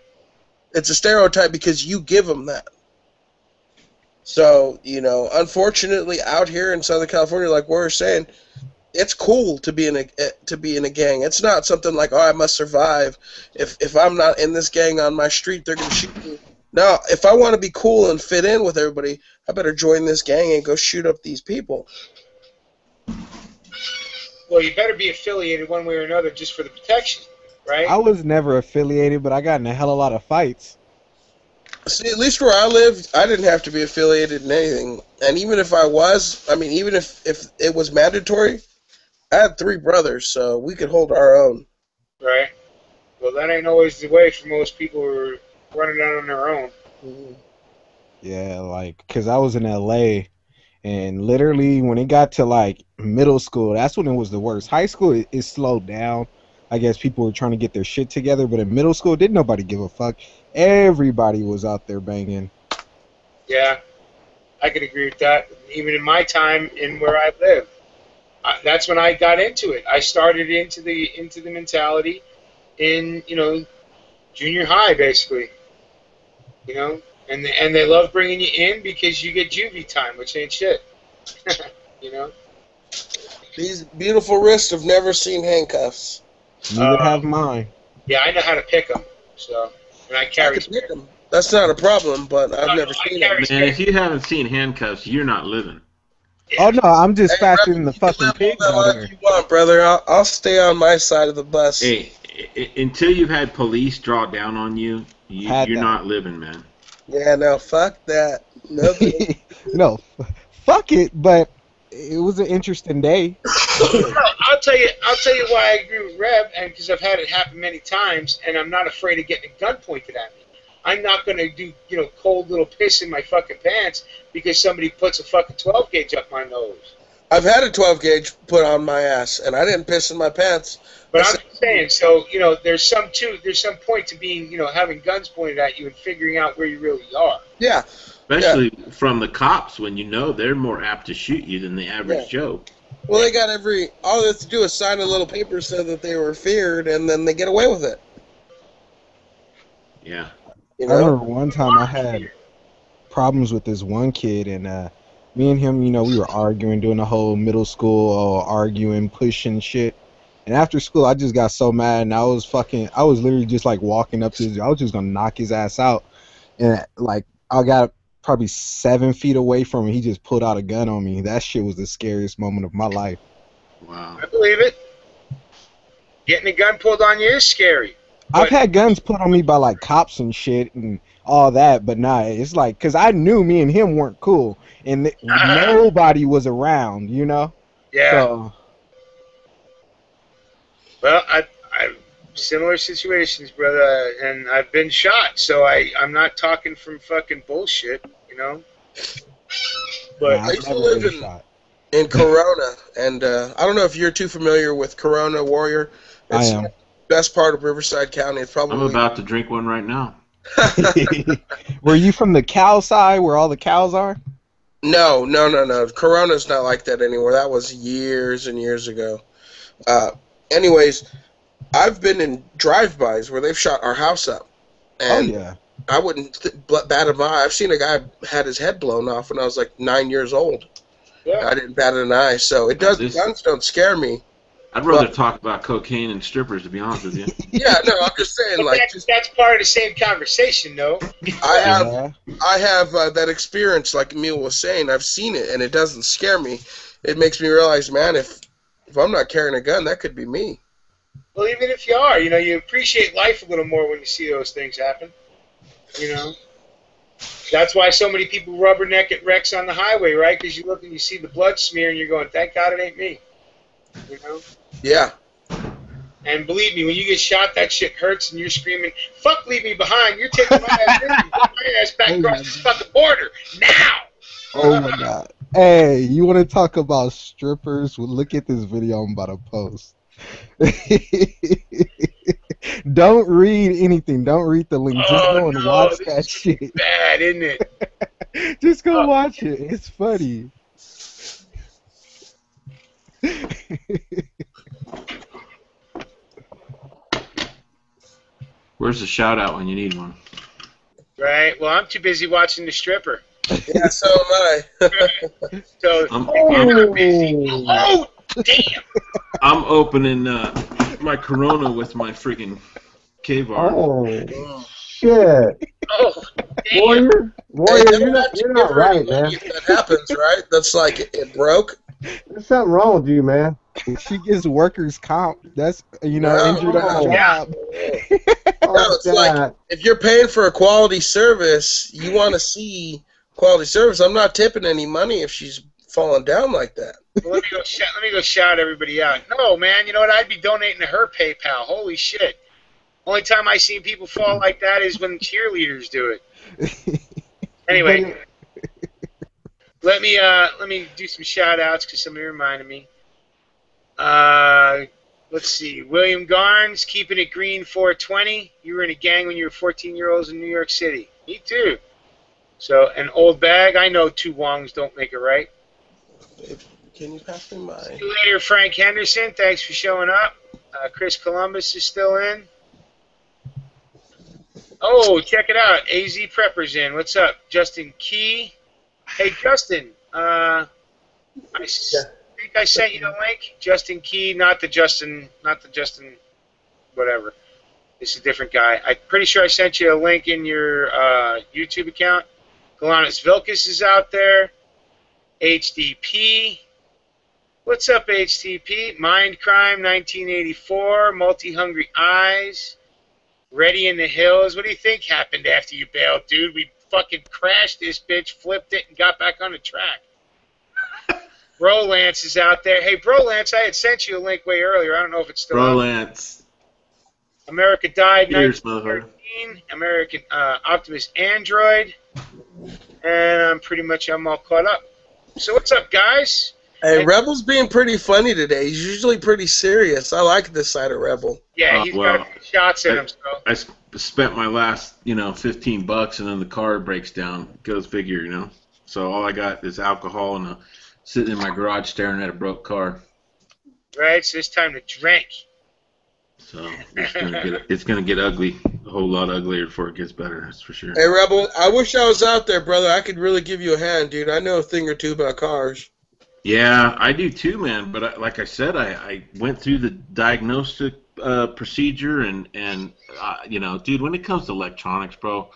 S15: It's a stereotype because you give them that. So, unfortunately, out here in Southern California, like we were saying, it's cool to be in a gang. It's not something like, oh, I must survive. If I'm not in this gang on my street, they're gonna shoot me. No, if I want to be cool and fit in with everybody, I better join this gang and go shoot up these people.
S1: Well, you better be affiliated one way or another just for the protection, right?
S18: I was never affiliated, but I got in a hell of a lot of fights.
S15: See, at least where I lived, I didn't have to be affiliated in anything. And even if I was, even if it was mandatory, I had 3 brothers, so we could hold our own.
S1: Right. Well, that ain't always the way for most people who are running out on their own.
S15: Mm-hmm.
S18: Yeah, because I was in LA, and literally when it got to, middle school, that's when it was the worst. High school, it slowed down. I guess people were trying to get their shit together, but in middle school, didn't nobody give a fuck. Everybody was out there banging.
S1: Yeah, I could agree with that. Even in my time in where I live, that's when I got into it. I started into the mentality in junior high, basically. And they love bringing you in because you get juvie time, which ain't shit.
S15: These beautiful wrists have never seen handcuffs.
S18: Neither have mine.
S1: Yeah, I know how to pick them. So, and I carry.
S15: I can pick them. That's not a problem, but I've never seen them.
S17: Man, if you haven't seen handcuffs, you're not living.
S18: Oh no, I'm just faster than the fucking pigs out here.
S15: You want, brother? I'll stay on my side of the bus.
S17: Hey, until you've had police draw down on you, you're not living, man.
S15: Yeah, no, fuck that.
S18: No, fuck it. But it was an interesting day.
S1: I'll tell you why I agree with Reb, and because I've had it happen many times, and I'm not afraid of getting a gun pointed at me. I'm not going to do, cold little piss in my fucking pants because somebody puts a fucking 12 gauge up my nose.
S15: I've had a 12 gauge put on my ass, and I didn't piss in my pants.
S1: But I'm just saying, so, there's some point to being, having guns pointed at you and figuring out where you really are.
S15: Yeah.
S17: Especially from the cops when they're more apt to shoot you than the average Joe.
S15: Well, they got all they have to do is sign a little paper so that they were feared, and then they get away with it.
S17: Yeah.
S18: I remember one time I had problems with this one kid, and me and him, we were arguing, doing the whole middle school arguing, pushing shit. And after school, I just got so mad, and I was literally just walking up to his, I was just gonna knock his ass out. And I got probably 7 feet away from him, he just pulled out a gun on me. That shit was the scariest moment of my life.
S17: Wow.
S1: I believe it. Getting a gun pulled on you is scary.
S18: I've had guns put on me by cops and shit and all that, but nah, it's because I knew me and him weren't cool, and nobody was around, Yeah. So,
S1: well, I similar situations, brother, and I've been shot, so I'm not talking from fucking bullshit, But
S15: I used to live in Corona, and I don't know if you're too familiar with Corona, Warrior. It's
S18: I am.
S15: the best part of Riverside County. It's probably.
S17: I'm about to drink one right now.
S18: Were you from the cow side where all the cows are?
S15: No. Corona's not like that anymore. That was years and years ago. Anyways, I've been in drive-bys where they've shot our house up. And
S18: yeah.
S15: I wouldn't bat an eye. I've seen a guy had his head blown off when I was 9 years old. Yeah. I didn't bat an eye. So guns don't scare me.
S17: I'd rather talk about cocaine and strippers, to be honest with you.
S15: Yeah, no, I'm just saying,
S1: that's part of the same conversation, though.
S15: I have that experience, like Emil was saying. I've seen it, and it doesn't scare me. It makes me realize, man, if I'm not carrying a gun, that could be me.
S1: Well, even if you are, you appreciate life a little more when you see those things happen. That's why so many people rubberneck at wrecks on the highway, right? Because you look and you see the blood smear and you're going, thank God it ain't me. You know?
S15: Yeah.
S1: And believe me, when you get shot, that shit hurts and you're screaming, fuck, leave me behind. You're taking my ass with you. Get my ass back across this fucking border. Now!
S18: Oh my god. Hey, you want to talk about strippers? Well, look at this video I'm about to post. Don't read anything. Don't read the link. Just go and watch that shit.
S1: Bad, isn't it?
S18: Just go watch it. It's funny.
S17: Where's the shout out when you need one?
S1: Right. Well, I'm too busy watching the stripper.
S15: Yeah, so am I.
S1: So
S17: I'm
S1: not busy. Oh, damn!
S17: I'm opening my Corona with my freaking K-Bar.
S11: Oh, shit.
S1: Oh,
S11: Warrior, you're not right, man.
S15: If that happens, right? That's like it broke.
S11: There's something wrong with you, man.
S18: She gets workers' comp. That's, injured on the job.
S15: No, it's like if you're paying for a quality service, you want to see quality service. I'm not tipping any money if she's falling down like that.
S1: Well, let me go shout everybody out. No, man, you know what? I'd be donating to her PayPal. Holy shit. Only time I seen people fall like that is when cheerleaders do it. Anyway, let me do some shout outs because somebody reminded me. Let's see. William Garnes, keeping it green 420. You were in a gang when you were 14-year-olds in New York City. Me too. So, an old bag. I know two Wongs don't make it right.
S15: Can you pass me mine?
S1: See you later, Frank Henderson. Thanks for showing up. Chris Columbus is still in. Oh, check it out. AZ Prepper's in. What's up? Justin Key. Hey, Justin. I think I sent you the link. Justin Key, not the Justin, whatever. It's a different guy. I'm pretty sure I sent you a link in your YouTube account. Galanis Vilkas is out there. HDP. What's up, HDP? Mind Crime 1984. Multi-Hungry Eyes. Ready in the Hills. What do you think happened after you bailed, dude? We fucking crashed this bitch, flipped it, and got back on the track. Bro Lance is out there. Hey, Bro Lance, I had sent you a link way earlier. I don't know if it's still
S17: Bro
S1: up.
S17: Lance.
S1: America Died
S17: Cheers,
S1: 1913. American Optimus Android. And I'm all caught up. So what's up, guys?
S15: Hey, Rebel's being pretty funny today. He's usually pretty serious. I like this side of Rebel.
S1: Yeah, he's got a few shots in him. So.
S17: I spent my last, $15, and then the car breaks down. Goes figure, So all I got is alcohol and sitting in my garage staring at a broke car.
S1: Right, so it's time to drink.
S17: So it's gonna get ugly, a whole lot uglier before it gets better. That's for sure.
S15: Hey, Rebel, I wish I was out there, brother. I could really give you a hand, dude. I know a thing or two about cars.
S17: Yeah, I do too, man. But like I said, I went through the diagnostic procedure, and dude, when it comes to electronics, bro,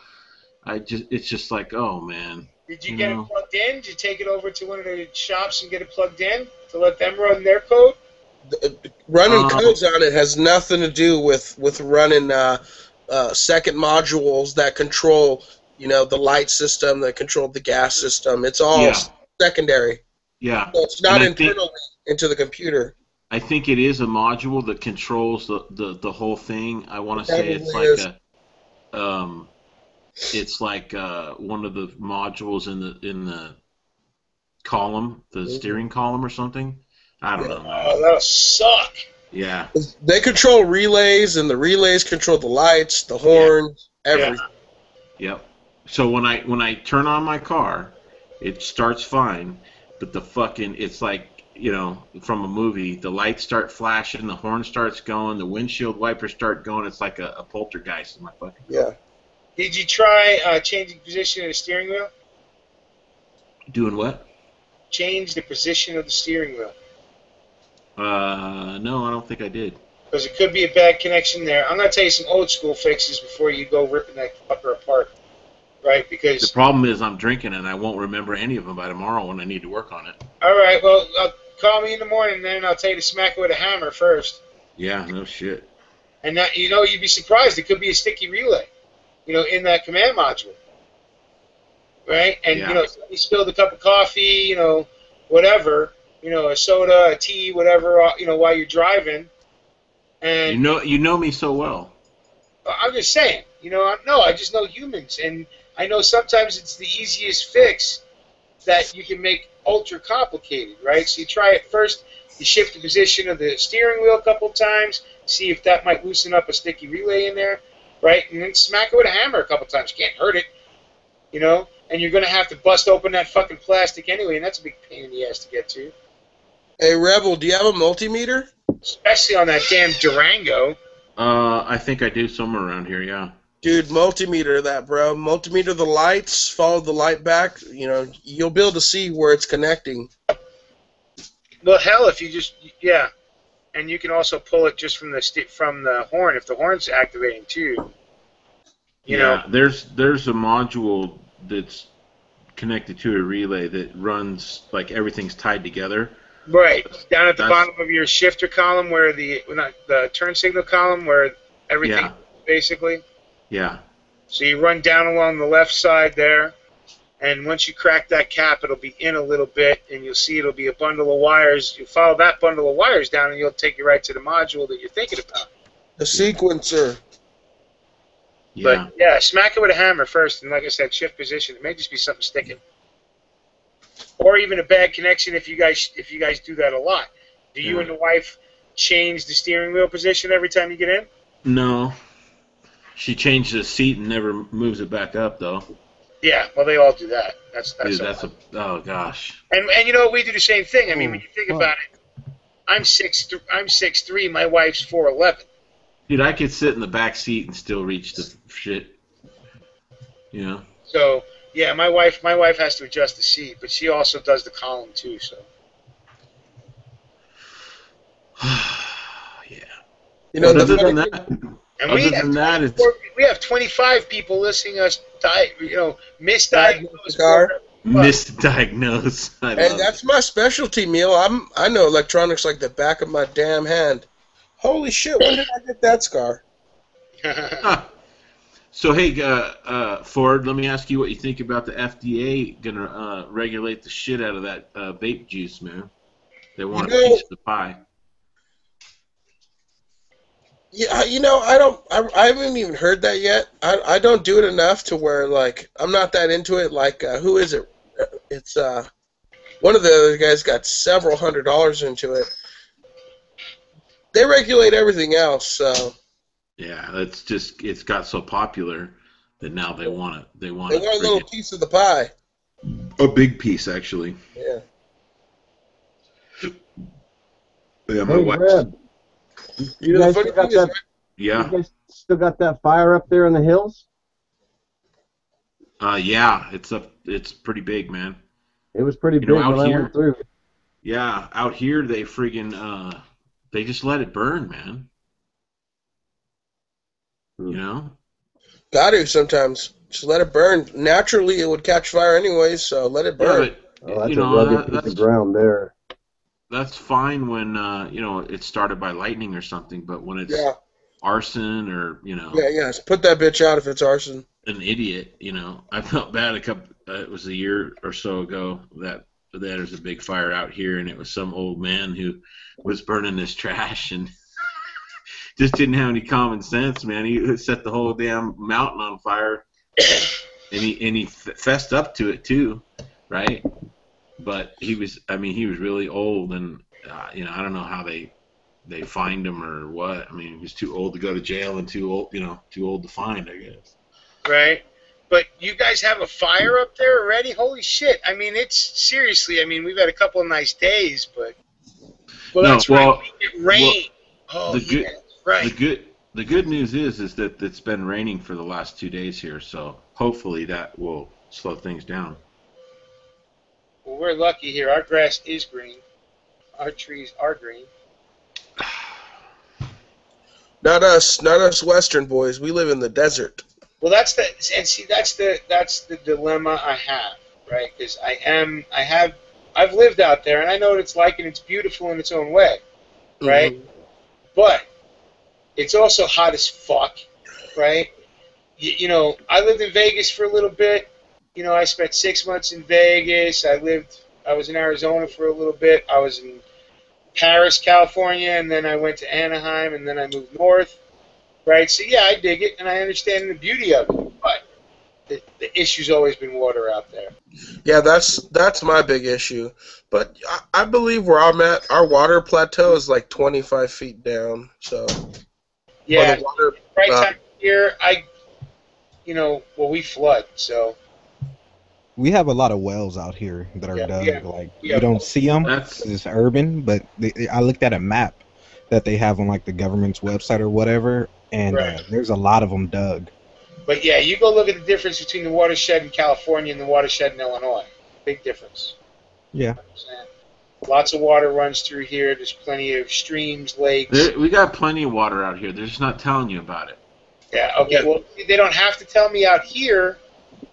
S17: it's just like, oh man.
S1: Did you get it plugged in? Did you take it over to one of the shops and get it plugged in to let them run their code?
S15: Running codes on it has nothing to do with running second modules that control, the light system, that control the gas system. It's all secondary.
S17: Yeah.
S15: So it's not internal into the computer.
S17: I think it is a module that controls the whole thing. I want to say it's like one of the modules in the column, the steering column or something. I don't know.
S1: Oh, that'll suck.
S17: Yeah.
S15: They control relays, and the relays control the lights, the horns, everything.
S17: Yep. So when I turn on my car, it starts fine, but it's like, from a movie, the lights start flashing, the horn starts going, the windshield wipers start going. It's like a poltergeist in my fucking car.
S15: Yeah.
S1: Did you try changing position of the steering wheel?
S17: Doing what?
S1: Change the position of the steering wheel.
S17: No, I don't think I did.
S1: Because it could be a bad connection there. I'm going to tell you some old school fixes before you go ripping that fucker apart. Right? Because
S17: the problem is I'm drinking and I won't remember any of them by tomorrow when I need to work on it.
S1: All right, well, call me in the morning, then I'll tell you to smack it with a hammer first.
S17: Yeah, no shit.
S1: And that, you'd be surprised. It could be a sticky relay, in that command module. right? And
S17: Yeah.
S1: you know, you spilled a cup of coffee, you know, whatever, you know, a soda, a tea, whatever, you know, while you're driving. And
S17: You know me so well.
S1: I'm just saying, you know, no, I just know humans, and I know sometimes it's the easiest fix that you can make ultra complicated, right? So you try it first, you shift the position of the steering wheel a couple times, see if that might loosen up a sticky relay in there, right? And then smack it with a hammer a couple times. You can't hurt it, you know? And you're going to have to bust open that fucking plastic anyway, and that's a big pain in the ass to get to.
S15: Hey, Rebel, do you have a multimeter?
S1: Especially on that damn Durango.
S17: I think I do somewhere around here, yeah.
S15: Dude, multimeter that, bro. Multimeter the lights, follow the light back. You know, you'll be able to see where it's connecting.
S1: Well, hell, if you just, yeah. And you can also pull it just from the horn, if the horn's activating too. You know,
S17: there's a module that's connected to a relay that runs, like, everything's tied together.
S1: right down at the bottom of your shifter column, where the turn signal column, where everything basically.
S17: Yeah.
S1: So you run down along the left side there, and once you crack that cap, it'll be in a little bit, and you'll see it'll be a bundle of wires. You follow that bundle of wires down, and you'll take you right to the module that you're thinking about.
S15: The sequencer.
S17: Yeah.
S1: But yeah, smack it with a hammer first, and like I said, shift position. It may just be something sticking, or even a bad connection if you guys do that a lot. Do you and the wife change the steering wheel position every time you get in?
S17: No. She changed the seat and never moves it back up, though.
S1: Yeah, well, they all do that.
S17: Dude, oh gosh.
S1: And you know, we do the same thing. I mean, when you think about it, I'm 6'3", my wife's 4'11".
S17: Dude, I could sit in the back seat and still reach the shit. You know.
S1: So yeah, my wife has to adjust the seat, but she also does the column too. So.
S17: Yeah.
S15: You know,
S17: other than that,
S1: And
S17: we
S1: have 25 people listening us misdiagnosed.
S17: Misdiagnosed.
S15: Hey, that's my specialty, Neil. I know electronics like the back of my damn hand. Holy shit! When did I get that scar?
S17: So hey, Ford, let me ask you what you think about the FDA gonna regulate the shit out of that vape juice, man. They want a piece of the pie.
S15: Yeah, you know, I haven't even heard that yet. I don't do it enough to where, like, I'm not that into it. Like, who is it? It's one of the other guys got several $100s into it. They regulate everything else, so.
S17: Yeah, it's got so popular that now they want it. They want
S15: a little piece of the pie.
S17: A big piece, actually.
S15: Yeah.
S17: Yeah, my
S11: Hey,
S17: wife.
S11: Reb, you guys still got that?
S17: Yeah.
S11: You guys still got that fire up there in the hills?
S17: Yeah, it's up. It's pretty big, man.
S11: It was pretty big
S17: out
S11: when I
S17: here,
S11: went through.
S17: Yeah, out here they friggin' they just let it burn, man. You know?
S15: Got to sometimes. Just let it burn. Naturally, it would catch fire anyways, so let it burn.
S17: Yeah, but,
S11: That's a rugged piece of ground there.
S17: That's fine when it's started by lightning or something, but when it's arson or
S15: Yeah. Put that bitch out if it's arson.
S17: An idiot, I felt bad it was a year or so ago that there was a big fire out here, and it was some old man who was burning his trash and just didn't have any common sense, man. He set the whole damn mountain on fire, and he fessed up to it too, right? But he was really old, and I don't know how they fined him or what. I mean, he was too old to go to jail and too old to find, I guess.
S1: Right. But you guys have a fire up there already? Holy shit. I mean, it's seriously, we've had a couple of nice days, but that's right. It rained.
S17: The good news is that it's been raining for the last 2 days here, so hopefully that will slow things down.
S1: Well, we're lucky here. Our grass is green. Our trees are green.
S15: Not us Western boys. We live in the desert.
S1: Well, that's the dilemma I have, right? Because I've lived out there, and I know what it's like, and it's beautiful in its own way, right? Mm-hmm. But it's also hot as fuck, right? I lived in Vegas for a little bit, you know, I spent 6 months in Vegas. I was in Arizona for a little bit. I was in Paris, California, and then I went to Anaheim, and then I moved north. Right? So yeah, I dig it, and I understand the beauty of it. But the issue's always been water out there.
S15: Yeah, that's my big issue. But I believe where I'm at, our water plateau is like 25 feet down. So
S1: Yeah,
S15: the water,
S1: right time of year, we flood, so.
S18: We have a lot of wells out here that are dug.
S1: yeah,
S18: Like
S1: yeah.
S18: you don't see them because it's urban, but I looked at a map that they have on like the government's website or whatever, and there's a lot of them dug.
S1: But yeah, you go look at the difference between the watershed in California and the watershed in Illinois. Big difference.
S18: Yeah.
S1: Lots of water runs through here. There's plenty of streams, lakes.
S17: We got plenty of water out here. They're just not telling you about it.
S1: Yeah, okay. Well, they don't have to tell me out here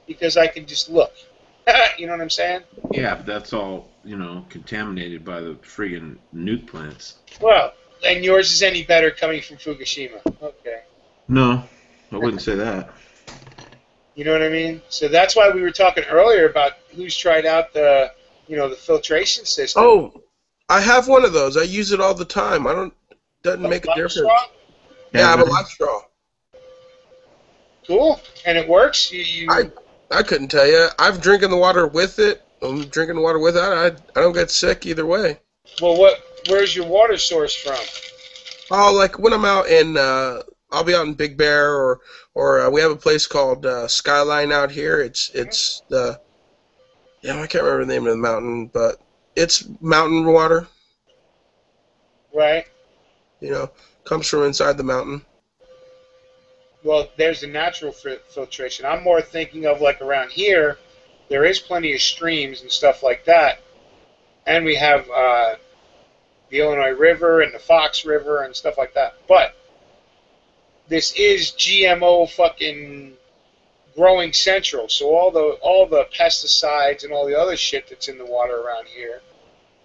S1: because I can just look. You know what I'm saying?
S17: Yeah, but that's all, contaminated by the friggin' nuke plants.
S1: Well, and yours is any better coming from Fukushima. Okay.
S17: No, I wouldn't say that.
S1: You know what I mean? So that's why we were talking earlier about who's tried out the filtration system.
S15: Oh, I have one of those. I use it all the time. Doesn't make a difference.
S1: Straw?
S15: Yeah, I have a life straw.
S1: Cool. And it works?
S15: I couldn't tell you. I'm drinking the water with it. I'm drinking the water without it. I don't get sick either way.
S1: Well, where's your water source from?
S15: Oh, like when I'm out in, I'll be out in Big Bear, or we have a place called Skyline out here. It's I can't remember the name of the mountain, but it's mountain water.
S1: Right.
S15: Comes from inside the mountain.
S1: Well, there's the natural filtration. I'm more thinking of like around here, there is plenty of streams and stuff like that. And we have the Illinois River and the Fox River and stuff like that. But this is GMO fucking growing central. So all the pesticides and all the other shit that's in the water around here,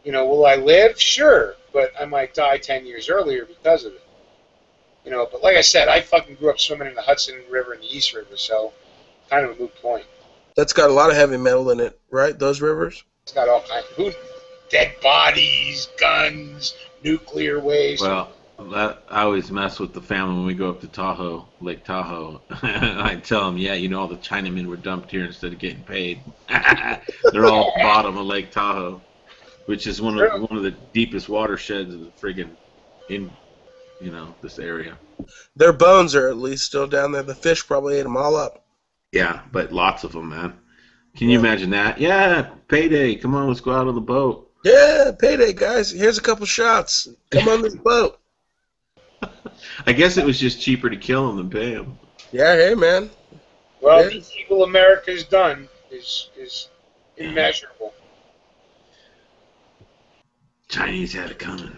S1: will I live? Sure. But I might die 10 years earlier because of it. But like I said, I fucking grew up swimming in the Hudson River and the East River, so kind of a moot point.
S15: That's got a lot of heavy metal in it, right? Those rivers?
S1: It's got all kinds of dead bodies, guns, nuclear waste.
S17: Well, I always mess with the family when we go up to Tahoe, Lake Tahoe. I tell them, all the Chinamen were dumped here instead of getting paid. They're all bottom of Lake Tahoe, which is one of the deepest watersheds of the friggin' in this area.
S15: Their bones are at least still down there. The fish probably ate them all up.
S17: Yeah, but lots of them, man. Can you imagine that? Yeah, payday. Come on, let's go out on the boat.
S15: Yeah, payday, guys. Here's a couple shots. Come on this boat.
S17: I guess it was just cheaper to kill them than pay them.
S15: Yeah, hey, man.
S1: Well, the evil America's done is immeasurable.
S17: Chinese had it coming.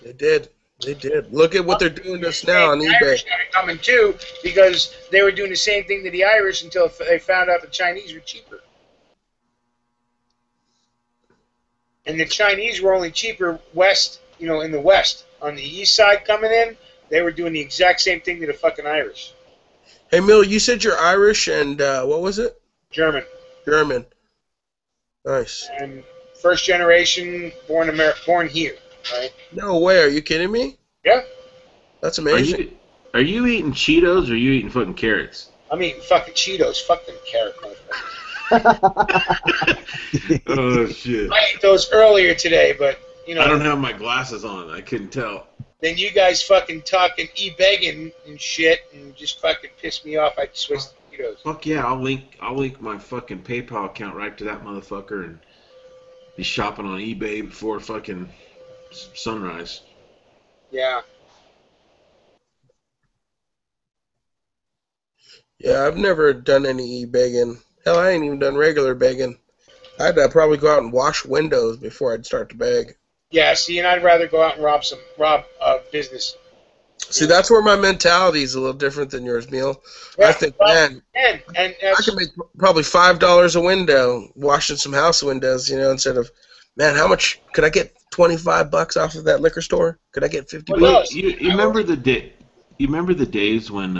S15: They did. They did. Look at what they're doing to us now on
S1: the
S15: eBay.
S1: Irish got it coming too, because they were doing the same thing to the Irish until they found out the Chinese were cheaper. And the Chinese were only cheaper west, in the west. On the east side coming in, they were doing the exact same thing to the fucking Irish.
S15: Hey, Mill, you said you're Irish and what was it?
S1: German.
S15: German. Nice.
S1: And first generation, born here, right?
S15: No way. Are you kidding me?
S1: Yeah.
S15: That's amazing.
S17: Are you eating Cheetos or are you eating fucking carrots?
S1: I'm eating fucking Cheetos. Fuck them carrot motherfuckers.
S17: Oh, shit.
S1: I ate those earlier today, but,
S17: I don't have my glasses on. I couldn't tell.
S1: Then you guys fucking talking eBegging and shit and just fucking piss me off. I switched to Cheetos.
S17: Fuck yeah, I'll link my fucking PayPal account right to that motherfucker and be shopping on eBay before fucking sunrise.
S1: Yeah.
S15: Yeah, I've never done any e-begging. Hell, I ain't even done regular begging. I'd probably go out and wash windows before I'd start to beg.
S1: Yeah, see, and I'd rather go out and rob a business.
S15: See, that's where my mentality is a little different than yours, Neil. Yeah, I think, man,
S1: and
S15: I can make probably $5 a window washing some house windows, instead of, man, how much could I get? $25 off of that liquor store? Could I get $50?
S17: Well, you remember the day? You remember the days when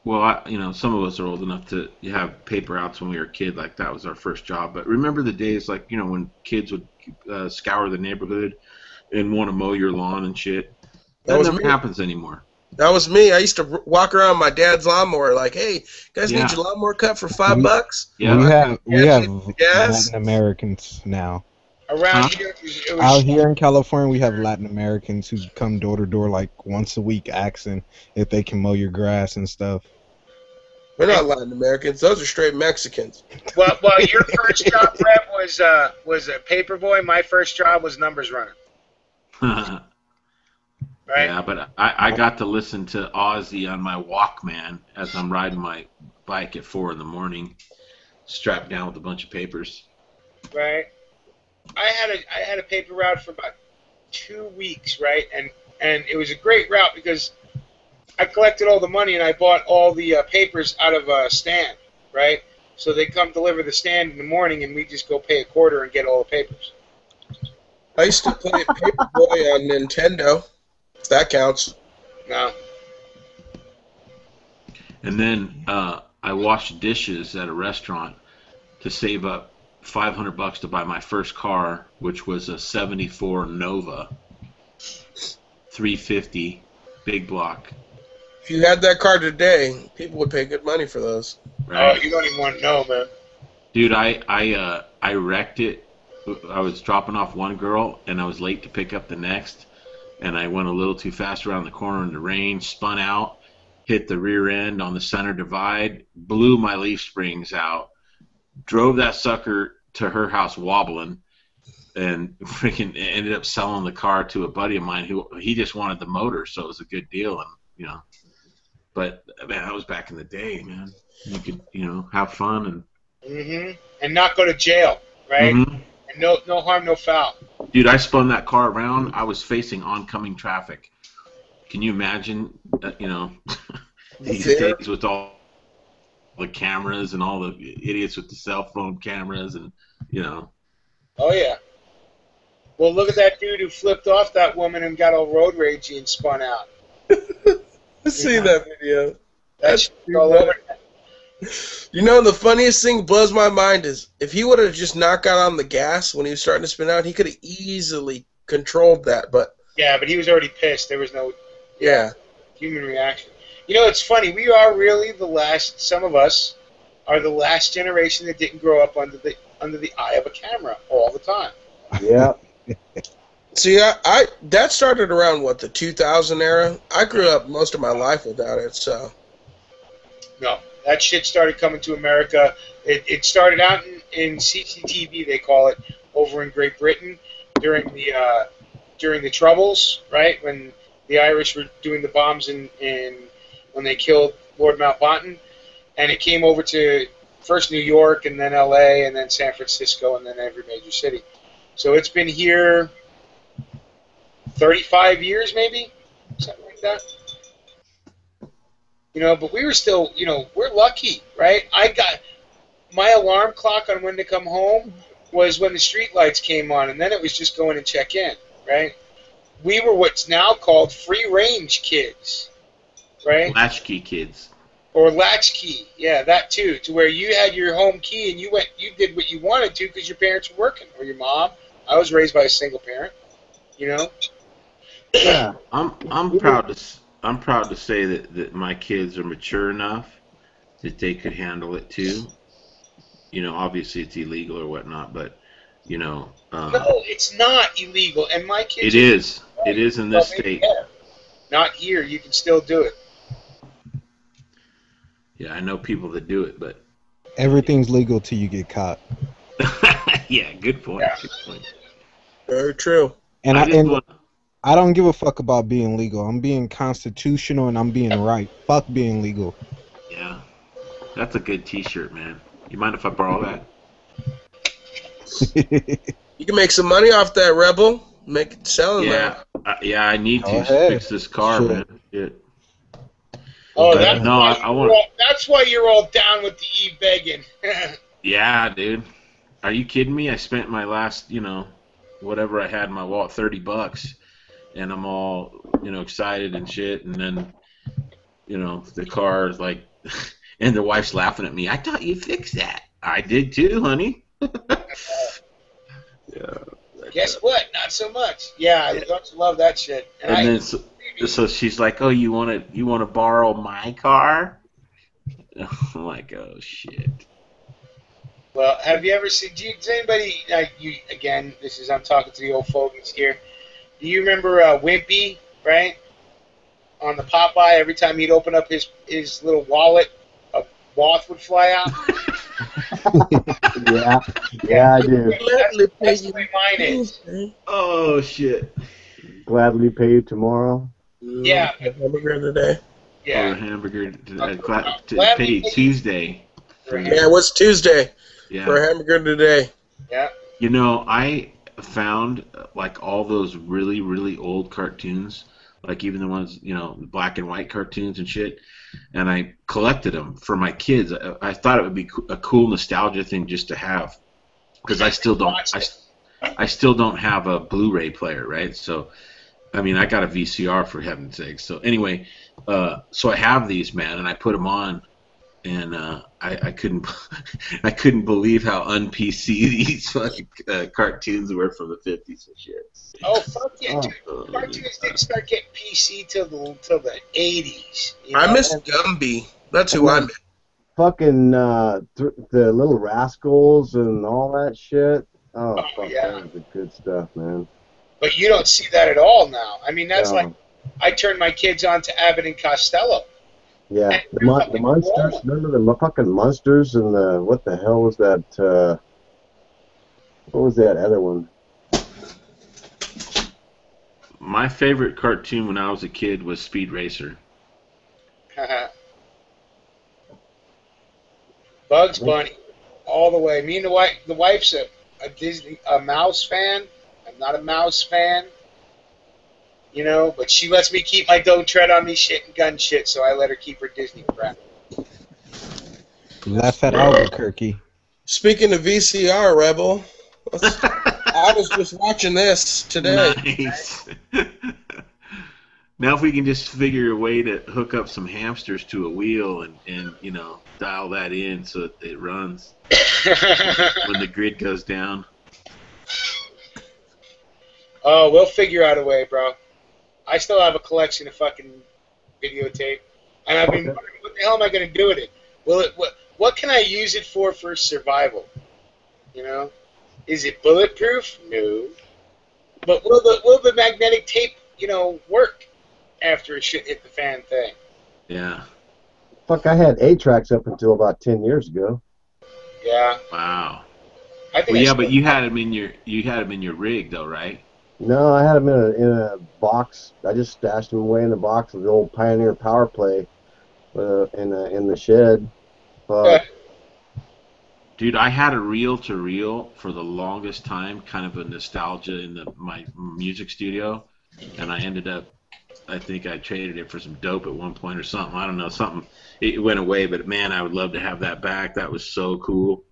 S17: Well, some of us are old enough to have paper outs when we were a kid. Like that was our first job. But remember the days, like when kids would scour the neighborhood and want to mow your lawn and shit. That
S15: was
S17: never
S15: me.
S17: happens anymore.
S15: That was me. I used to walk around my dad's lawnmower like, "Hey, you guys
S17: Yeah.
S15: need your lawnmower cut for $5?"
S17: Yeah.
S18: We have
S15: gas.
S18: Latin Americans now.
S1: Around here, it was
S18: Out here in California, we have Latin Americans who come door to door like once a week asking if they can mow your grass and stuff.
S15: We're not Latin Americans. Those are straight Mexicans.
S1: Well, your first job, Brett, was a paper boy. My first job was numbers runner. Right?
S17: Yeah, but I got to listen to Ozzy on my Walkman as I'm riding my bike at 4 in the morning, strapped down with a bunch of papers.
S1: Right. I had a paper route for about 2 weeks, right? And it was a great route because I collected all the money and I bought all the papers out of a stand, right? So they come deliver the stand in the morning and we just go pay a quarter and get all the papers.
S15: I used to play Paperboy on Nintendo. If that counts.
S1: No.
S17: And then I washed dishes at a restaurant to save up $500 to buy my first car, which was a '74 Nova 350 big block.
S15: If you had that car today, people would pay good money for those.
S17: Right?
S1: Oh, you don't even want to know, man.
S17: Dude, I wrecked it. I was dropping off one girl, and I was late to pick up the next, and I went a little too fast around the corner in the rain, spun out, hit the rear end on the center divide, blew my leaf springs out, drove that sucker to her house wobbling, and freaking ended up selling the car to a buddy of mine who he just wanted the motor, so it was a good deal, and But man, that was back in the day, man. You could have fun
S1: and not go to jail, right?
S17: Mhm.
S1: And no harm, no foul.
S17: Dude, I spun that car around. I was facing oncoming traffic. Can you imagine? These days with all the cameras and all the idiots with the cell phone cameras and.
S1: Oh yeah. Well, look at that dude who flipped off that woman and got all road ragey and spun out.
S15: I've seen that video.
S1: That's all over.
S15: The funniest thing blows my mind is if he would have just not got on the gas when he was starting to spin out, he could have easily controlled that. But
S1: yeah, but he was already pissed. There was no human reaction. It's funny. We are really the last. Some of us are the last generation that didn't grow up under the eye of a camera all the time.
S11: Yeah.
S15: See, I that started around the 2000 era. I grew up most of my life without it, so.
S1: No, that shit started coming to America. It started out in CCTV, they call it, over in Great Britain during the Troubles, right? When the Irish were doing the bombs when they killed Lord Mountbatten, and it came over to first New York and then LA and then San Francisco and then every major city. So it's been here 35 years, maybe, something like that. But we were still, we're lucky, right? I got my alarm clock on when to come home was when the street lights came on, and then it was just go in and check in, right? We were what's now called free range kids, right?
S17: Latchkey kids.
S1: Or latchkey, yeah, that too, to where you had your home key and you did what you wanted to because your parents were working, or your mom. I was raised by a single parent,
S11: Yeah.
S17: I'm proud to say that my kids are mature enough that they could handle it too. Obviously it's illegal or whatnot, but
S1: no, it's not illegal, and my kids.
S17: It is. It is in this state.
S1: Yeah. Not here. You can still do it.
S17: Yeah, I know people that do it, but
S18: Everything's legal till you get caught.
S17: yeah, good point.
S1: Yeah.
S17: Good point.
S15: Very true.
S18: And I don't give a fuck about being legal. I'm being constitutional and I'm being right. Fuck being legal.
S17: Yeah, that's a good T-shirt, man. You mind if I borrow that?
S15: You can make some money off that, Rebel. Make it selling
S17: Yeah,
S15: that.
S17: I need to
S18: Go ahead.
S17: fix this car,
S18: Shit.
S17: man. Shit.
S1: Oh,
S17: But
S1: that's why you're all down with the Ebegging.
S17: Yeah, dude. Are you kidding me? I spent my last, whatever I had in my wallet, $30, and I'm all, excited and shit, and then, the car is like And the wife's laughing at me. I thought you fixed that. I did too, honey. Yeah.
S1: Guess what? Not so much. Yeah, I don't you love that shit.
S17: And then so she's like, "Oh, you want to borrow my car?" I'm like, "Oh shit."
S1: Well, have you ever seen? Does anybody like you? Again, I'm talking to the old fogies here. Do you remember Wimpy? Right on the Popeye, every time he'd open up his little wallet, a moth would fly out.
S11: Yeah, I do.
S1: That's the way mine is.
S17: Oh shit.
S11: Gladly pay you tomorrow.
S1: Yeah.
S15: Hamburger today.
S1: Yeah.
S17: Or hamburger pay Tuesday.
S15: Yeah, what's Tuesday?
S17: Yeah.
S15: For a hamburger today.
S1: Yeah.
S17: You know, I found like all those really, really old cartoons, like even the ones, black and white cartoons and shit, and I collected them for my kids. I thought it would be a cool nostalgia thing just to have, because I still don't have a Blu-ray player, right? So, I mean, I got a VCR for heaven's sake. So anyway, so I have these, man, and I put them on, and I couldn't believe how un-PC these cartoons were from the 50s and shit.
S1: Oh fuck yeah, dude! Cartoons didn't start getting PC till the 80s.
S15: I miss Gumby. That's who I miss.
S11: Fucking the Little Rascals and all that shit. Oh fuck,
S1: yeah.
S11: that was the good stuff, man.
S1: But you don't see that at all now. I mean, that's like I turned my kids on to Abbott and Costello.
S11: Yeah, the monsters. Remember the fucking monsters and what the hell was that? What was that other one?
S17: My favorite cartoon when I was a kid was Speed Racer.
S1: Bugs Bunny, all the way. Me and the wife's a Mouse fan. I'm not a Mouse fan. But she lets me keep my don't tread on me shit and gun shit, so I let her keep her Disney crap.
S18: And that's at Albuquerque.
S15: Speaking of VCR, Rebel, I was just watching this today.
S17: Nice. Now if we can just figure a way to hook up some hamsters to a wheel and dial that in so that it runs when the grid goes down.
S1: Oh, we'll figure out a way, bro. I still have a collection of fucking videotape, and I've been wondering, what the hell am I going to do with it? What can I use it for survival? Is it bulletproof? No. But will the magnetic tape, work after it shit hit the fan thing?
S17: Yeah.
S11: Fuck, I had 8 tracks up until about 10 years ago.
S1: Yeah.
S17: Wow.
S1: But
S17: you had them in your rig though, right?
S11: No, I had them in a box. I just stashed them away in the box of the old Pioneer Power Play in the shed. Fuck.
S17: Dude, I had a reel-to-reel for the longest time, kind of a nostalgia in my music studio, and I think I traded it for some dope at one point or something. I don't know, something. It went away, but man, I would love to have that back. That was so cool.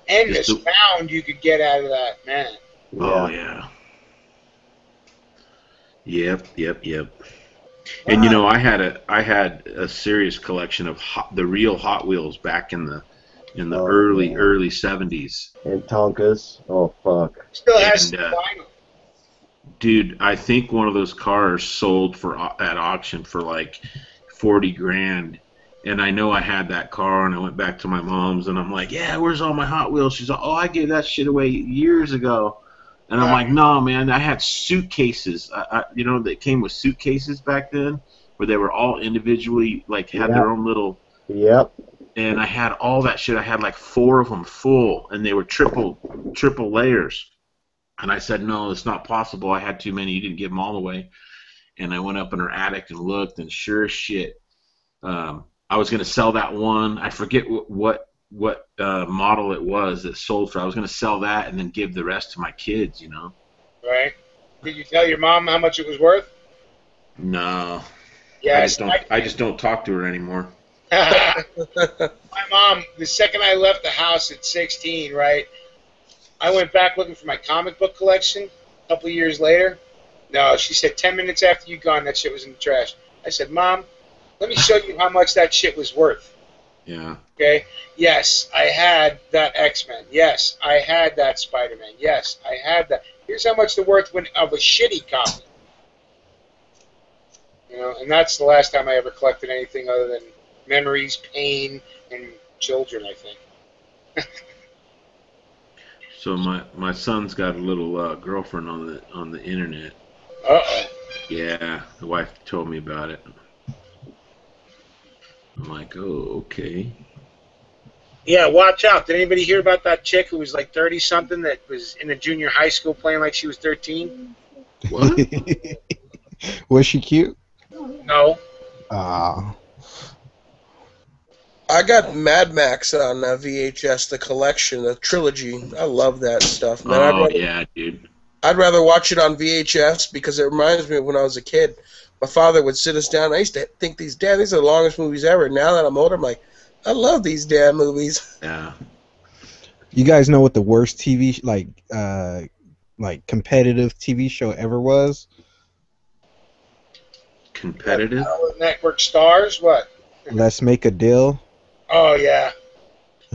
S1: And the sound you could get out of that, man.
S11: Yeah.
S17: Oh, yeah. Yep. And I had a serious collection of the real Hot Wheels back in the early 70s.
S11: And Tonkas. Oh fuck.
S1: Still has some vinyl.
S17: Dude, I think one of those cars sold at auction for like $40,000. And I know I had that car, and I went back to my mom's, and I'm like, yeah, where's all my Hot Wheels? She's like, oh, I gave that shit away years ago. And I'm like, no, man, I had suitcases. That came with suitcases back then, where they were all individually, had their own little...
S11: Yep.
S17: And I had all that shit. I had like 4 of them full, and they were triple layers. And I said, no, it's not possible. I had too many. You didn't give them all away. And I went up in her attic and looked, and sure as shit, I was going to sell that one. I forget what model it was that sold for. I was going to sell that and then give the rest to my kids,
S1: Right. Did you tell your mom how much it was worth?
S17: No.
S1: Yeah,
S17: I just don't talk to her anymore.
S1: My mom, the second I left the house at 16, right, I went back looking for my comic book collection a couple of years later. No, she said 10 minutes after you gone, that shit was in the trash. I said, Mom, let me show you how much that shit was worth.
S17: Yeah.
S1: Okay. Yes, I had that X-Men. Yes, I had that Spider-Man. Yes, I had that. Here's how much the worth of a shitty copy. You know, and that's the last time I ever collected anything other than memories, pain, and children, I think.
S17: So my son's got a little girlfriend on the internet.
S1: Uh-oh.
S17: Yeah, the wife told me about it. I'm like, oh, okay.
S1: Yeah, watch out. Did anybody hear about that chick who was like 30-something that was in a junior high school playing like she was 13?
S17: What?
S18: Was she cute?
S1: No.
S18: Ah.
S15: I got Mad Max on VHS, the collection, the trilogy. I love that stuff, man.
S17: Oh, yeah, dude.
S15: I'd rather watch it on VHS because it reminds me of when I was a kid. My father would sit us down. I used to think these are the longest movies ever. Now that I'm older, I'm like, I love these damn movies.
S17: Yeah.
S18: You guys know what the worst TV like competitive TV show ever was?
S17: Competitive?
S1: Network stars? What?
S18: Let's Make a Deal.
S1: Oh, yeah.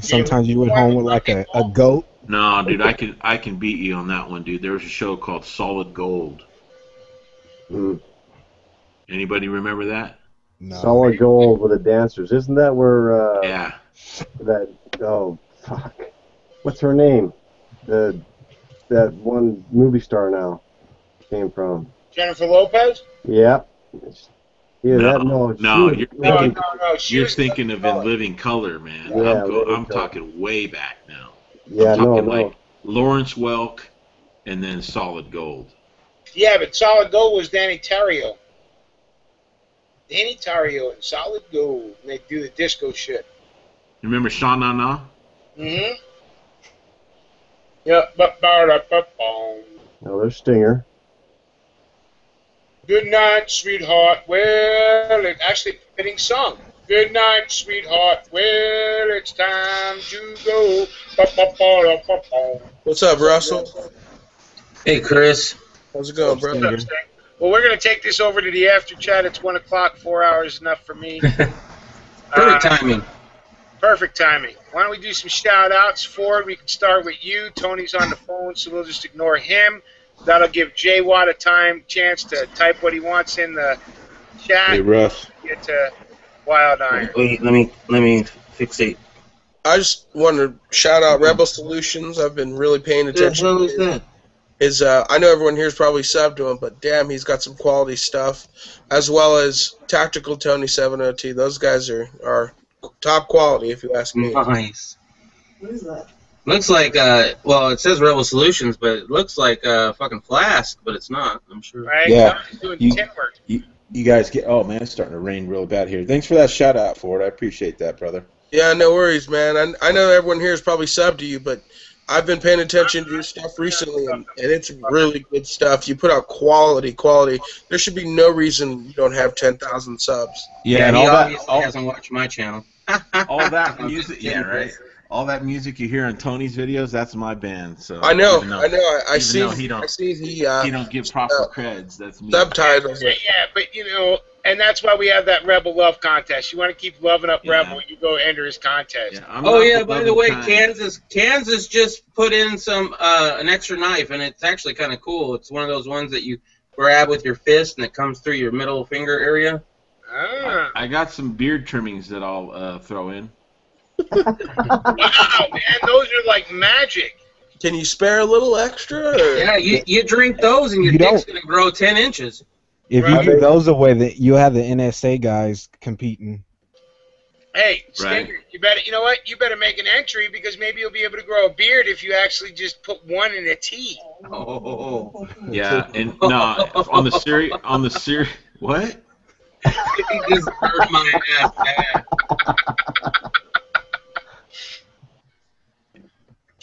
S18: Sometimes you went home with like a goat.
S17: No, dude, I can beat you on that one, dude. There was a show called Solid Gold. Anybody remember that?
S18: No.
S11: Solid Gold with the dancers. Isn't that where?
S17: Yeah.
S11: That fuck. What's her name? That one movie star now came from.
S1: Jennifer Lopez?
S11: Yeah. Yeah,
S17: No,
S11: she
S17: you're
S11: was
S17: thinking of In Living Color, man.
S11: Yeah,
S17: I'm talking way back now.
S11: Yeah,
S17: I'm talking
S11: no.
S17: like Lawrence Welk and then Solid Gold.
S1: Yeah, but Solid Gold was Danny Terrio. Danny Terrio and Solid Gold. And they do the disco shit.
S17: You remember Sha Na Na?
S1: Mm-hmm. Yeah.
S11: No, there's Stinger.
S1: Good night, sweetheart. Well, it's actually a fitting song. Good night, sweetheart. Well, it's time to go.
S15: What's up, Russell?
S5: Hey, Chris.
S15: How's it going, bro?
S1: Well, we're going to take this over to the after chat. It's 1 o'clock. 4 hours enough for me.
S5: Perfect timing.
S1: Perfect timing. Why don't we do some shout-outs? Ford, we can start with you. Tony's on the phone, so we'll just ignore him. That'll give Jay Watt a chance to type what he wants in the chat.
S17: Hey, Russ.
S1: Get to Wild Iron.
S5: Wait, let me fixate.
S15: I just want to shout out Rebel Solutions. I've been really paying attention.
S5: Who is that?
S15: I know everyone here is probably subbed to him, but damn, he's got some quality stuff, as well as Tactical Tony 702. Those guys are top quality, if you ask me.
S5: Nice. What is that? Looks like, well, it says Rebel Solutions, but it looks like fucking Flask, but it's not, I'm sure.
S1: Right?
S16: Yeah.
S1: Doing
S16: You-
S1: tent work.
S16: You guys get. Oh man, it's starting to rain real bad here. Thanks for that shout out, Ford. I appreciate that, brother.
S15: Yeah, no worries, man. I know everyone here is probably subbed to you, but I've been paying attention to your stuff recently, and it's really good stuff. You put out quality. There should be no reason you don't have 10,000 subs.
S17: Yeah, and
S5: he
S17: all that,
S5: obviously hasn't watched my channel.
S17: all that music. Yeah, right. All that music you hear in Tony's videos, that's my band. So
S15: I know. I
S17: even
S15: see.
S17: though he don't give proper creds. That's me.
S15: Subtitles.
S1: Yeah, but and that's why we have that Rebel Love contest. You want to keep loving up Rebel, you go enter his contest.
S5: By the way, Kansas just put in some an extra knife, and it's actually kind of cool. It's one of those ones that you grab with your fist, and it comes through your middle finger area.
S17: I got some beard trimmings that I'll throw in.
S1: Wow, man, those are like magic.
S15: Can you spare a little extra? Or?
S5: Yeah, you drink those, and your dick's gonna grow 10 inches.
S18: If you give those away, that you have the NSA guys competing.
S1: Hey, Stinger, you better. You know what? You better make an entry because maybe you'll be able to grow a beard if you actually just put one in a T.
S5: Oh.
S17: Yeah, and no, on the series, what?
S5: He just hurt my ass bad.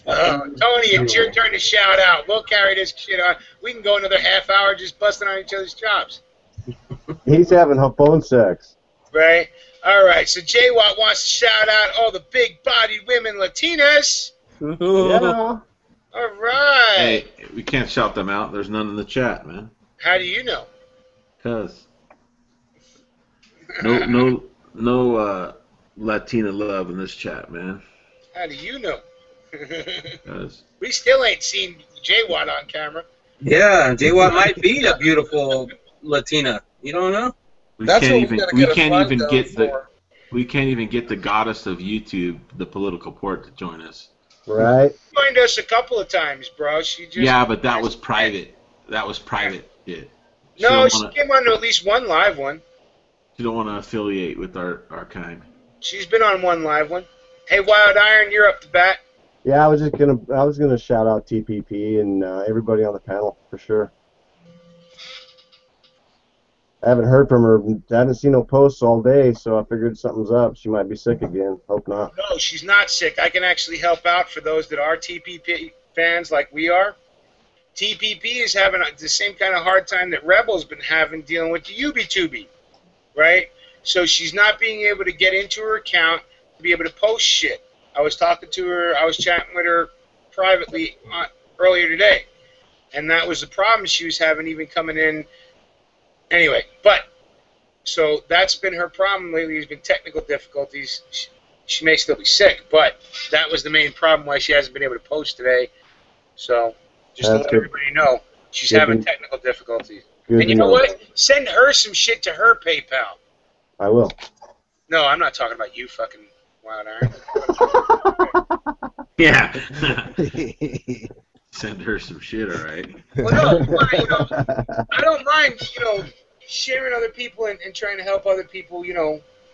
S1: Tony, it's your turn to shout out. We'll carry this shit on. We can go another half hour just busting on each other's chops.
S11: He's having phone sex.
S1: Right? All right, so Jay Watt wants to shout out all the big-bodied women Latinas.
S11: Yeah.
S1: All right.
S17: Hey, we can't shout them out. There's none in the chat, man.
S1: How do you know?
S17: Cause no Latina love in this chat, man.
S1: How do you know?
S17: 'Cause-
S1: We still ain't seen J-Watt on camera.
S5: Yeah, J-Watt might be a beautiful Latina. You don't know?
S17: We
S15: That's
S17: can't
S15: what we
S17: even
S15: gotta
S17: we
S15: get a
S17: can't
S15: flag
S17: even
S15: down
S17: get the
S15: for.
S17: we can't even get the goddess of YouTube, the political port, to join us.
S11: Right?
S1: She joined us a couple of times, bro. She just
S17: Yeah, but that was private. That was private shit. She
S1: no,
S17: don't
S1: she
S17: wanna,
S1: came on to at least one live one.
S17: she don't want to affiliate with our kind.
S1: She's been on one live one. Hey, Wild Iron, you're up to bat.
S11: Yeah, I was gonna shout out TPP and everybody on the panel for sure. I haven't heard from her. I haven't seen no posts all day, so I figured something's up. She might be sick again. Hope not.
S1: No, she's not sick. I can actually help out for those that are TPP fans like we are. TPP is having the same kind of hard time that Rebel's been having dealing with the UbiTubi, right? So she's not being able to get into her account to be able to post shit. I was talking to her. I was chatting with her privately earlier today, and that was the problem she was having even coming in. Anyway, but so that's been her problem lately. Has been technical difficulties. She may still be sick, but that was the main problem why she hasn't been able to post today. So just to
S11: That's
S1: let
S11: good.
S1: everybody know, she's
S11: Good
S1: having
S11: to-
S1: technical difficulties.
S11: good
S1: And you
S11: to
S1: know
S11: know.
S1: what? Send her some shit to her PayPal.
S11: I will.
S1: No, I'm not talking about you, fucking Wild Iron.
S17: Yeah. Send her some shit, all right.
S1: Well, no, I don't mind, sharing other people and trying to help other people,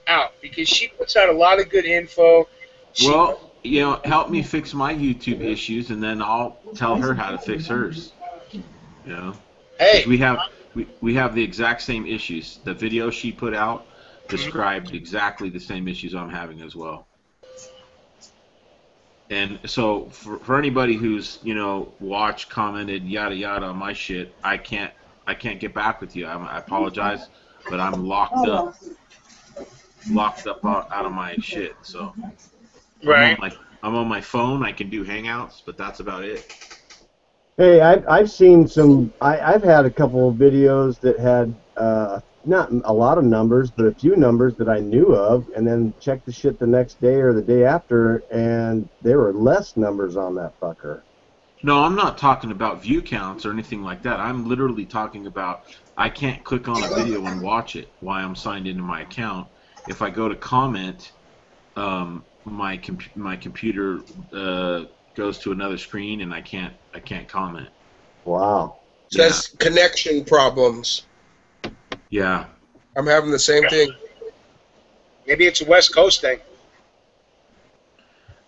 S1: out because she puts out a lot of good info.
S17: Well, help me fix my YouTube issues, and then I'll tell her how to fix hers.
S1: Hey,
S17: 'Cause we have the exact same issues. The video she put out described exactly the same issues I'm having as well. And so for anybody who's watched, commented, yada yada on my shit, I can't get back with you. I apologize, but I'm locked up out of my shit. So
S1: right.
S17: I'm on my phone. I can do Hangouts, but that's about it.
S11: Hey, I've seen some. I've had a couple of videos that had not a lot of numbers, but a few numbers that I knew of, and then checked the shit the next day or the day after, and there were less numbers on that fucker.
S17: No, I'm not talking about view counts or anything like that. I'm literally talking about I can't click on a video and watch it while I'm signed into my account. If I go to comment, my computer goes to another screen and I can't comment.
S11: Wow.
S15: So that's connection problems.
S17: Yeah.
S15: I'm having the same thing.
S1: Maybe it's a West Coast thing.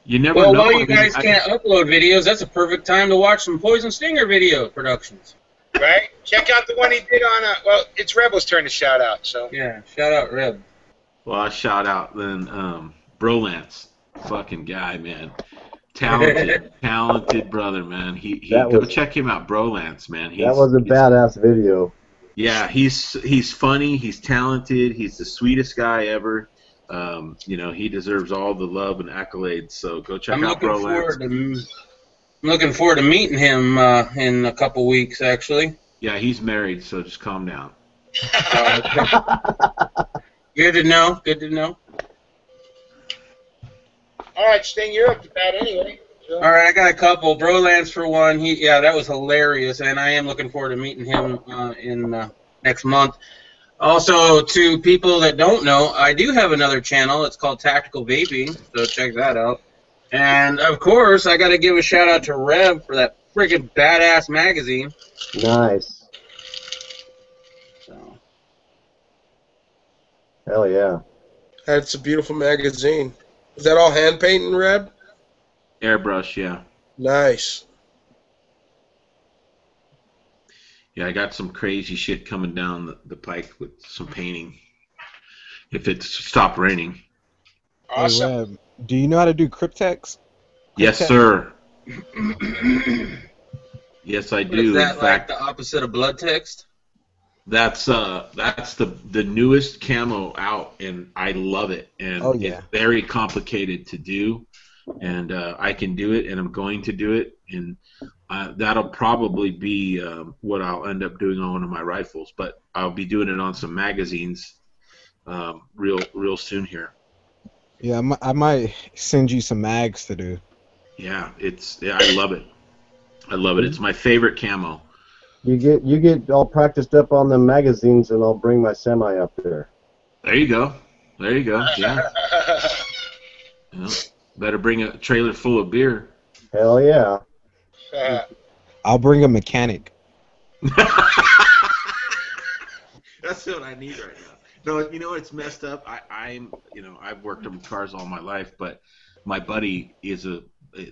S17: You never
S5: Well,
S17: know.
S5: while you guys can't upload videos, that's a perfect time to watch some Poison Stinger video productions.
S1: Right? Check out the one he did on well, it's Rebel's turn to shout out, so.
S5: Yeah, shout out Reb.
S17: Well, I shout out then Brolance. Fucking guy, man. Talented brother, man. Go check him out, Brolance, man.
S11: That was a badass video.
S17: Yeah, he's funny, he's talented, he's the sweetest guy ever. He deserves all the love and accolades. So go check out Brolance.
S5: I'm looking forward to meeting him in a couple weeks, actually.
S17: Yeah, he's married, so just calm down.
S5: Good to know. Good to know.
S1: All right, Sting, you're up to bat anyway. So.
S5: All right, I got a couple. Brolance for one. That was hilarious, and I am looking forward to meeting him in next month. Also, to people that don't know, I do have another channel. It's called Tactical Vaping, so check that out. And, of course, I got to give a shout-out to Rev for that freaking badass magazine.
S11: Nice.
S5: So.
S11: Hell yeah.
S15: That's a beautiful magazine. Is that all hand painting, Reb?
S17: Airbrush, yeah.
S15: Nice.
S17: Yeah, I got some crazy shit coming down the pike with some painting. If it stopped raining.
S1: Awesome.
S18: Hey, Reb, do you know how to do Cryptex?
S17: Yes, sir. Yes, I do.
S5: Is that
S17: In
S5: like
S17: fact,
S5: the opposite of blood text?
S17: that's the newest camo out, and I love it. And it's very complicated to do, and I can do it, and I'm going to do it, and that'll probably be what I'll end up doing on one of my rifles. But I'll be doing it on some magazines real soon here.
S18: Yeah, I might send you some mags to do.
S17: Yeah, I love it. I love it. It's my favorite camo.
S11: You get all practiced up on the magazines, and I'll bring my semi up there.
S17: There you go. There you go. Yeah. Yeah. Better bring a trailer full of beer.
S11: Hell yeah.
S18: I'll bring a mechanic.
S17: That's what I need right now. No, you know it's messed up. I've worked on cars all my life, but my buddy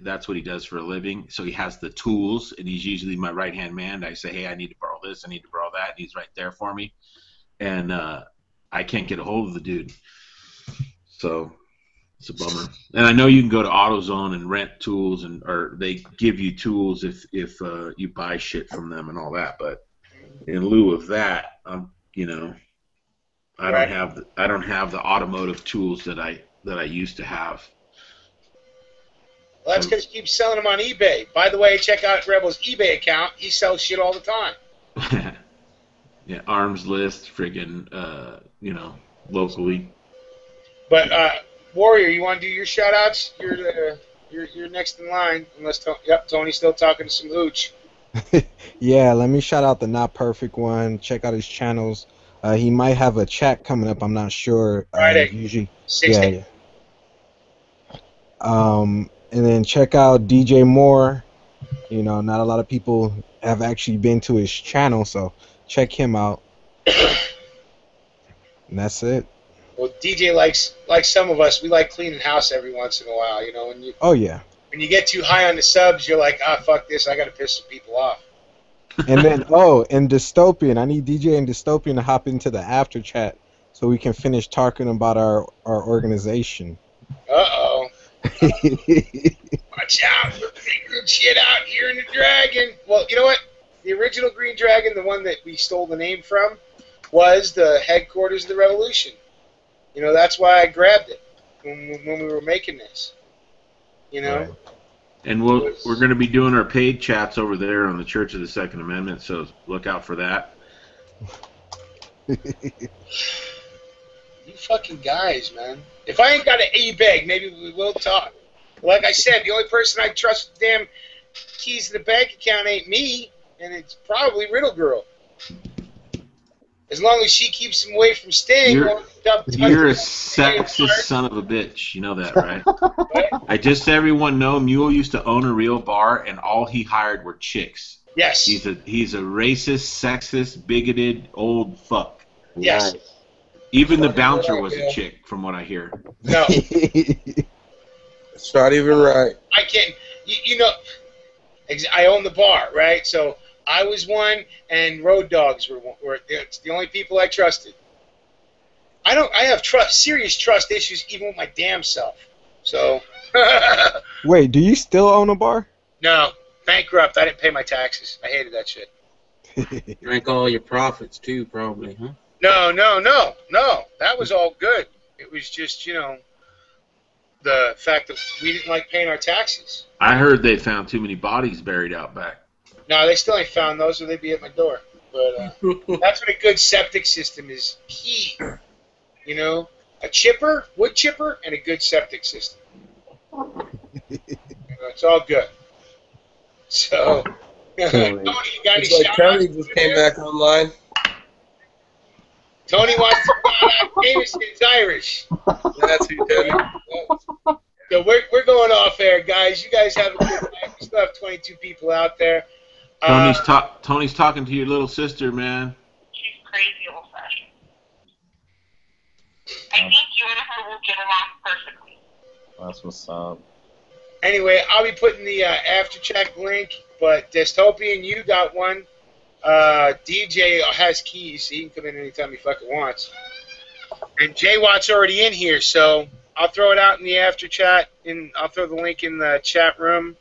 S17: that's what he does for a living. So he has the tools, and he's usually my right hand man. I say, hey, I need to borrow this, I need to borrow that, and he's right there for me. And I can't get a hold of the dude, so it's a bummer. And I know you can go to AutoZone and rent tools, or they give you tools if you buy shit from them and all that. But in lieu of that, I don't have the automotive tools that I used to have.
S1: Well, that's because you keep selling them on eBay. By the way, check out Rebel's eBay account. He sells shit all the time.
S17: Yeah, arms list, friggin', locally.
S1: But Warrior, you want to do your shout-outs? You're next in line. Unless Tony's still talking to some hooch.
S18: Yeah, let me shout out the Not Perfect one. Check out his channels. He might have a chat coming up. I'm not sure.
S1: Friday.
S18: Usually.
S1: 6
S18: Yeah. And then check out DJ Moore. Not a lot of people have actually been to his channel, so check him out. And that's it.
S1: Well, DJ likes, like some of us, we like cleaning house every once in a while.
S18: Oh yeah.
S1: When you get too high on the subs, you're like, fuck this, I got to piss some people off.
S18: And then and Dystopian. I need DJ and Dystopian to hop into the after chat so we can finish talking about our organization.
S1: Uh-oh. Watch out. We're pretty good shit out here in the Dragon. Well, you know what? The original Green Dragon, the one that we stole the name from, was the headquarters of the Revolution. That's why I grabbed it when we were making this.
S17: Right. And we're going to be doing our paid chats over there on the Church of the Second Amendment, so look out for that.
S1: You fucking guys, man. If I ain't got an e-bag, maybe we will talk. Like I said, the only person I trust with the damn keys to the bank account ain't me, and it's probably Riddle Girl. As long as she keeps him away from Sting.
S17: You're a sexist son of a bitch. You know that, right? I just everyone know Mule used to own a real bar, and all he hired were chicks.
S1: Yes.
S17: He's a racist, sexist, bigoted old fuck.
S1: Yes.
S17: Even the bouncer was a chick, from what I hear.
S1: No.
S15: It's not even right.
S1: I can't. I own the bar, right? So I was one, and Road Dogs were it's the only people I trusted. I have serious trust issues even with my damn self. So.
S18: Wait, do you still own a bar?
S1: No, bankrupt. I didn't pay my taxes. I hated that shit.
S5: Drank all your profits too, probably, huh?
S1: No. That was all good. It was just, the fact that we didn't like paying our taxes.
S17: I heard they found too many bodies buried out back.
S1: No, they still ain't found those, or they'd be at my door. But that's what a good septic system is key. A wood chipper, and a good septic system. It's all good. So, Tony, you got any
S15: like Tony just came back online.
S1: Tony wants to find out Jameson's Irish.
S15: That's who did it.
S1: So we're going off air, guys. You guys have a good night. We still have 22 people out there.
S17: Tony's talking to your little sister, man.
S13: She's crazy old-fashioned. I think you and her will get along perfectly.
S9: That's what's up.
S1: Anyway, I'll be putting the after check link, but Dystopian, you got one. DJ has keys, so he can come in anytime he fucking wants. And Jay Watt's already in here, so I'll throw it out in the after chat, and I'll throw the link in the chat room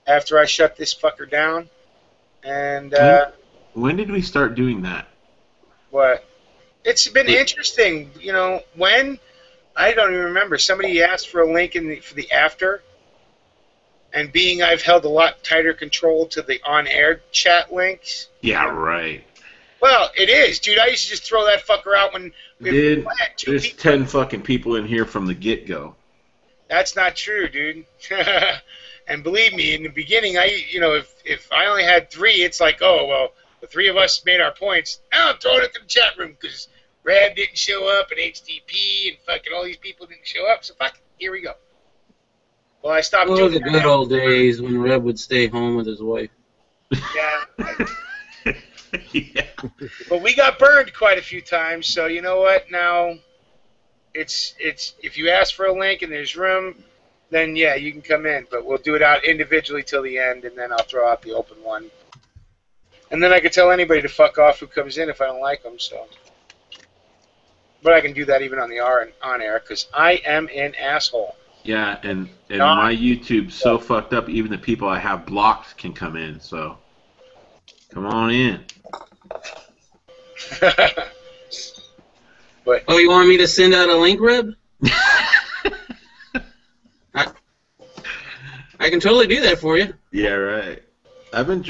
S1: after I shut this fucker down. And
S17: when did we start doing that?
S1: What? It's been interesting. When? I don't even remember. Somebody asked for a link for the after. And I've held a lot tighter control to the on-air chat links.
S17: Yeah, right.
S1: Well, it is, dude. I used to just throw that fucker out when
S17: Dude,
S1: I had 2
S17: there's
S1: people.
S17: 10 fucking people in here from the get-go.
S1: That's not true, dude. And believe me, in the beginning, if I only had 3, it's like, oh, well, the 3 of us made our points. Now I'm throwing it to the chat room because Rab didn't show up and HTP and fucking all these people didn't show up. So fuck it, here we go. Well, I stopped
S5: Oh,
S1: doing
S5: the
S1: that.
S5: good old days when Reb would stay home with his wife.
S1: Yeah. But we got burned quite a few times, so you know what? Now, it's if you ask for a link and there's room, then yeah, you can come in. But we'll do it out individually till the end, and then I'll throw out the open one. And then I can tell anybody to fuck off who comes in if I don't like them. So, but I can do that even on the on air because I am an asshole.
S17: Yeah, and my YouTube's so fucked up, even the people I have blocked can come in, so come on in.
S1: But
S5: oh, you want me to send out a link, Reb? I can totally do that for you.
S17: Yeah, right. I've been